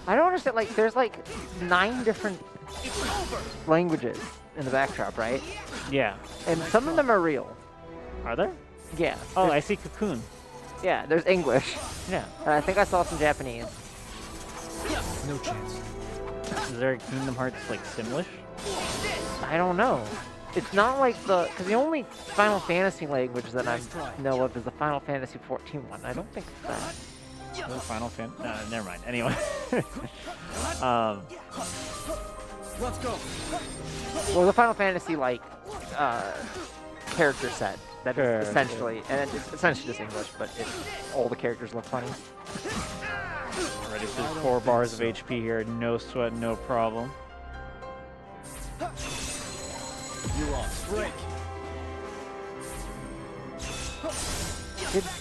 I don't understand. Like, there's like 9 different languages in the backdrop, right? Yeah. And some of them are real. Are there? Yeah. Oh, there's- I see Cocoon. yeah. There's English, Yeah. and I think I saw some Japanese. No chance. Is there a Kingdom Hearts like Simlish? I don't know. It's not like because the only Final Fantasy language that I know of is the Final Fantasy 14 one. I don't think it's that. No, Final Fan. Never mind. Anyway. Let's go. Well, the Final Fantasy like character set that Sure, is essentially, and it's essentially just English, but all the characters look funny. Ready for 4 bars of HP here. No sweat, no problem. You're on. Break.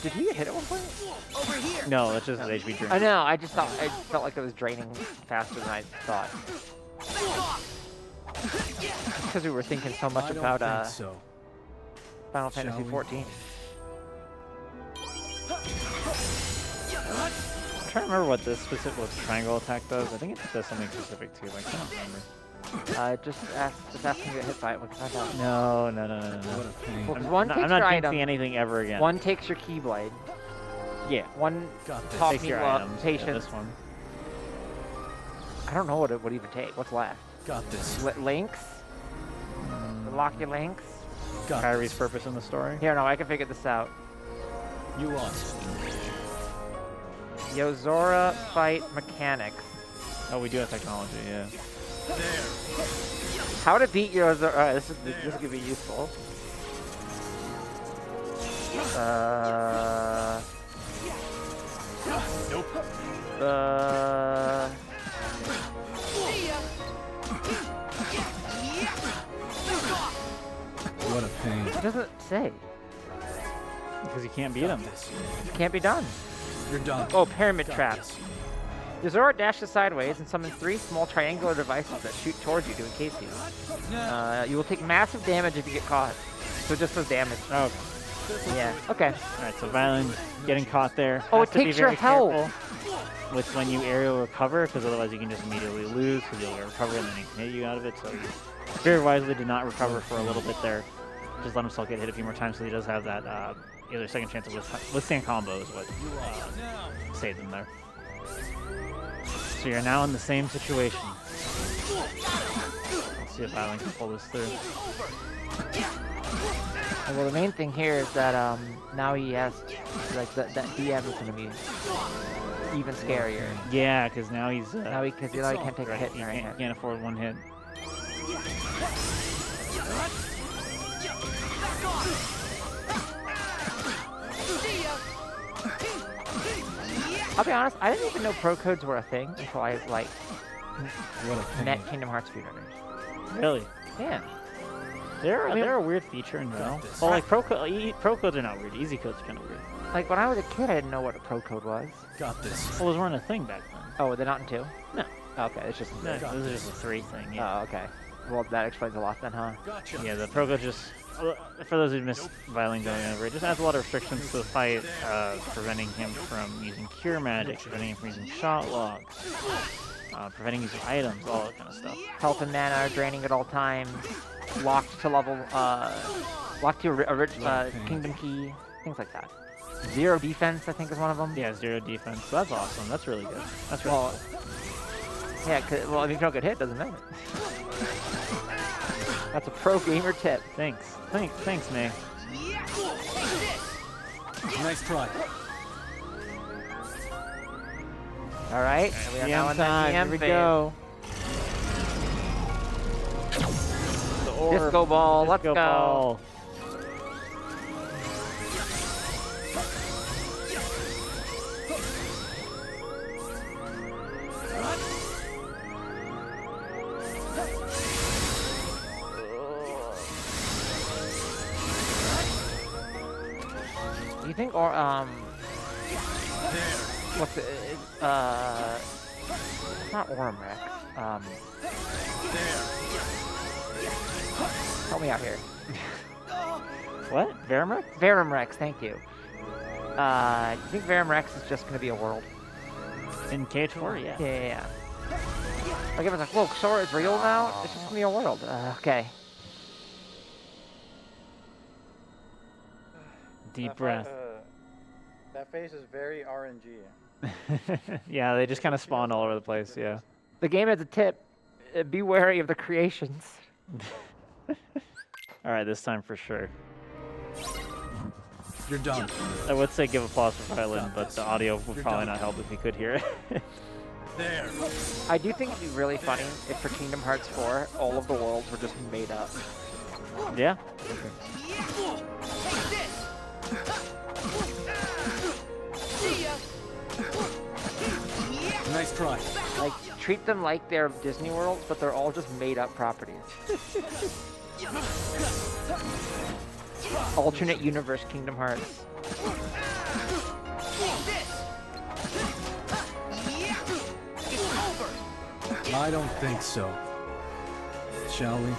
Did he get hit at one point? No, that's just his HP drink. I know. I felt like it was draining faster than I thought. Because we were thinking so much I don't about think so. Final Fantasy Shall we? 14. I'm trying to remember what this triangle attack does. I think it does something specific too, but I can't remember. Just ask him to get hit by it. We can find out. No. What a pain. Well, I'm, one not, takes I'm not your jinxing item. anything ever again. One takes your Keyblade. Yeah. One Got this. taught Takes me your love, items. Yeah, patience. this one. I don't know what it would even take. What's left? Got this. Links? The Locky Links? Got Kyrie's this. purpose in the story. Here, no, I can figure this out. You lost. Yozora fight mechanics. Oh, we do have technology, yeah. How to beat Yozora? This is gonna be useful. Nope. What a pain. It doesn't say. Because you can't beat him. This. It can't be done. You're done. Oh, pyramid trap. Yuzora dashes sideways and summons 3 small triangular devices that shoot towards you to encase you. You will take massive damage if you get caught. So just does damage. Oh, okay. Yeah. Okay. All right, so Violin getting caught there. Oh, Has it to be takes your very health. careful with when you aerial recover, because otherwise you can just immediately lose, because you'll recover and then he can hit you out of it. So he very wisely did not recover for a little bit there. Just let himself get hit a few more times, so he does have that either second chance of withstand combo is what saved him there. So you're now in the same situation. Let's see if Violin can pull this through. Well, the main thing here is that now he has like that DM is gonna be even scarier. Yeah, because now he's Now he can't take a hit he in right hand. can't afford one hit. I'll be honest, I didn't even know pro codes were a thing until I like What a pain. met Kingdom Hearts speedrunners. Really? Yeah. They're a weird feature in Val. Well, like pro codes are not weird. Easy codes are kind of weird. Like when I was a kid, I didn't know what a pro code was. Got this. Well, those weren't a thing back then. Oh, they're not in 2? No. Okay, it's just in No, 3. those are just a 3 thing. Yeah. Oh, okay. Well, that explains a lot then, huh? Gotcha. Yeah, the pro code just for those who missed Violin going over, it just adds a lot of restrictions to the fight, preventing him from using cure magic, preventing him from using shot logs, preventing use of items, all that kind of stuff. Health and mana are draining at all times. Locked to level, locked to your kingdom key, things like that. 0 defense, I think, is one of them. Yeah, 0 defense. So that's awesome. That's really good. That's really Well, yeah, well, if you don't get hit, doesn't matter. That's a pro gamer tip. Thanks. Thanks, May. Nice try. All right, we are now DM in the time. DM Here we phase. go. The orb. Disco ball, let's Disco go. ball. Do you think, or what's it? It's not Ormrex. Help me out here. What? Veramrex? Veramrex, thank you. Do you think Veramrex is just gonna be a world? In KH4, yeah. Yeah. Like if it's like, whoa, Sora is real now? It's just gonna be a world. Okay. Deep breath. That phase is very RNG. Yeah, they just kind of spawn all over the place, yeah. The game has a tip. Be wary of the creations. Alright, this time for sure. You're done. I would say give applause for Violin, but the audio would probably not help if we could hear it. There. I do think it'd be really funny if for Kingdom Hearts 4, all of the worlds were just made up. Yeah? Nice try. Like, treat them like they're Disney worlds, but they're all just made up properties. Alternate universe Kingdom Hearts. I don't think so. Shall we?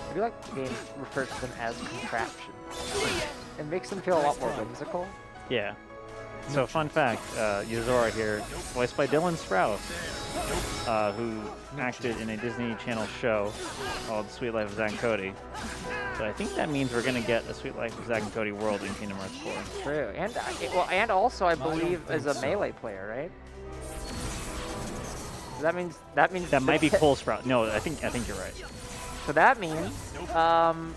I feel like the game refers to them as contraptions. It makes them feel a lot more whimsical. Yeah. So fun fact, Yuzora here, voiced by Dylan Sprouse, who acted in a Disney Channel show called Sweet Life of Zack and Cody. So I think that means we're going to get a Sweet Life of Zack and Cody world in Kingdom Hearts 4. True, and and also I believe as a melee player, right? So that means That might be Cole Sprout. No, I think you're right. So that means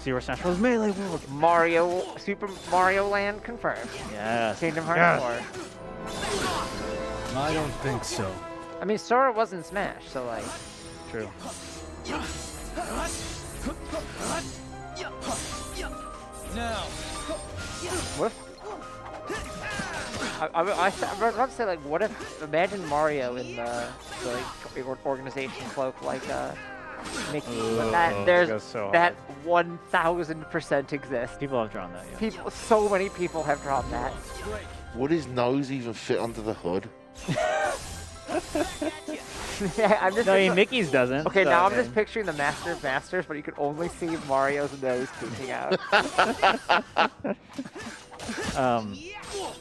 Zero Smash Bros. Melee World. Super Mario Land confirmed. Yes. Kingdom Hearts 4. I don't think so. I mean, Sora wasn't Smash, so like. True. Now. What if, I was about to say, like, what if, imagine Mario in the like, organization cloak, like Mickey, Ooh, but that there's goes so that 1000% exists. People have drawn that. Yeah. People, so many people have drawn that. Would his nose even fit under the hood? Yeah, I'm just. No, I mean, Mickey's doesn't. Okay, so, now I I'm just mean, picturing the Master of Masters, but you can only see Mario's nose peeking out.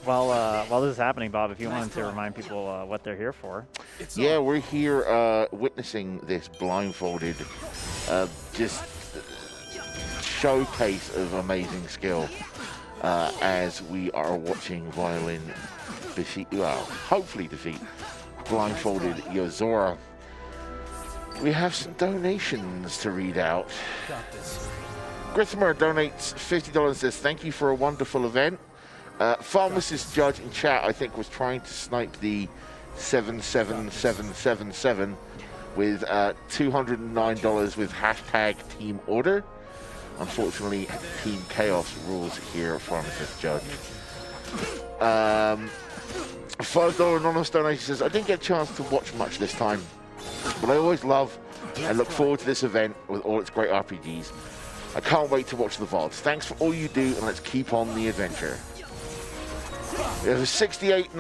While this is happening, Bob, if you wanted to remind people what they're here for. Yeah, we're here witnessing this blindfolded, just showcase of amazing skill as we are watching Violin defeat, well, hopefully defeat blindfolded Yozora. We have some donations to read out. Grismer donates $50 and says, thank you for a wonderful event. Pharmacist Judge in chat, I think, was trying to snipe the 77777 with $209 with hashtag team order. Unfortunately, Team Chaos rules here, Pharmacist Judge. $5 anonymous donation says, I didn't get a chance to watch much this time, but I always love and look forward to this event with all its great RPGs. I can't wait to watch the VODs. Thanks for all you do, and let's keep on the adventure. We have a $68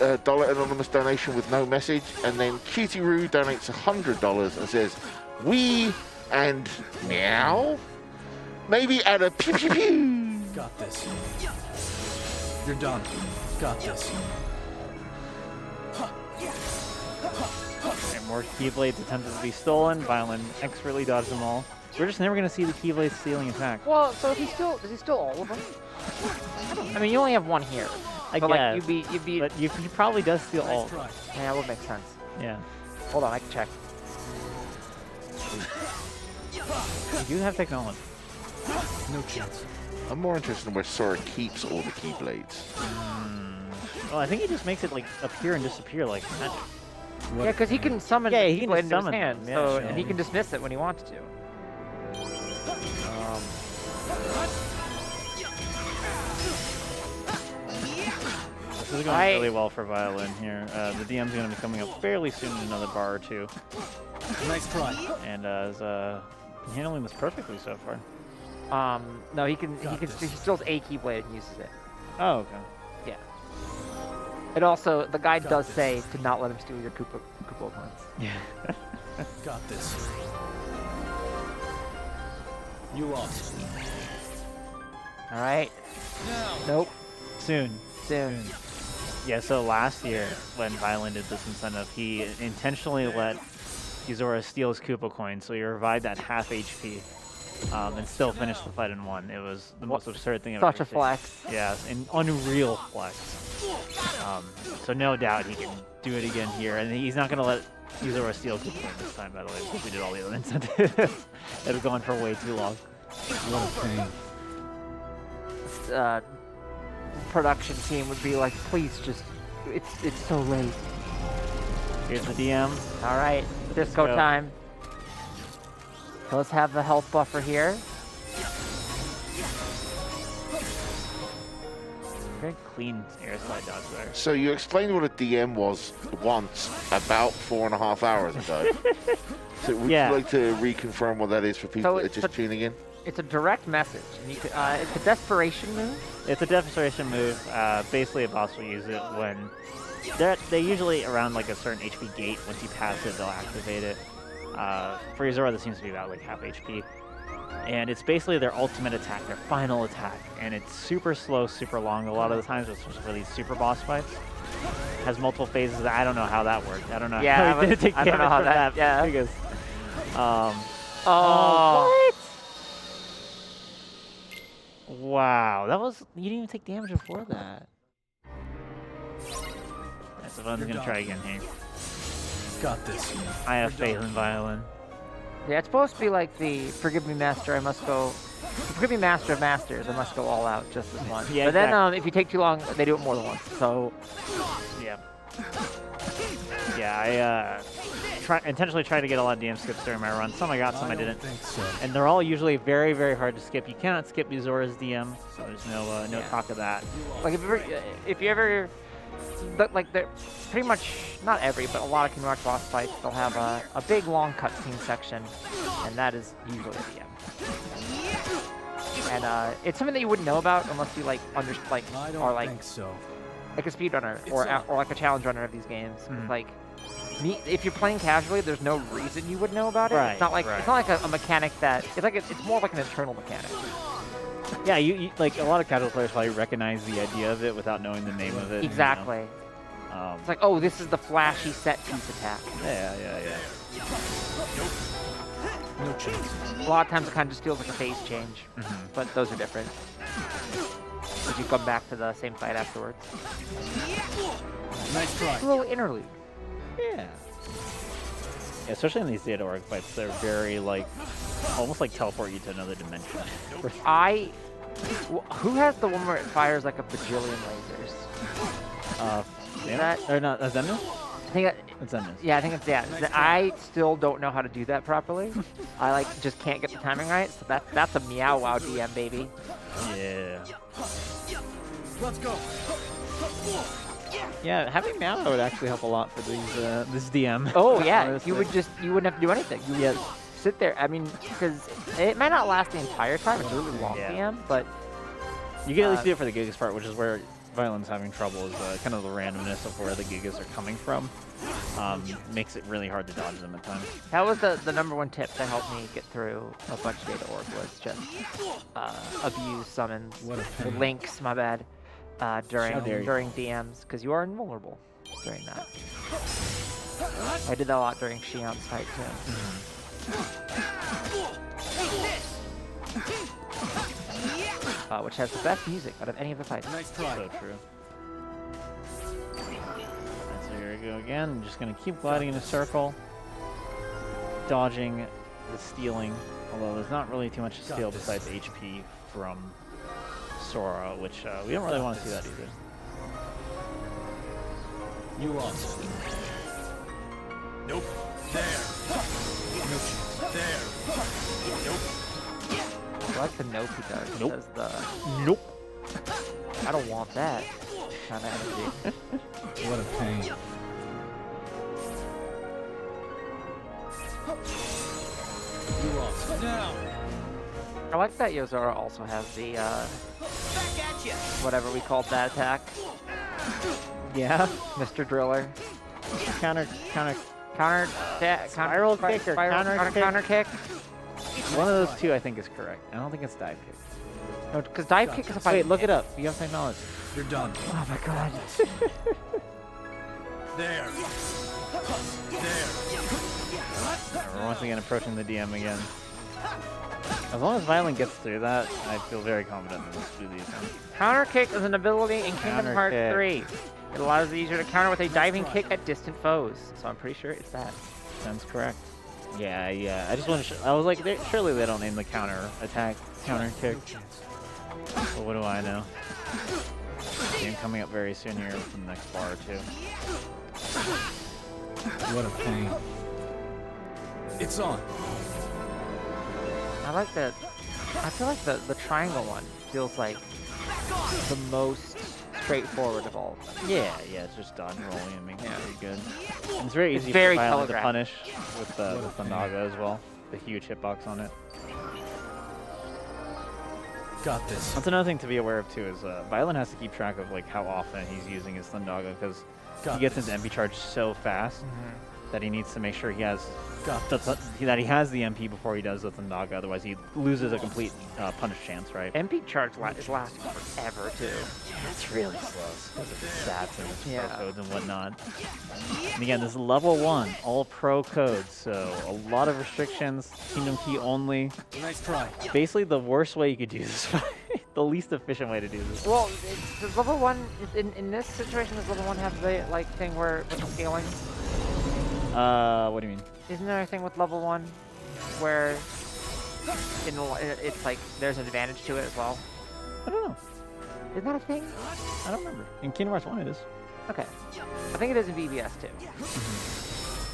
anonymous donation with no message, and then Cutie Roo donates $100 and says, we and meow? Maybe add a pew pew pew. Got this. You're done. Got this. And more Keyblades attempted to be stolen. Violin expertly dodged them all. We're just never going to see the Keyblade stealing attack. Well, so does he steal all of them? I mean, you only have one here. I but guess. Like, you beat. But he probably does steal all. Nice try. Yeah, that would make sense. Yeah. Hold on, I can check. You do have technology. No chance. I'm more interested in where Sora keeps all the Keyblades. Well, I think he just makes it like appear and disappear like magic. Yeah, because he can summon Yeah, the he can Keyblade just into his summon hand, them, yeah, so sure. and he can dismiss it when he wants to. This is going really well for Violin here. The DM's going to be coming up fairly soon in another bar or two. Nice try. And is handling this perfectly so far. No, he steals a Keyblade and uses it. Oh, okay. Yeah. And also, the guide does say to not let him steal your Koopa points. Yeah. Got this. You lost. All right. Nope. Soon. Soon. Yeah, so last year when Violin did this incentive, he intentionally let Yuzora steal his Koopa coin, so he revived at half HP and still finished the fight in one. It was the most absurd thing I've ever Such a seen. flex. Yeah, an unreal flex. So no doubt he can do it again here, and he's not going to let Yuzora steal Koopa coin this time, by the way, because we did all the other incentives that have gone for way too long. What a pain. Production team would be like, please just, it's so late. Here's the DM. All right, disco go. time. So let's have the health buffer here. Very clean air slide dodge there. So you explained what a DM was once about 4.5 hours ago. So would Yeah. you like to reconfirm what that is for people that are it's just tuning in? It's a direct message. And you can, it's a desperation move. It's a demonstration move. Basically, a boss will use it when they usually around like a certain HP gate. Once you pass it, they'll activate it. For Yuzora, this seems to be about like half HP, and it's basically their ultimate attack, their final attack, and it's super slow, super long. A lot of the times, especially for these super boss fights, it has multiple phases. I don't know how that worked. I don't know. Yeah, how he did take I don't know damage how from that. Yeah. because. Oh. What? Wow, that was you didn't even take damage before that. That's the one's gonna try again here. Got this. I have faith in Violin. Yeah, it's supposed to be like the Forgive Me Master, I must go. Forgive Me Master of Masters, I must go all out just this once. Yeah, but then exactly. if you take too long, they do it more than once. So Yeah. Yeah, I intentionally try to get a lot of DM skips during my run. Some I got, some I didn't. Think so. And they're all usually very, very hard to skip. You cannot skip Yuzora's DM, so there's no Yeah. talk of that. like if you ever like they're pretty much not every, but a lot of Kingdom Hearts boss fights. They'll have a big long cutscene section, and that is usually the DM. And it's something that you wouldn't know about unless you like I don't are like think so. like a speedrunner or like a challenge runner of these games. Like me, if you're playing casually, there's no reason you would know about it. Right, It's not like right. it's not like a mechanic that it's more like an internal mechanic. Yeah, you like a lot of casual players probably recognize the idea of it without knowing the name of it. you know? Exactly. It's like, oh, this is the flashy set piece attack. Yeah. No chance. A lot of times it kind of just feels like a phase change, but those are different. Because you come back to the same fight afterwards. Nice try. A little interlude. Yeah. Especially in these data org fights, they're very like almost like teleport you to another dimension. Who has the one where it fires like a bajillion lasers? That or not? Zenith? I think It's Zenith. yeah, I think it's I still don't know how to do that properly. I like just can't get the timing right. So that's a meow wow DM baby. Yeah. Let's go. Yeah, having Meow would actually help a lot for these this DM. Oh yeah, honestly. you wouldn't have to do anything. You would just sit there. I mean, because it might not last the entire time. It's a really long Yeah. DM, but You can at least do it for the Gigas part, which is where Violin's having trouble, is kind of the randomness of where the Gigas are coming from. Makes it really hard to dodge them at times. that was the #1 tip that helped me get through a bunch of data org was just abuse summons What a or pain. links. My bad. During How dare you. DMs, because you are invulnerable during that. I did that a lot during Shion's fight too. Which has the best music out of any of the fights. Nice try. So true. Alright, so here we go again. I'm just gonna keep gliding in a circle, dodging the stealing. Although there's not really too much to steal besides HP from Sora, which we don't really want to see that either. You lost. Nope. There. No chance. There. Nope. I like the nope he does. He Nope. does the Nope. I don't want that kind of energy. What a pain. You lost. Now. I like that Yozora also has the Back at ya. whatever we called that attack. Yeah. Mr. Driller. Counter. Spiral kick or counter kick. kick? One of those two I think is correct. I don't think it's dive kick. No, because dive kick is a fight. Wait, look it up. You have technology. You're done. Oh my god. There. There. We're once again approaching the DM again. As long as Violin gets through that, I feel very confident that we'll do these ones. Counter kick is an ability in Kingdom Counter Hearts kick. 3. It allows the user to counter with a diving kick at distant foes. So I'm pretty sure it's that. Sounds correct. Yeah. I just want to. I was like, surely they don't name the counter attack counter kick. But what do I know? Game coming up very soon here from the next bar or two. What a pain. It's on. I like that. I feel like the triangle one feels like the most straightforward of all of them. Yeah, it's just dodge rolling and making Yeah. it very good. And it's very It's easy very for Violin to telegraphed. punish with the Naga as well. The huge hitbox on it. Got this. That's another thing to be aware of too is Violin has to keep track of like how often he's using his Thundaga because he gets into MP charge so fast that he needs to make sure he has that he has the MP before he does the Thundaga. Otherwise, he loses a complete punish chance, right? MP charge is lasting forever too. It's really slow because of the stats and its Yeah. pro codes and whatnot. And again, this is level 1, all pro codes, so a lot of restrictions, Kingdom Key only. Nice try. Basically, the worst way you could do this fight, the least efficient way to do this. Well, does level 1 in this situation does level 1 have the like thing where with the scaling? What do you mean? Isn't there a thing with level 1 where it's like there's an advantage to it as well? I don't know. Isn't that a thing? I don't remember. In Kingdom Hearts 1 it is. Okay. I think it is in BBS too.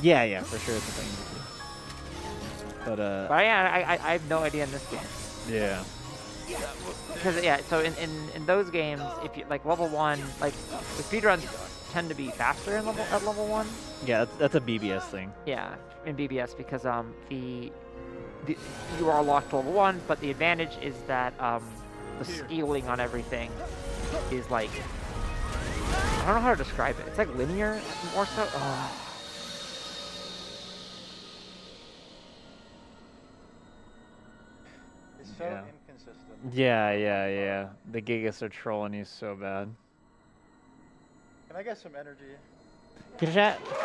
Yeah, for sure it's a thing. But But yeah, I have no idea in this game. yeah. because yeah, so in those games, if you like level 1, like the speedruns tend to be faster at level 1. Yeah, that's a BBS thing. Yeah, in BBS because the you are locked to level 1, but the advantage is that the scaling on everything is like, I don't know how to describe it. It's like linear more so. It's so Yeah. inconsistent. Yeah. The Gigas are trolling you so bad. Can I get some energy? Good chat. It's so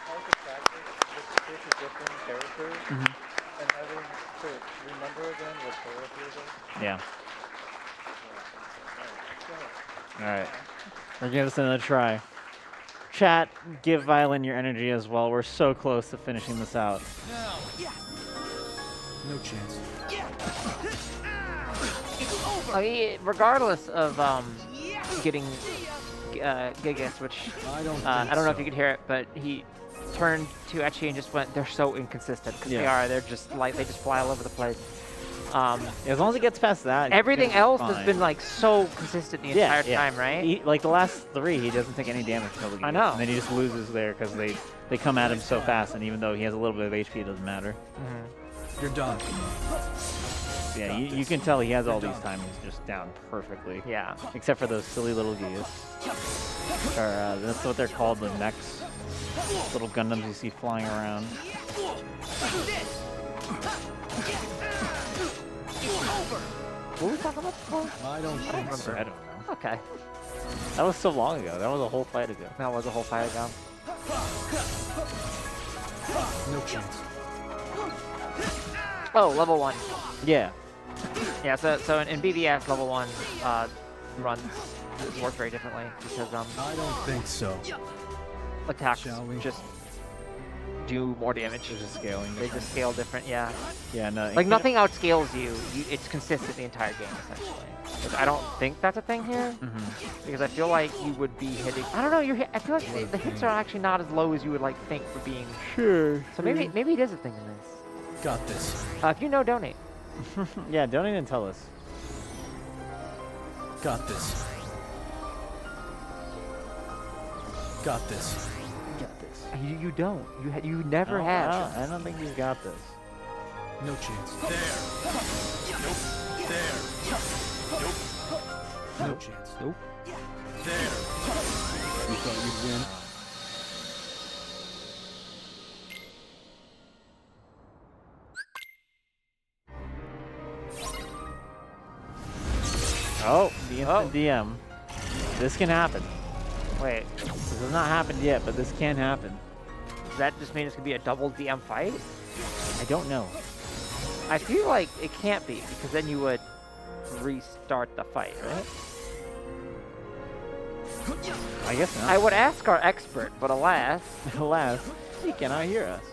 hard to practice with 50 different characters and having to remember again what solo feels like. Yeah. All right. We're giving this another try. Chat, give Violin your energy as well. We're so close to finishing this out. No chance. I mean, regardless of getting Gigas, which I don't. I don't know if you could hear it, but he turned to Etchy and just went, they're so inconsistent because they are. They're just like, they just fly all over the place. As long as it gets past that, Everything it's else fine. has been like so consistent the entire time, right? Like the last 3, he doesn't take any damage till the I game. know. And then he just loses there because they come at him so fast, and even though he has a little bit of HP, it doesn't matter. You're done. Yeah, you can tell he has all these timings just down perfectly. Yeah. Except for those silly little gears. Or that's what they're called, the mechs. Little Gundams you see flying around. What were we talking about before? I don't think so. I don't know. Okay. That was so long ago. That was a whole fight ago. That was a whole fight ago. No chance. Oh, level 1. Yeah. Yeah, so in BBS, level 1 runs work very differently because I don't think so. attacks Shall we? just do more damage. There's just scaling. They just scale different, yeah. Yeah, no. Like nothing outscales you. It's consistent the entire game essentially. Which I don't think that's a thing here because I feel like you would be hitting. I don't know. I feel like the hits are actually not as low as you would like think for being. Sure. So maybe it is a thing in this. Got this. If you know, donate. Yeah, don't even tell us. Got this. Got this. Got this. You don't. You never have. I don't think he's got this. No chance. There. Nope. There. Nope. No chance. Nope. There. You thought you'd win? Oh, the instant DM. This can happen. Wait, This has not happened yet, but this can happen. does that just mean it's gonna be a double DM fight? I don't know. I feel like it can't be because then you would restart the fight, right? I guess not. I would ask our expert, but alas. Alas, he cannot hear us.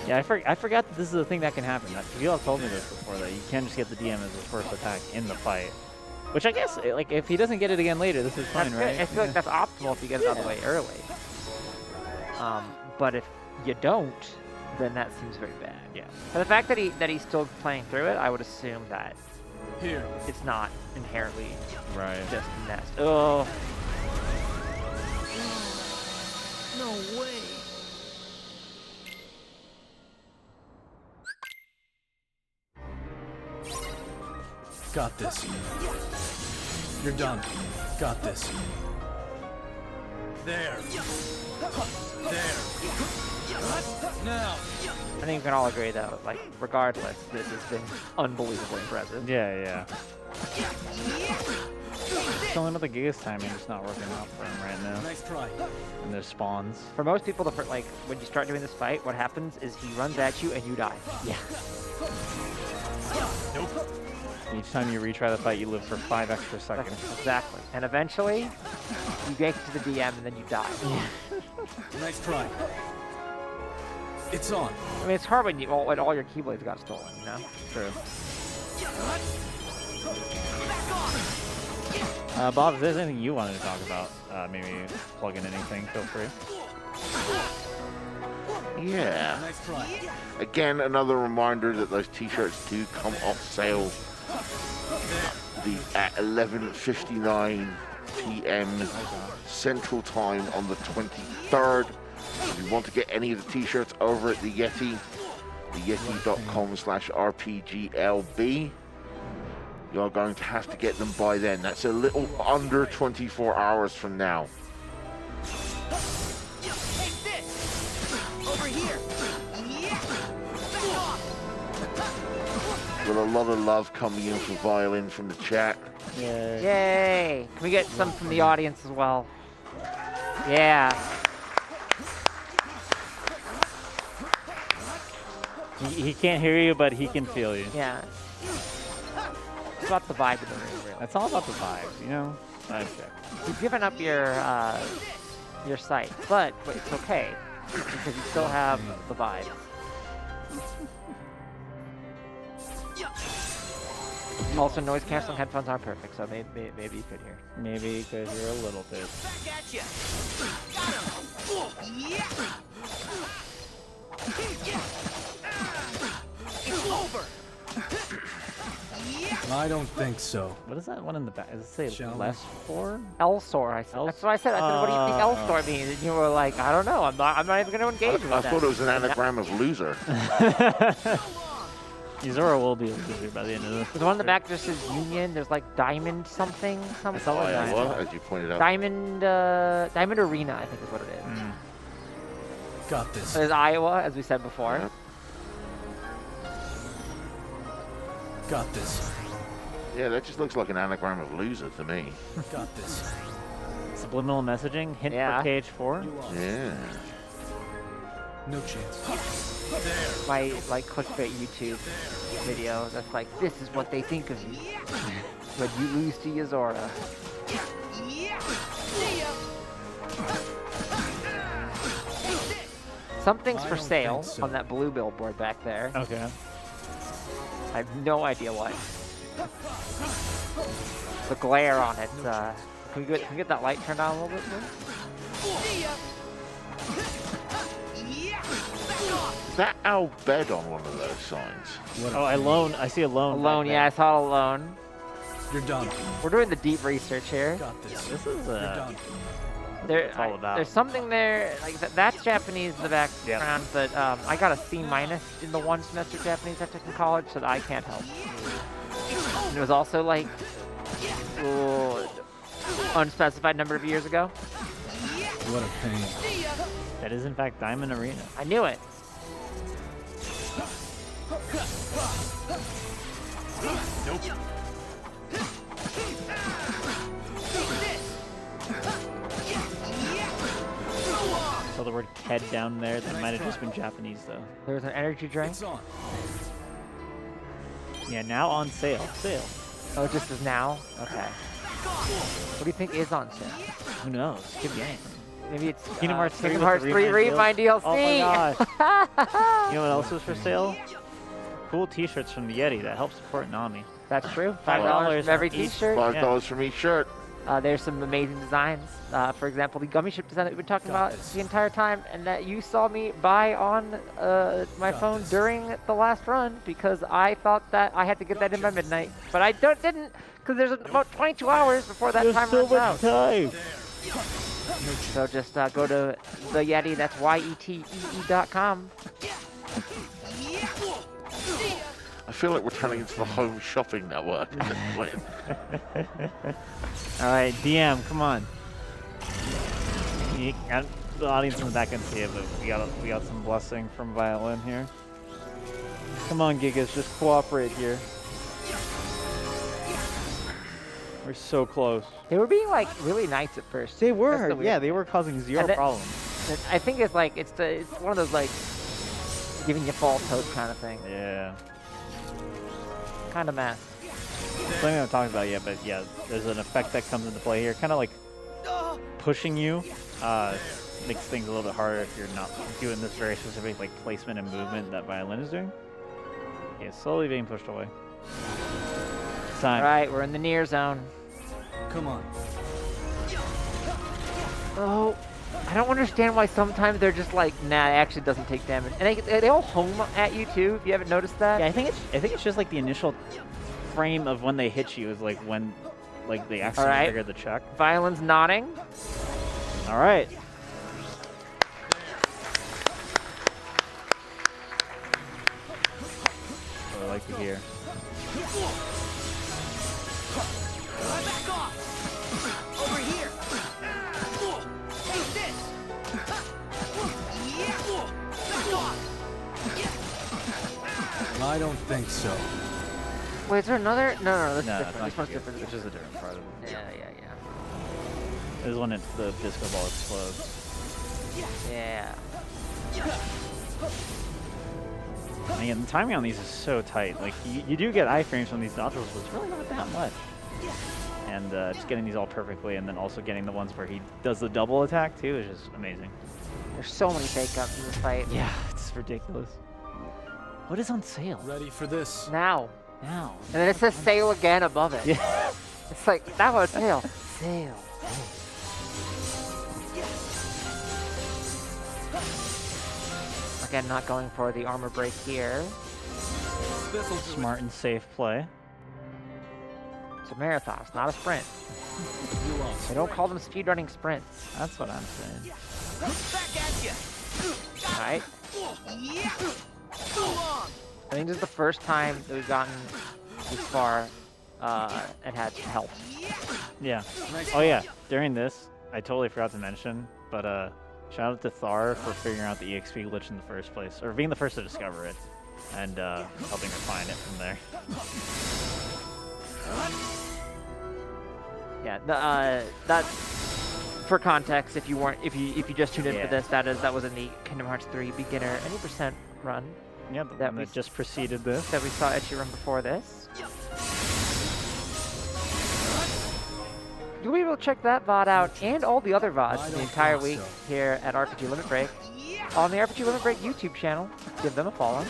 Yeah, I forgot that this is a thing that can happen. You all told me this before, that you can just get the DM as the first attack in the fight. Which I guess, like, if he doesn't get it again later, this is fine, That's right? good. I feel like that's optimal if you get it out of the way early. But if you don't, then that seems very bad. Yeah. But the fact that he's still playing through it, I would assume that Here. it's not inherently Right. just nest. Oh. No way. Got this. You're done. Got this. There. There. Now. I think we can all agree though, like regardless, this has been unbelievably impressive. Yeah. Something about the Gigas timing just not working out for him right now. Nice try. And there's spawns. For most people, like when you start doing this fight, what happens is he runs at you and you die. Yeah. Nope. Each time you retry the fight, you live for 5 extra seconds. Exactly. And eventually, you get to the DM and then you die. Nice try. It's on. I mean, it's hard when all your Keyblades got stolen, you know? True. Bob, if there's anything you wanted to talk about, maybe plug in anything, feel free. Yeah. Nice try. Again, another reminder that those t-shirts do come off sale at 11:59 p.m. Central Time on the 23rd. If you want to get any of the t-shirts over at the Yeti, theyeti.com/rpglb, you're going to have to get them by then. That's a little under 24 hours from now. Take this! Over here! Yeah! Back off! With a lot of love coming in for Violin from the chat. Yeah. Yay! Can we get some from the audience as well? Yeah. He can't hear you, but he can feel you. Yeah. It's about the vibe of the room, really. That's all about the vibe, you know? Vibe check. You've given up your sight, but it's okay because you still have the vibe. Also, noise canceling headphones aren't perfect, so maybe you could hear. Maybe you could hear a little bit. Back at ya! Got him! Yeah! It's over! Yeah! I don't think so. What is that one in the back? Does it say Shall we? less for? L-Sor, I said. That's what I said. I said, what do you think L-Sor means? And you were like, I don't know. I'm not even going to engage with I that. thought it was an anagram of loser. Yuzora will be a loser by the end of this. The one in the back just says Union. There's like Diamond something. Some That's all I color. know. Iowa, as you pointed out. Diamond Arena, I think is what it is. Got this. There's Iowa, as we said before. Yeah. Got this. Yeah, that just looks like an anagram of loser to me. Got this. Subliminal messaging, hint Yeah. for KH4. You lost. Yeah. No chance. My like clickbait YouTube video. That's like, this is what they think of you when you lose to Yuzora. Yeah! See ya! Something's I for don't sale think so. on that blue billboard back there. Okay. I have no idea what. The glare on it. Can we get that light turned on a little bit more? See ya! Yeah! Back off! Is that Al Bed on one of those signs? What Oh, I see alone. Alone, yeah, I saw it alone. You're done. We're doing the deep research here. Got this. This is You're done. There, all about. There's something there, like that's Japanese in the background, but I got a C- in the one semester Japanese I took in college, so that I can't help. And it was also like unspecified number of years ago. What a pain. That is in fact Diamond Arena. I knew it. So the word "ked" down there, that might have just been Japanese though. There was an energy drink. It's on. Yeah, now on sale. Sale. Oh, it just is now? Okay. What do you think is on sale? Who knows? Good game. Maybe it's Kingdom Hearts 3 Kingdom with Hearts the 3 Rewind Rewind DLC. Oh my gosh. You know what else was for sale? Cool t-shirts from the Yeti that help support Nami. That's true. $5 $5 from every from each. t-shirt. $5 from each shirt. There's some amazing designs. For example, the gummy ship design that we've been talking Got about this. the entire time, and that you saw me buy on my Got phone this. during the last run because I thought that I had to get that in by midnight, but I didn't because there's about 22 hours before that time runs out. time. So just go to the Yeti. That's YETEE.com. I feel like we're turning into the home shopping network at this point. All right, DM, come on. The audience in the back can see it, but we got some blessing from Violin here. Come on, Gigas, just cooperate here. We're so close. They were being like really nice at first. They That's were, the weird yeah, thing. they were causing zero And that- problems. I think it's like it's one of those like giving you false hope kind of thing. Yeah. Kind of mess. Something I haven't talked about yet, but yeah, there's an effect that comes into play here, kind of like pushing you. Makes things a little bit harder if you're not doing this very specific like placement and movement that Violin is doing. Yeah, slowly being pushed away. Time. All right, we're in the near zone. Come on. Oh, I don't understand why sometimes they're just like, nah, it actually doesn't take damage. And they all home at you too, if you haven't noticed that. Yeah, I think it's just like the initial frame of when they hit you is like when like they accidentally Alright. trigger the check. Violin's nodding. All right. What I like to hear. Back off! Over here! Take this! Yeah! Back off! I don't think so. Wait, is there another? No, this No, is it's different. not This one's here. different. It's just a different part of it. Yeah. This is when the disco ball explodes. Yeah. Man, the timing on these is so tight. Like, you do get iframes from these dodges, but it's really not that much. And just getting these all perfectly, and then also getting the ones where he does the double attack, too, is just amazing. There's so many fake ups in this fight. Yeah, it's ridiculous. What is on sale? Ready for this? Now. Now. And then it says sale again above it. Yeah. It's like, that was sale. Sale. Again, not going for the armor break here. This'll do Smart and safe play. It's a marathon, it's not a sprint. it. You lost. They don't call them speedrunning sprints. That's what I'm saying. Back at you! Alright? Yeah! Go on! I think this is the first time that we've gotten this far and had help. Yeah. Oh, yeah. During this, I totally forgot to mention, but shout out to Thar for figuring out the EXP glitch in the first place, or being the first to discover it, and helping refine it from there. Yeah, that for context, if you just tuned in Yeah. for this, that was in the Kingdom Hearts 3 beginner any percent run Yeah, the That one we- that just preceded this. that we saw Etchy run before this. You'll be able to check that VOD out and all the other VODs I the don't entire think week so. here at RPG Limit Break on the RPG Limit Break YouTube channel. Give them a follow.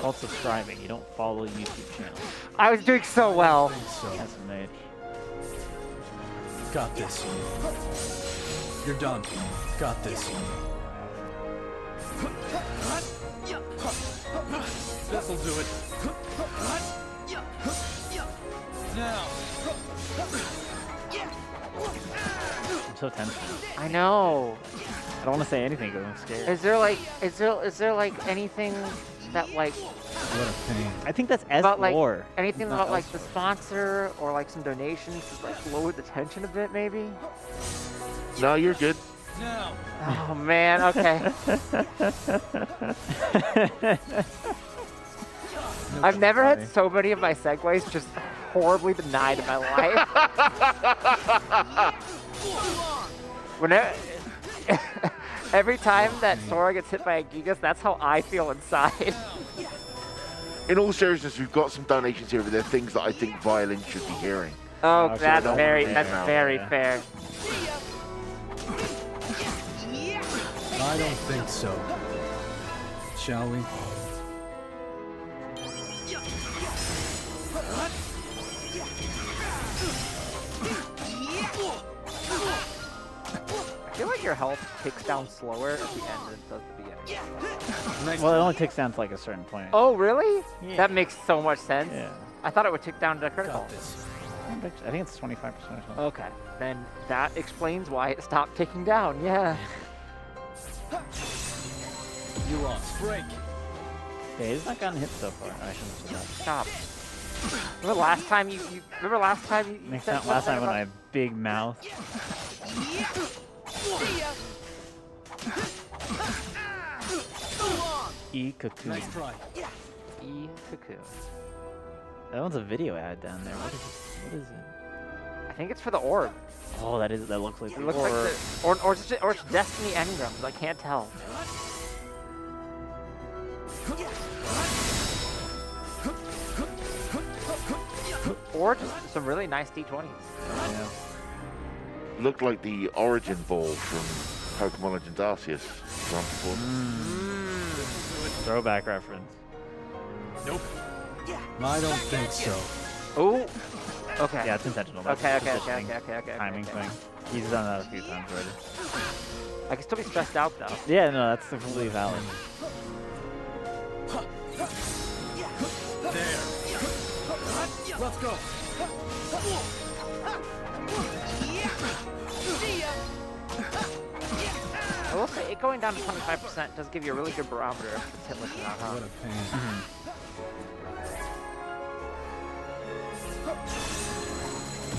Called subscribing. You don't follow YouTube channels. I was doing so well. So, That's a mage. got this. You're done. Got this. This'll do it. Now. I'm so tense. I know. I don't want to say anything because I'm scared. Is there like anything that like What a pain. I think that's S about like lore. anything Not about like else. the sponsor or like some donations to like lower the tension a bit maybe? No, you're good. Now. Oh man, okay. I've never had so many of my segues just horribly denied in my life. Whenever, every time that Sora gets hit by a Gigas, that's how I feel inside. In all seriousness, we've got some donations here, but they're things that I think Violin should be hearing. Oh, Okay, that's don't very, worry that's about very that. fair. I don't think so. Shall we? I feel like your health ticks down slower at the end than it does at the beginning. Next Well, it only takes down to like a certain point. Oh, really? Yeah. That makes so much sense. Yeah. I thought it would tick down to critical. got this. I think it's 25% or something. Okay, then that explains why it stopped ticking down. Yeah. You lost. Break. Yeah, he's not gotten hit so far. I shouldn't have said Stop. Remember last time you remember last time you that. Next said time, last time something when I about- had big mouth. E cocoon. Nice try. E cocoon. That one's a video ad down there. What is it? I think it's for the orb. Oh, that looks like It the looks like orb. the, or it's Destiny engrams. I can't tell. Or just some really nice D20s. Yeah. Looked like the origin ball from Pokemon Legend Arceus. from before. Throwback reference. Nope. I don't think so. Oh. Okay. Yeah, it's intentional. That's Okay. positioning, Okay. timing thing. He's done that a few times already. I can still be stressed out though. Yeah, no, that's completely valid. There. Let's go. I will say it going down to 25% does give you a really good barometer if it's hit listen out, huh? What a pain.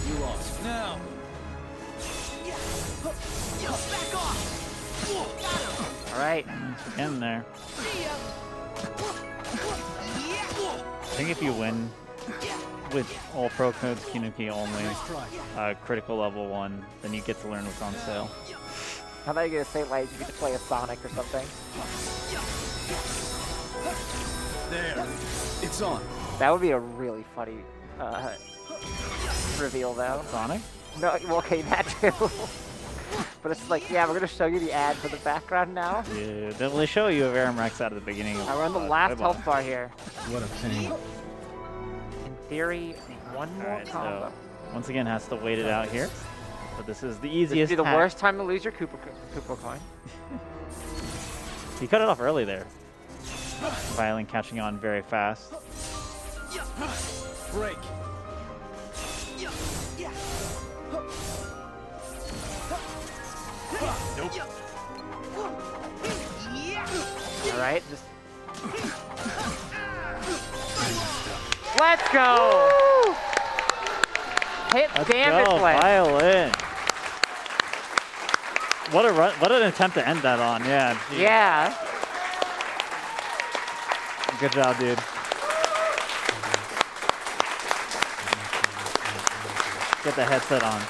You lost. Now. All right. In there. I think if you win with all pro codes, Kinuki only, critical level 1, then you get to learn what's on sale. I thought you were gonna say like you get to play a Sonic or something. There. It's on. That would be a really funny reveal though. Sonic? No, well, okay, that too. But it's like, yeah, we're gonna show you the ad for the background now. Yeah, then they show you a Veramrex out at the beginning. Of, We're on the last Toy Bomb. health bar here. What a pain. In theory, one more Alright, combo. so once again has to wait it out here. But this is the This would easiest be the hack. worst time to lose your Koopa coin. He cut it off early there. Violin catching on very fast. Break. Nope. All right, just let's go. Hit Let's damage go, length. Violin. What a run! What an attempt to end that on. Yeah. Geez. Yeah. Good job, dude. Get the headset on.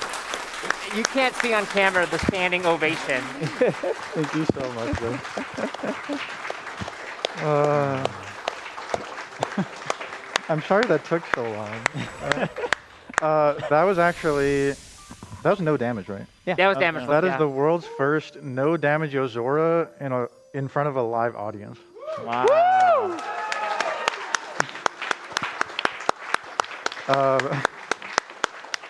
You can't see on camera the standing ovation. Thank you so much, bro. I'm sorry that took so long. That was no damage, right? Yeah. That was damage. That is yeah. the world's first no damage Yozora in front of a live audience. Wow.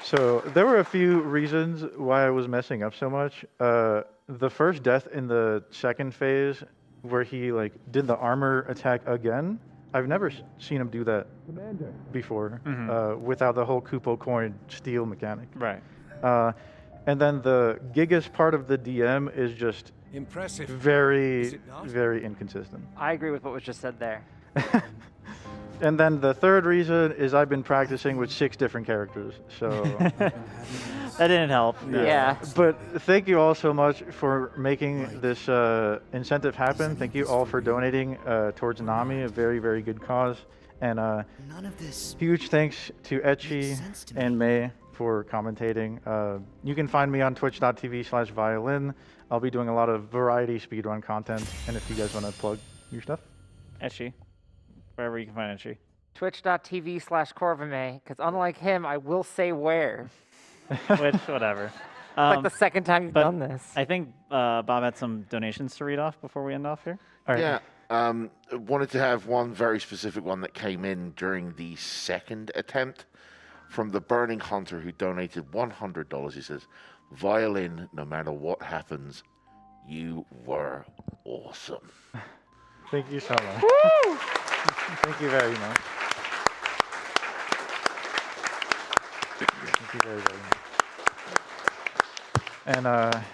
So there were a few reasons why I was messing up so much. The first death in the second phase, where he like did the armor attack again. I've never seen him do that before without the whole Kupo coin steal mechanic. Right. And then the Gigas part of the DM is just Impressive. Is very, it not? very inconsistent. I agree with what was just said there. And then the third reason is I've been practicing with 6 different characters. So, That didn't help. No. Yeah. but thank you all so much for making this incentive happen. Thank you all for donating towards Nami, a very, very good cause. And None of this huge thanks to Etchy sense to me. and May for commentating. You can find me on twitch.tv/violin. I'll be doing a lot of variety speedrun content. And if you guys want to plug your stuff. Etchy. Wherever you can find Etchy. Twitch.tv/Corvimae, because unlike him, I will say where. Which, whatever. Like the second time you've but done this. I think Bob had some donations to read off before we end off here. All right. Yeah, wanted to have one very specific one that came in during the second attempt from the Burning Hunter, who donated $100. He says, "Violin, no matter what happens, you were awesome." Thank you so much. Thank you very much. Thank you very, very much. And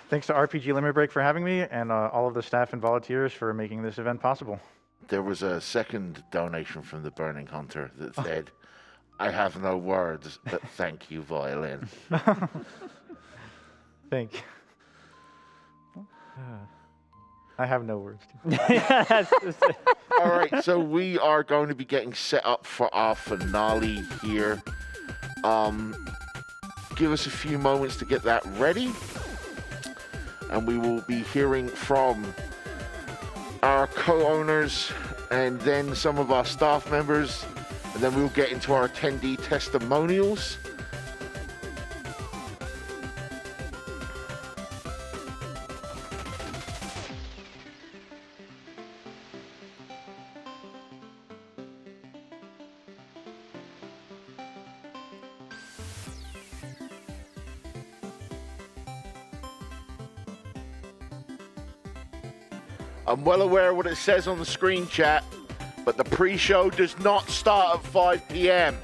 thanks to RPG Limit Break for having me, and all of the staff and volunteers for making this event possible. There was a second donation from the Burning Hunter that said, "I have no words, but thank you, Violin." Thank you. I have no words. All right, so we are going to be getting set up for our finale here. Give us a few moments to get that ready, and we will be hearing from our co-owners and then some of our staff members, and then we'll get into our attendee testimonials. I'm well aware what it says on the screen, chat, but the pre-show does not start at 5 p.m.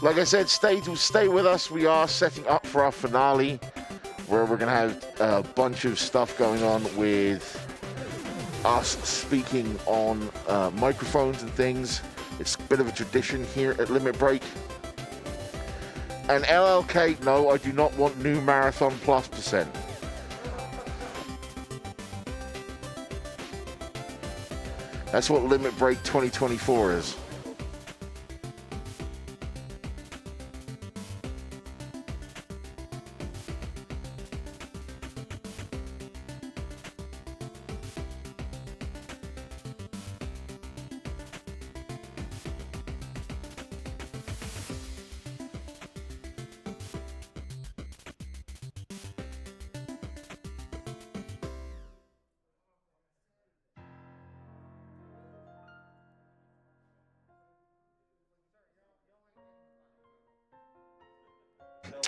Like I said, stay with us. We are setting up for our finale, where we're going to have a bunch of stuff going on with us speaking on microphones and things. It's a bit of a tradition here at Limit Break. And LLK, no, I do not want new Marathon Plus %. That's what Limit Break 2024 is.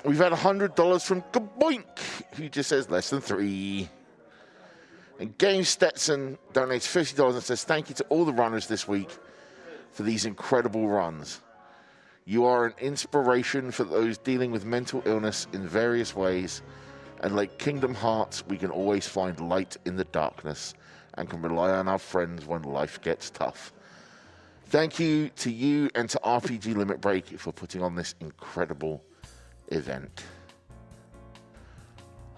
We've had $100 from Gaboink, who just says less than 3. And Game Stetson donates $50 and says thank you to all the runners this week for these incredible runs. You are an inspiration for those dealing with mental illness in various ways. And like Kingdom Hearts, we can always find light in the darkness and can rely on our friends when life gets tough. Thank you to you and to RPG Limit Break for putting on this incredible event.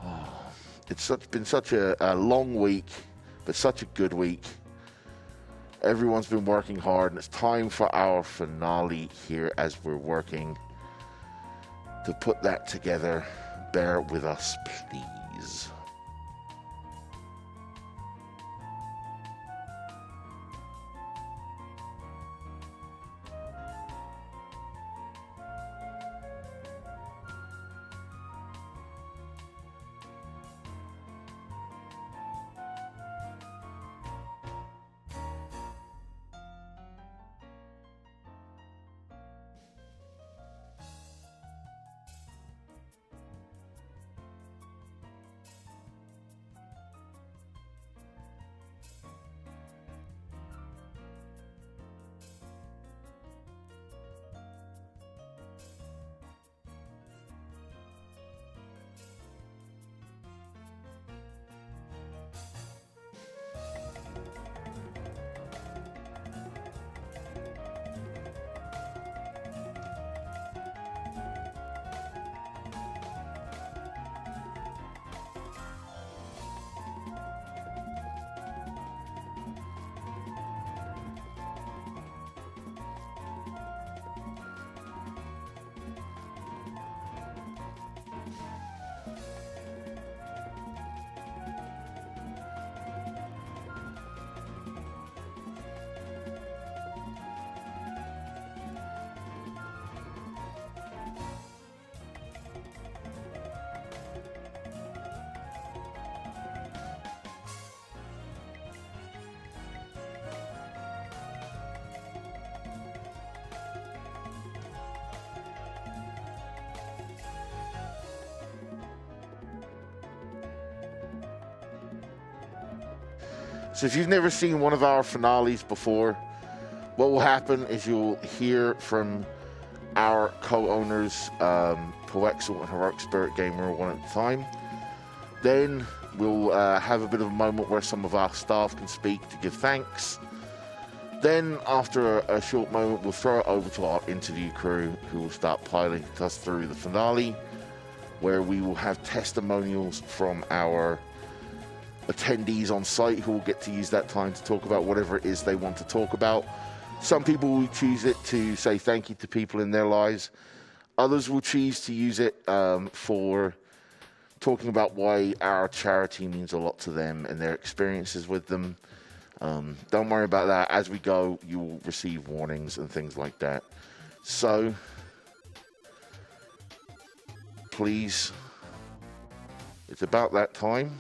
Oh, it's been such a long week, but such a good week. Everyone's been working hard, and it's time for our finale here as we're working to put that together. Bear with us, please. So if you've never seen one of our finales before, what will happen is you'll hear from our co-owners, Poexel and Heroic Spirit Gamer, one at a time. Then we'll have a bit of a moment where some of our staff can speak to give thanks. Then, after a short moment, we'll throw it over to our interview crew, who will start piloting us through the finale, where we will have testimonials from our attendees on site who will get to use that time to talk about whatever it is they want to talk about. Some people will choose it to say thank you to people in their lives. Others will choose to use it for talking about why our charity means a lot to them and their experiences with them. Don't worry about that. As we go, you will receive warnings and things like that. So, please, it's about that time.